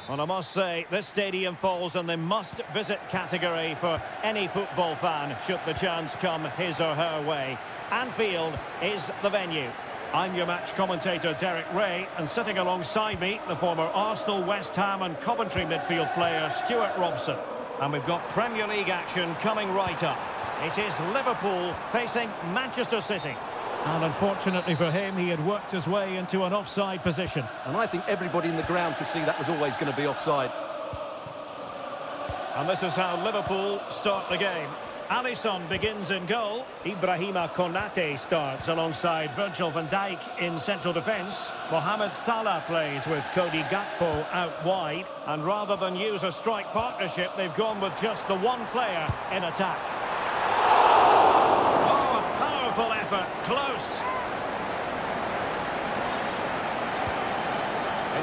And I must say, this stadium falls in the must-visit category for any football fan, should the chance come his or her way. Anfield is the venue. I'm your match commentator, Derek Ray, and sitting alongside me, the former Arsenal, West Ham and Coventry midfield player, Stuart Robson. And we've got Premier League action coming right up. It is Liverpool facing Manchester City. And unfortunately for him, he had worked his way into an offside position. And I think everybody in the ground could see that was always going to be offside. And this is how Liverpool start the game. Alisson begins in goal. Ibrahima Konate starts alongside Virgil van Dijk in central defence. Mohamed Salah plays with Cody Gakpo out wide. And rather than use a strike partnership, they've gone with just the one player in attack. Oh, a powerful effort. Close.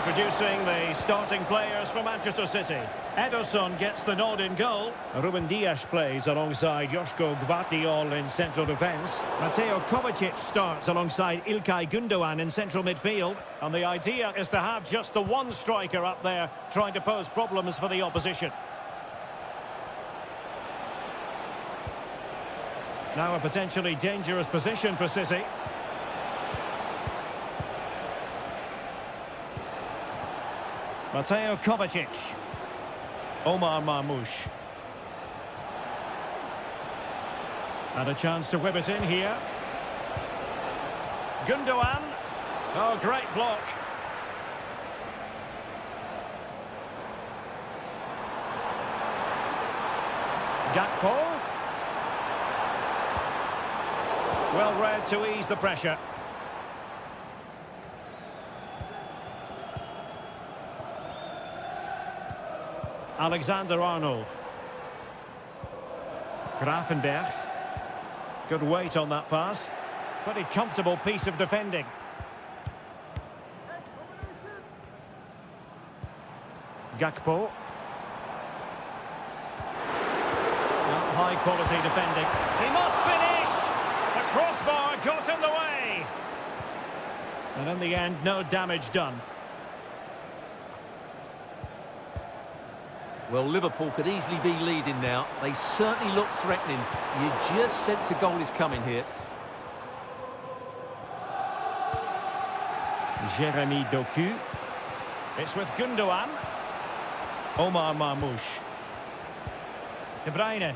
Introducing the starting players for Manchester City. Ederson gets the nod in goal. Ruben Dias plays alongside Joško Gvardiol in central defence. Mateo Kovacic starts alongside Ilkay Gundogan in central midfield. And the idea is to have just the one striker up there trying to pose problems for the opposition. Now a potentially dangerous position for City. Mateo Kovacic. Omar Marmoush. And a chance to whip it in here. Gundogan. Oh, great block. Gakpo. Well read to ease the pressure. Alexander-Arnold. Grafenberg. Good weight on that pass. Pretty comfortable piece of defending. Gakpo. High quality defending. He must finish! The crossbar got in the way. And in the end, no damage done. Well, Liverpool could easily be leading now. They certainly look threatening. You just sense a goal is coming here. Jeremy Doku. It's with Gundogan. Omar Marmoush. De Bruyne.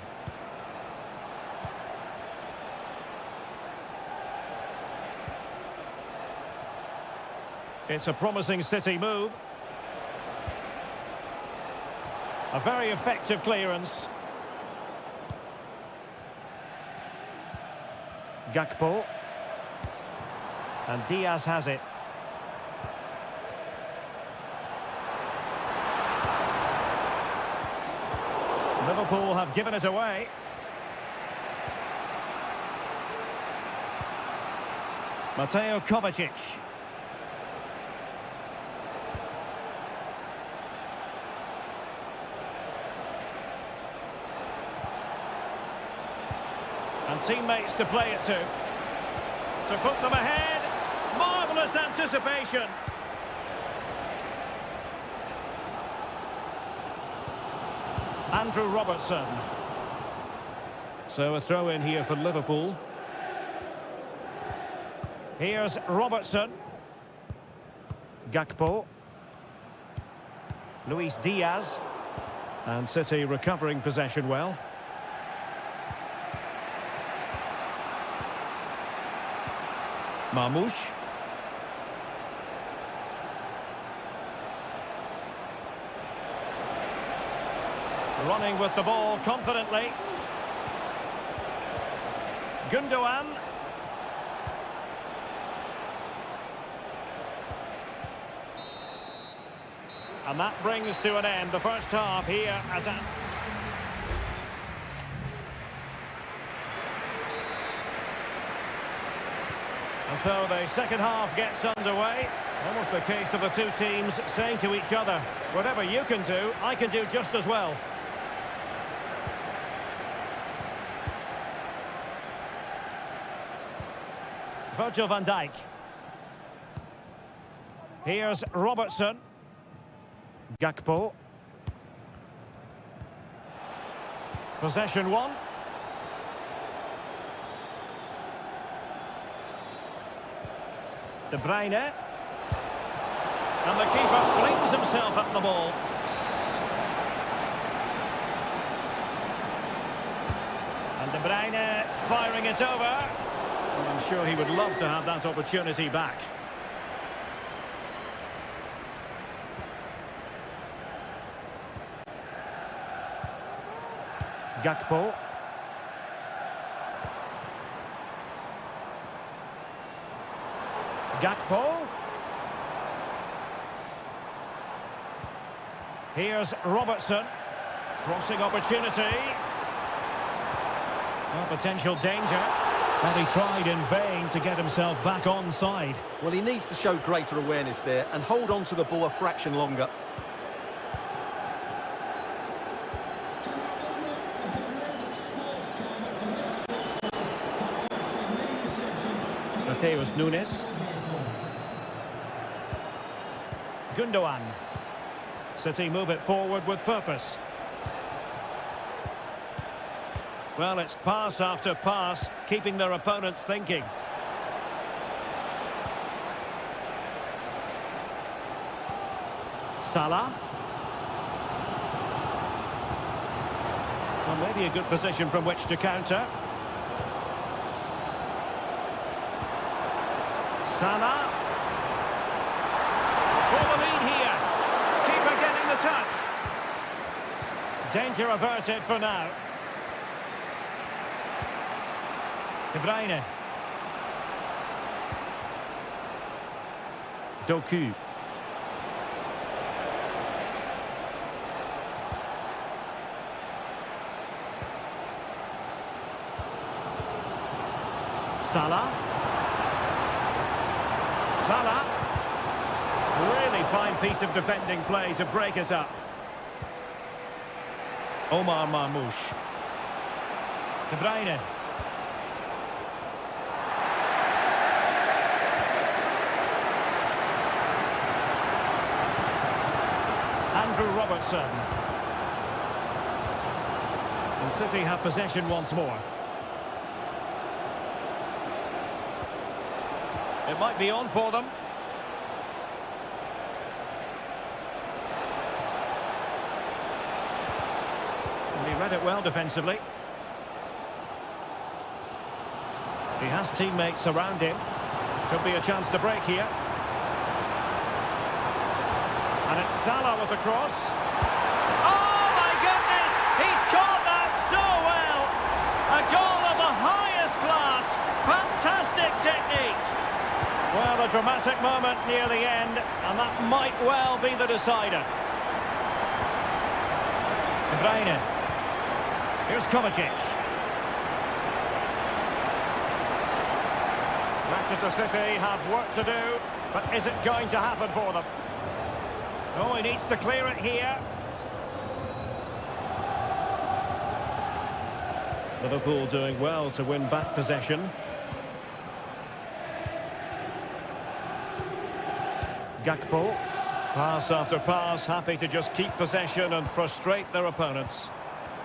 It's a promising City move. A very effective clearance. Gakpo. And Diaz has it. Liverpool have given it away. Mateo Kovacic. And teammates to play it to put them ahead. Marvellous anticipation. Andrew Robertson. So a throw in here for Liverpool. Here's Robertson. Gakpo. Luis Diaz. And City recovering possession well. Marmoush. Running with the ball confidently. Gundogan. And that brings to an end the first half here at And so the second half gets underway. Almost a case of the two teams saying to each other, whatever you can do, I can do just as well. Virgil van Dijk. Here's Robertson. Gakpo. Possession one. De Bruyne. And the keeper flings himself at the ball. And De Bruyne firing it over. Well, I'm sure he would love to have that opportunity back. Gakpo. Gakpo. Here's Robertson. Crossing opportunity. Oh, potential danger. And he tried in vain to get himself back onside. Well, he needs to show greater awareness there and hold on to the ball a fraction longer. Mateus Nunes. Gundogan. City move it forward with purpose. Well, it's pass after pass, keeping their opponents thinking. Salah. Well, maybe a good position from which to counter. Salah. For the lead here. Keeper getting the touch. Danger averted for now. De Bruyne. Doku. Salah. Salah. Really fine piece of defending play to break us up. Omar Marmoush. De Bruyne. Andrew Robertson. And City have possession once more. It might be on for them. And he read it well defensively. He has teammates around him. Could be a chance to break here. And it's Salah with the cross. Oh my goodness! He's caught that so well! A goal of the highest class. Fantastic technique. Well, a dramatic moment near the end, and that might well be the decider. De Bruyne. Here's Kovacic. Manchester City have work to do, but is it going to happen for them? Oh, he needs to clear it here. Liverpool doing well to win back possession. Gakpo. Pass after pass, happy to just keep possession and frustrate their opponents.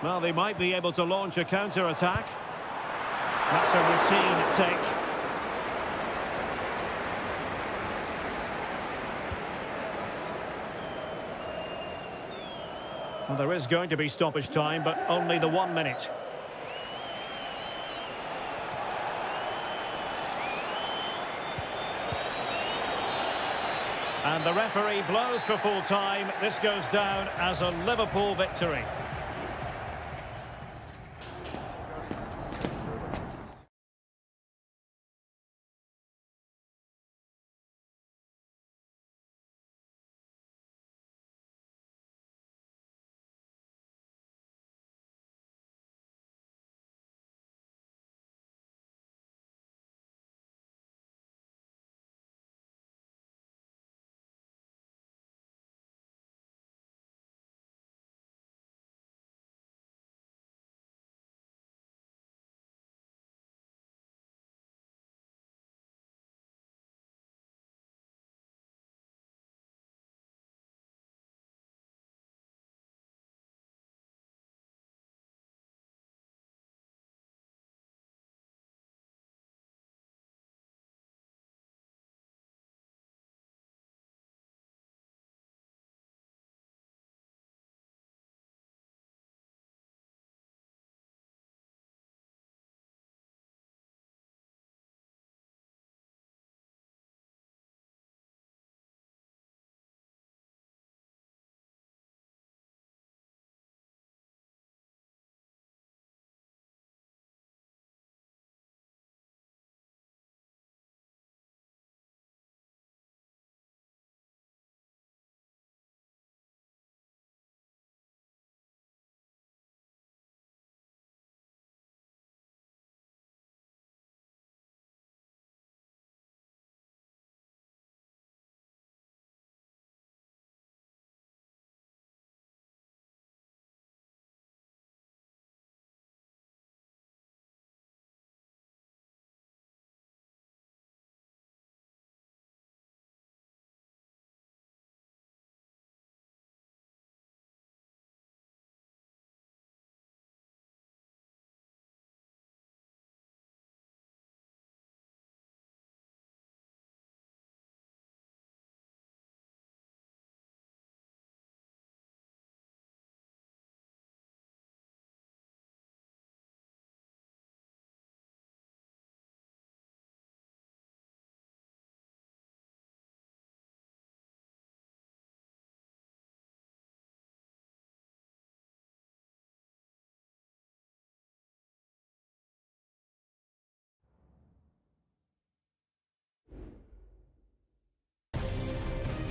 Well, they might be able to launch a counter-attack. That's a routine take. Well, there is going to be stoppage time, but only the 1 minute. And the referee blows for full time. This goes down as a Liverpool victory.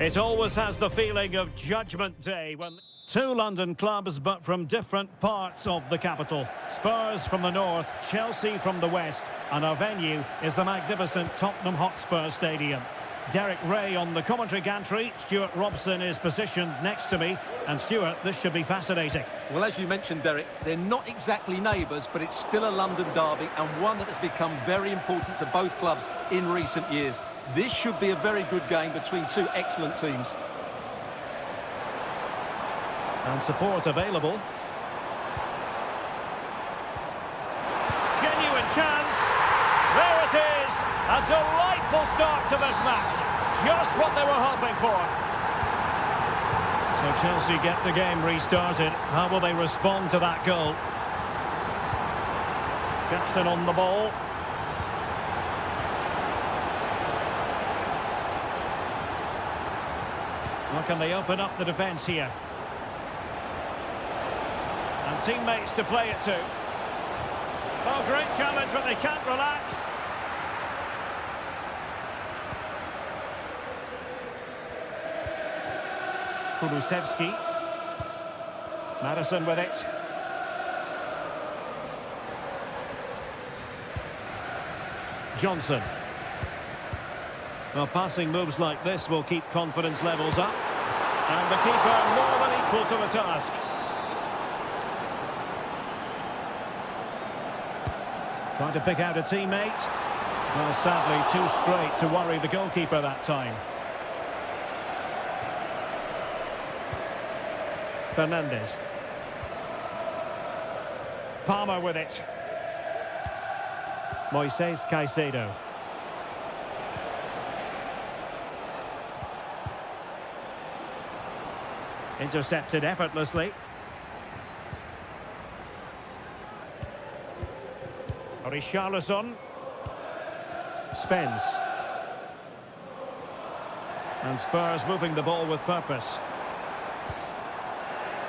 It always has the feeling of Judgment Day when two London clubs, but from different parts of the capital. Spurs from the north, Chelsea from the west, and our venue is the magnificent Tottenham Hotspur Stadium. Derek Ray on the commentary gantry. Stuart Robson is positioned next to me. And Stuart, this should be fascinating. Well, as you mentioned, Derek, they're not exactly neighbours, but it's still a London derby and one that has become very important to both clubs in recent years. This should be a very good game between two excellent teams. And support available. Genuine chance. There it is. A delightful start to this match. Just what they were hoping for. So Chelsea get the game restarted. How will they respond to that goal? Jackson on the ball. How can they open up the defence here? And teammates to play it to. Oh, great challenge, but they can't relax. Kulusevski. Madison with it. Johnson. Well, passing moves like this will keep confidence levels up. And the keeper more than equal to the task. Trying to pick out a teammate. Well, sadly, too straight to worry the goalkeeper that time. Fernandez. Palmer with it. Moises Caicedo. Intercepted effortlessly. Richarlison. Spence. And Spurs moving the ball with purpose.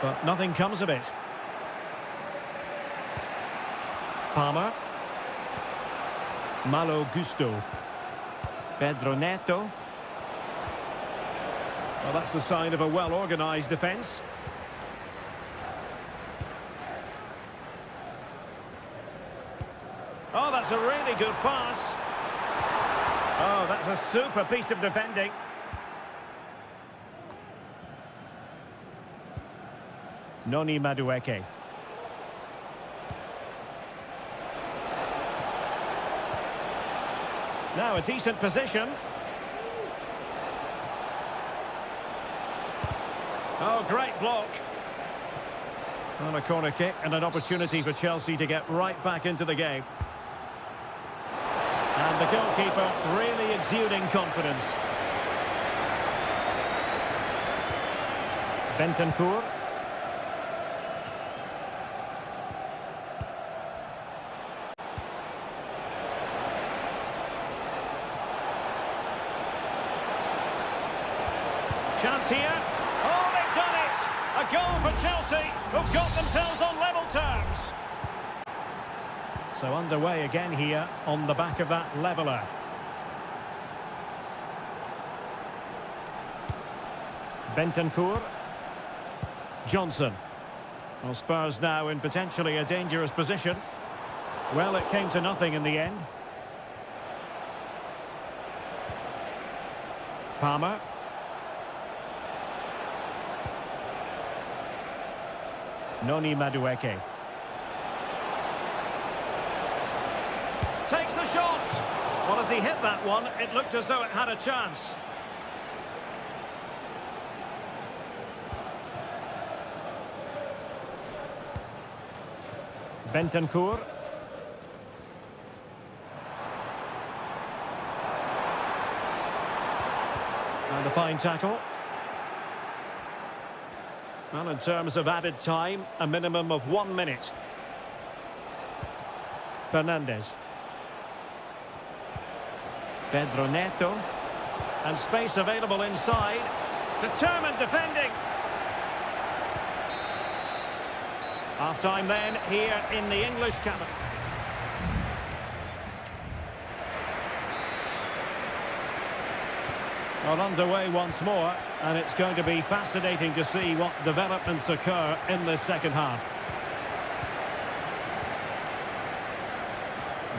But nothing comes of it. Palmer. Malo Gusto. Pedro Neto. Well, that's the sign of a well-organised defence. Oh, that's a really good pass. Oh, that's a super piece of defending. Noni Madueke. Now a decent position. Oh, great block. On a corner kick and an opportunity for Chelsea to get right back into the game. And the goalkeeper really exuding confidence. Bentancur. Chance here. Oh, they've done it! A goal for Chelsea, who've got themselves on level terms. So underway again here on the back of that leveller. Bentancur. Johnson. Well, Spurs now in potentially a dangerous position. Well, it came to nothing in the end. Palmer. Noni Madueke. Takes the shot. Well, as he hit that one, it looked as though it had a chance. Bentancur. And a fine tackle. Well, in terms of added time, a minimum of 1 minute. Fernandez. Pedro Neto. And space available inside. Determined defending. Half-time then, here in the English capital. Well, underway once more, and it's going to be fascinating to see what developments occur in this second half.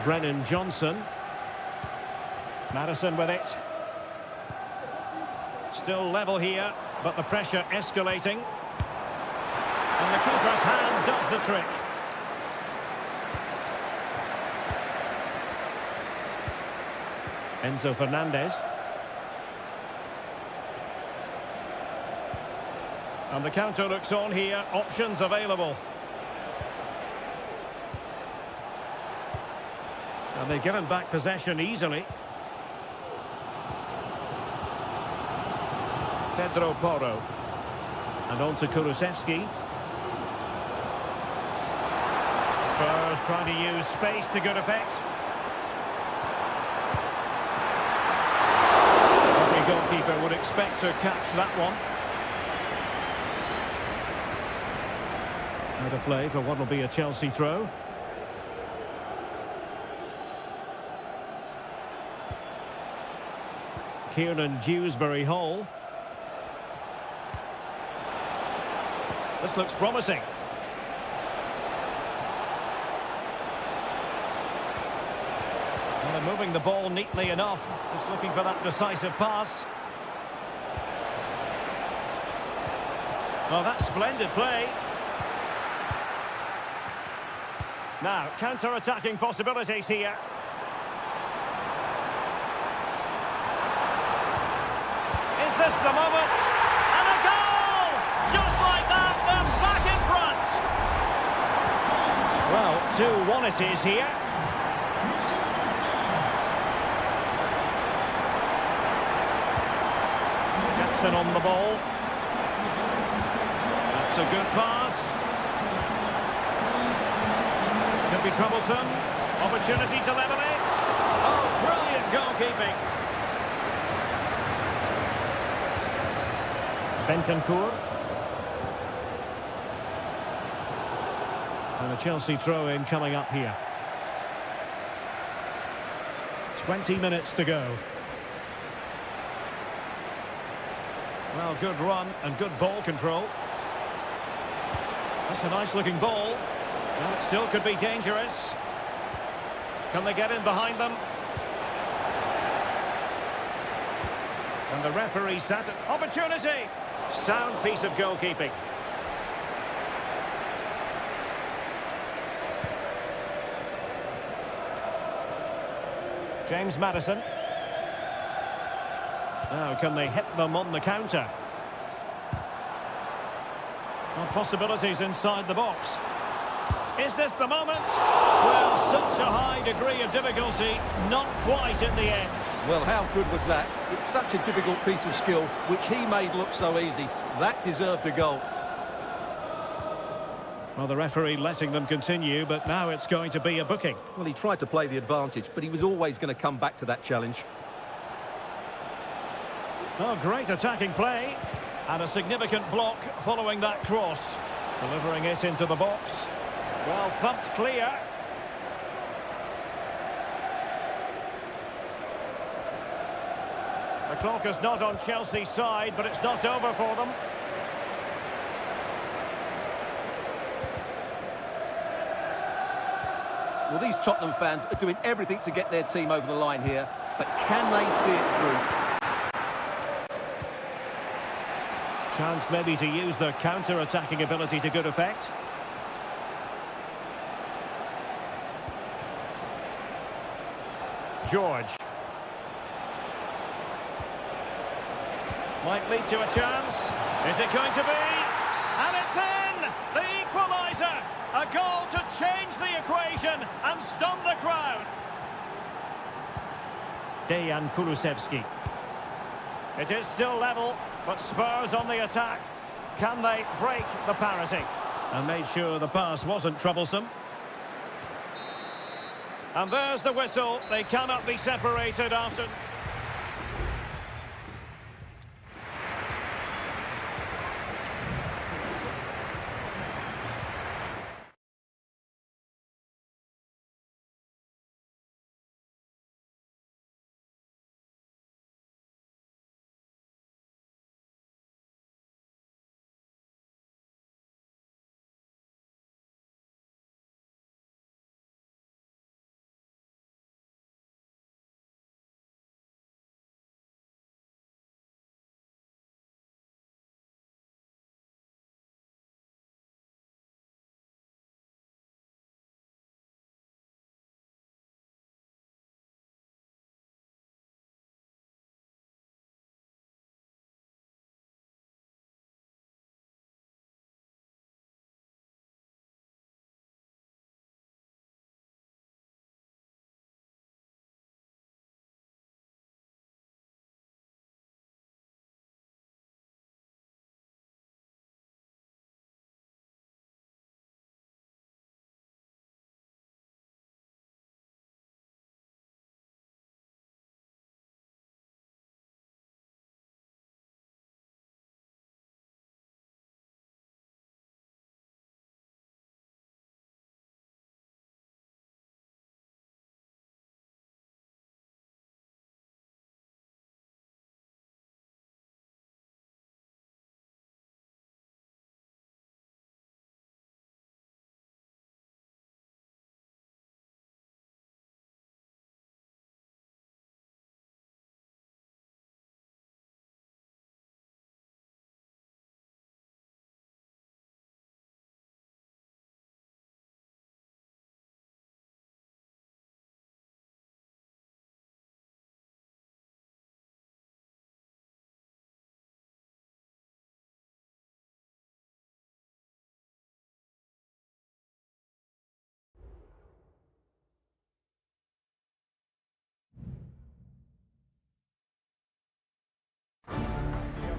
Brennan Johnson. Madison with it. Still level here, but the pressure escalating. And the keeper's hand does the trick. Enzo Fernandez. And the counter looks on here. Options available. And they've given back possession easily. Pedro Porro. And on to Kulusevski. Spurs trying to use space to good effect. Every goalkeeper would expect to catch that one. Out of play for what will be a Chelsea throw. Kieran Dewsbury-Hall. This looks promising. Well, they're moving the ball neatly enough. Just looking for that decisive pass. Oh, that's splendid play. Now, counter-attacking possibilities here. Is this the moment? And a goal! Just like that, they're back in front. Well, 2-1 it is here. Jackson on the ball. That's a good pass. Could be troublesome. Opportunity to level it. Oh, brilliant goalkeeping. Bentancur. And a Chelsea throw-in coming up here. 20 minutes to go. Well, good run and good ball control. That's a nice-looking ball. Well, it still could be dangerous. Can they get in behind them? And the referee sat an opportunity. Sound piece of goalkeeping. James Maddison. Now, can they hit them on the counter? Well, possibilities inside the box. Is this the moment? Well, such a high degree of difficulty, not quite in the end. Well, how good was that? It's such a difficult piece of skill, which he made look so easy. That deserved a goal. Well, the referee letting them continue, but now it's going to be a booking. Well, he tried to play the advantage, but he was always going to come back to that challenge. Oh, great attacking play. And a significant block following that cross. Delivering it into the box. Well, thumped clear. The clock is not on Chelsea's side, but it's not over for them. Well, these Tottenham fans are doing everything to get their team over the line here, but can they see it through? Chance maybe to use their counter-attacking ability to good effect. George. Might lead to a chance. Is it going to be? And it's in! The equaliser! A goal to change the equation and stun the crowd. Dejan Kulusevski. It is still level, but Spurs on the attack. Can they break the parity? And made sure the pass wasn't troublesome. And there's the whistle. They cannot be separated after...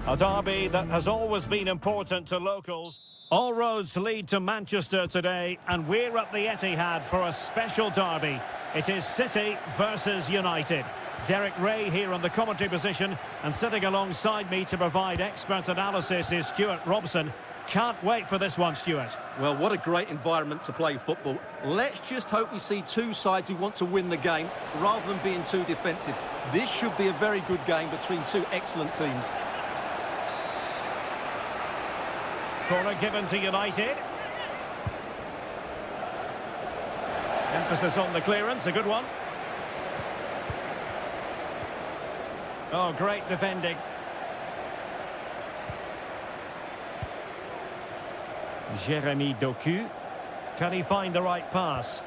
A derby that has always been important to locals. All roads lead to Manchester today, and we're at the Etihad for a special derby. It is City versus United. Derek Ray here on the commentary position, and sitting alongside me to provide expert analysis is Stuart Robson. Can't wait for this one, Stuart. Well, what a great environment to play football. Let's just hope we see two sides who want to win the game rather than being too defensive. This should be a very good game between two excellent teams. Corner given to United. Emphasis on the clearance, a good one. Oh, great defending. Jeremy Doku. Can he find the right pass?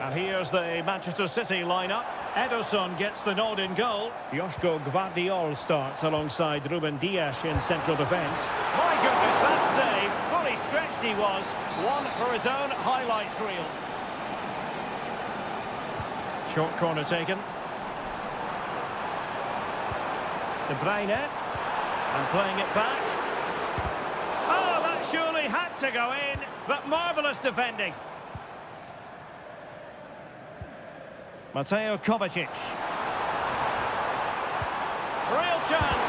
And here's the Manchester City lineup. Ederson gets the nod in goal. Joško Gvardiol starts alongside Ruben Dias in central defence. My goodness, that save. Fully stretched he was. One for his own highlights reel. Short corner taken. De Bruyne. And playing it back. Oh, that surely had to go in. But marvellous defending. Mateo Kovacic. Real chance.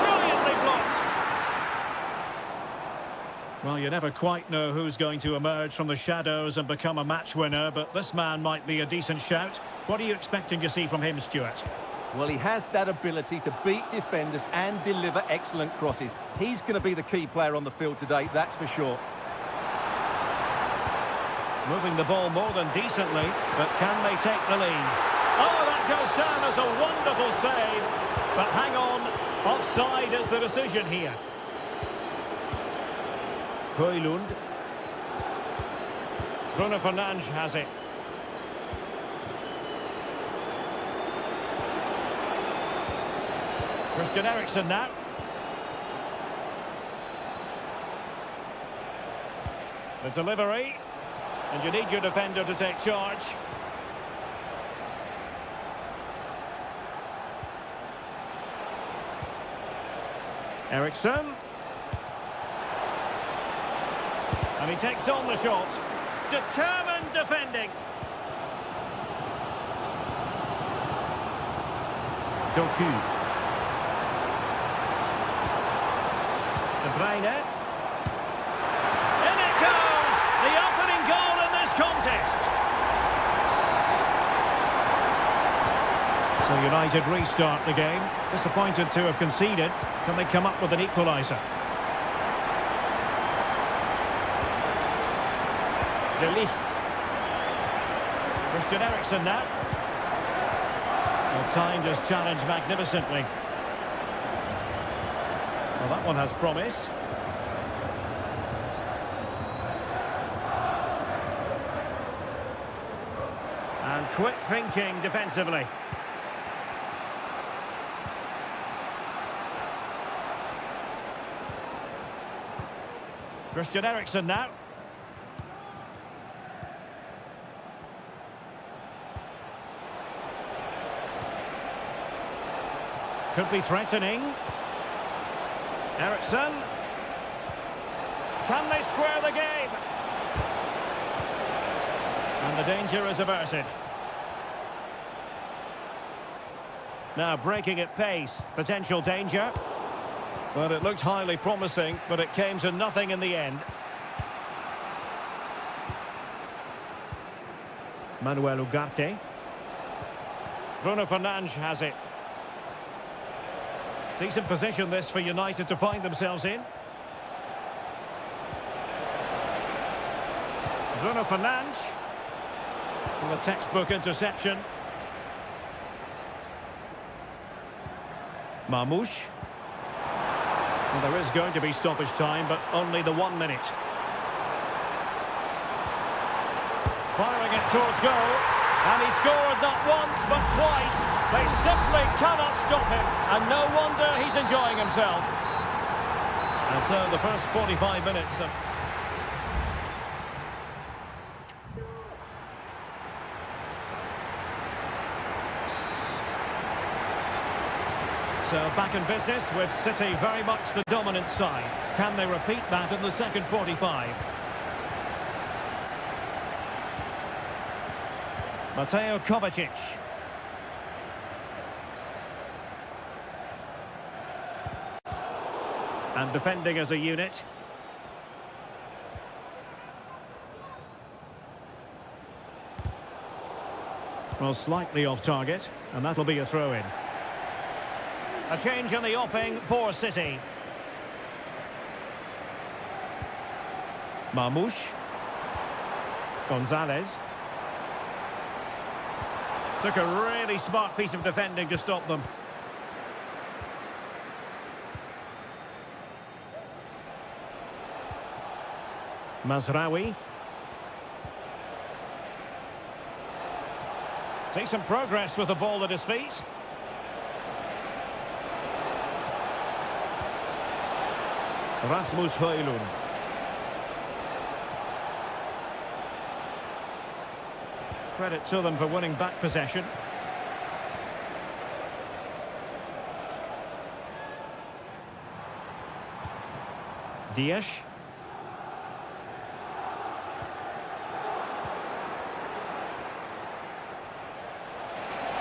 Brilliantly blocked. Well, you never quite know who's going to emerge from the shadows and become a match winner, but this man might be a decent shout. What are you expecting to see from him, Stuart? Well, he has that ability to beat defenders and deliver excellent crosses. He's going to be the key player on the field today, that's for sure. Moving the ball more than decently, but can they take the lead? Oh, that goes down as a wonderful save. But hang on, offside is the decision here. Højlund. Bruno Fernandes has it. Christian Eriksen now. The delivery. And you need your defender to take charge. Eriksen. And he takes on the shot. Determined defending. Doku. De Bruyne. In it goes! The opening goal in this contest. So United restart the game. Disappointed to have conceded. Can they come up with an equaliser? De Ligt. Christian Eriksen now. Well, timed his challenge magnificently. Well, that one has promise. And quick thinking defensively. Christian Eriksen now. Could be threatening. Eriksen. Can they square the game? And the danger is averted. Now breaking at pace. Potential danger. Well, it looked highly promising, but it came to nothing in the end. Manuel Ugarte. Bruno Fernandes has it. Decent position this for United to find themselves in. Bruno Fernandes. With a textbook interception. Marmoush. Well, there is going to be stoppage time, but only the 1 minute. Firing it towards goal. And he scored not once, but twice. They simply cannot stop him. And no wonder he's enjoying himself. And so the first 45 minutes of... So back in business with City very much the dominant side. Can they repeat that in the second 45? Mateo Kovacic. And defending as a unit. Well, slightly off target, and that'll be a throw-in. A change in the offing for City. Marmoush. Gonzalez. Took a really smart piece of defending to stop them. Mazraoui. See some progress with the ball at his feet. Rasmus Højlund. Credit to them for winning back possession. Dias.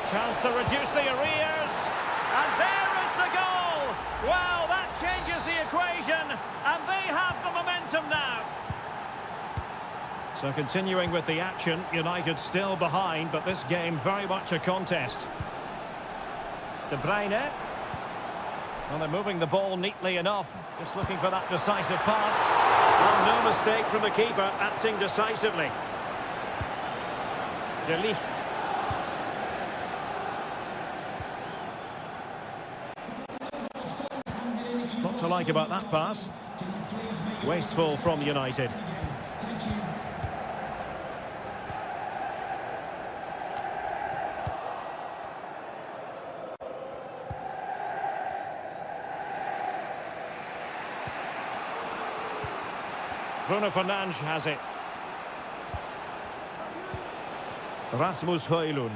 Chance to reduce the arrears. And there is the goal! Wow, that changes the equation. And they have the momentum now. So continuing with the action, United still behind, but this game very much a contest. De Bruyne. Well, they're moving the ball neatly enough. Just looking for that decisive pass. And no mistake from the keeper, acting decisively. De Ligt. What to like about that pass? Wasteful from United. Bruno Fernandes has it. Rasmus Højlund.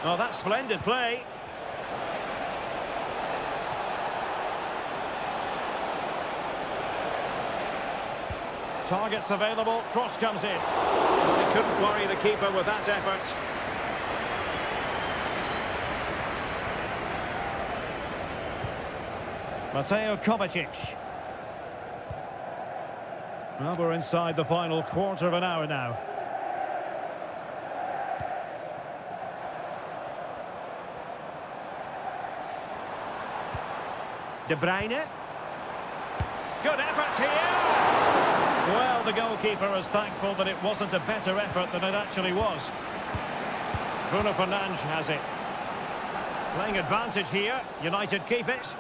Oh, that's splendid play. Targets available, cross comes in. Well, he couldn't worry the keeper with that effort. Mateo Kovacic. Well, we're inside the final quarter of an hour now. De Bruyne. Good effort here. Well, the goalkeeper is thankful that it wasn't a better effort than it actually was. Bruno Fernandes has it. Playing advantage here. United keep it.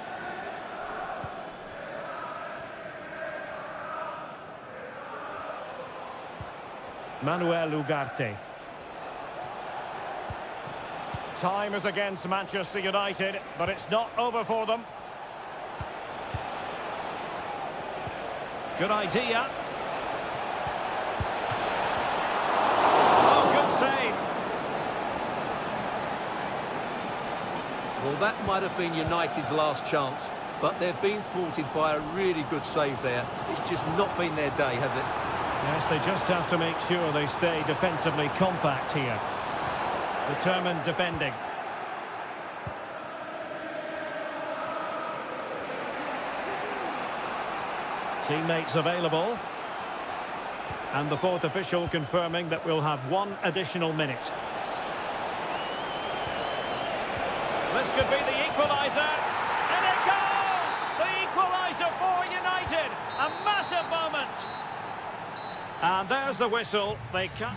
Manuel Ugarte. Time is against Manchester United, but it's not over for them. Good idea. Oh, good save. Well, that might have been United's last chance, but they've been thwarted by a really good save there. It's just not been their day, has it? Yes, they just have to make sure they stay defensively compact here. Determined defending. Teammates available. And the fourth official confirming that we'll have one additional minute. This could be the equaliser. And it goes! The equaliser for United. A massive moment. And there's the whistle. They can't...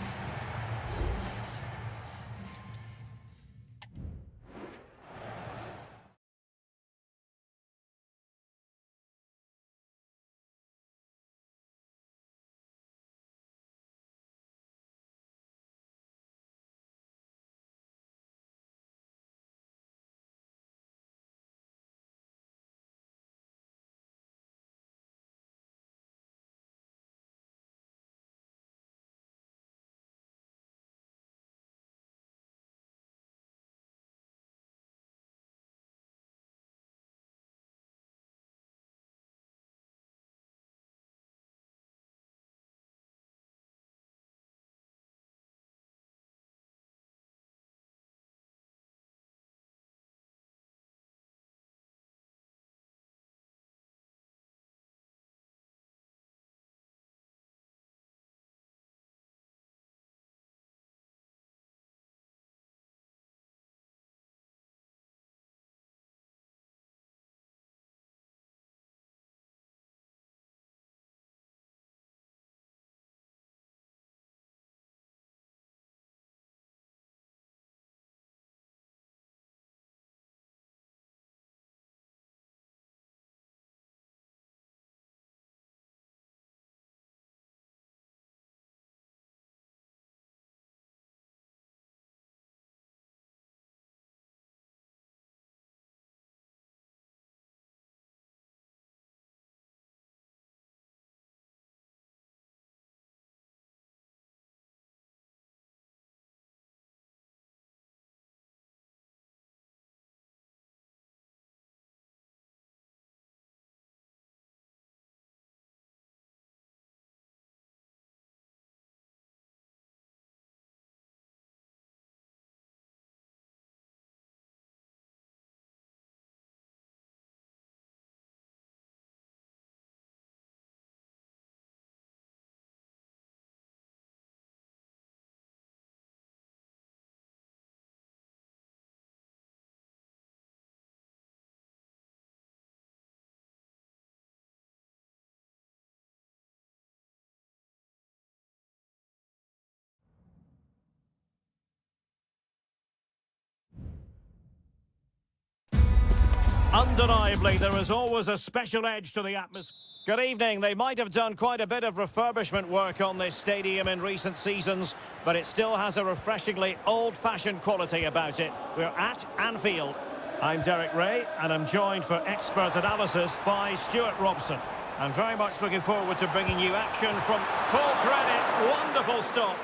Undeniably, there is always a special edge to the atmosphere. Good evening. They might have done quite a bit of refurbishment work on this stadium in recent seasons, but it still has a refreshingly old-fashioned quality about it. We're at Anfield. I'm Derek Ray, and I'm joined for expert analysis by Stuart Robson. I'm very much looking forward to bringing you action from full credit. Wonderful stop.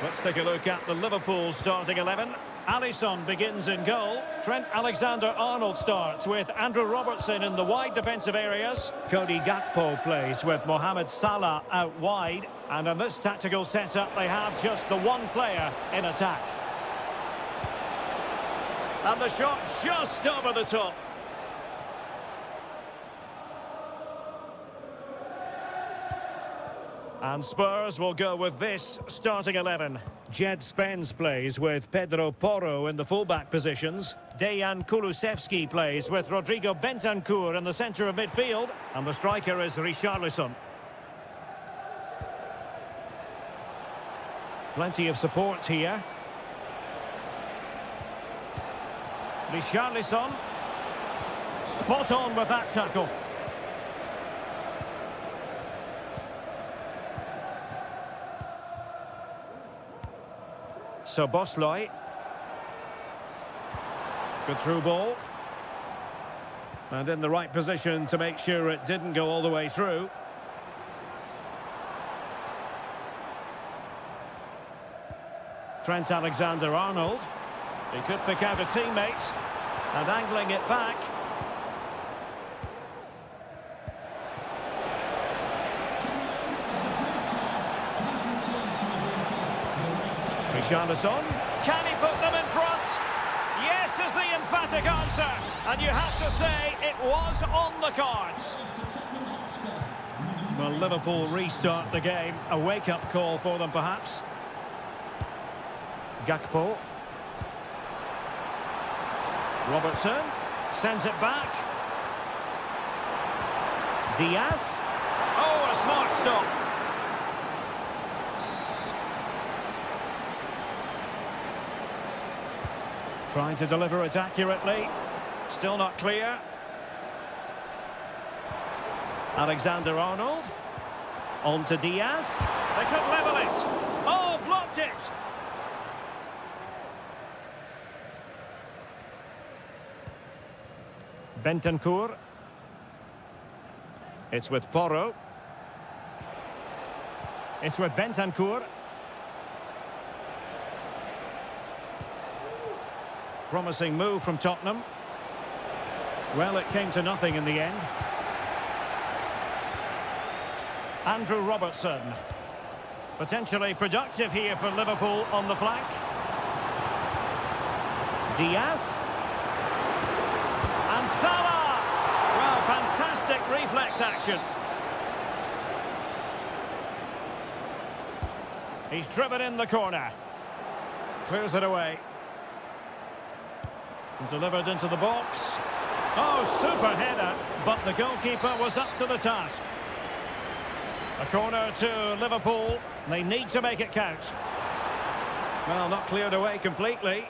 Let's take a look at the Liverpool starting 11. Alisson begins in goal. Trent Alexander-Arnold starts with Andrew Robertson in the wide defensive areas. Cody Gakpo plays with Mohamed Salah out wide. And in this tactical setup, they have just the one player in attack. And the shot just over the top. And Spurs will go with this starting 11. Jed Spence plays with Pedro Porro in the fullback positions. Dejan Kulusevski plays with Rodrigo Bentancur in the centre of midfield. And the striker is Richarlison. Plenty of support here. Richarlison. Spot on with that tackle. So Bosley. Good through ball. And in the right position to make sure it didn't go all the way through. Trent Alexander-Arnold. He could pick out a teammate. And angling it back. Richarlison. Can he put them in front? Yes is the emphatic answer. And you have to say it was on the cards. Well, Liverpool restart the game. A wake-up call for them, perhaps. Gakpo. Robertson. Sends it back. Diaz. Oh, a smart stop. Trying to deliver it accurately. Still not clear. Alexander-Arnold. On to Diaz. They could level it. Oh, blocked it. Bentancur. It's with Porro. It's with Bentancur. Promising move from Tottenham. Well, it came to nothing in the end. Andrew Robertson. Potentially productive here for Liverpool on the flank. Diaz. And Salah! Well, fantastic reflex action. He's driven in the corner. Clears it away. And delivered into the box. Oh, super header, but the goalkeeper was up to the task. A corner to Liverpool. They need to make it count. Well, not cleared away completely.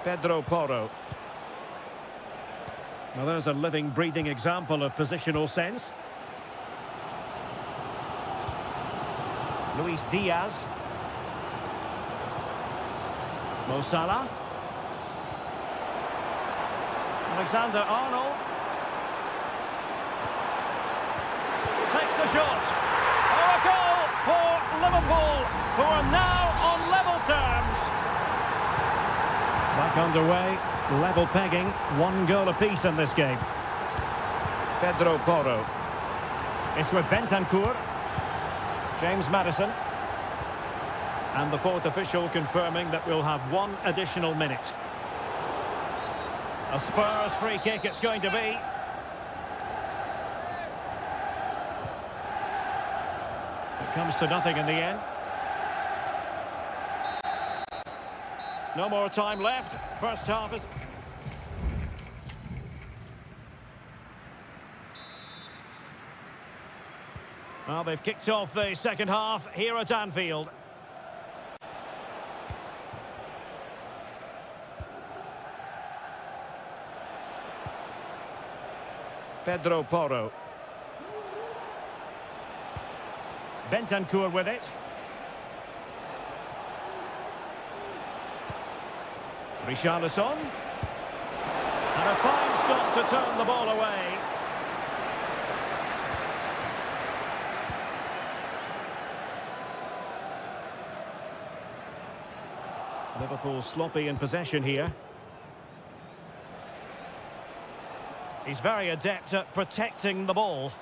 Pedro Porro. Well, there's a living, breathing example of positional sense. Luis Diaz. Mo Salah. Alexander-Arnold. Takes the shot. Oh, a goal for Liverpool, who are now on level terms. Back underway, level pegging, 1 goal apiece in this game. Pedro Porro. It's with Bentancur. James Maddison. And the fourth official confirming that we'll have 1 additional minute. A Spurs free kick it's going to be. It comes to nothing in the end. No more time left. First half is... Well, they've kicked off the second half here at Anfield. Pedro Porro. Bentancur with it. Richarlison. And a fine stop to turn the ball away. Liverpool sloppy in possession here. He's very adept at protecting the ball.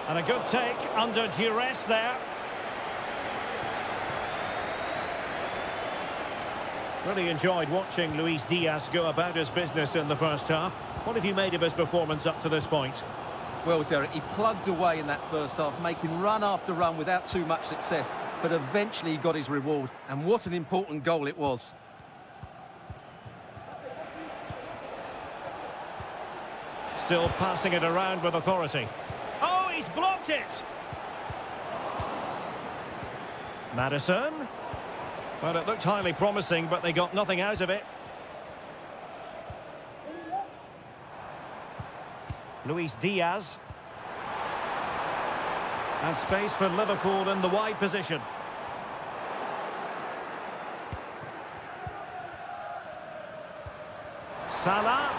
And a good take under duress there. Really enjoyed watching Luis Diaz go about his business in the first half. What have you made of his performance up to this point? Well, Derek, he plugged away in that first half, making run after run without too much success, but eventually he got his reward, and what an important goal it was. Still passing it around with authority. Oh, he's blocked it! Maddison. Well, it looked highly promising, but they got nothing out of it. Luis Diaz. And space for Liverpool in the wide position. Salah.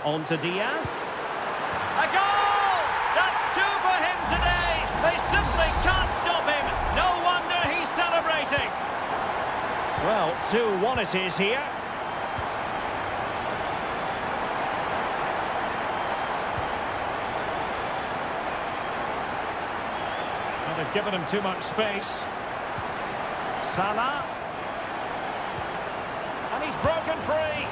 On to Diaz. A goal! That's two for him today! They simply can't stop him! No wonder he's celebrating! Well, 2-1 it is here. And they've given him too much space. Salah. And he's broken free.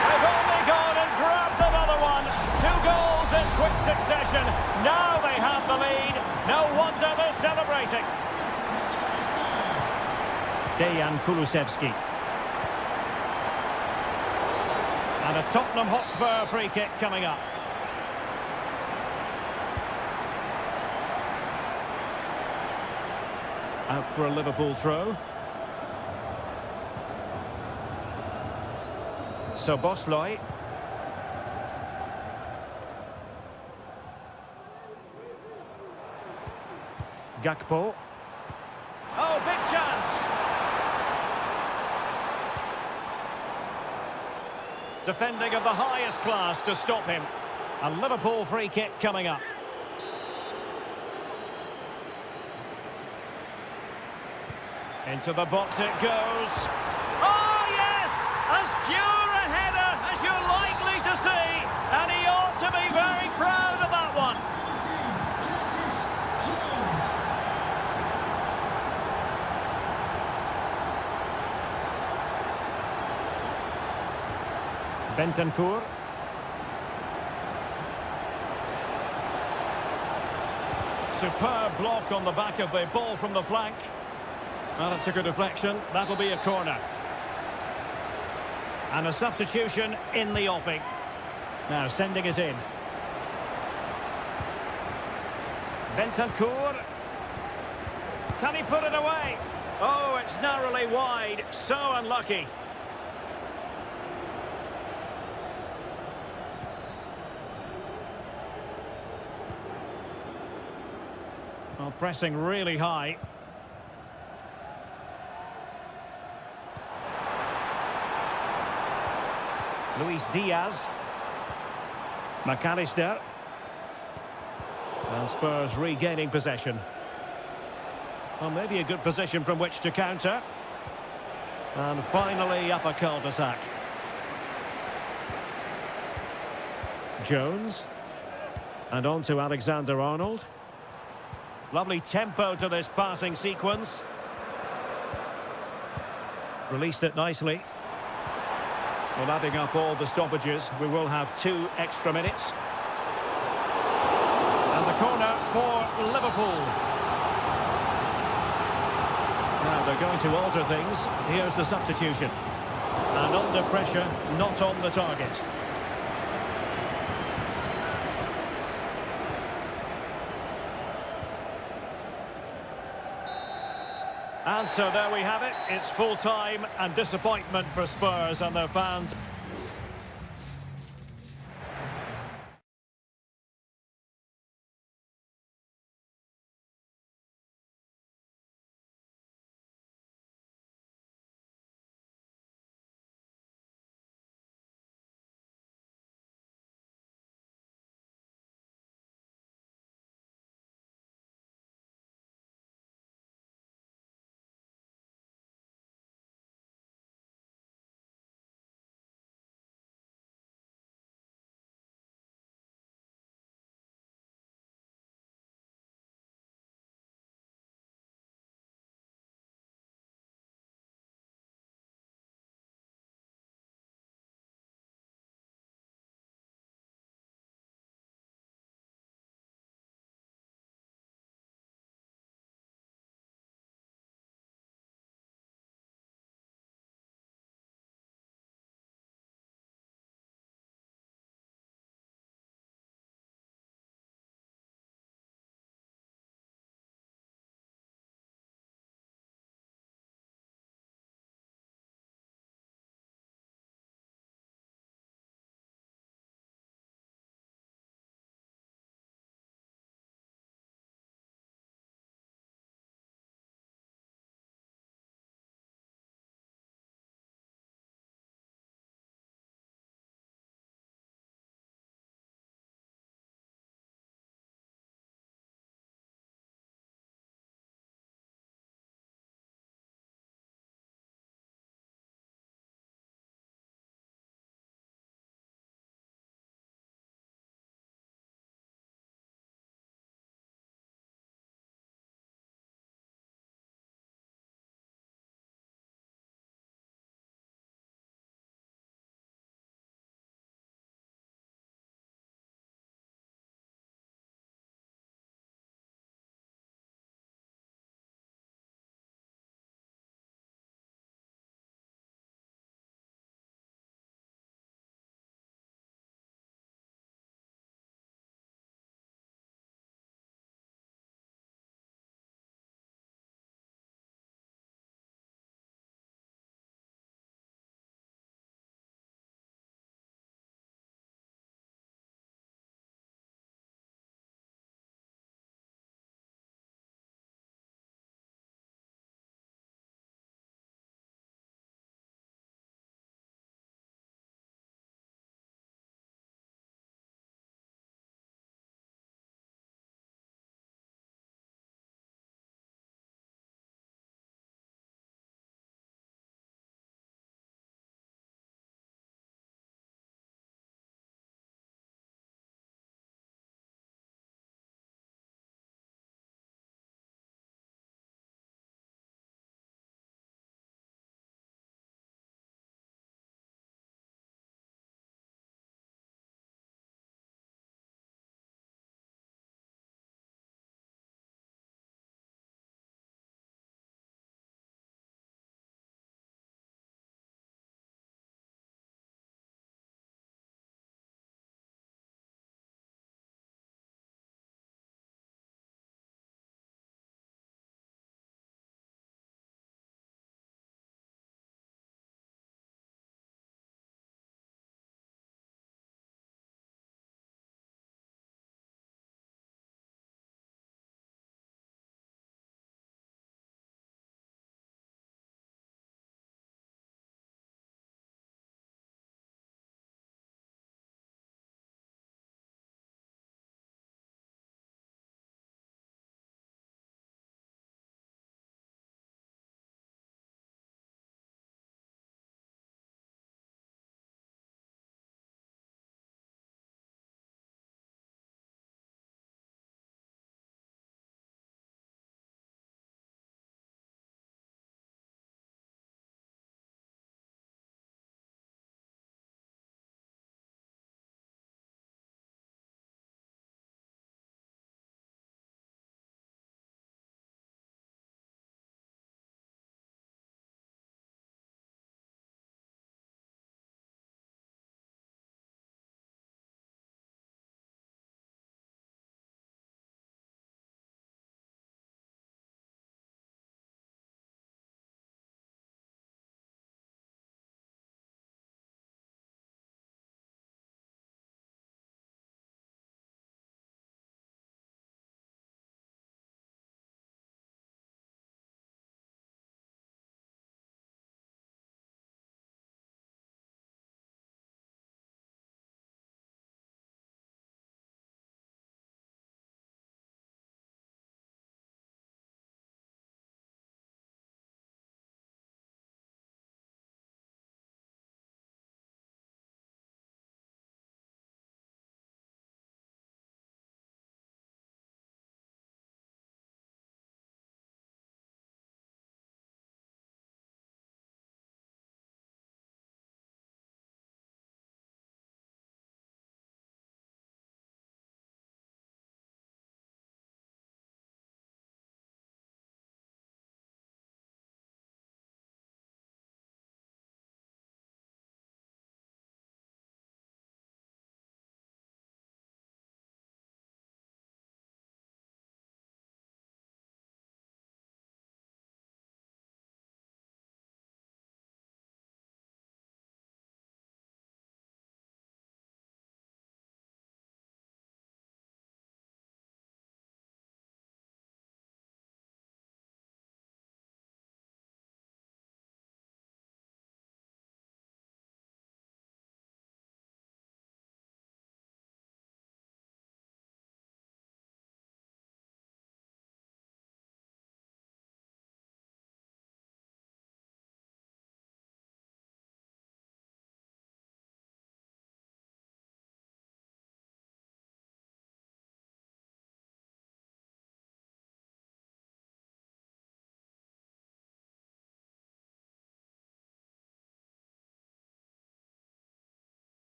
They've only gone and grabbed another one. 2 goals in quick succession. Now they have the lead. No wonder they're celebrating. Dejan Kulusevski. And a Tottenham Hotspur free kick coming up. Out for a Liverpool throw. So Bosley. Gakpo. Oh, big chance! Defending of the highest class to stop him. A Liverpool free kick coming up. Into the box it goes. Oh, yes! As pure a header as you're likely to see. And he ought to be very proud of that one. Bentancur. Superb block on the back of the ball from the flank. Well, it took a deflection. That'll be a corner. And a substitution in the offing. Now sending it in. Bentancur. Can he put it away? Oh, it's narrowly wide. So unlucky. Well, pressing really high. Luis Diaz. McAllister. And Spurs regaining possession. Well, maybe a good position from which to counter. And finally up a cul-de-sac. Jones. And on to Alexander-Arnold. Lovely tempo to this passing sequence. Released it nicely. Well, adding up all the stoppages, we will have 2 extra minutes. And the corner. Liverpool. Now they're going to alter things. Here's the substitution. And under pressure, not on the target. And so there we have it. It's full time and disappointment for Spurs and their fans.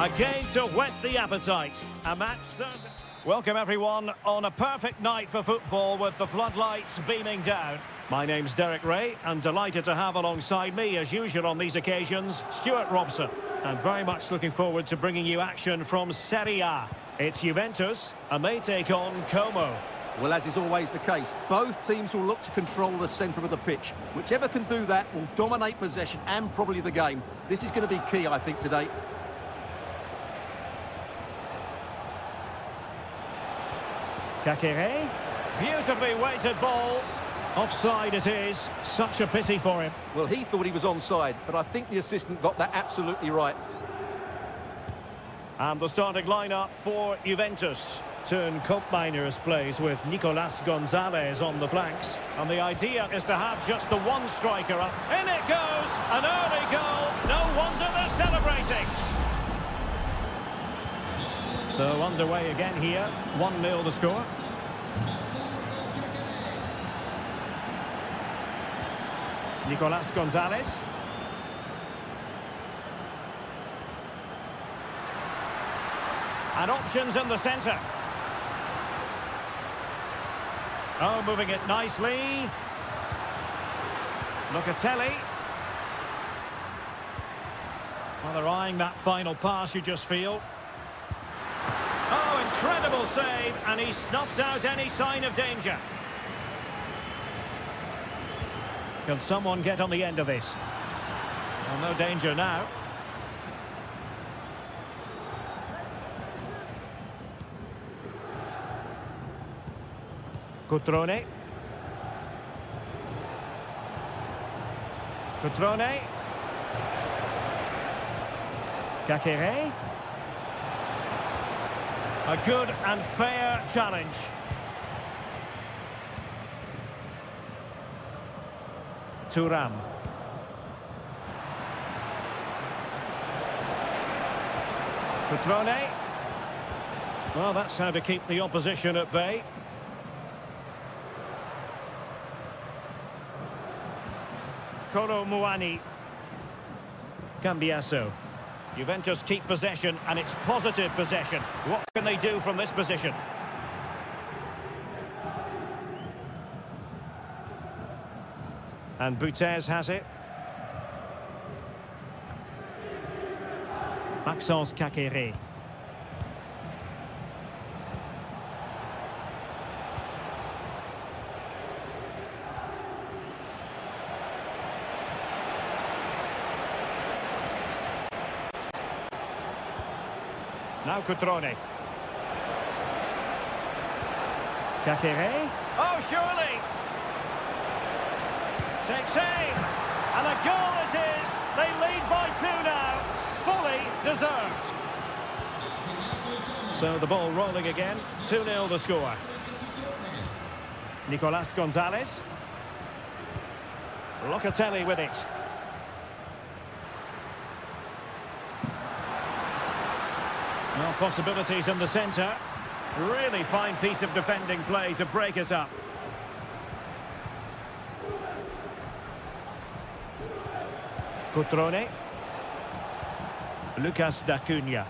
A game to whet the appetite. A match certain. Welcome everyone on a perfect night for football with the floodlights beaming down. My name's Derek Ray and delighted to have alongside me as usual on these occasions, Stuart Robson. And very much looking forward to bringing you action from Seria. It's Juventus and they take on Como. Well, as is always the case, both teams will look to control the centre of the pitch. Whichever can do that will dominate possession and probably the game. This is going to be key, I think, today. Kakere, beautifully weighted ball. Offside it is. Such a pity for him. Well, he thought he was onside, but I think the assistant got that absolutely right. And the starting lineup for Juventus. Turn Koopmeiners plays with Nicolas Gonzalez on the flanks. And the idea is to have just the one striker up. In it goes! An early goal. No wonder they're celebrating. So underway again here. 1-0 the score. Nicolas Gonzalez. And options in the centre. Oh, moving it nicely. Locatelli. Well, they're eyeing that final pass, you just feel. Oh, incredible save, and he snuffed out any sign of danger. Can someone get on the end of this? Well, no danger now. Cutrone. Cutrone. Kakere. A good and fair challenge. Thuram. Cutrone. Well, that's how to keep the opposition at bay. Kolo Muani. Cambiasso. Juventus keep possession, and it's positive possession. What can they do from this position? And Butez has it. Maxence Kakere. Now Cutrone. Kakere. Oh, surely! Takes aim. And a goal it is. They lead by 2 now. Fully deserved. So the ball rolling again. 2-0 the score. Nicolas Gonzalez. Locatelli with it. Well, possibilities in the centre. Really fine piece of defending play to break us up. Cutrone. Lucas D'Acunha.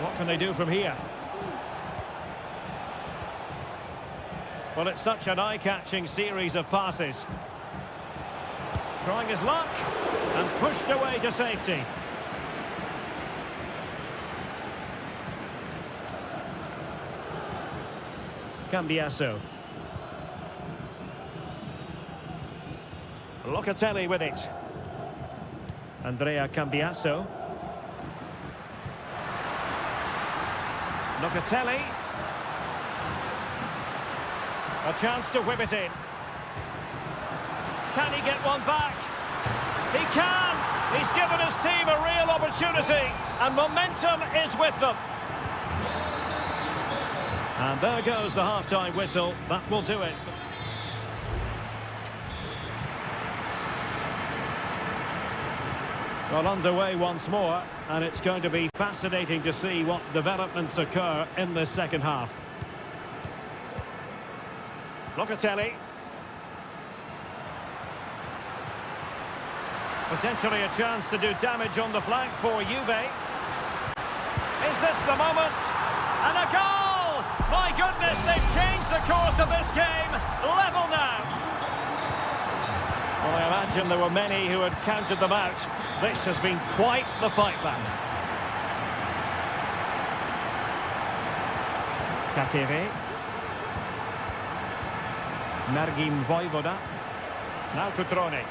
What can they do from here? Well, it's such an eye-catching series of passes. Trying his luck and pushed away to safety. Cambiasso. Locatelli with it. Andrea Cambiasso. Locatelli. A chance to whip it in. Can he get one back? He can! He's given his team a real opportunity, and momentum is with them. And there goes the half-time whistle. That will do it. Well, underway once more, and it's going to be fascinating to see what developments occur in this second half. Locatelli. Potentially a chance to do damage on the flank for Juve. Is this the moment? And a goal! My goodness, they've changed the course of this game. Level now. Well, I imagine there were many who had counted them out. This has been quite the fight back. Kakere. Mergim Vojvoda. Now Cutrone.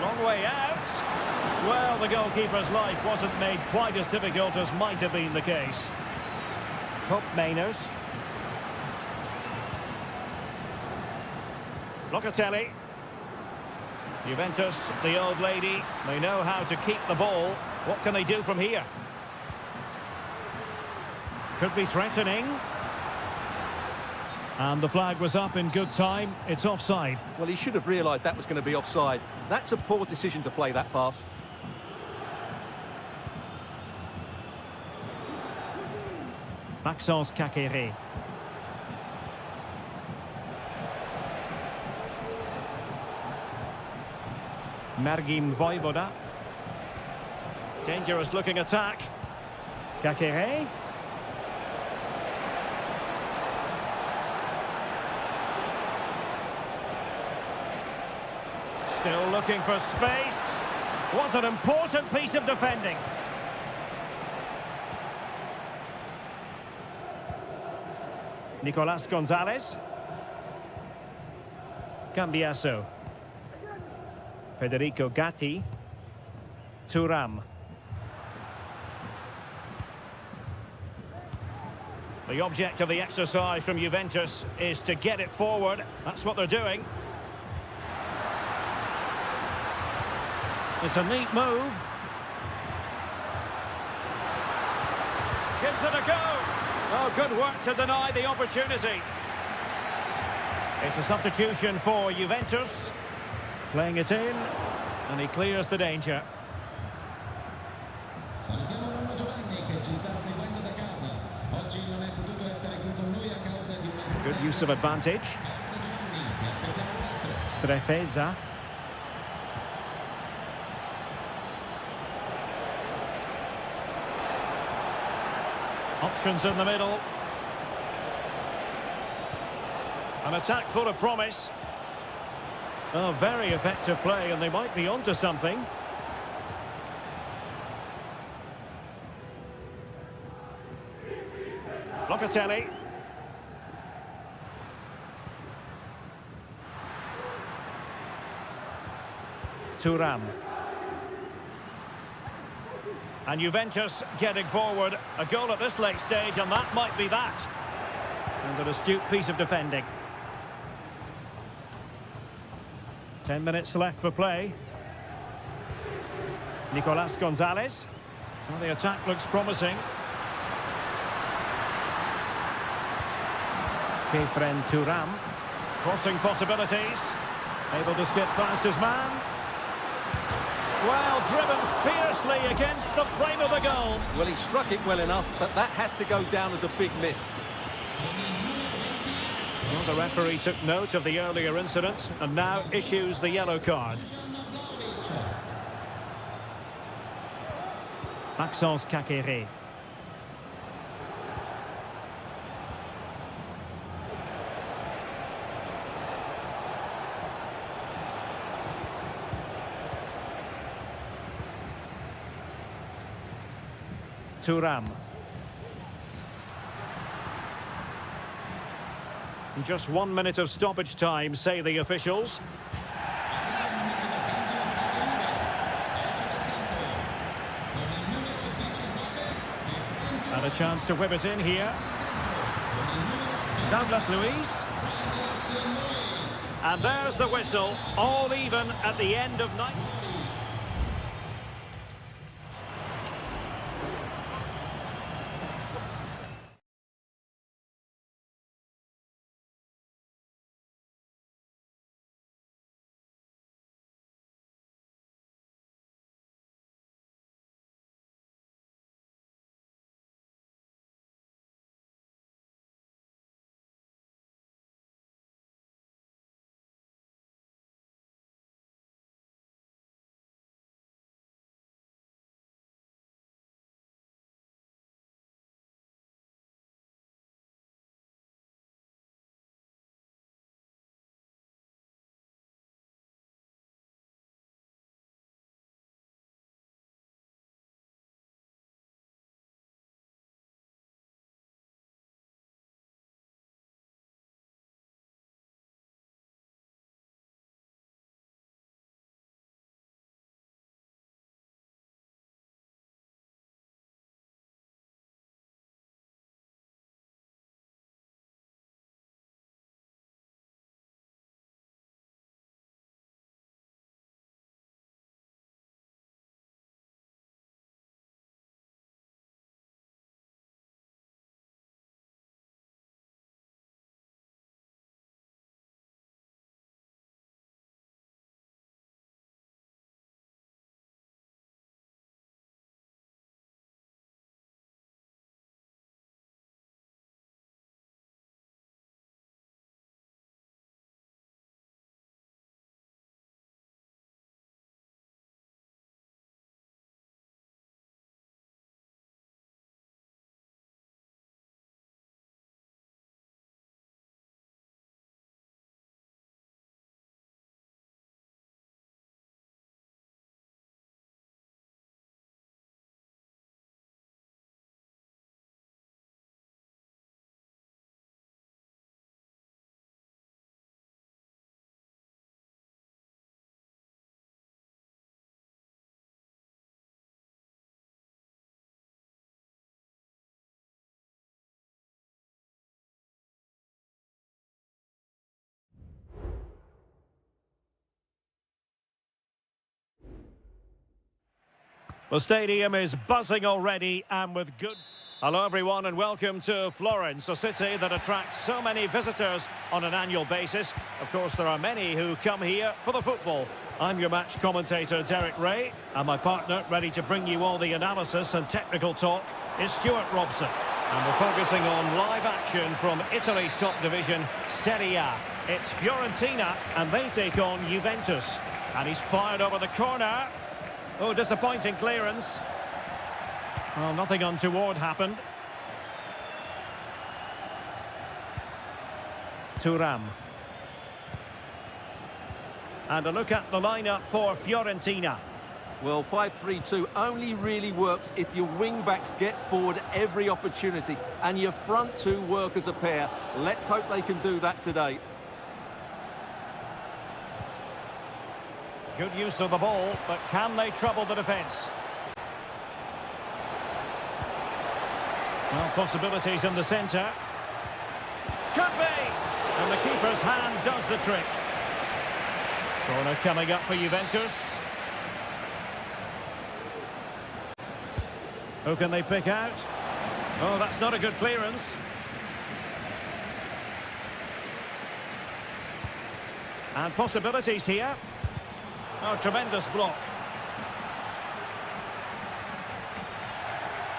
Long way out. Well, the goalkeeper's life wasn't made quite as difficult as might have been the case. Hope Mainers. Locatelli. Juventus, the old lady, they know how to keep the ball. What can they do from here? Could be threatening. And the flag was up in good time. It's offside. Well, he should have realised that was going to be offside. That's a poor decision to play that pass. Maxence Kakere. Mergim Vojvoda. Dangerous looking attack. Kakere. Still looking for space. Was an important piece of defending. Nicolas Gonzalez. Cambiaso. Federico Gatti. Thuram. The object of the exercise from Juventus is to get it forward. That's what they're doing. It's a neat move. Gives it a go. Oh, good work to deny the opportunity. It's a substitution for Juventus. Playing it in, and he clears the danger. Salutiamo nonno Giovanni che ci sta seguendo da casa. Oggi non è potuto essere qui con noi a causa di una Good use of advantage. Forza Giovanni, ti aspettiamo presto. Strefeza. Options in the middle. An attack full of promise. Oh, very effective play, and they might be onto something. Locatelli. Thuram. And Juventus getting forward. A goal at this late stage, and that might be that. And an astute piece of defending. 10 minutes left for play. Nicolas Gonzalez. Well, the attack looks promising. Kefren Thuram. Crossing possibilities. Able to skip past his man. Well, driven fiercely against the frame of the goal. Well, he struck it well enough, but that has to go down as a big miss. Well, the referee took note of the earlier incident and now issues the yellow card. Maxence Kakere. Thuram. Just 1 minute of stoppage time, say the officials. And a chance to whip it in here. Douglas Luiz. And there's the whistle, all even at the end of 90. The stadium is buzzing already and with good... Hello everyone and welcome to Florence, a city that attracts so many visitors on an annual basis. Of course, there are many who come here for the football. I'm your match commentator, Derek Ray, and my partner, ready to bring you all the analysis and technical talk, is Stuart Robson. And we're focusing on live action from Italy's top division, Seria. It's Fiorentina, and they take on Juventus. And he's fired over the corner. Oh, disappointing clearance. Well, nothing untoward happened. Thuram. And a look at the lineup for Fiorentina. Well, 5-3-2 only really works if your wing-backs get forward every opportunity and your front two work as a pair. Let's hope they can do that today. Good use of the ball, but can they trouble the defence? Well, possibilities in the centre. Could be! And the keeper's hand does the trick. Corner coming up for Juventus. Who can they pick out? Oh, that's not a good clearance. And possibilities here. Oh, tremendous block.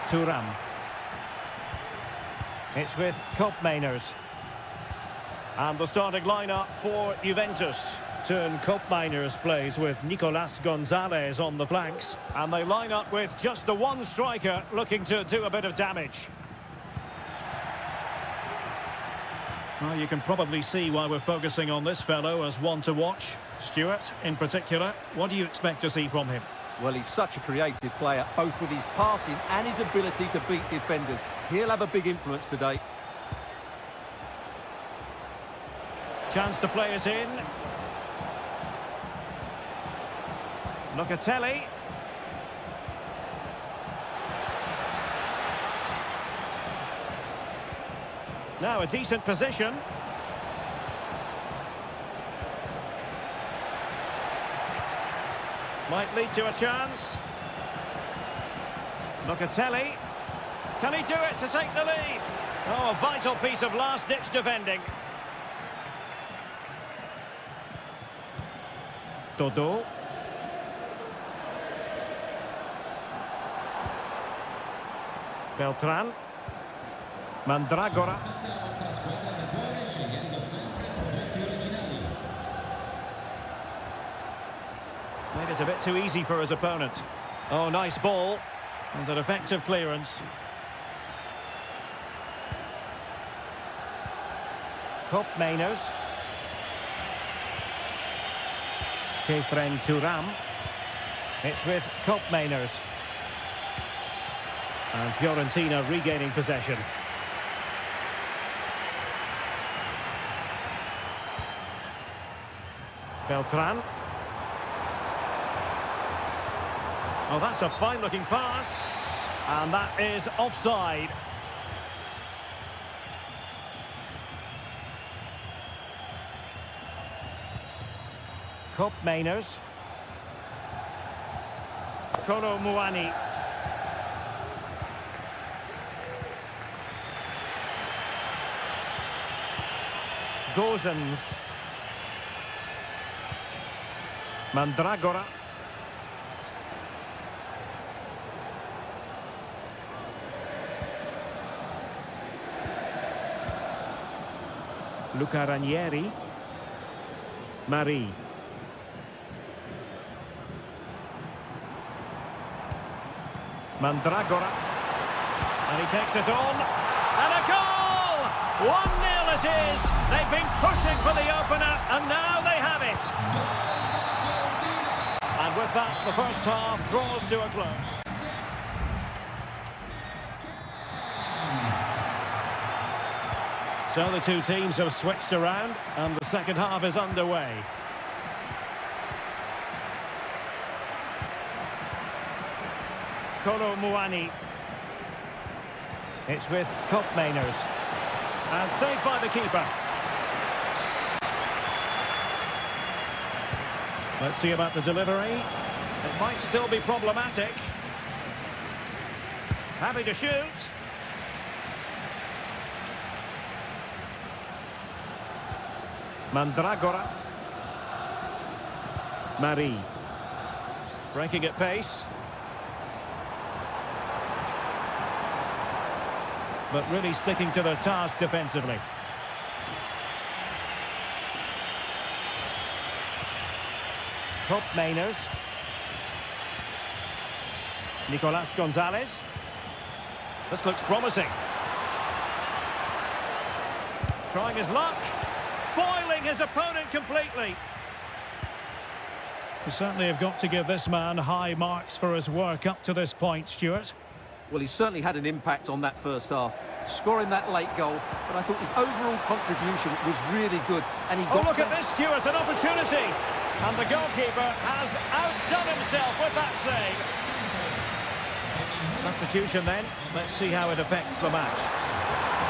Thuram. It's with Koopmeiners. And the starting lineup for Juventus. Turn Koopmeiners plays with Nicolas Gonzalez on the flanks. And they line up with just the one striker looking to do a bit of damage. Well, you can probably see why we're focusing on this fellow as one to watch. Stuart, in particular, what do you expect to see from him? Well, he's such a creative player, both with his passing and his ability to beat defenders. He'll have a big influence today. Chance to play it in. Locatelli. Now a decent position. Might lead to a chance. Locatelli. Can he do it to take the lead? Oh, a vital piece of last-ditch defending. Dodo. Beltran. Mandragora. Made it a bit too easy for his opponent. Oh, nice ball. And an effective clearance. Koopmeiners. Kefren Thuram. It's with Koopmeiners. And Fiorentina regaining possession. Beltran. Oh, that's a fine-looking pass. And that is offside. Koopmeiners. Kolo Muani. Gozens. Mandragora. Luca Ranieri. Marie. Mandragora. And he takes it on. And a goal! 1-0 it is. They've been pushing for the opener, and now they have it. And with that, the first half draws to a close. So the two teams have switched around, and the second half is underway. Kolo Muani. It's with Koopmeiners. And saved by the keeper. Let's see about the delivery. It might still be problematic. Happy to shoot. Mandragora. Marie. Breaking at pace. But really sticking to their task defensively. Top Mainers. Nicolas Gonzalez. This looks promising. Trying his luck. Foiling his opponent completely. You certainly have got to give this man high marks for his work up to this point, Stuart. Well, he certainly had an impact on that first half, scoring that late goal, but I thought his overall contribution was really good. And he got look at this, Stuart, an opportunity. And the goalkeeper has outdone himself with that save. Substitution then. Let's see how it affects the match.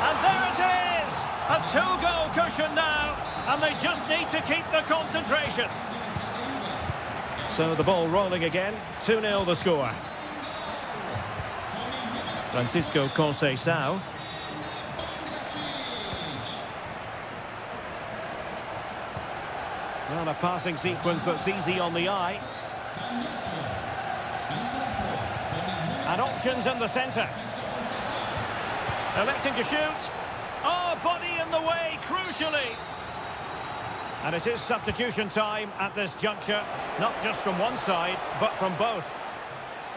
And there it is! A two-goal cushion now, and they just need to keep the concentration. So the ball rolling again, 2-0 the score. Francisco Conceição. Well, a passing sequence that's easy on the eye. And options in the centre. Electing to shoot. Oh, body in the way, crucially. And it is substitution time at this juncture, not just from one side, but from both.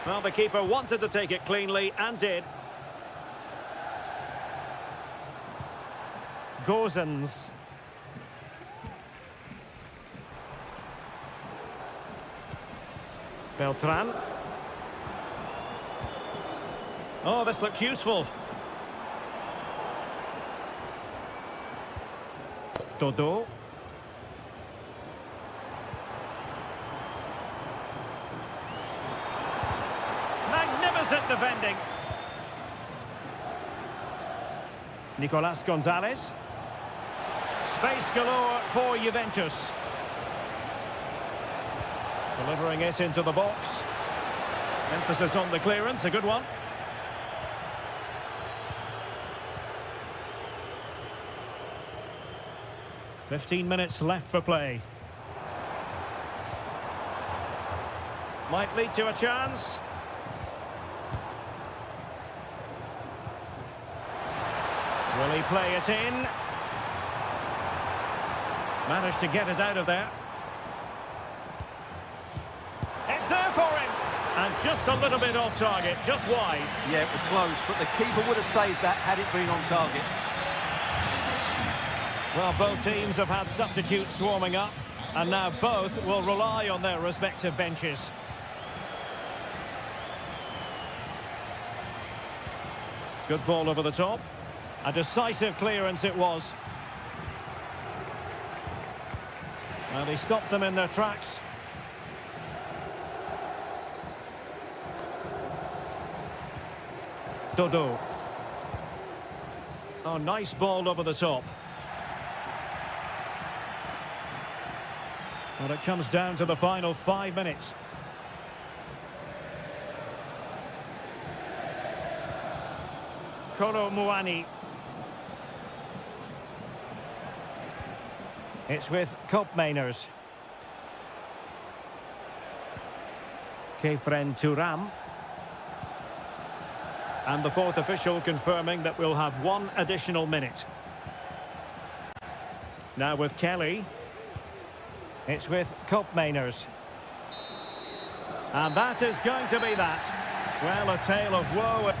Well, the keeper wanted to take it cleanly, and did. Gozens. Beltran. Oh, this looks useful. Dodo. Magnificent defending. Nicolas Gonzalez. Space galore for Juventus. Delivering it into the box. Emphasis on the clearance, a good one. "15 minutes left for play. Might lead to a chance. Will he play it in? Managed to get it out of there. It's there for him! And just a little bit off target, just wide. Yeah, it was close, but the keeper would have saved that had it been on target. Well, both teams have had substitutes swarming up, and now both will rely on their respective benches. Good ball over the top. A decisive clearance it was. And he stopped them in their tracks. Dodo. Oh, nice ball over the top. Well, it comes down to the final 5 minutes. Kolo Muani. It's with Mainers. Kefren Turam. And the fourth official confirming that we'll have one additional minute. Now with Kelly. It's with Mainers. And that is going to be that. Well, a tale of woe.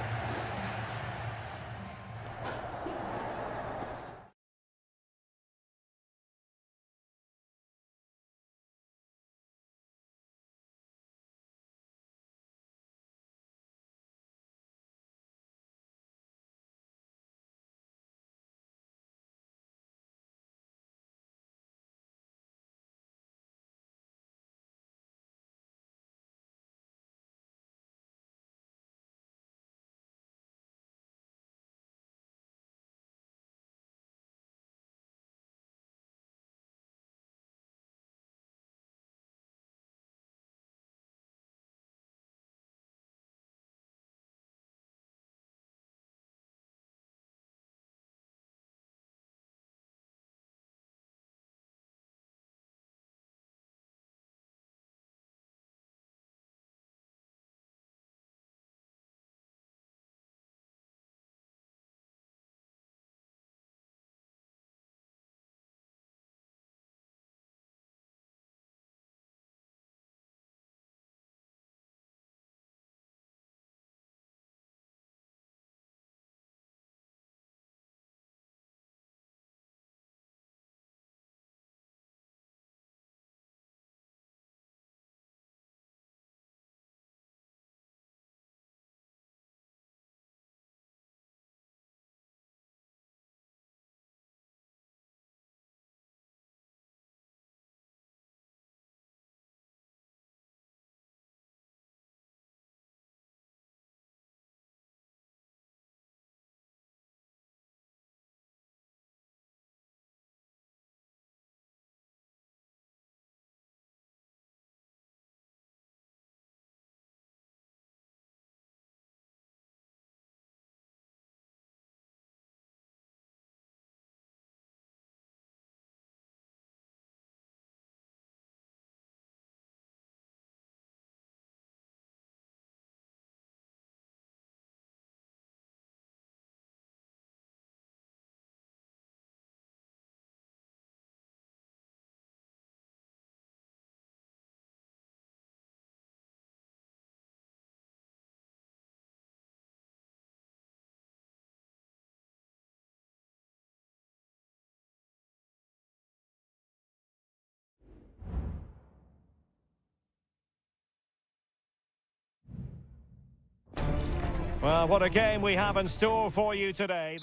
Well, what a game we have in store for you today.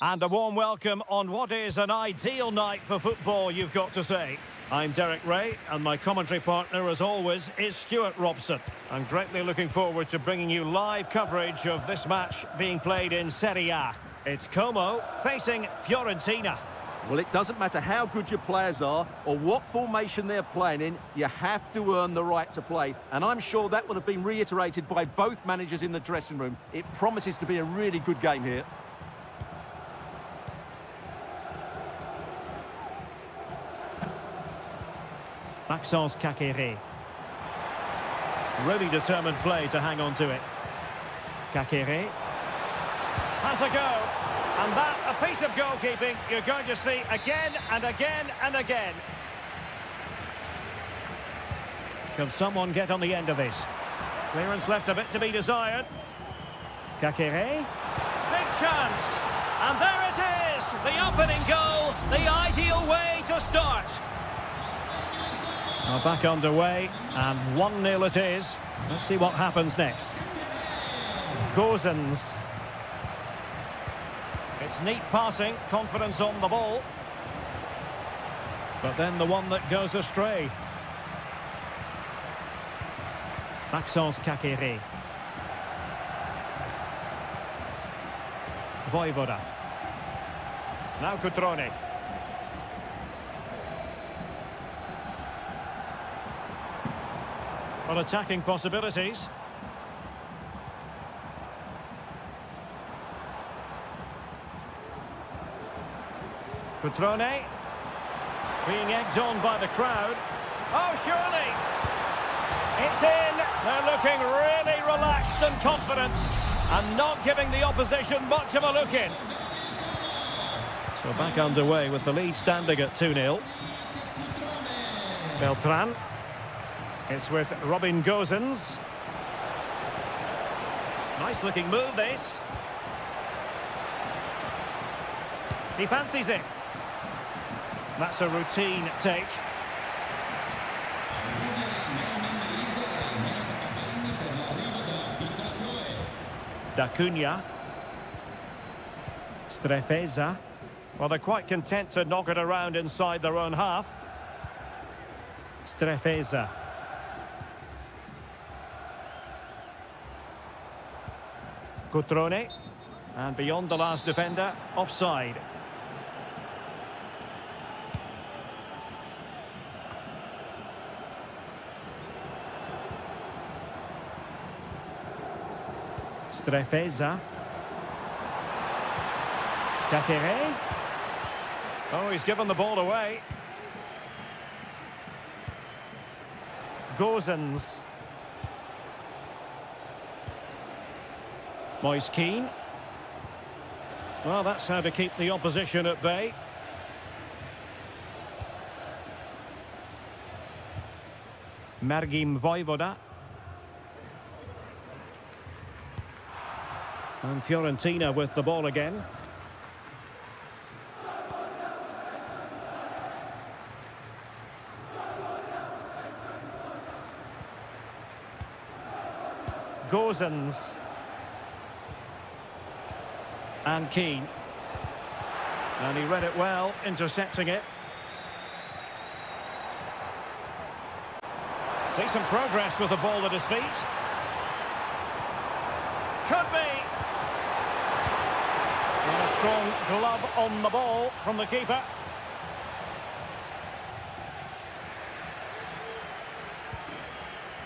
And a warm welcome on what is an ideal night for football, you've got to say. I'm Derek Ray, and my commentary partner, as always, is Stuart Robson. I'm greatly looking forward to bringing you live coverage of this match being played in Seria. It's Como facing Fiorentina. Well, it doesn't matter how good your players are or what formation they're playing in, you have to earn the right to play. And I'm sure that will have been reiterated by both managers in the dressing room. It promises to be a really good game here. Maxence Kakere. Really determined play to hang on to it. Kakere has a go. And that, a piece of goalkeeping you're going to see again and again and again. Can someone get on the end of this? Clearance left a bit to be desired. Kakere. Big chance. And there it is. The opening goal. The ideal way to start. Well, back underway. And 1-0 it is. Let's see what happens next. Gozens. It's neat passing, confidence on the ball. But then the one that goes astray. Maxence Kakere. Voivoda. Now Cutrone. Well, attacking possibilities. Cutrone, being egged on by the crowd. Oh, surely! It's in! They're looking really relaxed and confident and not giving the opposition much of a look in. So back underway with the lead standing at 2-0. Beltran. It's with Robin Gozens. Nice looking move, this. He fancies it. That's a routine take. D'Acunha. Strefeza. Well, they're quite content to knock it around inside their own half. Strefeza. Cutrone. And beyond the last defender, offside. Strefeza. Kakere. Oh, he's given the ball away. Gozens. Moise Keane. Well, that's how to keep the opposition at bay. Margim Voivoda. And Fiorentina with the ball again. Gozens. And Keane. And he read it well, intercepting it. Decent progress with the ball at his feet. Could be. And a strong glove on the ball from the keeper.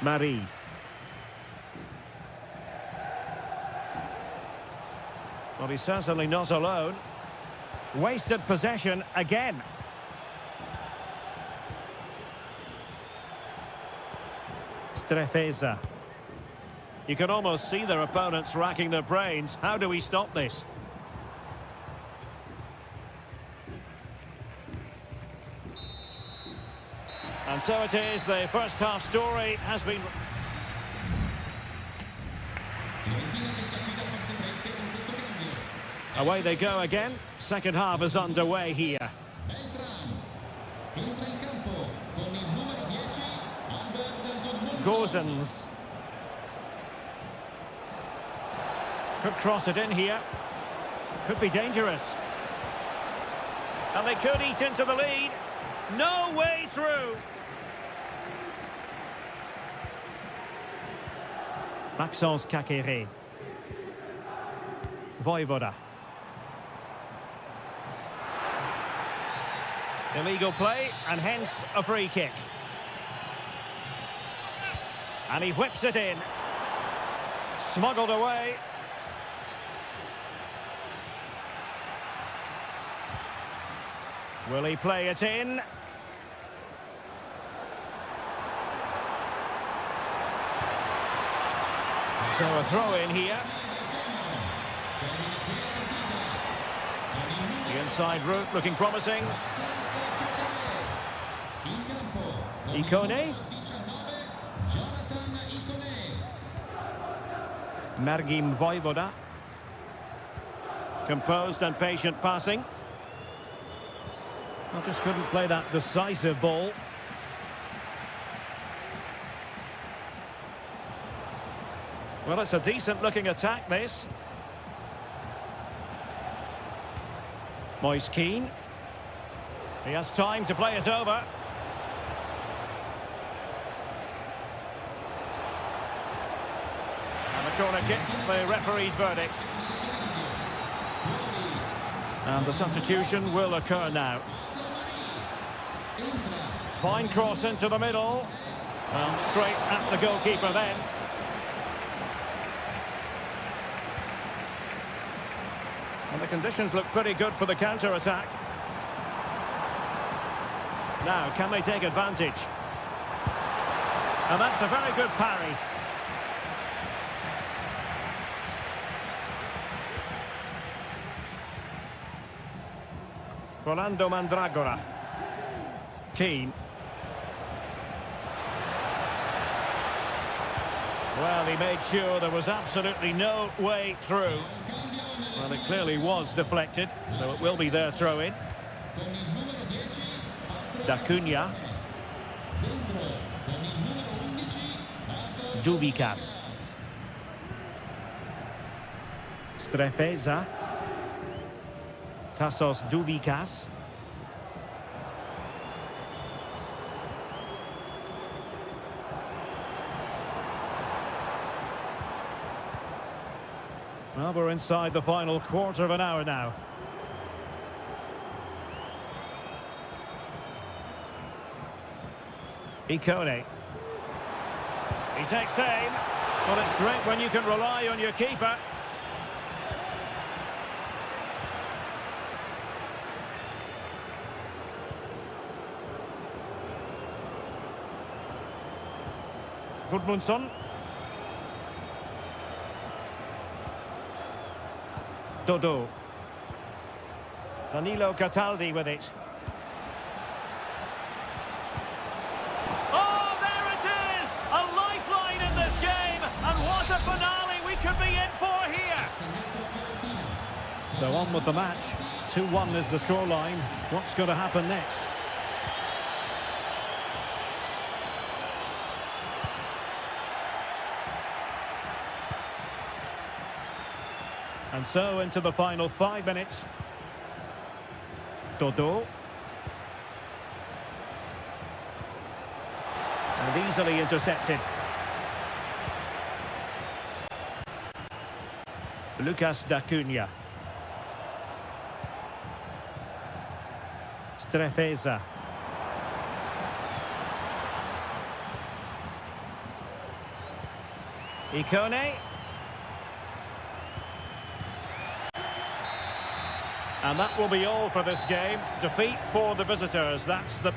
Marie. Well, he's certainly not alone. Wasted possession again. Strefeza. You can almost see their opponents racking their brains. How do we stop this? And so it is, the first half story has been... Away they go again. Second half is underway here. Gozens. Could cross it in here. Could be dangerous. And they could eat into the lead. No way through. Maxence Kakere. Voivoda. Illegal play, and hence a free kick. And he whips it in. Smuggled away. Will he play it in? So a throw in here. The inside route looking promising. Ikone. Mergim Voivoda. Composed and patient passing. I just couldn't play that decisive ball. Well, it's a decent-looking attack, this. Moise Keane. He has time to play it over. And a corner kick, the referee's verdict. And the substitution will occur now. Fine cross into the middle. Well, straight at the goalkeeper then. And the conditions look pretty good for the counter-attack. Now, can they take advantage? And that's a very good parry. Rolando Mandragora. Keane. Well, he made sure there was absolutely no way through. Well, it clearly was deflected, so it will be their throw-in. D'Acunha. Duvikas. Strefeza. Tassos Duvikas. Well, we're inside the final quarter of an hour now. Ikone. He takes aim. Well, it's great when you can rely on your keeper. Gudmundsson. Dodo. Danilo Cataldi with it. Oh, there it is! A lifeline in this game, and what a finale we could be in for here! So on with the match. 2-1 is the scoreline. What's going to happen next? And so into the final 5 minutes. Dodo. And easily intercepted. Lucas D'Acunha. Strefeza. Ikone. And that will be all for this game. Defeat for the visitors. That's the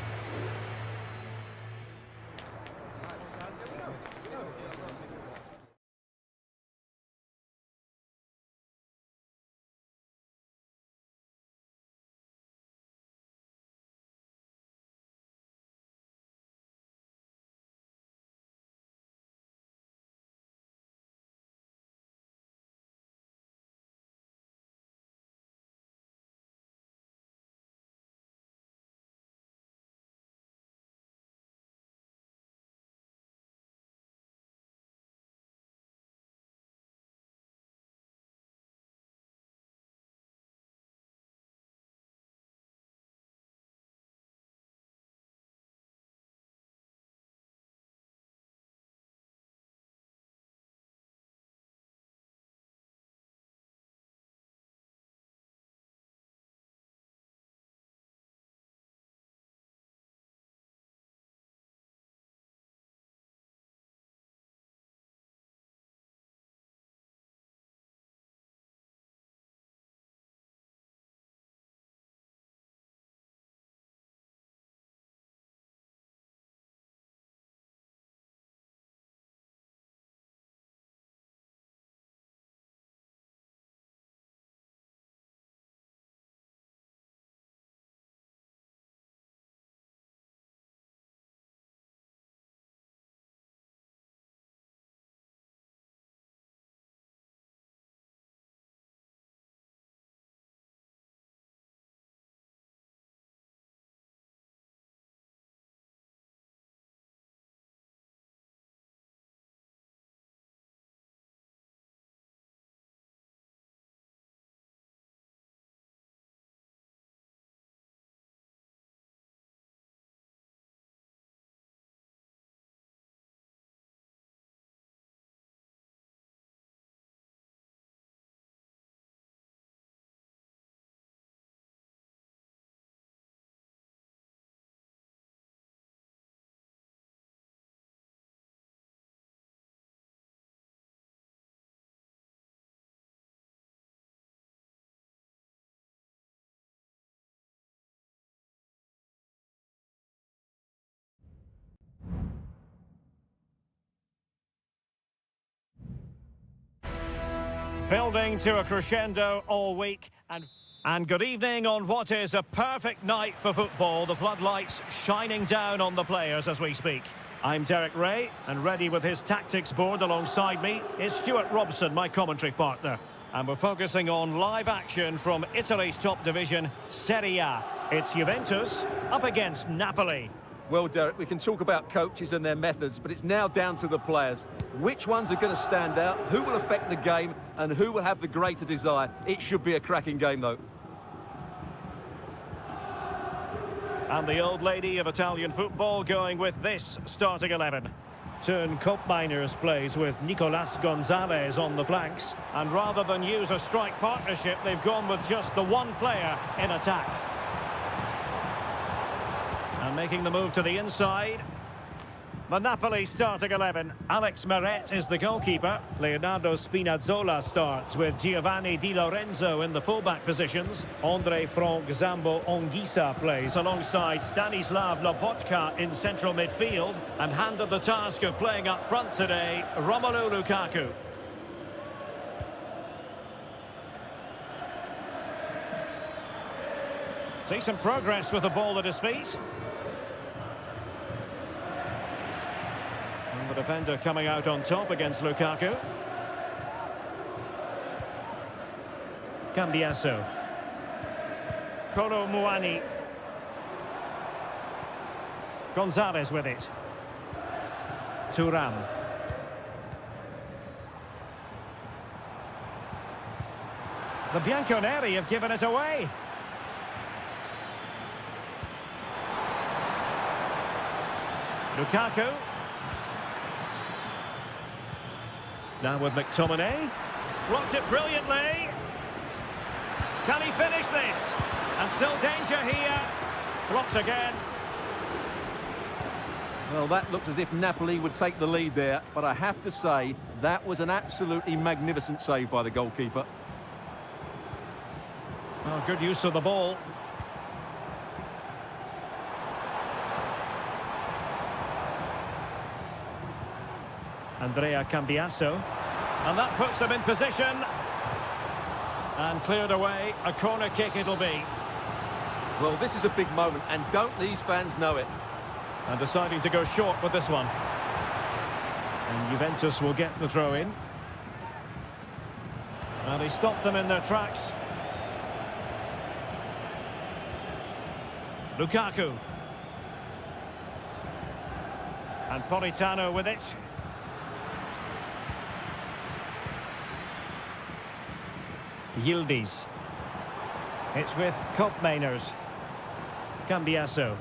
Building to a crescendo all week. And good evening on what is a perfect night for football. The floodlights shining down on the players as we speak. I'm Derek Ray, and ready with his tactics board alongside me is Stuart Robson, my commentary partner. And we're focusing on live action from Italy's top division, Seria. It's Juventus up against Napoli. Well, Derek, we can talk about coaches and their methods, but it's now down to the players. Which ones are going to stand out, who will affect the game, and who will have the greater desire? It should be a cracking game, though. And the old lady of Italian football going with this starting 11. Turn Miners plays with Nicolas Gonzalez on the flanks. And rather than use a strike partnership, they've gone with just the one player in attack. And making the move to the inside. The Napoli starting 11. Alex Meret is the goalkeeper. Leonardo Spinazzola starts with Giovanni Di Lorenzo in the fullback positions. Andre Frank Zambo Onguisa plays alongside Stanislav Lobotka in central midfield. And handed the task of playing up front today, Romelu Lukaku. Decent progress with the ball at his feet. The defender coming out on top against Lukaku. Cambiasso. Kolo Muani. Gonzalez with it. Thuram. The Bianconeri have given it away. Lukaku. Now with McTominay. Blocked it brilliantly. Can he finish this? And still danger here. Blocked again. Well, that looked as if Napoli would take the lead there, but I have to say, that was an absolutely magnificent save by the goalkeeper. Oh, good use of the ball. Andrea Cambiasso. And that puts them in position. And cleared away. A corner kick it'll be. Well, this is a big moment, and don't these fans know it? And deciding to go short with this one. And Juventus will get the throw in. And he stopped them in their tracks. Lukaku. And Politano with it. Yildiz. It's with Miners. Cambiasso.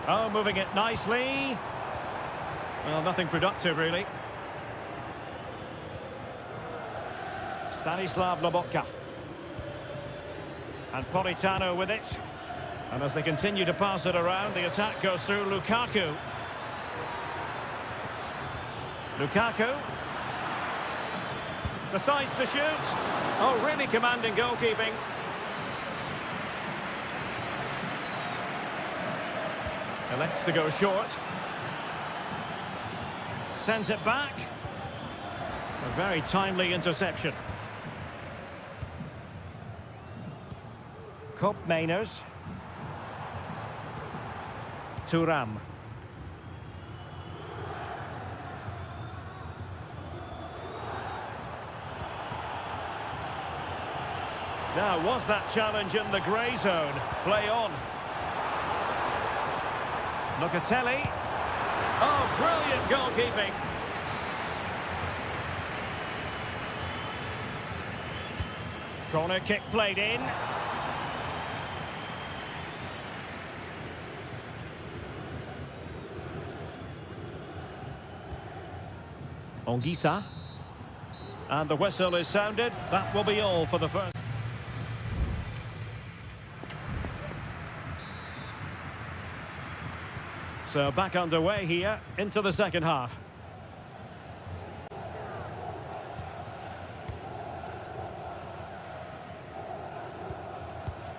Oh, moving it nicely. Well, nothing productive, really. Stanislav Lobotka. And Politano with it. And as they continue to pass it around, the attack goes through Lukaku. Lukaku. Decides to shoot. Oh, really commanding goalkeeping. Elects to go short. Sends it back. A very timely interception. Mainers. Thuram. Now, was that challenge in the grey zone? Play on. Locatelli. Oh, brilliant goalkeeping. Corner kick played in. Onguisa. And the whistle is sounded. That will be all for the first. So back underway here into the second half.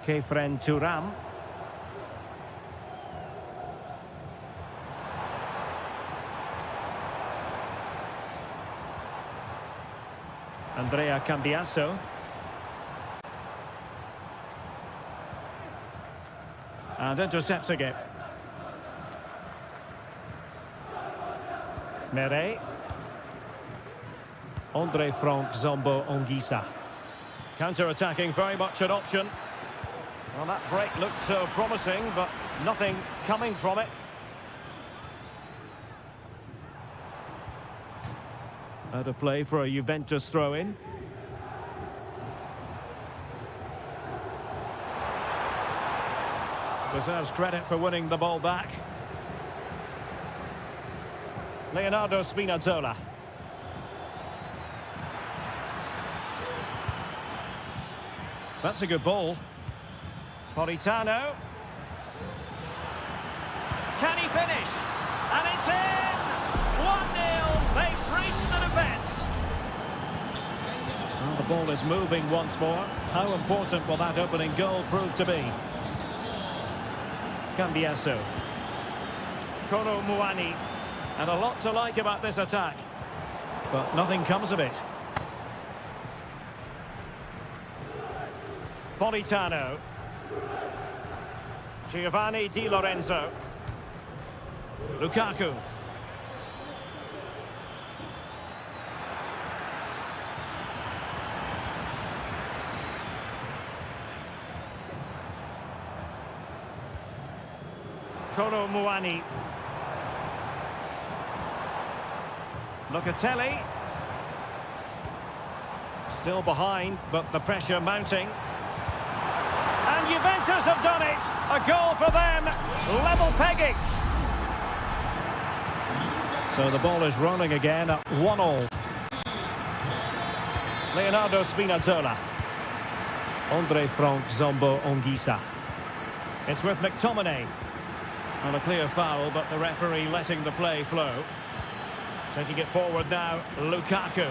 Kefren Thuram. Andrea Cambiasso. And intercepting it. Mere. Andre Frank Zombo Ongisa. Counter-attacking, very much an option. Well, that break looked so promising, but nothing coming from it. Out of play for a Juventus throw-in. Deserves credit for winning the ball back. Leonardo Spinazzola. That's a good ball. Politano. Can he finish? And it's in! 1-0. They've breached the defence. Well, the ball is moving once more. How important will that opening goal prove to be? Cambiasso. Koro Muani. And a lot to like about this attack. But nothing comes of it. Politano. Giovanni Di Lorenzo. Lukaku. Koro Muani. Locatelli. Still behind, but the pressure mounting. And Juventus have done it! A goal for them! Level pegging! So the ball is rolling again at 1-1. Leonardo Spinazzola. Andre Frank Zombo Ongisa. It's with McTominay. On a clear foul, but the referee letting the play flow. Taking it forward now, Lukaku.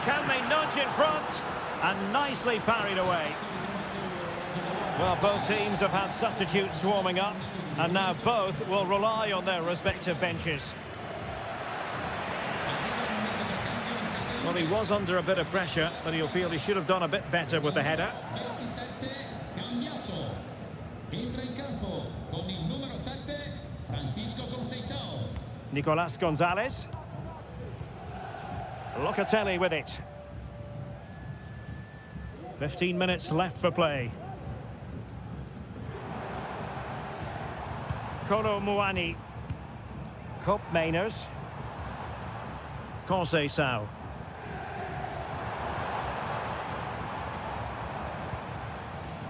Can they nudge in front? And nicely parried away. Well, both teams have had substitutes warming up, and now both will rely on their respective benches. Well, he was under a bit of pressure, but he'll feel he should have done a bit better with the header. 27, Cambiasso. Entra in campo con il numero 7, Francisco Conceição. Nicolas Gonzalez. Locatelli with it. 15 minutes left for play. Kolo Muani. Koop Mainers. Conceição.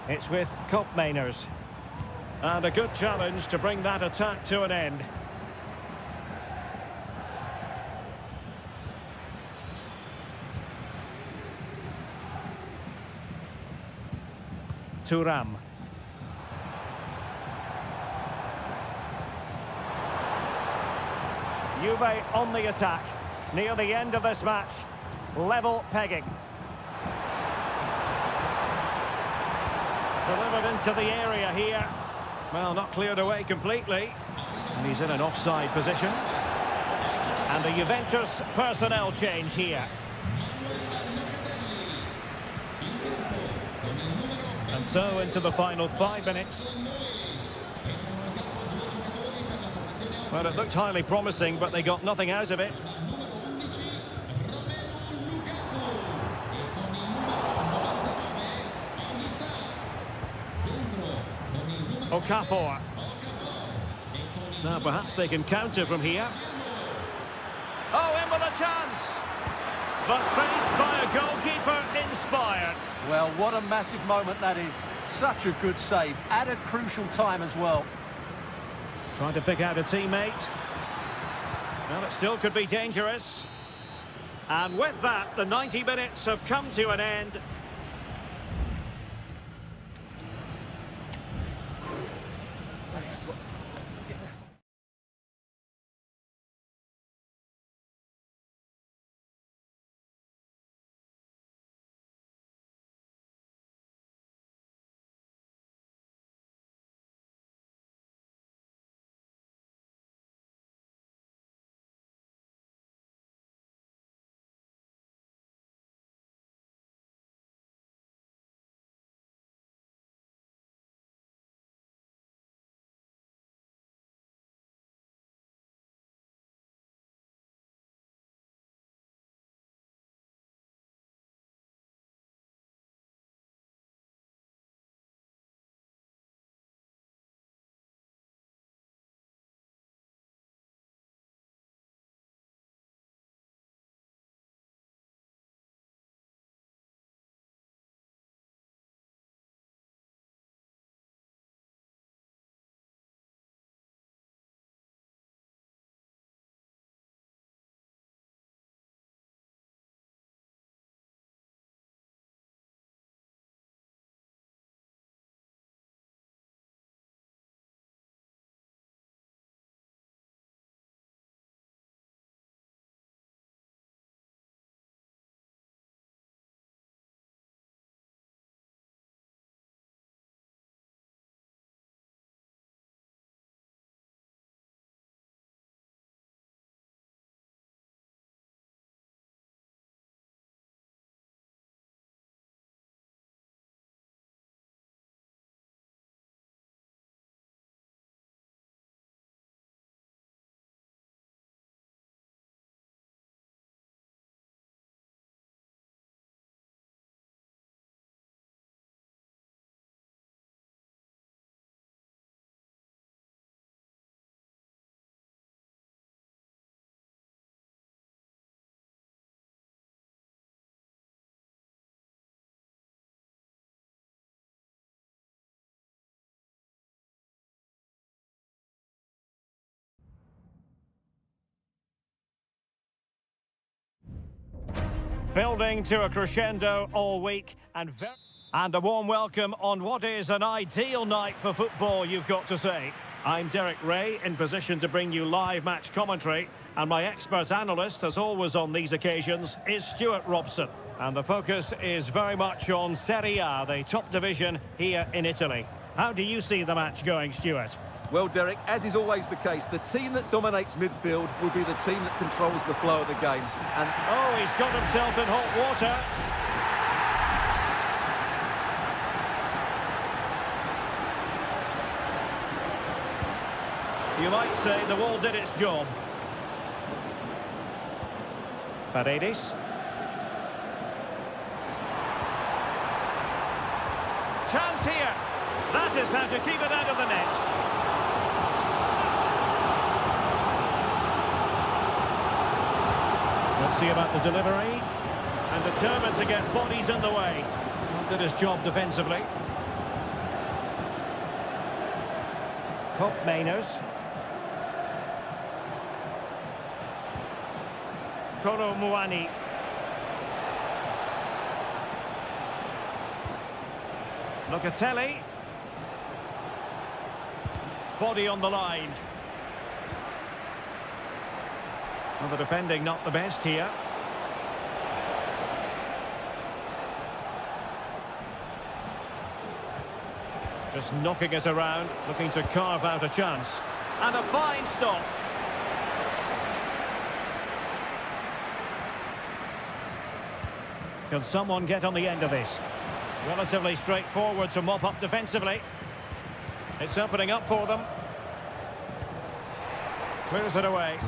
It's with Koop Mainers. And a good challenge to bring that attack to an end. Thuram. Juve on the attack. Near the end of this match. Level pegging. Delivered into the area here. Well, not cleared away completely. And he's in an offside position. And a Juventus personnel change here. And so into the final 5 minutes. Well, it looked highly promising, but they got nothing out of it. Okafor. Now perhaps they can counter from here. Oh, in with a chance! But faced by a goalkeeper inspired. Well, what a massive moment that is. Such a good save at a crucial time as well. Trying to pick out a teammate. Well, it still could be dangerous. And with that, the 90 minutes have come to an end. Building to a crescendo all week and a warm welcome on what is an ideal night for football, you've got to say. I'm Derek Ray, in position to bring you live match commentary, and my expert analyst, as always on these occasions, is Stuart Robson. And the focus is very much on Seria, the top division here in Italy. How do you see the match going, Stuart? Well, Derek, as is always the case, the team that dominates midfield will be the team that controls the flow of the game. And oh, he's got himself in hot water. You might say the wall did its job. Paredes. Chance here. That is how to keep it out of the net. Let's see about the delivery. And determined to get bodies in the way. Did his job defensively. Mainers. Kolo Muani. Locatelli. Body on the line. Well, the defending not the best here. Just knocking it around, looking to carve out a chance. And a fine stop. Can someone get on the end of this? Relatively straightforward to mop up defensively. It's opening up for them. Clears it away.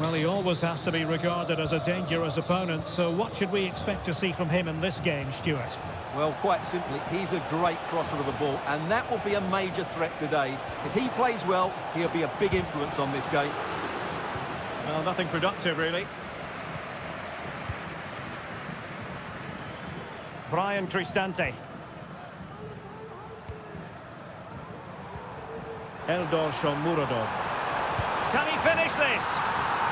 Well, he always has to be regarded as a dangerous opponent, so what should we expect to see from him in this game, Stuart? Well, quite simply, he's a great crosser of the ball, and that will be a major threat today. If he plays well, he'll be a big influence on this game. Well, nothing productive, really. Brian Cristante. Eldor Shomurodov. Can he finish this?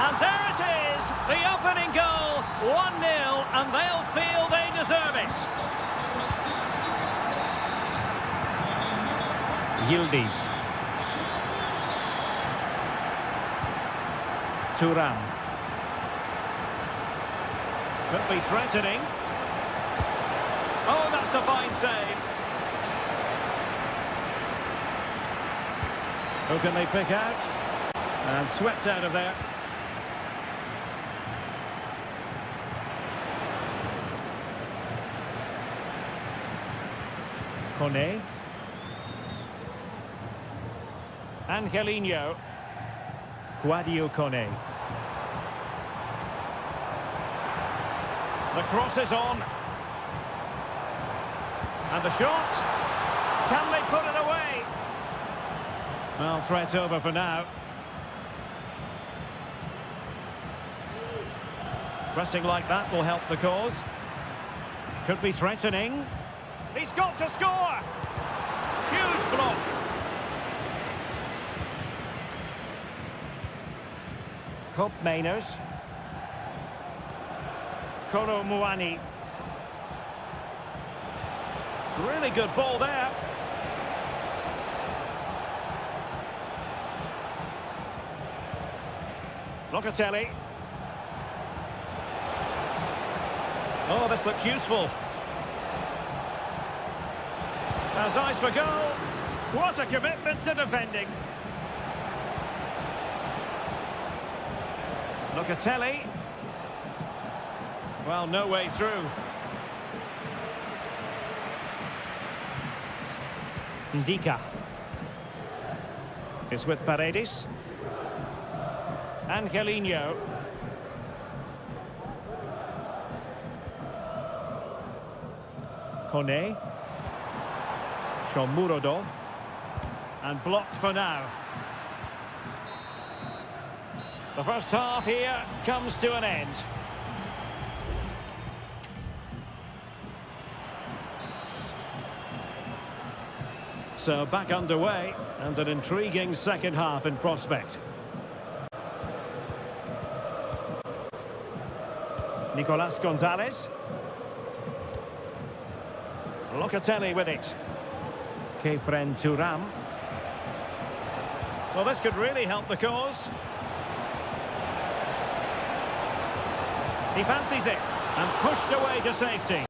And there it is, the opening goal, 1-0, and they'll feel they deserve it. Yildiz. Thuram. Could be threatening. Oh, that's a fine save. Who can they pick out? And swept out of there. Kone. Angelino. Guadio Kone. The cross is on. And the shot. Can they put it away? Well, threat over for now. Pressing like that will help the cause. Could be threatening. He's got to score! Huge block. Cup Mainers. Kolo Muani. Really good ball there. Locatelli. Oh, this looks useful. Has eyes for goal. What a commitment to defending. Locatelli. Well, no way through. Ndika. It's with Paredes. Angelino. Kone. Shomurodov. And blocked for now. The first half here comes to an end. So back underway, and an intriguing second half in prospect. Nicolas Gonzalez. Locatelli with it. Kefren Turam. Well, this could really help the cause. He fancies it and pushed away to safety.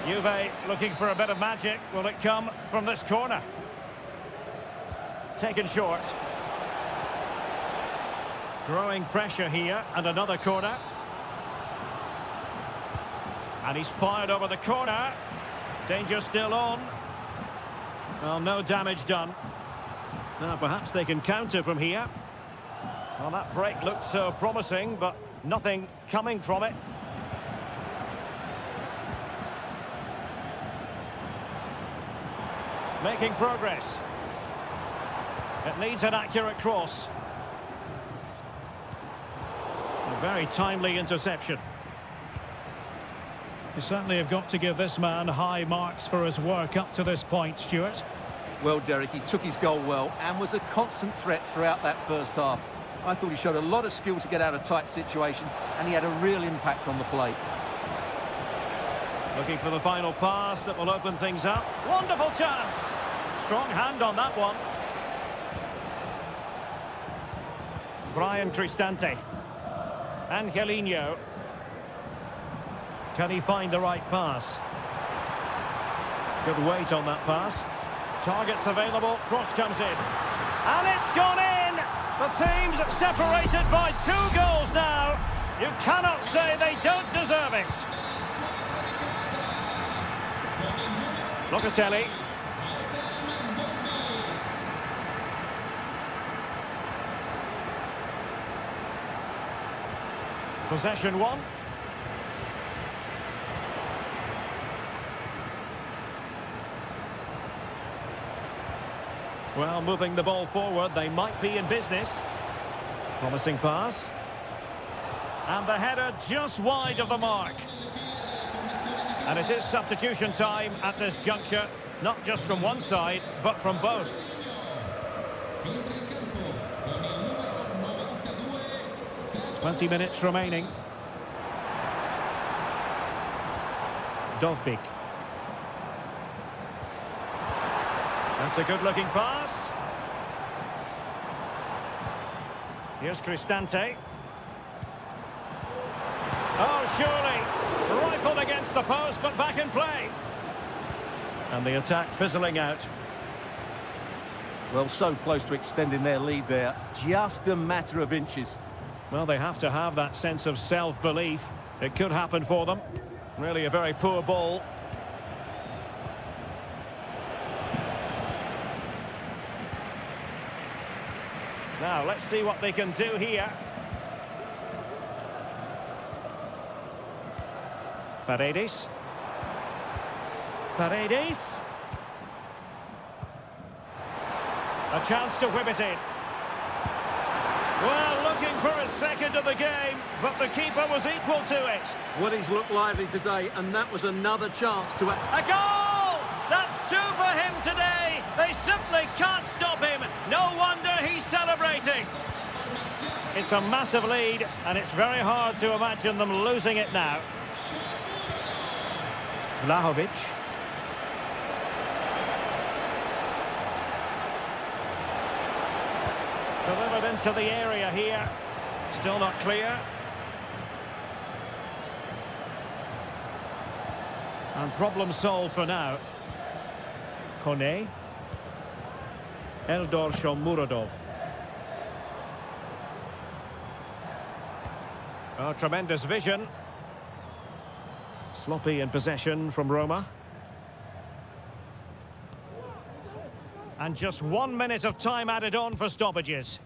Juve looking for a bit of magic. Will it come from this corner? Taken short. Growing pressure here, and another corner. And he's fired over the corner. Danger still on. Well, no damage done. Now, perhaps they can counter from here. Well, that break looked so promising, but nothing coming from it. Making progress. It needs an accurate cross. A very timely interception. You certainly have got to give this man high marks for his work up to this point, Stuart. Well, Derek, he took his goal well and was a constant threat throughout that first half. I thought he showed a lot of skill to get out of tight situations, and he had a real impact on the play. Looking for the final pass that will open things up. Wonderful chance! Strong hand on that one. Brian Cristante. Angelino. Can he find the right pass? Good weight on that pass. Targets available, cross comes in. And it's gone in! The team's separated by 2 goals now. You cannot say they don't deserve it. Locatelli. Possession 1. Well, moving the ball forward, they might be in business. Promising pass. And the header just wide of the mark. And it is substitution time at this juncture, not just from one side, but from both. 20 minutes remaining. Dovbik. That's a good-looking pass. Here's Cristante. Oh, surely. Rifled against the post, but back in play. And the attack fizzling out. Well, so close to extending their lead there. Just a matter of inches. Well, they have to have that sense of self-belief. It could happen for them. Really a very poor ball. Now, let's see what they can do here. Paredes. Paredes. A chance to whip it in. Well, looking for a second of the game, but the keeper was equal to it. Well, he's looked lively today, and that was another chance to... A goal! That's 2 for him today. They simply can't stop him. No wonder he's celebrating. It's a massive lead, and it's very hard to imagine them losing it now. Vlahovic. Delivered into the area here. Still not clear. And problem solved for now. Kone. Eldor Shomurodov. Oh, tremendous vision. Sloppy in possession from Roma. And just 1 minute of time added on for stoppages.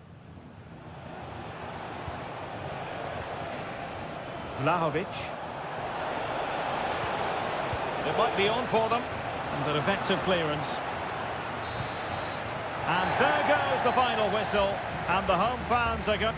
Vlahovic. It might be on for them. And an effective clearance. And there goes the final whistle. And the home fans are good.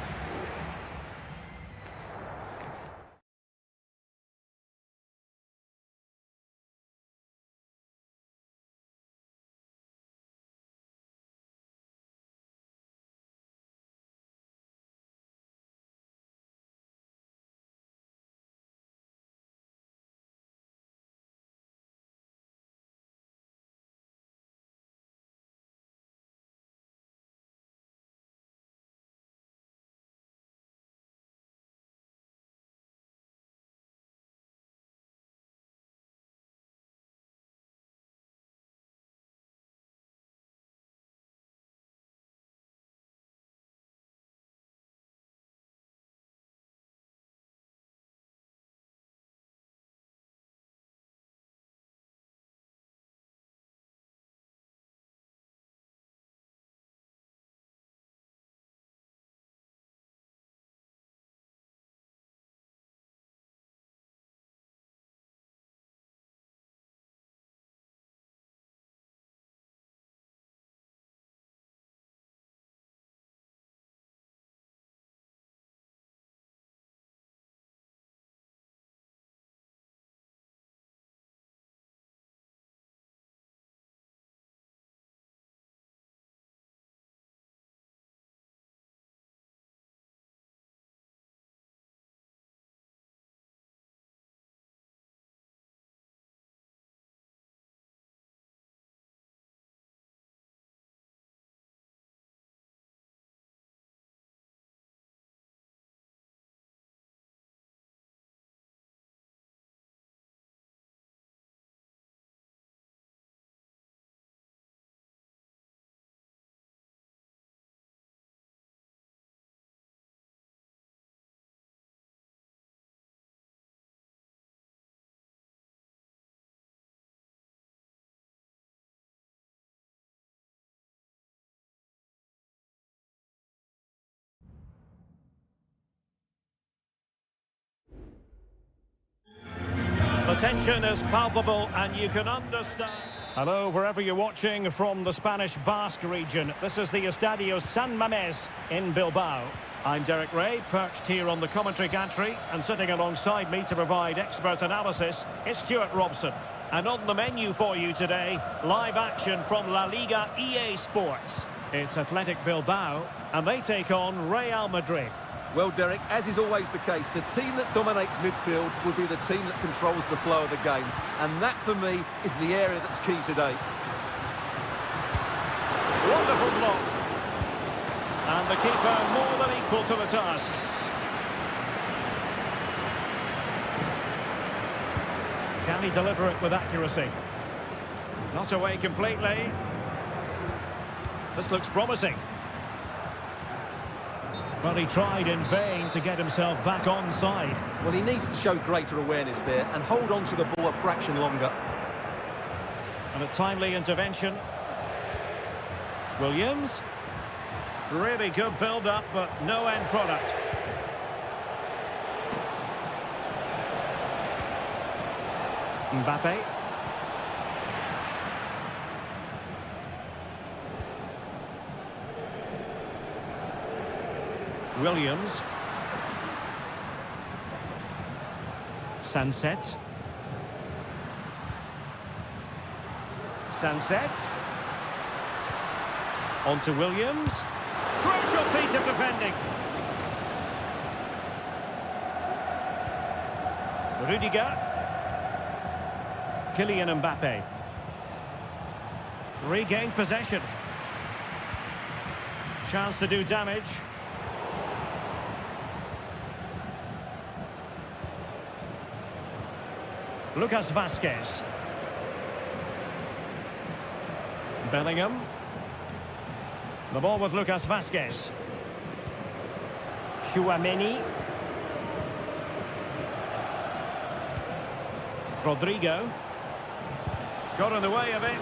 tension is palpable and you can understand. Hello, wherever you're watching from the Spanish Basque region. This is the Estadio San Mamés in Bilbao. I'm Derek Ray, perched here on the commentary gantry, and sitting alongside me to provide expert analysis is Stuart Robson. And on the menu for you today, live action from La Liga EA Sports. It's Athletic Bilbao, and they take on Real Madrid. Well, Derek, as is always the case, the team that dominates midfield will be the team that controls the flow of the game. And that, for me, is the area that's key today. Wonderful block. And the keeper more than equal to the task. Can he deliver it with accuracy? Not away completely. This looks promising. But he tried in vain to get himself back onside. Well, he needs to show greater awareness there and hold on to the ball a fraction longer. And a timely intervention. Williams. Really good build-up, but no end product. Mbappe. Williams. Sunset. On to Williams. Crucial piece of defending. Rudiger. Kylian Mbappe. Regained possession. Chance to do damage. Lucas Vazquez. Bellingham. The ball with Lucas Vazquez. Tchouaméni. Rodrigo. Got in the way of it.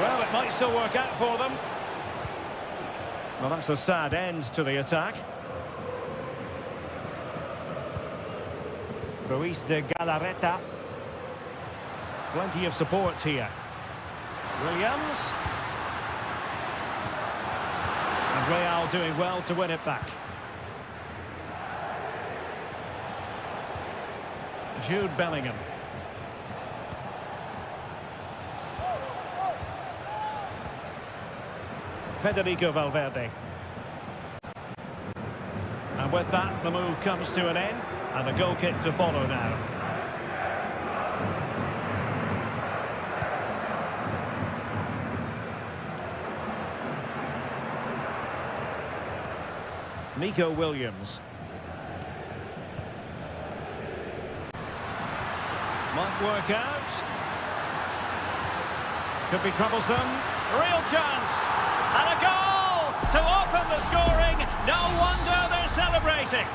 Well, it might still work out for them. Well, that's a sad end to the attack. Ruiz de Galarreta. Plenty of support here. Williams. And Real doing well to win it back. Jude Bellingham. Federico Valverde. And with that, the move comes to an end. And a goal kick to follow now. Nico Williams. Might work out. Could be troublesome. Real chance. And a goal to open the scoring. No wonder they're celebrating.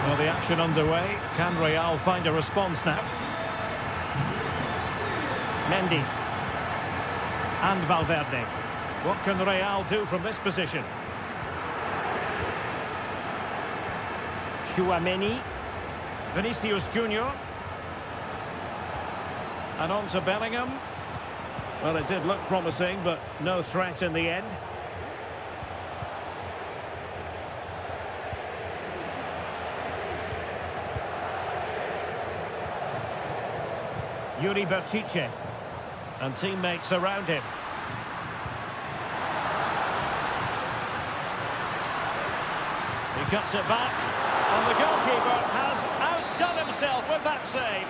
Well, the action underway. Can Real find a response now? Mendy. And Valverde. What can Real do from this position? Tchouaméni. Vinicius Junior. And on to Bellingham. Well, it did look promising, but no threat in the end. Yuri Berchiche and teammates around him. He cuts it back, and the goalkeeper has outdone himself with that save.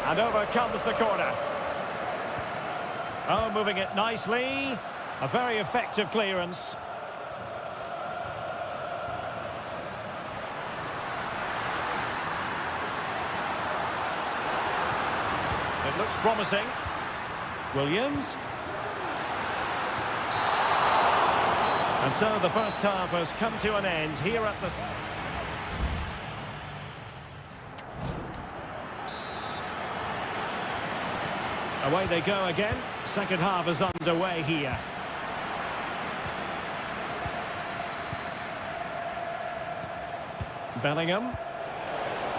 And over comes the corner. Oh, moving it nicely. A very effective clearance. It looks promising. Williams. And so the first half has come to an end here at the... Away they go again. Second half is underway here. Bellingham.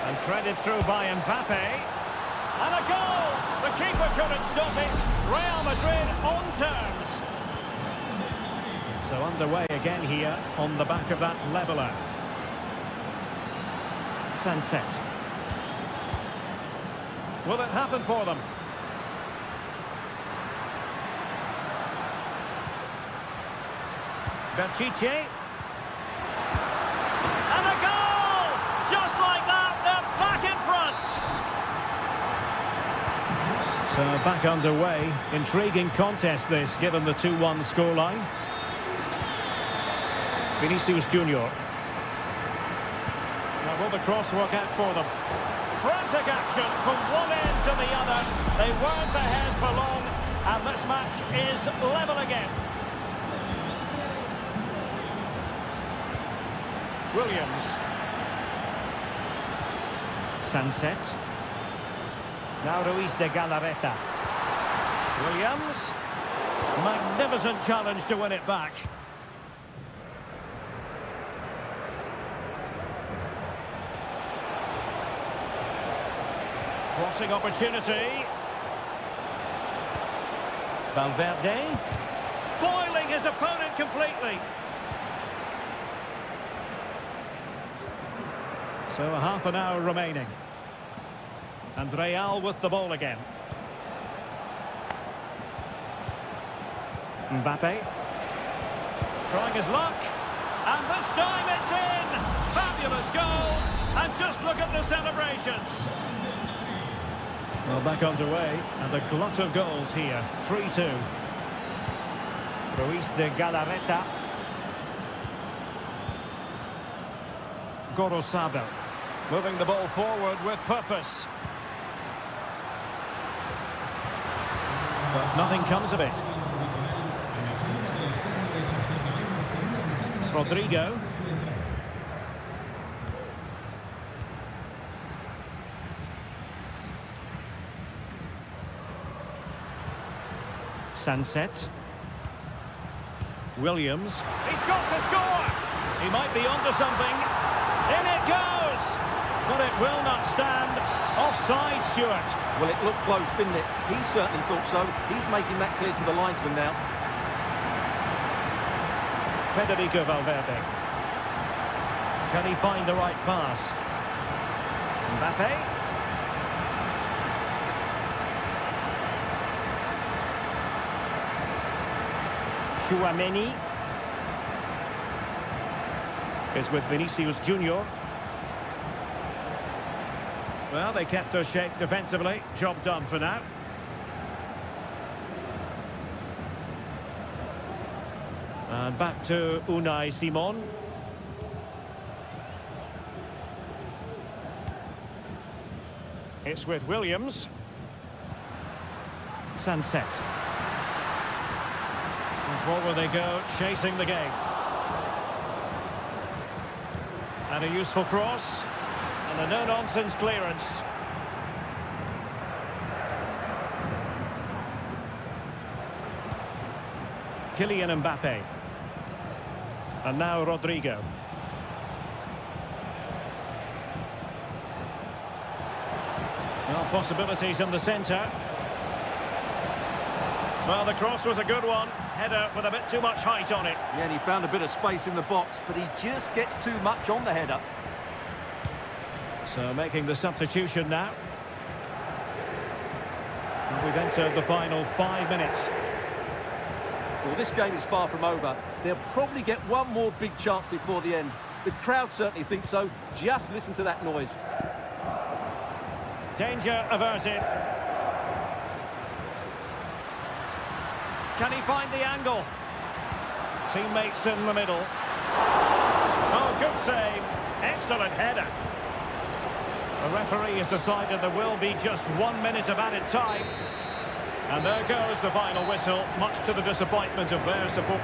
And threaded through by Mbappe. And a goal! The keeper couldn't stop it. Real Madrid on terms. So underway again here on the back of that leveller. Sunset. Will it happen for them? Pichet. And a goal! Just like that, they're back in front. So back underway. Intriguing contest this, given the 2-1 scoreline. Vinicius Junior. Now will the cross work out for them? Frantic action from one end to the other. They weren't ahead for long, and this match is level again. Williams. Sunset. Now Ruiz de Galarreta. Williams. Magnificent challenge to win it back. Crossing opportunity. Valverde. Foiling his opponent completely. So half an hour remaining. And Real with the ball again. Mbappe. Trying his luck. And this time it's in! Fabulous goal! And just look at the celebrations. Well, back underway, and a glut of goals here. 3-2. Ruiz de Galarreta. Gorosabel. Moving the ball forward with purpose. But nothing comes of it. Rodrigo. Sunset. Williams. He's got to score! He might be onto something. In it goes! But it will not stand. Offside, Stuart. Well, it looked close, didn't it? He certainly thought so. He's making that clear to the linesman now. Federico Valverde. Can he find the right pass? Mbappe. Chouameni is with Vinicius Junior. Well, they kept their shape defensively. Job done for now. And back to Unai Simon. It's with Williams. Sunset. And forward they go, chasing the game. And a useful cross. And a no-nonsense clearance. Kylian Mbappe. And now Rodrigo. Well, possibilities in the centre. Well, the cross was a good one. Header with a bit too much height on it. Yeah, and he found a bit of space in the box, but he just gets too much on the header. So making the substitution now. And we've entered the final 5 minutes. Well, this game is far from over. They'll probably get one more big chance before the end. The crowd certainly think so. Just listen to that noise. Danger averted. Can he find the angle? Teammates in the middle. Oh, good save. Excellent header. The referee has decided there will be just 1 minute of added time. And there goes the final whistle, much to the disappointment of their support.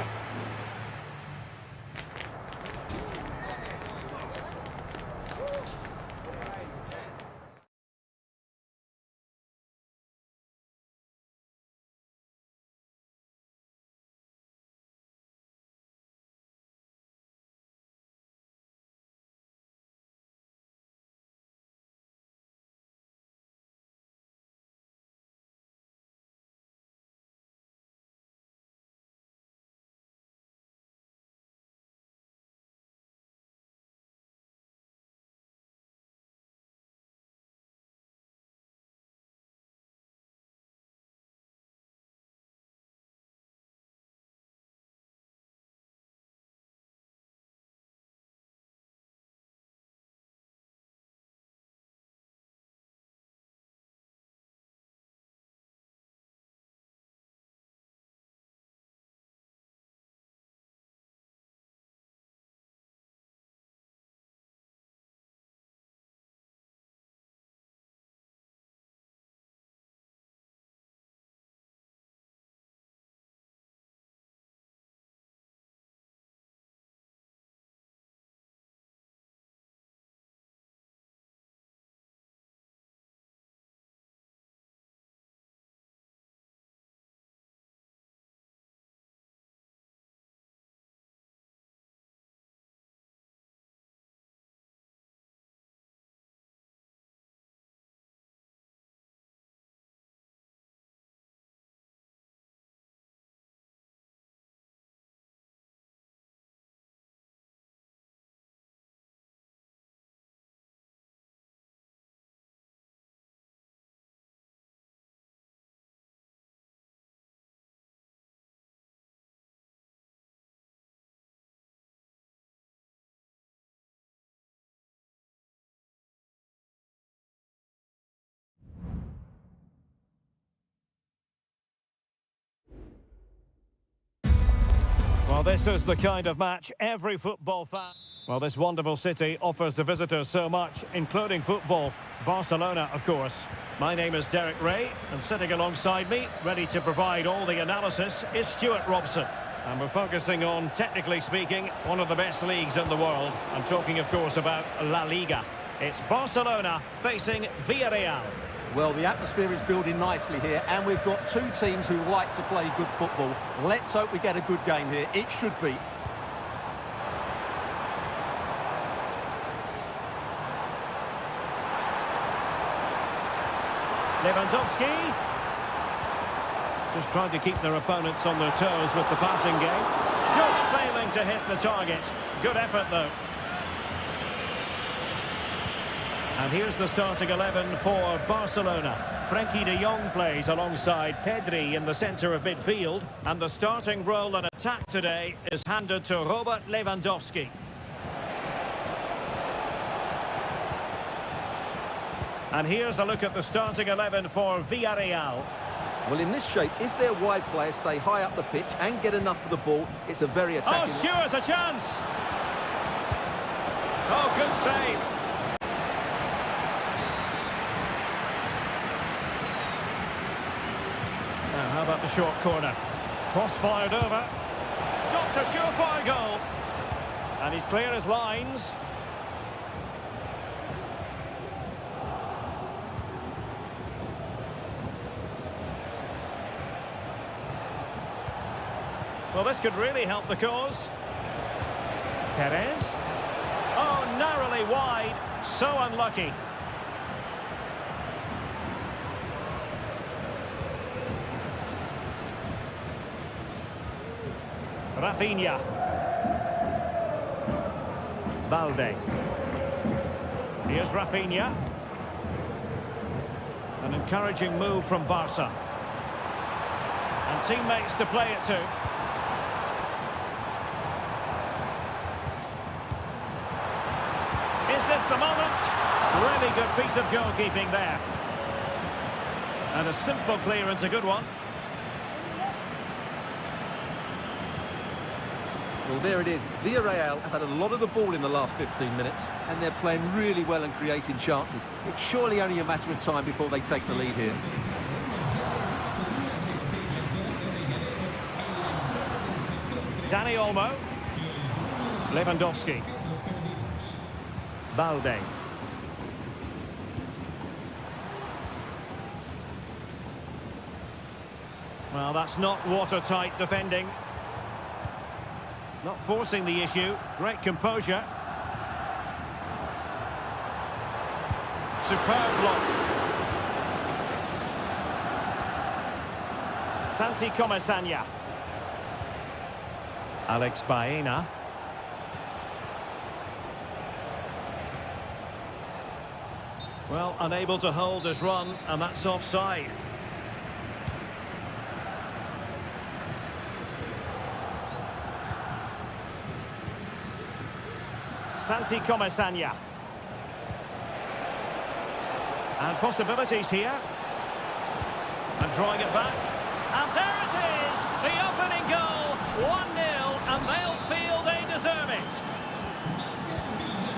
this is the kind of match every football fan... Well, this wonderful city offers the visitors so much, including football. Barcelona, of course. My name is Derek Ray, and sitting alongside me, ready to provide all the analysis, is Stuart Robson. And we're focusing on, technically speaking, one of the best leagues in the world. I'm talking, of course, about La Liga. It's Barcelona facing Villarreal. Well, the atmosphere is building nicely here, and we've got two teams who like to play good football. Let's hope we get a good game here. It should be. Lewandowski. Just trying to keep their opponents on their toes with the passing game. Just failing to hit the target. Good effort, though. And here's the starting 11 for Barcelona. Frenkie de Jong plays alongside Pedri in the centre of midfield. And the starting role in attack today is handed to Robert Lewandowski. And here's a look at the starting 11 for Villarreal. Well, in this shape, if their wide players stay high up the pitch and get enough of the ball, it's a very attacking... Oh, Stuart's a chance! Oh, good save. Now, how about the short corner? Cross fired over. Stopped a surefire goal. And he's clear as lines. Well, this could really help the cause. Perez. Oh, narrowly wide. So unlucky. Rafinha. Balde. Here's Rafinha. An encouraging move from Barca. And teammates to play it to. Is this the moment? Really good piece of goalkeeping there. And a simple clearance, a good one. Well, there it is. Villarreal have had a lot of the ball in the last 15 minutes, and they're playing really well and creating chances. It's surely only a matter of time before they take the lead here. Dani Olmo. Lewandowski. Balde. Well, that's not watertight defending. Not forcing the issue. Great composure. Superb block. Santi Comesaña. Alex Baena. Well, unable to hold his run, and that's offside. Santi Comesaña. And possibilities here. And drawing it back. And there it is! The opening goal! 1-0, and they'll feel they deserve it.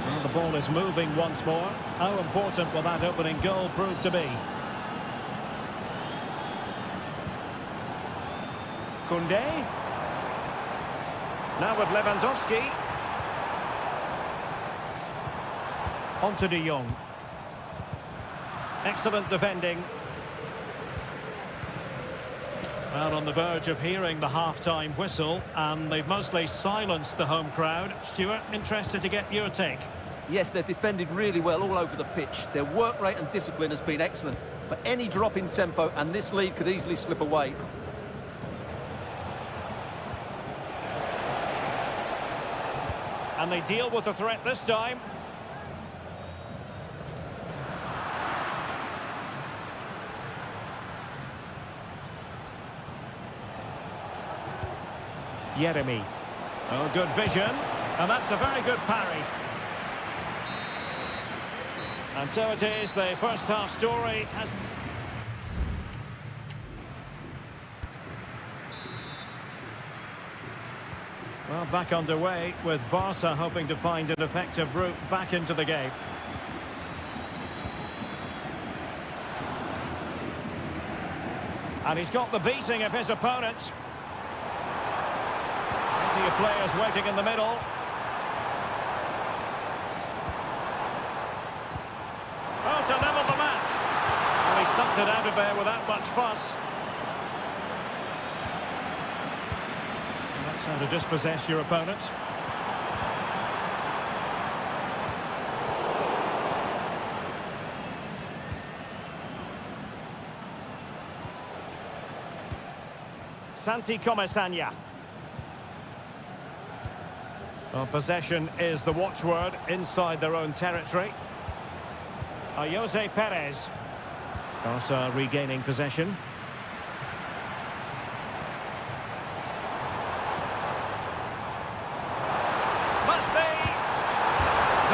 Well, the ball is moving once more. How important will that opening goal prove to be? Koundé. Now with Lewandowski. On to de Jong. Excellent defending. Well, on the verge of hearing the half-time whistle, and they've mostly silenced the home crowd. Stuart, interested to get your take. Yes, they've defended really well all over the pitch. Their work rate and discipline has been excellent. But any drop in tempo, and this lead could easily slip away. And they deal with the threat this time. Jeremy. Oh, good vision. And that's a very good parry. And so it is, the first half story has... Well, back underway with Barca hoping to find an effective route back into the game. And he's got the beating of his opponent. Plenty of players waiting in the middle. Oh, to level the match. Well, he stumped it out of there without much fuss. And that's how to dispossess your opponent. Santi Comesaña. Well, possession is the watchword inside their own territory. Jose Perez. Barca regaining possession. Must be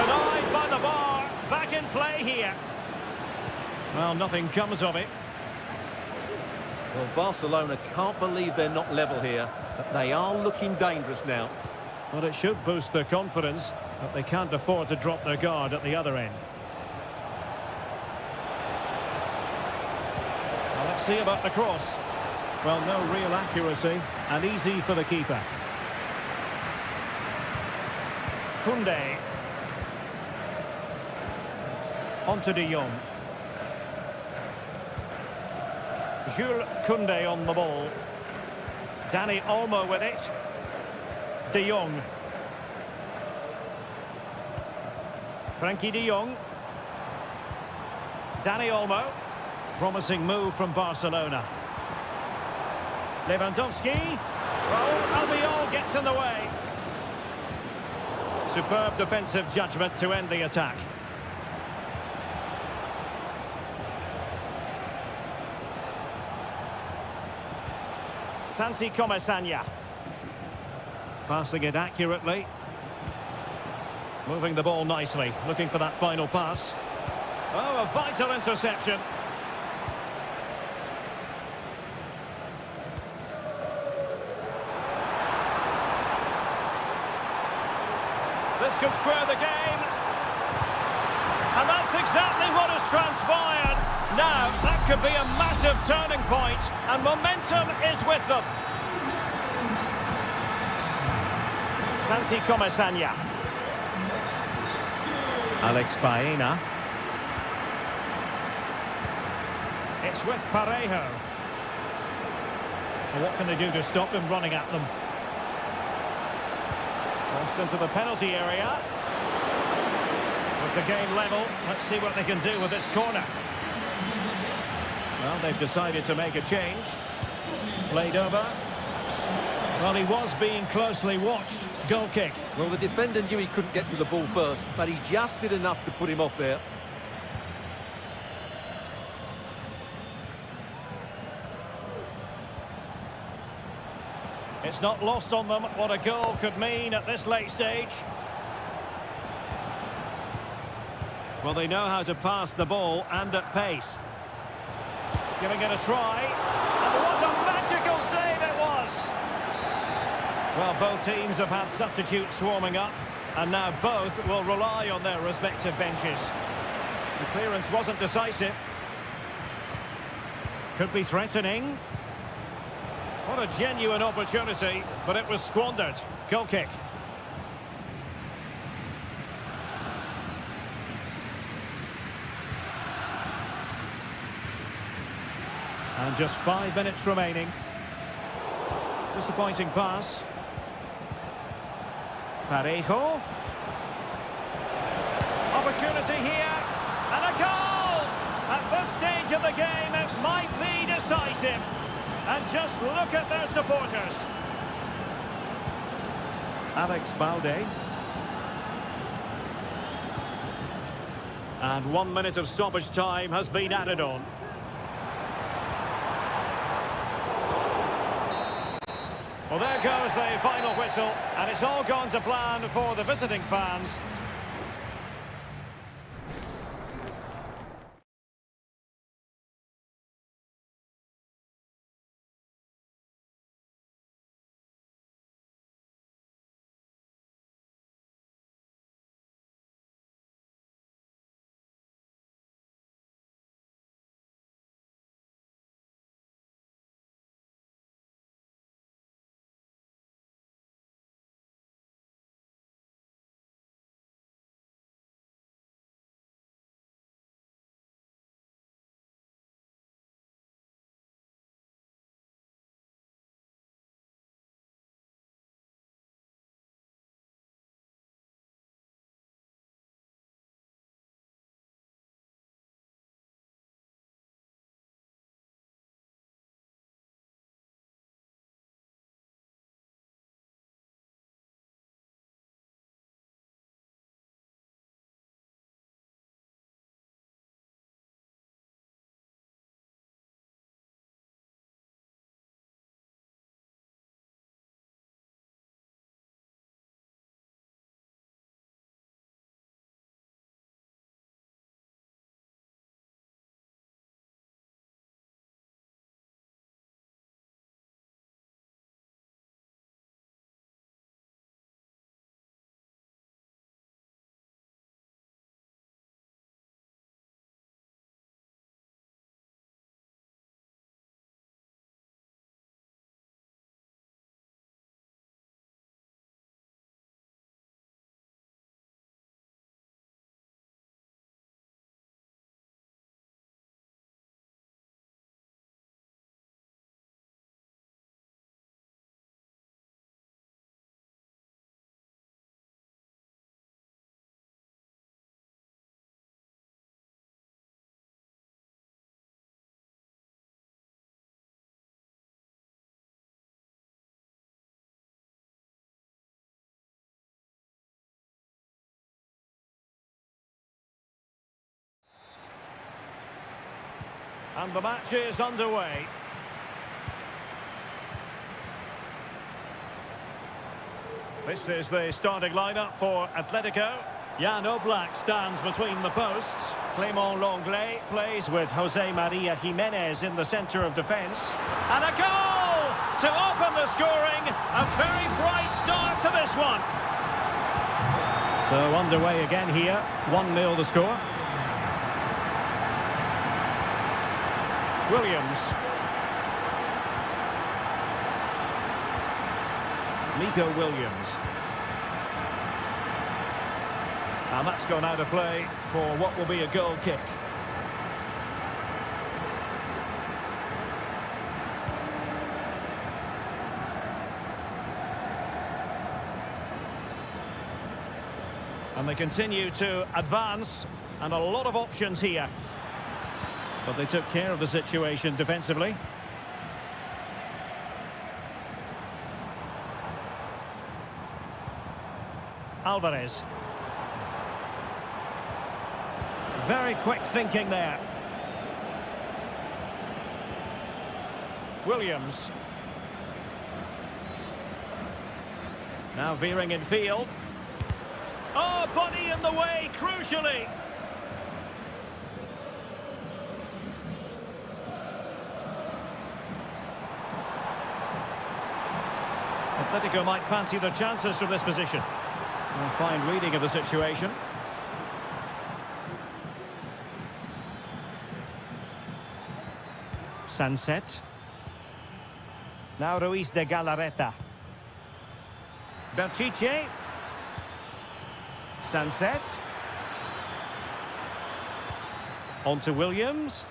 denied by the bar. Back in play here. Well, nothing comes of it. Well, Barcelona can't believe they're not level here, but they are looking dangerous now. Well, it should boost their confidence, but they can't afford to drop their guard at the other end. Well, let's see about the cross. Well, no real accuracy, and easy for the keeper. Koundé. On to De Jong. Jules Koundé on the ball. Dani Olmo with it. De Jong. Frankie De Jong. Dani Olmo. Promising move from Barcelona. Lewandowski. Oh, Albiol gets in the way. Superb defensive judgment to end the attack. Santi Comesaña. Passing it accurately. Moving the ball nicely. Looking for that final pass. Oh, a vital interception. This could square the game. And that's exactly what has transpired. Now, that could be a massive turning point, and momentum is with them. Santi Comesaña. Alex Baena. It's with Parejo. Well, what can they do to stop him running at them? Crossed into the penalty area. With the game level, let's see what they can do with this corner. Well, they've decided to make a change. Played over. Well, he was being closely watched. Goal kick. Well, the defender knew he couldn't get to the ball first, but he just did enough to put him off there. It's not lost on them what a goal could mean at this late stage. Well, they know how to pass the ball and at pace. Giving it a try. And what a magical save it was! Well, both teams have had substitutes swarming up, and now both will rely on their respective benches. The clearance wasn't decisive. Could be threatening. What a genuine opportunity, but it was squandered. Goal kick. And just 5 minutes remaining. Disappointing pass. Parejo. Opportunity here. And a goal! At this stage of the game, it might be decisive. And just look at their supporters. Alex Balde. And 1 minute of stoppage time has been added on. Well, there goes the final whistle, and it's all gone to plan for the visiting fans. And the match is underway. This is the starting lineup for Atletico. Jan Oblak stands between the posts. Clément Lenglet plays with Jose Maria Jimenez in the centre of defence. And a goal to open the scoring. A very bright start to this one. So underway again here. 1-0 the score. Williams. Nico Williams. And that's gone out of play for what will be a goal kick. And they continue to advance, and a lot of options here. But they took care of the situation defensively. Alvarez. Very quick thinking there. Williams. Now veering in field. Oh, body in the way, crucially. Atletico might fancy their chances from this position. A fine reading of the situation. Sunset. Now Ruiz de Galarreta. Berchiche. Sunset. On to Williams.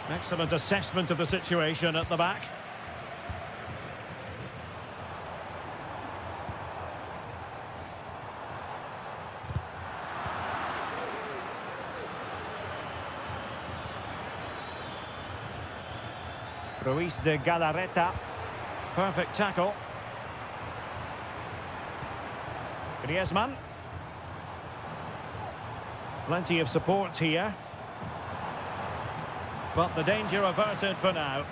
Excellent assessment of the situation at the back. Ruiz de Galarreta. Perfect tackle. Griezmann. Plenty of support here. But the danger averted for now.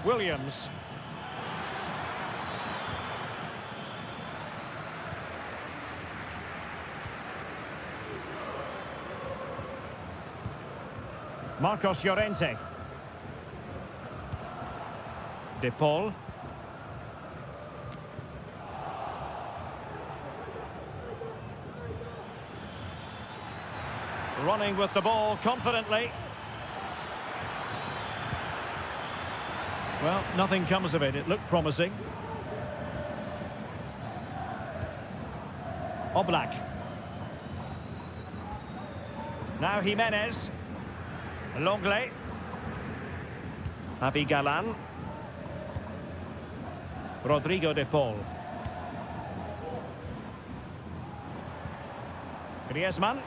Williams. Marcos Llorente. De Paul. Running with the ball confidently. Well, nothing comes of it. It looked promising. Oblak. Now Jimenez. Lenglet. Avi Galan. Rodrigo de Paul. Griezmann.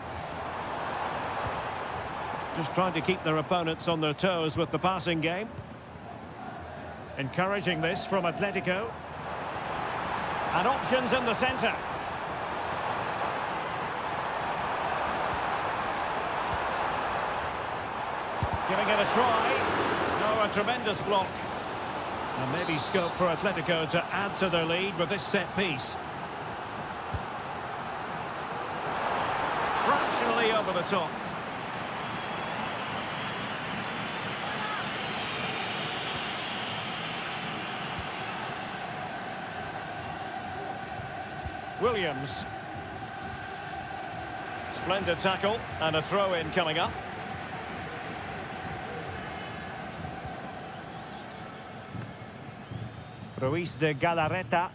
Just trying to keep their opponents on their toes with the passing game. Encouraging this from Atletico. And options in the centre. Giving it a try. No, a tremendous block. And maybe scope for Atletico to add to their lead with this set piece. Fractionally over the top. Williams. Splendid tackle and a throw-in coming up. Ruiz de Galarreta.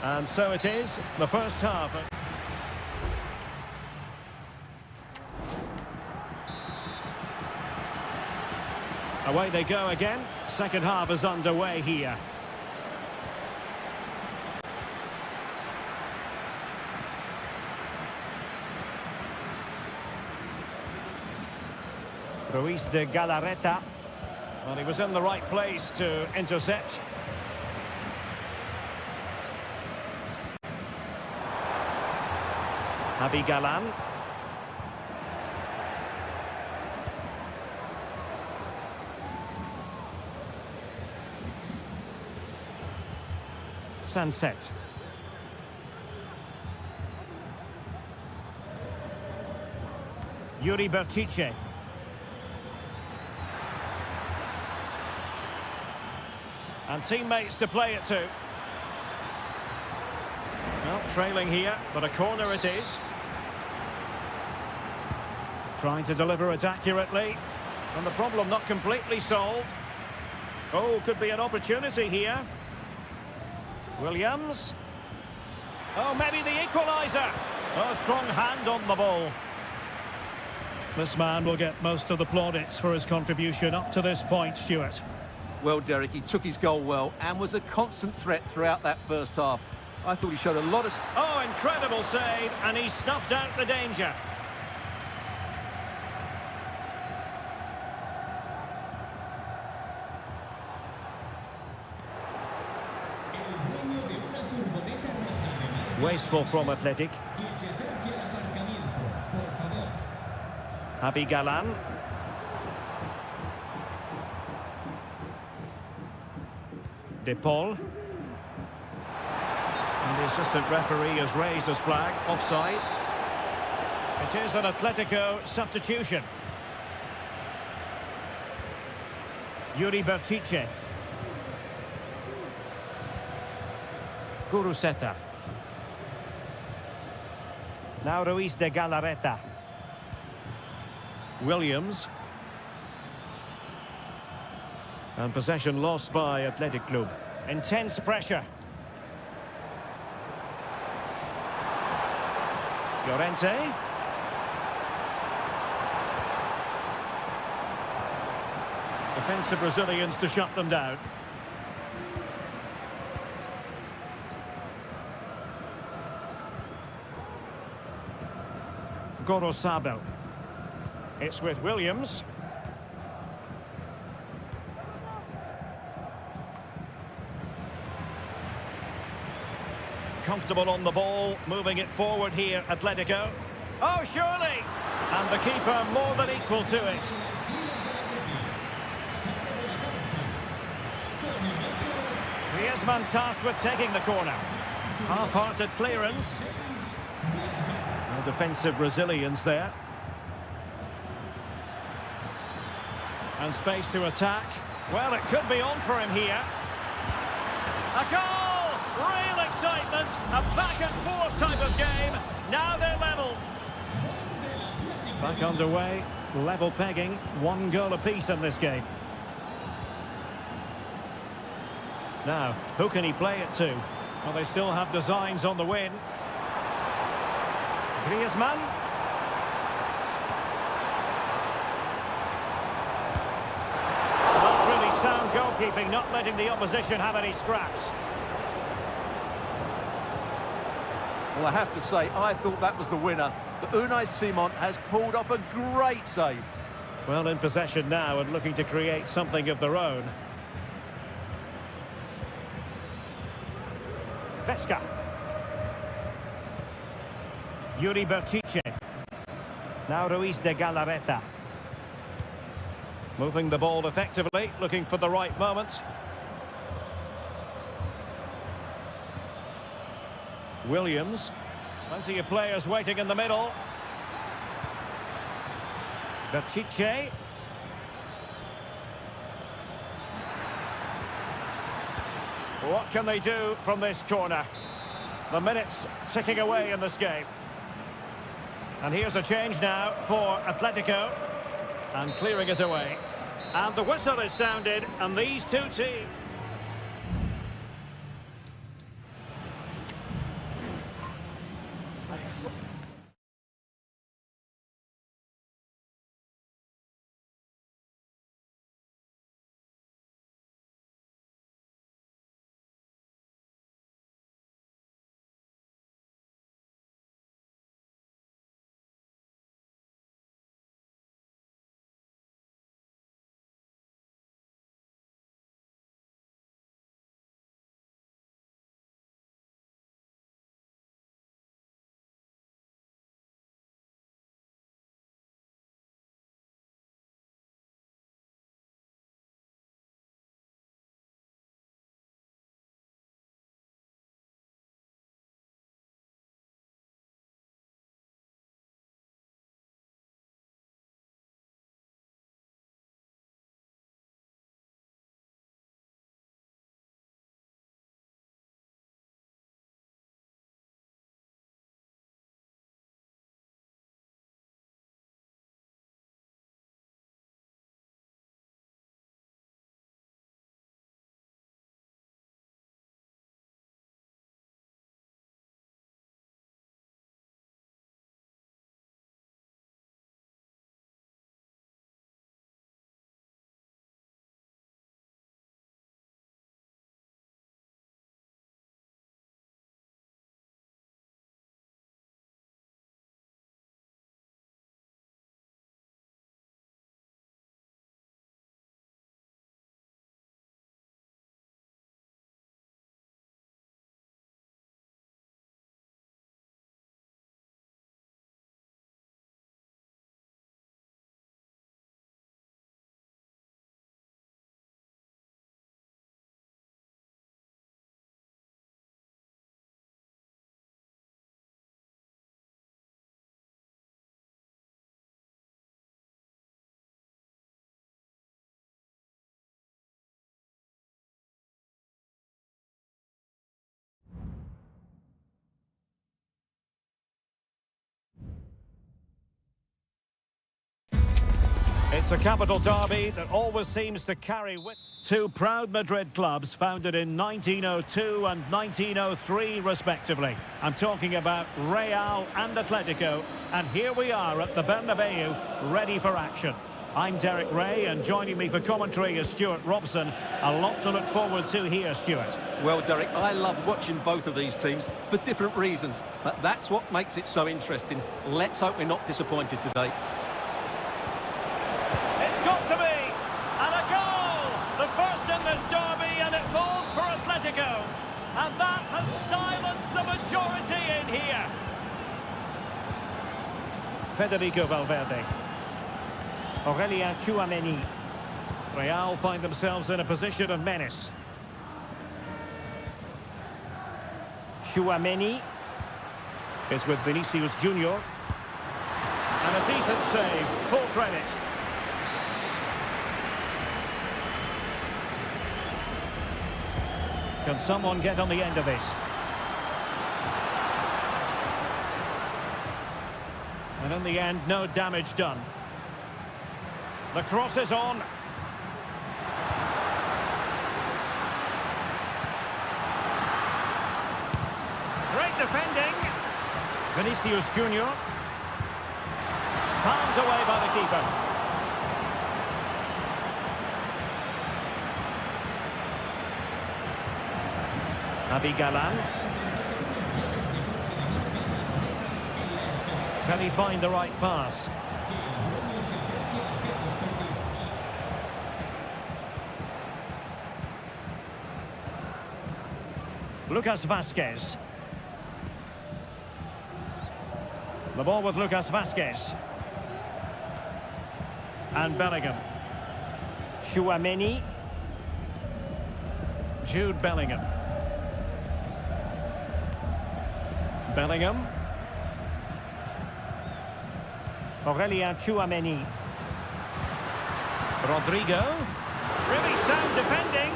And so it is, the first half. Away they go again. Second half is underway here. Ruiz de Galarreta. Well, he was in the right place to intercept. Javi Galan. Sunset. Yuri Berchiche. And teammates to play it to. Well, trailing here, but a corner it is. Trying to deliver it accurately. And the problem not completely solved. Oh, could be an opportunity here. Williams. Oh, maybe the equaliser. Oh, strong hand on the ball. This man will get most of the plaudits for his contribution up to this point, Stuart. Well, Derek, he took his goal well and was a constant threat throughout that first half. I thought he showed a lot of... Oh, incredible save, and he snuffed out the danger. Wasteful from Athletic. Javi Galan. De Paul. And the assistant referee has raised his flag. Offside. It is an Atletico substitution. Yuri Berchiche. Guruseta. Now Ruiz de Galarreta. Williams. And possession lost by Athletic Club. Intense pressure. Llorente. Defensive Brazilians to shut them down. Gorosabel. It's with Williams. Comfortable on the ball, moving it forward here, Atletico. Oh, surely! And the keeper more than equal to it. Griezmann tasked with taking the corner. Half-hearted clearance. No defensive resilience there. And space to attack. Well, it could be on for him here. A goal! Real excitement. A back-and-forth type of game. Now they're level. Back underway. Level pegging. 1 goal apiece in this game. Now, who can he play it to? Well, they still have designs on the win. Griezmann. That's really sound goalkeeping, not letting the opposition have any scraps. Well, I have to say, I thought that was the winner. But Unai Simon has pulled off a great save. Well, in possession now and looking to create something of their own. Vesca. Yuri Berchiche. Now Ruiz de Galarreta. Moving the ball effectively, looking for the right moment. Williams. Plenty of players waiting in the middle. Berchiche. What can they do from this corner? The minutes ticking away in this game. And here's a change now for Atletico. And clearing it away. And the whistle is sounded, and these two teams... It's a capital derby that always seems to carry with two proud Madrid clubs founded in 1902 and 1903 respectively. I'm talking about Real and Atletico, and here we are at the Bernabeu, ready for action. I'm Derek Ray, and joining me for commentary is Stuart Robson. A lot to look forward to here, Stuart. Well, Derek, I love watching both of these teams for different reasons, but that's what makes it so interesting. Let's hope we're not disappointed today. It's got to be! And a goal! The first in this derby, and it falls for Atletico. And that has silenced the majority in here. Federico Valverde. Aurelien Tchouameni. Real find themselves in a position of menace. Tchouameni is with Vinicius Junior. And a decent save, full credit. Can someone get on the end of this? And in the end, no damage done. The cross is on. Great defending. Vinicius Junior. Palmed away by the keeper. Javi Galan. Can he find the right pass? Lucas Vazquez. The ball with Lucas Vazquez. And Bellingham. Tchouameni. Jude Bellingham. Bellingham. Aurelien Tchouameni. Rodrigo. Really sound defending.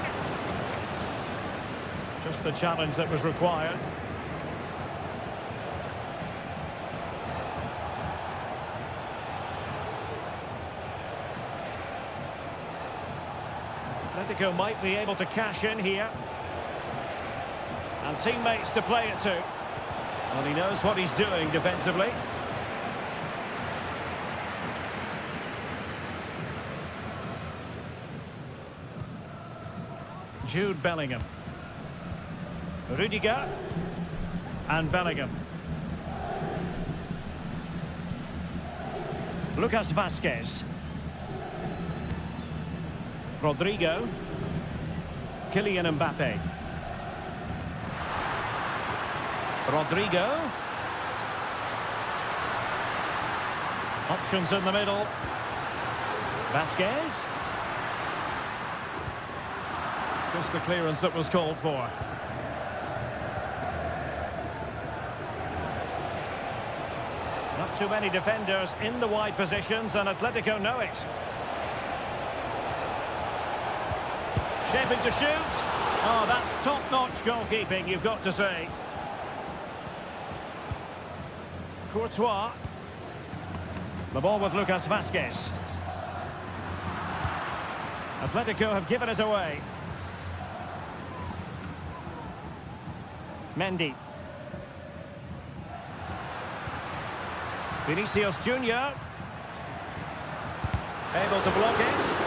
Just the challenge that was required. Atletico might be able to cash in here. And teammates to play it to. And he knows what he's doing defensively. Jude Bellingham. Rudiger and Bellingham. Lucas Vazquez. Rodrigo. Kylian Mbappe. Rodrigo. Options in the middle. Vazquez. Just the clearance that was called for. Not too many defenders in the wide positions, and Atletico know it. Shaping to shoot. Oh, that's top-notch goalkeeping, you've got to say. Courtois. The ball with Lucas Vazquez. Atletico have given us away. Mendy. Vinicius Junior. Able to block it.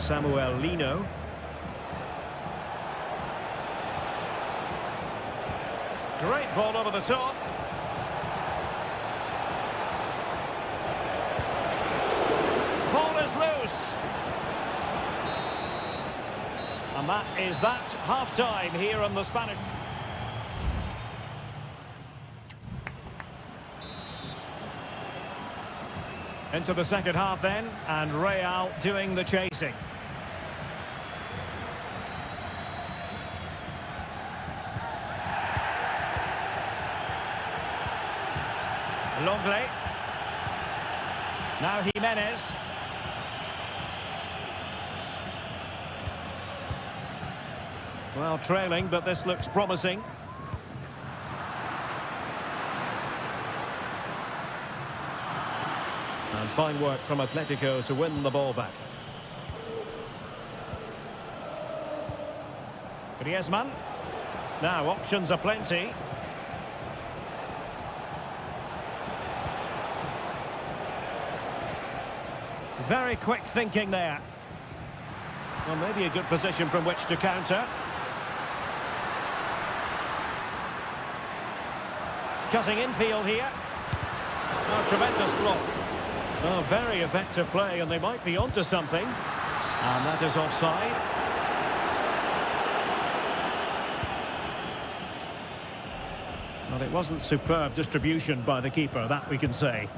Samuel Lino. Great ball over the top. Ball is loose. And that is that half-time here on the Spanish. Into the second half then, and Real doing the chasing. Longley. Now Jimenez. Well, trailing, but this looks promising. And fine work from Atletico to win the ball back. Griezmann. Now options are plenty. Very quick thinking there. Well, maybe a good position from which to counter. Cutting infield here. Oh, tremendous block. Oh, very effective play, and they might be onto something. And that is offside. Well, it wasn't superb distribution by the keeper, that we can say.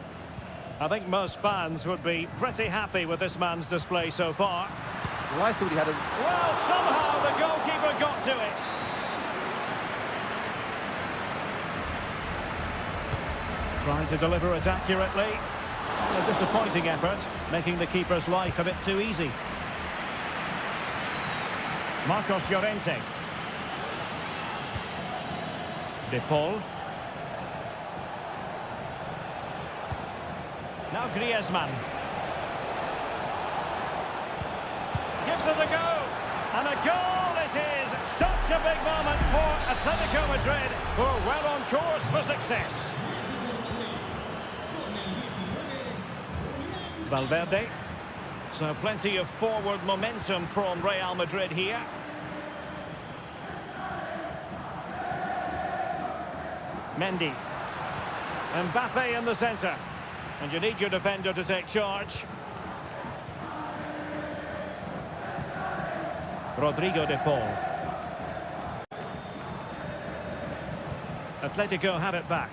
I think most fans would be pretty happy with this man's display so far. Well, I thought he had a... Well, somehow the goalkeeper got to it. Trying to deliver it accurately. A disappointing effort, making the keeper's life a bit too easy. Marcos Llorente. De Paul. Now Griezmann. Gives it a go. And a goal it is. Such a big moment for Atletico Madrid, who are well on course for success. Valverde. So plenty of forward momentum from Real Madrid here. Mendy. Mbappe in the centre. And you need your defender to take charge. Rodrigo de Paul. Atletico have it back.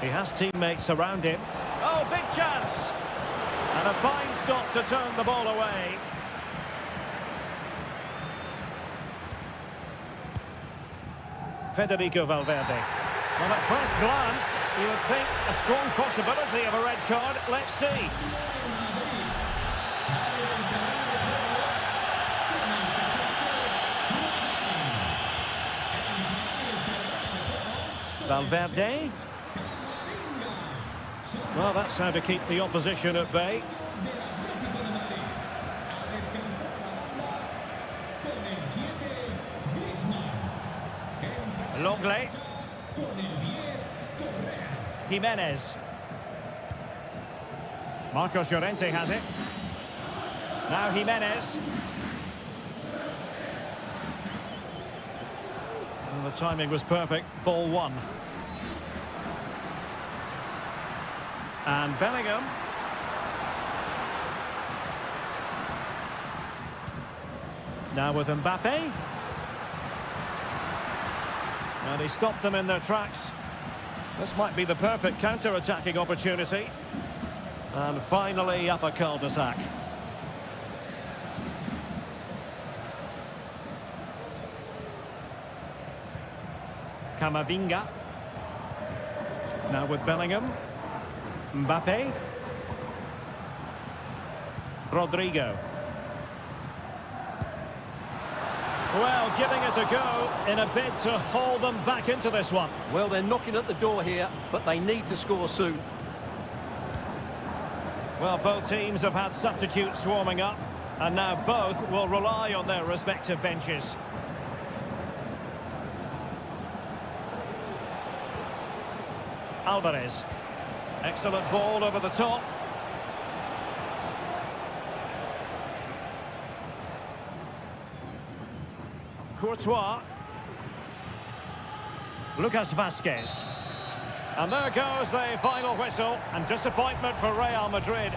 He has teammates around him. Oh, big chance! And a fine stop to turn the ball away. Federico Valverde. Well, at first glance, you would think a strong possibility of a red card. Let's see. Valverde. Well, that's how to keep the opposition at bay. Longley. Jimenez. Marcos Llorente has it. Now Jimenez. Well, the timing was perfect. Ball one. And Bellingham. Now with Mbappe. And he stopped them in their tracks. This might be the perfect counter-attacking opportunity. And finally up a cul-de-sac. Camavinga. Now with Bellingham. Mbappe. Rodrigo. Well, giving it a go in a bid to haul them back into this one. Well, they're knocking at the door here, but they need to score soon. Well, both teams have had substitutes warming up, and now both will rely on their respective benches. Alvarez. Excellent ball over the top. Courtois. Lucas Vazquez. And there goes the final whistle, and disappointment for Real Madrid.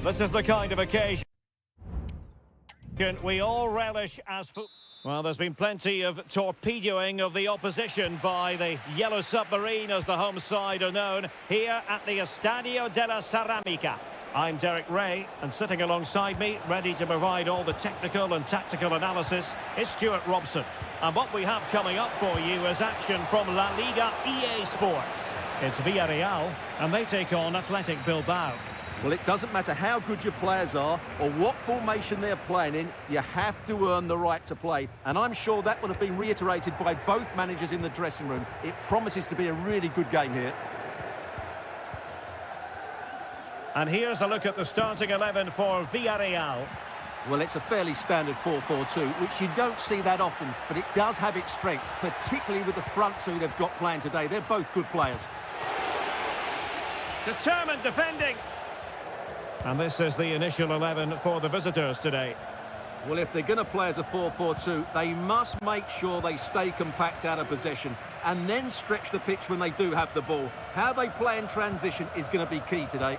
This is the kind of occasion we all relish as football. Well, there's been plenty of torpedoing of the opposition by the Yellow Submarine, as the home side are known, here at the Estadio de la Ceramica. I'm Derek Ray, and sitting alongside me, ready to provide all the technical and tactical analysis, is Stuart Robson. And what we have coming up for you is action from La Liga EA Sports. It's Villarreal, and they take on Athletic Bilbao. Well, it doesn't matter how good your players are or what formation they're playing in, you have to earn the right to play. And I'm sure that would have been reiterated by both managers in the dressing room. It promises to be a really good game here. And here's a look at the starting 11 for Villarreal. Well, it's a fairly standard 4-4-2, which you don't see that often, but it does have its strength, particularly with the front two they've got playing today. They're both good players. Determined defending. And this is the initial 11 for the visitors today. Well, if they're going to play as a 4-4-2, they must make sure they stay compact out of possession and then stretch the pitch when they do have the ball. How they play in transition is going to be key today.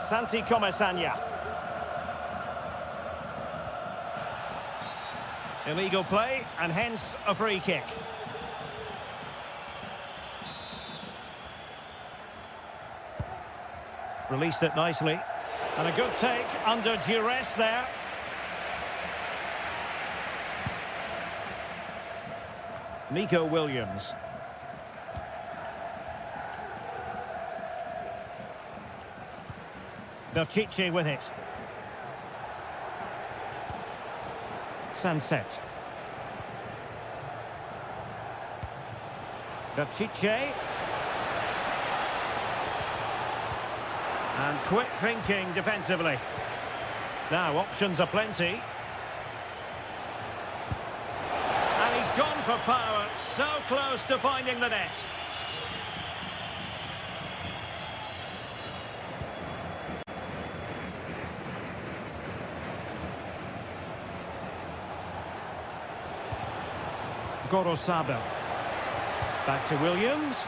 Santi Comesaña. Illegal play, and hence a free kick. Released it nicely. And a good take under duress there. Nico Williams. Pishit with it. Sunset. Pishit. And quick thinking defensively. Now options are plenty. And he's gone for power, so close to finding the net. Gorosabel. Back to Williams.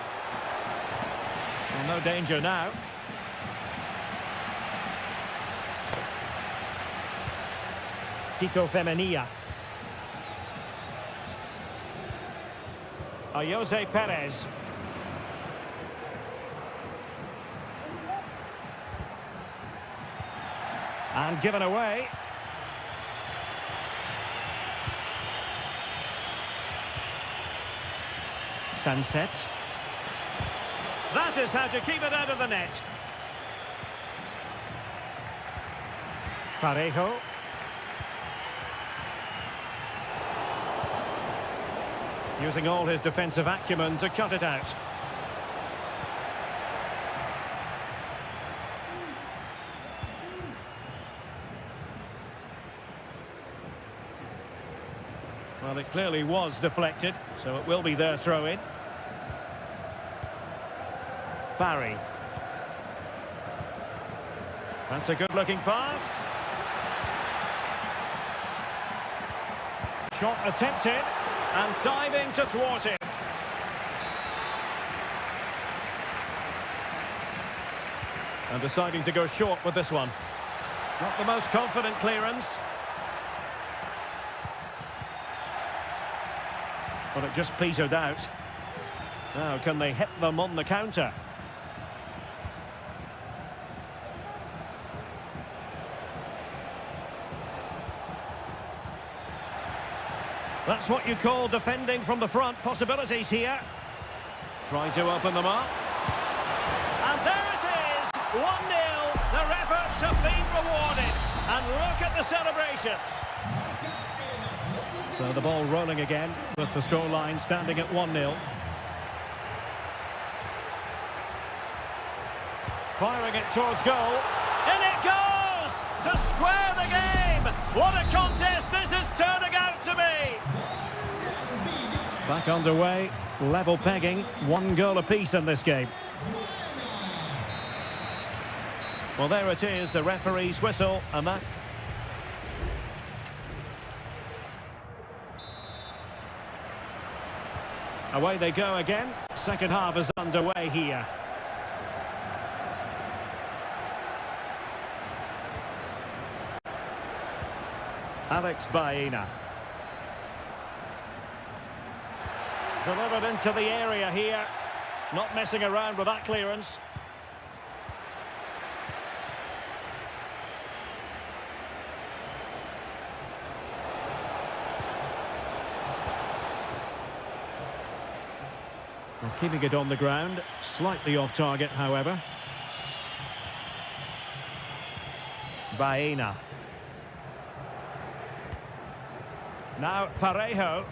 Well, no danger now. Kiko Femenia. Jose Perez. And given away. Sunset. That is how to keep it out of the net. Parejo. Using all his defensive acumen to cut it out. Well, it clearly was deflected, so it will be their throw-in. Barry. That's a good-looking pass. Shot attempted. And diving to thwart it. And deciding to go short with this one. Not the most confident clearance. But it just petered out. Now, can they hit them on the counter? That's what you call defending from the front. Possibilities here. Try to open them up. And there it is! 1-0. Their efforts have been rewarded. And look at the celebrations. So the ball rolling again, with the scoreline standing at 1-0. Firing it towards goal. In it goes! To square the game! What a contest this is turning out to be! Back underway, level pegging, 1 goal apiece in this game. Well, there it is, the referee's whistle, and that... Away they go again. Second half is underway here. Alex Baena. Delivered into the area here. Not messing around with that clearance. Well, keeping it on the ground. Slightly off target, however. Baena. Now Parejo.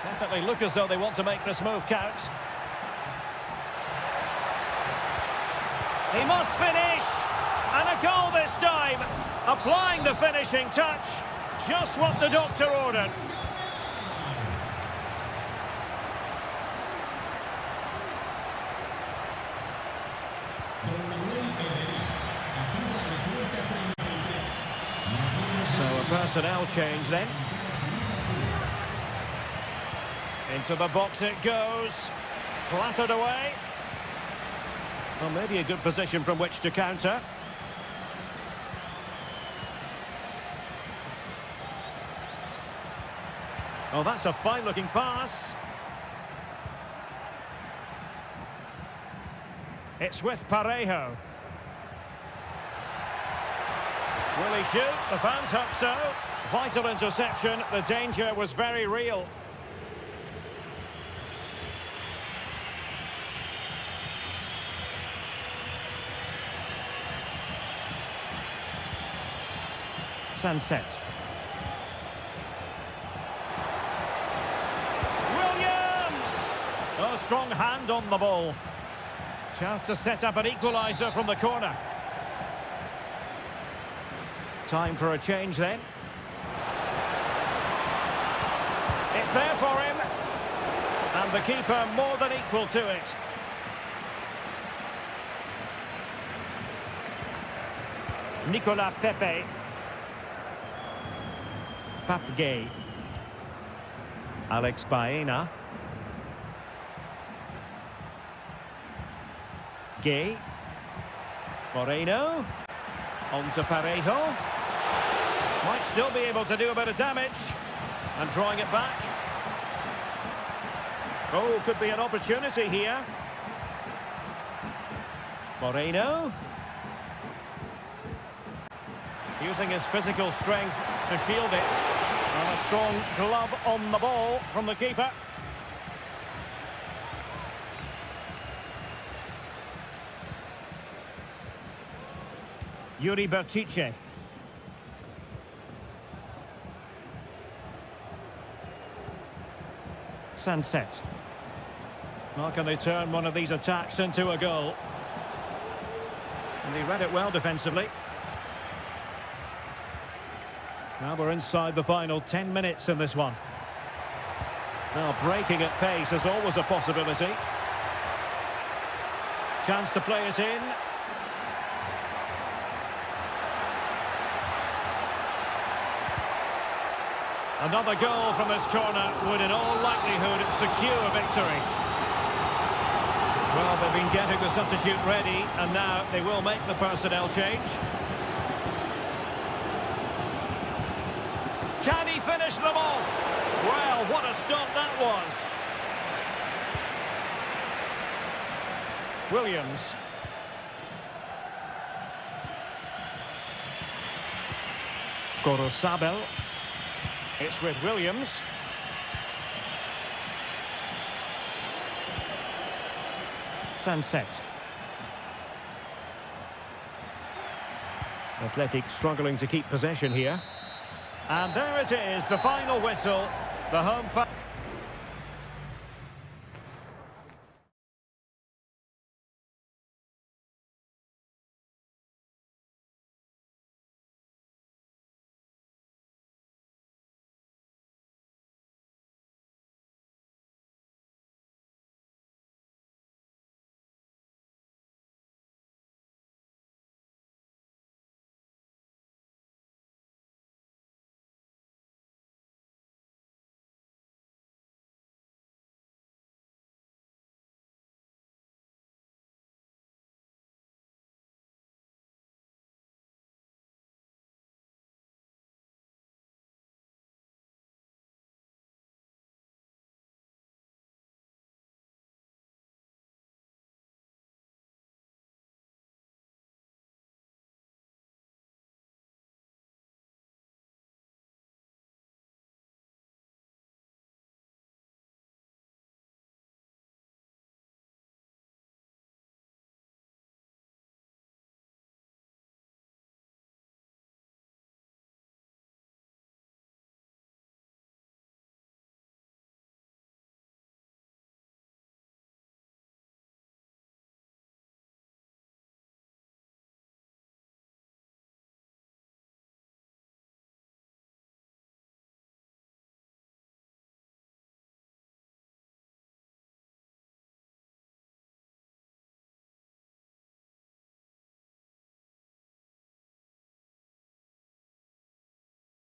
Definitely look as though they want to make this move count. He must finish! And a goal this time! Applying the finishing touch. Just what the doctor ordered. So a personnel change then. Into the box it goes. Clattered away. Well, maybe a good position from which to counter. Oh, that's a fine-looking pass. It's with Parejo. Will he shoot? The fans hope so. Vital interception. The danger was very real. Sunset. Williams! Oh, strong hand on the ball. Chance to set up an equaliser from the corner. Time for a change then. It's there for him. And the keeper more than equal to it. Nicolas Pepe. Papgay. Alex Baena. Gay. Moreno. On to Parejo. Might still be able to do a bit of damage. And drawing it back. Oh, could be an opportunity here. Moreno. Using his physical strength to shield it. And a strong glove on the ball from the keeper. Yuri Bertice. Sunset. How can they turn one of these attacks into a goal? And he read it well defensively. Now we're inside the final 10 minutes in this one. Now breaking at pace is always a possibility. Chance to play it in. Another goal from this corner would in all likelihood secure victory. Well, they've been getting the substitute ready and now they will make the personnel change. Can he finish them off? Well, what a stop that was. Williams. Gorosabel. It's with Williams. Sunset. Athletic struggling to keep possession here. And there it is, the final whistle. The home...